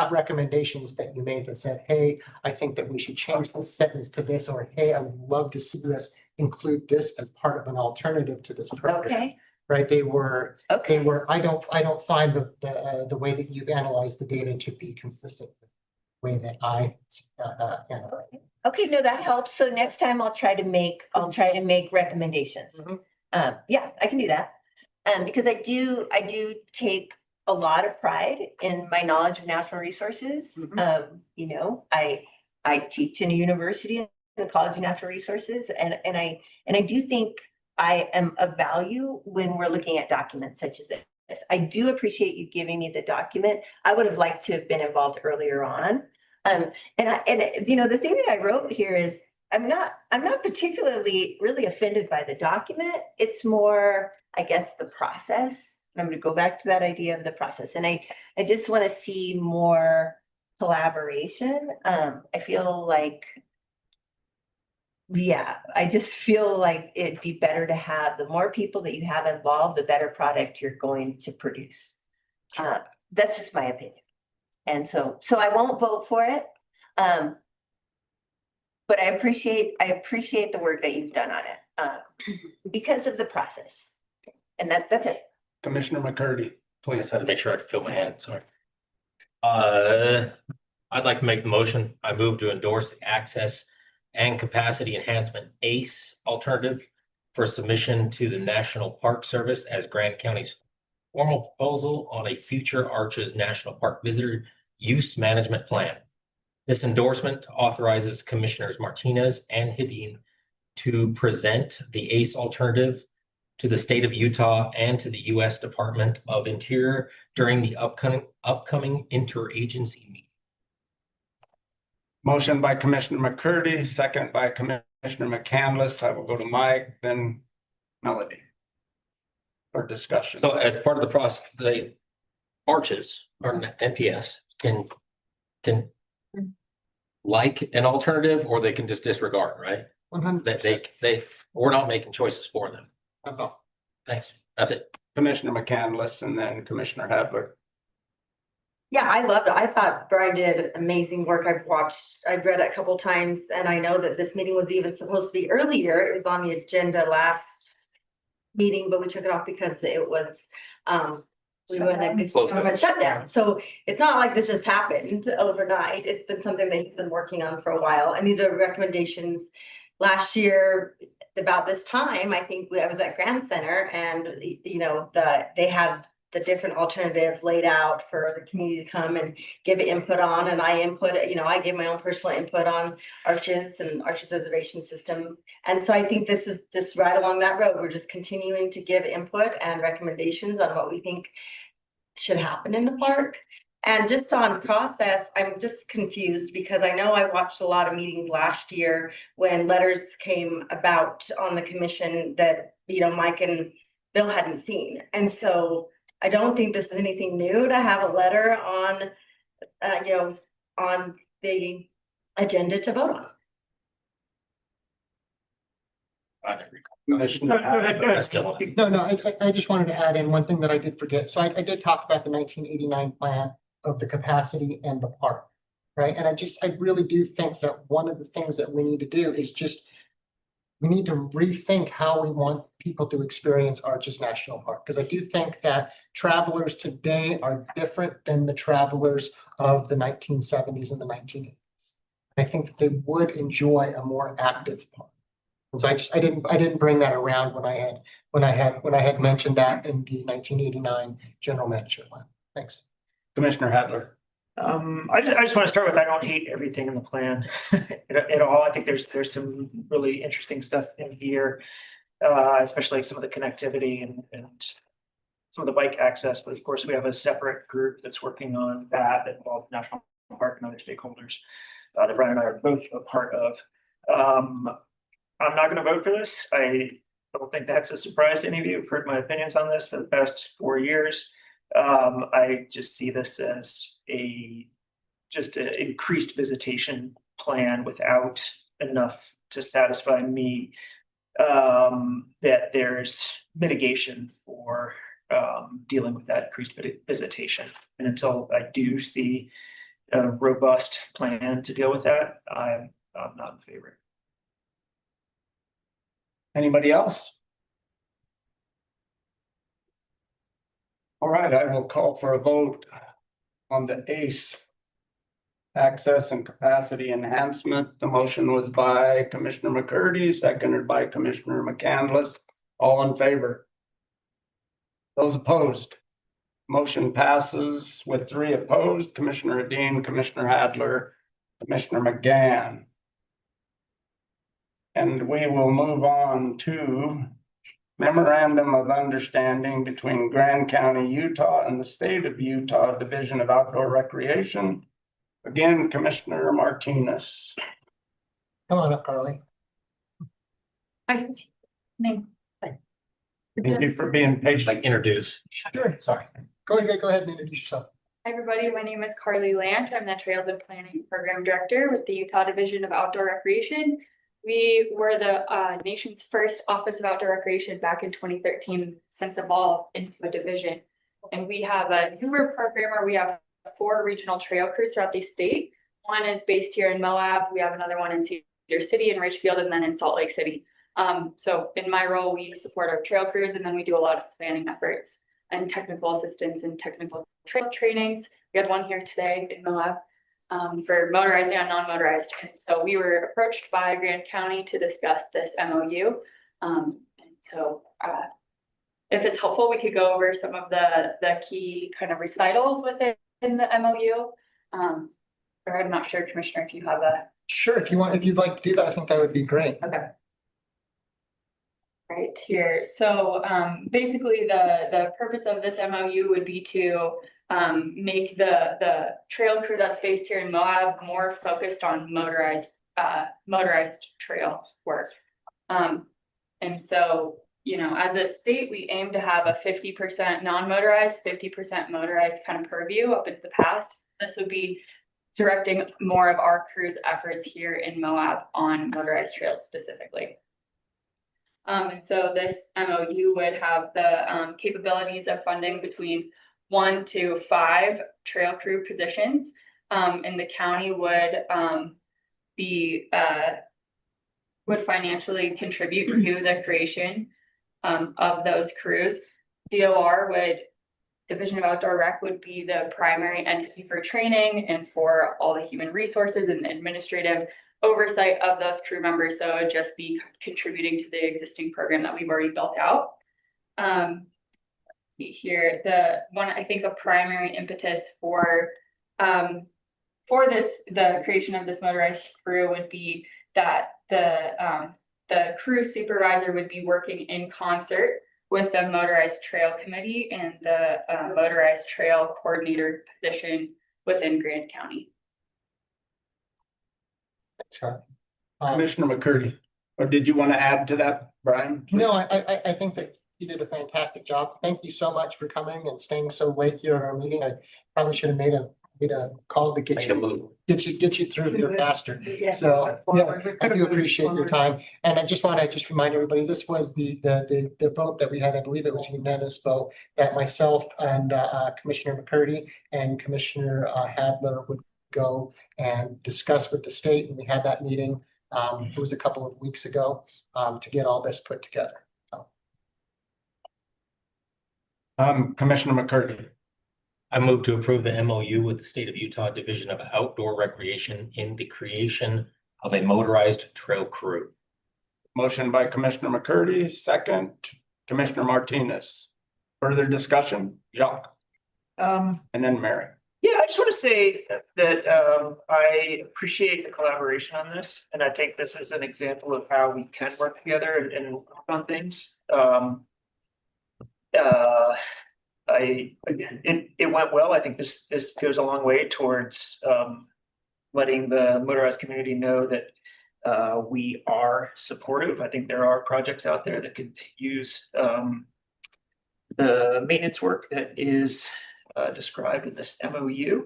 recommendations that you made that said, hey, I think that we should change this sentence to this, or hey, I would love to see us include this as part of an alternative to this program. Okay, Right? They were, okay. I don't find the way that you've analyzed the data to be consistent with the way that I analyze. Okay, no, that helps. So next time I'll try to make recommendations. Mhm. Yeah, I can do that. Because I do take a lot of pride in my knowledge of natural resources. You know, I teach in a university, in the College of Natural Resources, and I do think I am of value when we're looking at documents such as this. I do appreciate you giving me the document. I would have liked to have been involved earlier on. And you know, the thing that I wrote here is I'm not particularly really offended by the document. It's more, I guess, the process. And I'm going to go back to that idea of the process. And I just want to see more collaboration. I feel like, yeah, I just feel like it'd be better to have, the more people that you have involved, the better product you're going to produce. That's just my opinion. And so I won't vote for it. But I appreciate the work that you've done on it, because of the process. And that's it. Commissioner McCurdy, I please. just had to make sure I could feel my hand, sorry. I'd like to make the motion. I move to endorse the access and capacity enhancement ACE alternative for submission to the National Park Service as Grand County's formal proposal on a future Arches National Park visitor use management plan. This endorsement authorizes Commissioners Martinez and Hedin to present the ACE alternative to the state of Utah and to the U.S. Department of Interior during the upcoming interagency meeting. Motion by Commissioner McCurdy, second by Commissioner McCandless. I will go to Mike, then Melody for discussion. So as part of the process, the Arches or NPS can like an alternative, or they can just disregard, right? 100%. We're not making choices for them. Thanks. That's it. Commissioner McCandless and then Commissioner Hadler. Yeah, I loved it. I thought Brian did amazing work. I've read it a couple times, and I know that this meeting was even supposed to be earlier. It was on the agenda last meeting, but we took it off because it was, we were in a good government shutdown. So it's not like this just happened overnight. It's been something that he's been working on for a while. And these are recommendations. Last year, about this time, I think I was at Grand Center, and you know, they had the different alternatives laid out for the community to come and give input on, and I give my own personal input on Arches and Arches reservation system. And so I think this is just right along that road. We're just continuing to give input and recommendations on what we think should happen in the park. And just on process, I'm just confused because I know I watched a lot of meetings last year when letters came about on the commission that, Mike and Bill hadn't seen. And so I don't think this is anything new to have a letter on, on the agenda to vote on. No, I just wanted to add in one thing that I did forget. So I did talk about the 1989 plan of the capacity and the park, right? And I really do think that one of the things that we need to do is we need to rethink how we want people to experience Arches National Park. Because I do think that travelers today are different than the travelers of the 1970s and the 1980s. I think that they would enjoy a more active park. And so I didn't bring that around when I had mentioned that in the 1989 general management plan. Thanks. Commissioner Hadler. I just want to start with, I don't hate everything in the plan at all. I think there's some really interesting stuff in here, especially some of the connectivity and some of the bike access. But of course, we have a separate group that's working on that involves National Park and other stakeholders that Brian and I are both a part of. I'm not going to vote for this. I don't think that's a surprise to any of you who've heard my opinions on this for the past 4 years. I just see this as an increased visitation plan without enough to satisfy me that there's mitigation for dealing with that increased visitation. And until I do see a robust plan to deal with that, I'm not in favor. Anybody else? All right, I will call for a vote on the ACE. Access and capacity enhancement. The motion was by Commissioner McCurdy, seconded by Commissioner McCandless. All in favor? Those opposed? Motion passes with 3 opposed, Commissioner Adine, Commissioner Hadler, Commissioner McGann. And we will move on to Memorandum of Understanding between Grand County, Utah and the State of Utah Division of Outdoor Recreation. Again, Commissioner Martinez. Come on up, Carly. Hi. Thank you for being patient. Introduce. Sure. Sorry. Go ahead and introduce yourself. Hi, everybody. My name is Carly Lanch. I'm the Trails and Planning Program Director with the Utah Division of Outdoor Recreation. We were the nation's first Office of Outdoor Recreation back in 2013, since evolved into a division. And we have a newer program where we have 4 regional trail crews throughout the state. One is based here in Moab. We have another one in Cedar City and Richfield, and then in Salt Lake City. So in my role, we support our trail crews, and then we do a lot of planning efforts and technical assistance and technical trail trainings. We had one here today in Moab for motorized and non-motorized. And so we were approached by Grand County to discuss this MOU. And so if it's helpful, we could go over some of the key kind of recitals within the MOU. Or I'm not sure, Commissioner, if you have a. Sure, if you'd like to do that, I think that would be great. Okay. Right here. So basically the purpose of this MOU would be to make the trail crew that's based here in Moab more focused on motorized trail work. And so, as a state, we aim to have a 50% non-motorized, 50% motorized kind of purview up in the past. This would be directing more of our crew's efforts here in Moab on motorized trails specifically. And so this MOU would have the capabilities of funding between 1 to 5 trail crew positions, and the county would financially contribute to the creation of those crews. Division of Outdoor Rec would be the primary entity for training and for all the human resources and administrative oversight of those crew members. So it would just be contributing to the existing program that we've already built out. see here, I think a primary impetus for this, the creation of this motorized crew would be that the crew supervisor would be working in concert with the motorized trail committee and the motorized trail coordinator position within Grand County. Commissioner McCurdy, or did you want to add to that, Brian? No, I think that you did a fantastic job. Thank you so much for coming and staying so late here at our meeting. I probably should have made a call to get you through here faster. So, yeah, I do appreciate your time. And I just want to remind everybody, this was the vote that we had. I believe it was a unanimous vote that myself and Commissioner McCurdy and Commissioner Hadler would go and discuss with the state. And we had that meeting. It was a couple of weeks ago to get all this put together. Commissioner McCurdy. I move to approve the MOU with the State of Utah Division of Outdoor Recreation in the creation of a motorized trail crew. Motion by Commissioner McCurdy, second, Commissioner Martinez. Further discussion, Jacques, and then Mary. Yeah, I just want to say that I appreciate the collaboration on this, and I think this is an example of how we can work together and work on things. It went well. I think this goes a long way towards letting the motorized community know that we are supportive. I think there are projects out there that could use the maintenance work that is described in this MOU.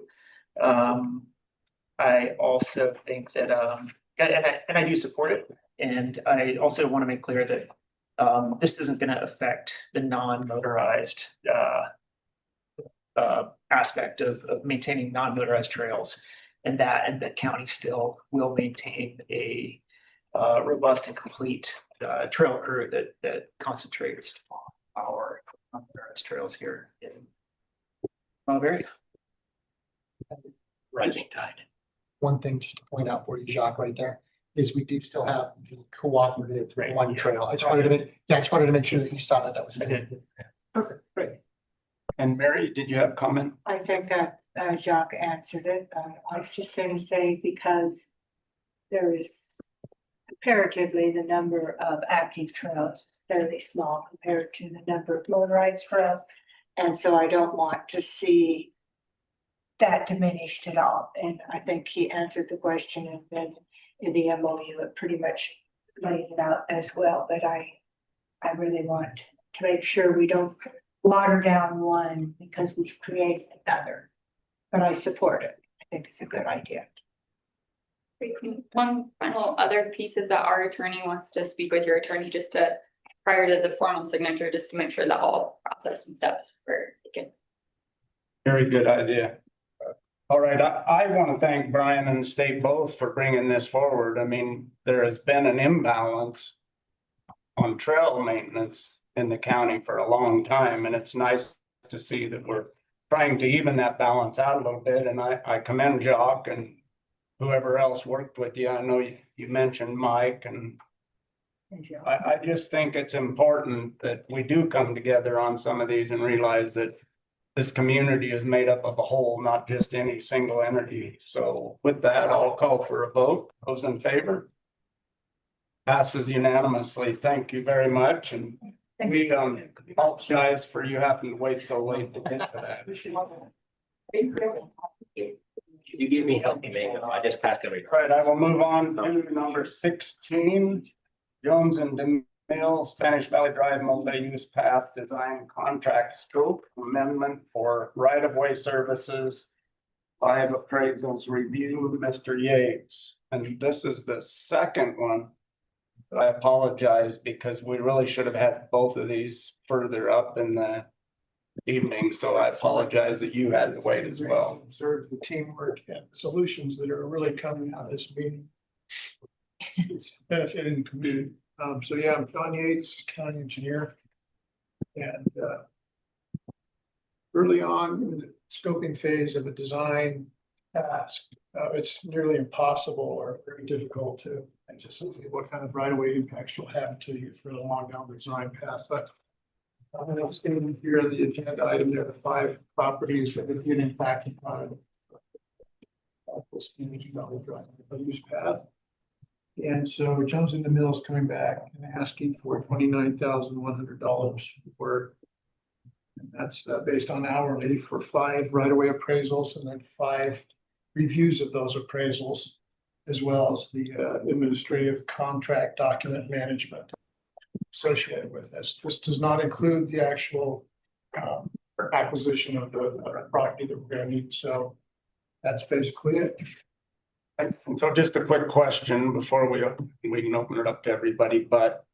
I also think that and I do support it. And I also want to make clear that this isn't going to affect the non-motorized aspect of maintaining non-motorized trails, and the county still will maintain a robust and complete trail crew that concentrates on our non-motorized trails here in Marbury. Rising tide. One thing just to point out for you, Jacques, right there, is we do still have the cooperative one trail. I just wanted to make sure that you saw that was there. Perfect, great. And Mary, did you have a comment? I think that Jacques answered it. I was just going to say, because there is comparatively the number of active trails is fairly small compared to the number of motorized trails. And so I don't want to see that diminished at all. And I think he answered the question, and then in the MOU, it pretty much laid it out as well. But I really want to make sure we don't water down one because we've created another. But I support it. I think it's a good idea. One final other piece is that our attorney wants to speak with your attorney just to, prior to the formal signature, just to make sure that all process and steps were taken. Very good idea. All right, I want to thank Brian and the state both for bringing this forward. I mean, there has been an imbalance on trail maintenance in the county for a long time, and it's nice to see that we're trying to even that balance out a little bit. And I commend Jacques and whoever else worked with you. I know you mentioned Mike, and I just think it's important that we do come together on some of these and realize that this community is made up of a whole, not just any single entity. So with that, I'll call for a vote. Those in favor? Passes unanimously. Thank you very much. And we apologize for you having to wait so late to get to that. You give me help, you make it. I just passed every. Right, I will move on to number 16, Jones and DeMille, Spanish Valley Drive multi-use path design contract scope amendment for right-of-way services. 5 appraisals review, Mr. Yates. And this is the second one. I apologize because we really should have had both of these further up in the evening. So I apologize that you had to wait as well. Observe the teamwork and solutions that are really coming out of this meeting. It's benefiting the community. So yeah, I'm John Yates, county engineer. And early on in the scoping phase of a design task, it's nearly impossible or very difficult to anticipate what kind of right-of-way impacts you'll have until you further along down the design path. But I've stated here the agenda item, there are 5 properties that have been impacted by this use path. And so Jones in the Mill is coming back and asking for $29,100 for. And that's based on hourly for 5 right-of-way appraisals and then 5 reviews of those appraisals, as well as the administrative contract document management associated with this. This does not include the actual acquisition of the property that we're gonna need. So that's basically it. And so just a quick question before we can open it up to everybody, but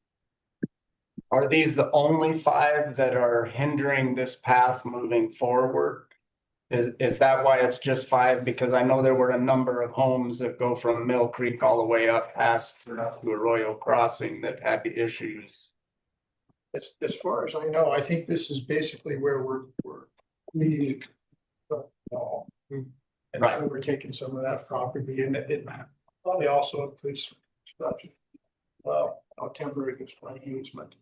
are these the only 5 that are hindering this path moving forward? Is that why it's just 5? Because I know there were a number of homes that go from Mill Creek all the way up past to Arroyo Crossing that had issues. As far as I know, I think this is basically where we're needing to. Right. We're taking some of that property and it probably also includes construction. Well, temporary construction easement.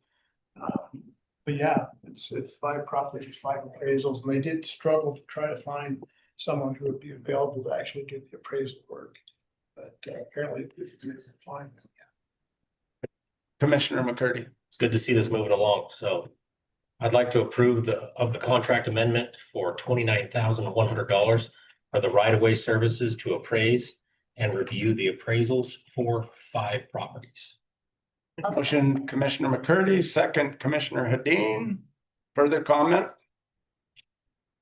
But yeah, it's 5 properties, 5 appraisals, and they did struggle to try to find someone who would be available to actually do the appraisal work. But apparently it's fine. Commissioner McCurdy. It's good to see this moving along, so I'd like to approve the contract amendment for $29,100 for the right-of-way services to appraise and review the appraisals for 5 properties. Motion Commissioner McCurdy, second Commissioner Hedin. Further comment?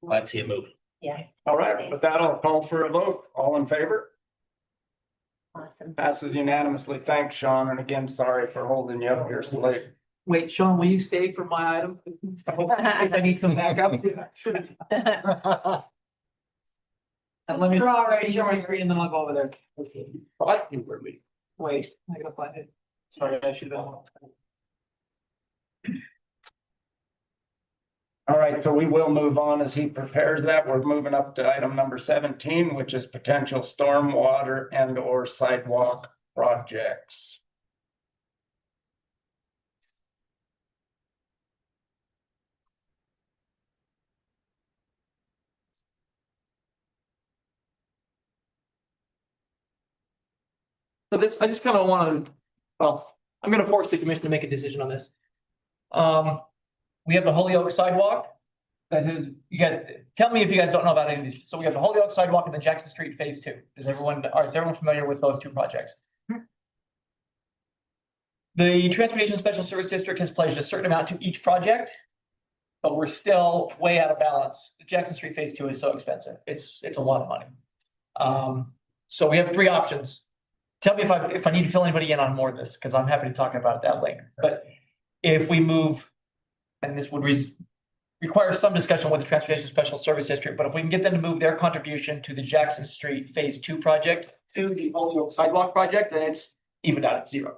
Glad to see it moving. Yeah. All right, with that, I'll call for a vote. All in favor? Awesome. Passes unanimously. Thanks, Sean. And again, sorry for holding you up here so late. Wait, Sean, will you stay for my item? In case I need some backup. And let me share my screen and then I'll go over there. Thought you were leaving. Wait, I gotta find it. Sorry, I should have. All right, so we will move on as he prepares that. We're moving up to item number 17, which is potential stormwater and or sidewalk projects. So this, I just kind of want to, well, I'm gonna force the commission to make a decision on this. We have the Holyoke sidewalk. That is, you guys, tell me if you guys don't know about any of these. So we have the Holyoke sidewalk and the Jackson Street Phase 2. Is everyone familiar with those 2 projects? The Transportation Special Service District has pledged a certain amount to each project, but we're still way out of balance. The Jackson Street Phase 2 is so expensive. It's a lot of money. So we have 3 options. Tell me if I need to fill anybody in on more of this, because I'm happy to talk about that later. But if we move, and this would require some discussion with the Transportation Special Service District, but if we can get them to move their contribution to the Jackson Street Phase 2 project to the Holyoke sidewalk project, then it's evened out at 0.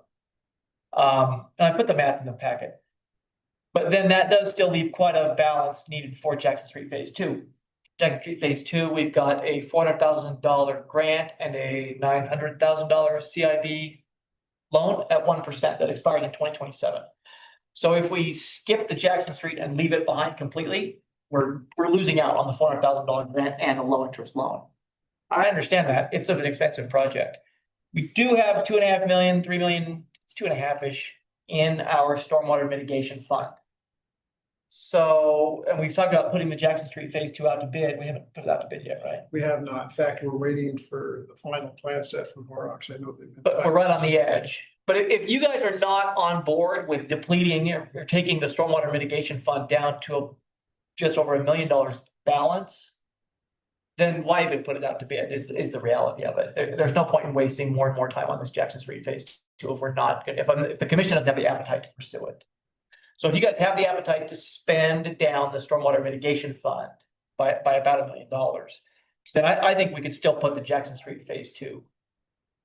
And I put the math in the packet. But then that does still leave quite a balance needed for Jackson Street Phase 2. Jackson Street Phase 2, we've got a $400,000 grant and a $900,000 CIB loan at 1% that expires in 2027. So if we skip the Jackson Street and leave it behind completely, we're losing out on the $400,000 grant and a low interest loan. I understand that. It's an expensive project. We do have 2.5 million, 3 million, 2.5-ish in our stormwater mitigation fund. So, and we've talked about putting the Jackson Street Phase 2 out to bid. We haven't put it out to bid yet, right? We have not. In fact, we're waiting for the final plan set from Horrocks. I know they've been. But we're right on the edge. But if you guys are not on board with depleting or taking the stormwater mitigation fund down to just over $1 million balance, then why even put it out to bid is the reality of it. There's no point in wasting more and more time on this Jackson Street Phase 2 if we're not good, if the commission doesn't have the appetite to pursue it. So if you guys have the appetite to spend down the stormwater mitigation fund by about $1 million, then I think we could still put the Jackson Street Phase 2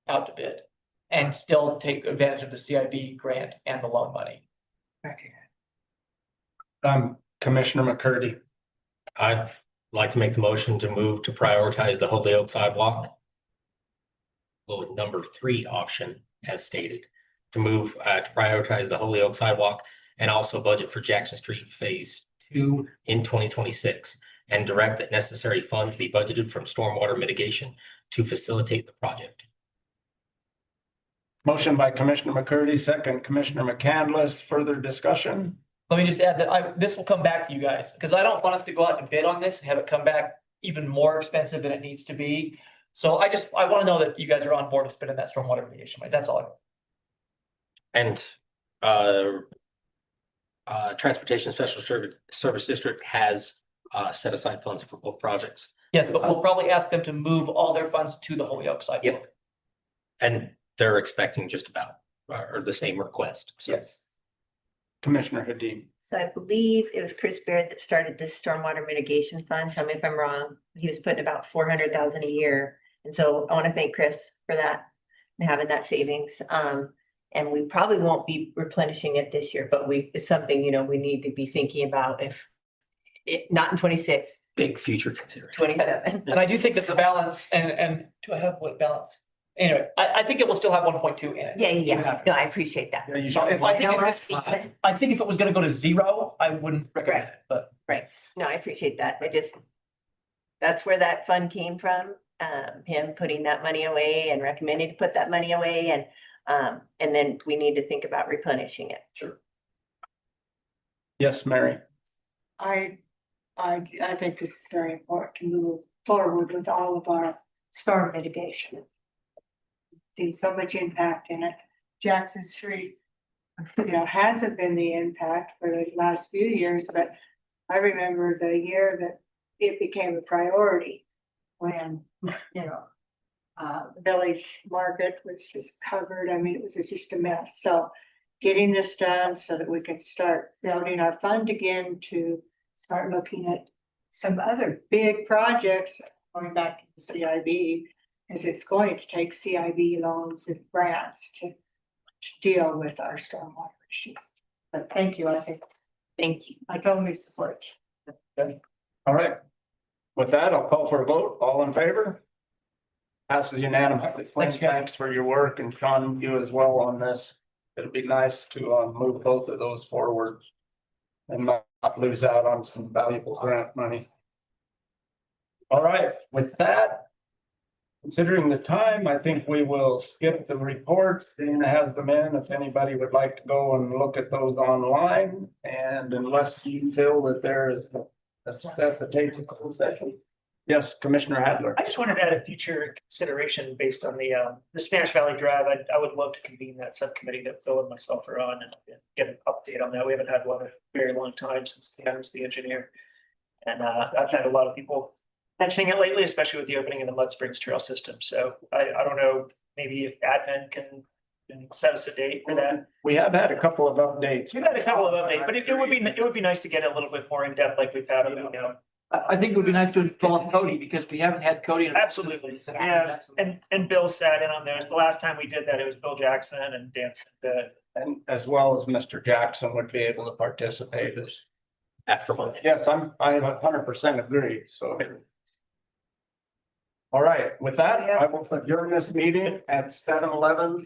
out to bid and still take advantage of the CIB grant and the loan money. Okay. Commissioner McCurdy. I'd like to make the motion to move to prioritize the Holyoke sidewalk. Well, number 3 option as stated, to move to prioritize the Holyoke sidewalk and also budget for Jackson Street Phase 2 in 2026, and direct that necessary funds be budgeted from stormwater mitigation to facilitate the project. Motion by Commissioner McCurdy, second Commissioner McCandless. Further discussion? Let me just add that this will come back to you guys, because I don't want us to go out and bid on this and have it come back even more expensive than it needs to be. So I want to know that you guys are on board with spending that stormwater mitigation money. That's all. And Transportation Special Service District has set aside funds for both projects. Yes, but we'll probably ask them to move all their funds to the Holyoke side. Yep. And they're expecting just about or the same request. So. Yes. Commissioner Hadim. So I believe it was Chris Baird that started this stormwater mitigation fund. Tell me if I'm wrong. He was putting about 400,000 a year. And so I want to thank Chris for that and having that savings. And we probably won't be replenishing it this year, but it's something, we need to be thinking about if it, not in 26. Big future consideration. 27. And I do think that the balance and do I have what balance? Anyway, I think it will still have 1.2 in it. Yeah. No, I appreciate that. So I think if it was gonna go to 0, I wouldn't recommend it, but. Right. No, I appreciate that. That's where that fund came from. Him putting that money away and recommending to put that money away and then we need to think about replenishing it. Sure. Yes, Mary. I think this is very important to move forward with all of our storm mitigation. Seen so much impact in it. Jackson Street, hasn't been the impact for the last few years, but I remember the year that it became a priority when, the village market was just covered. I mean, it was just a mess. So getting this done so that we can start building our fund again to start looking at some other big projects, going back to the CIB, because it's going to take CIB loans and grants to deal with our stormwater issues. But thank you, Thank you. I totally support you. All right. With that, I'll call for a vote. All in favor? Passes unanimously. Thanks for your work, and Sean, you as well on this. It'd be nice to move both of those forward and not lose out on some valuable grant money. All right, with that, considering the time, I think we will skip the reports. Dana has them in if anybody would like to go and look at those online. And unless you feel that there is necessitates a closed session. Yes, Commissioner Adler. I just wanted to add a future consideration based on the Spanish Valley Drive. I would love to convene that subcommittee that Phil and myself are on and get an update on that. We haven't had one in a very long time since Adam's the engineer. And I've had a lot of people mentioning it lately, especially with the opening of the Mud Springs Trail system. So I don't know, maybe if admin can set us a date for that. We have had a couple of updates. We've had a couple of updates, but it would be nice to get a little bit more in depth like we've had, I think it would be nice to involve Cody because we haven't had Cody. Absolutely. Yeah, and Bill sat in on those. The last time we did that, it was Bill Jackson and Dan. And as well as Mr. Jackson would be able to participate as after one. Yes, I 100% agree. So. All right, with that, I will adjourn this meeting at 7:11.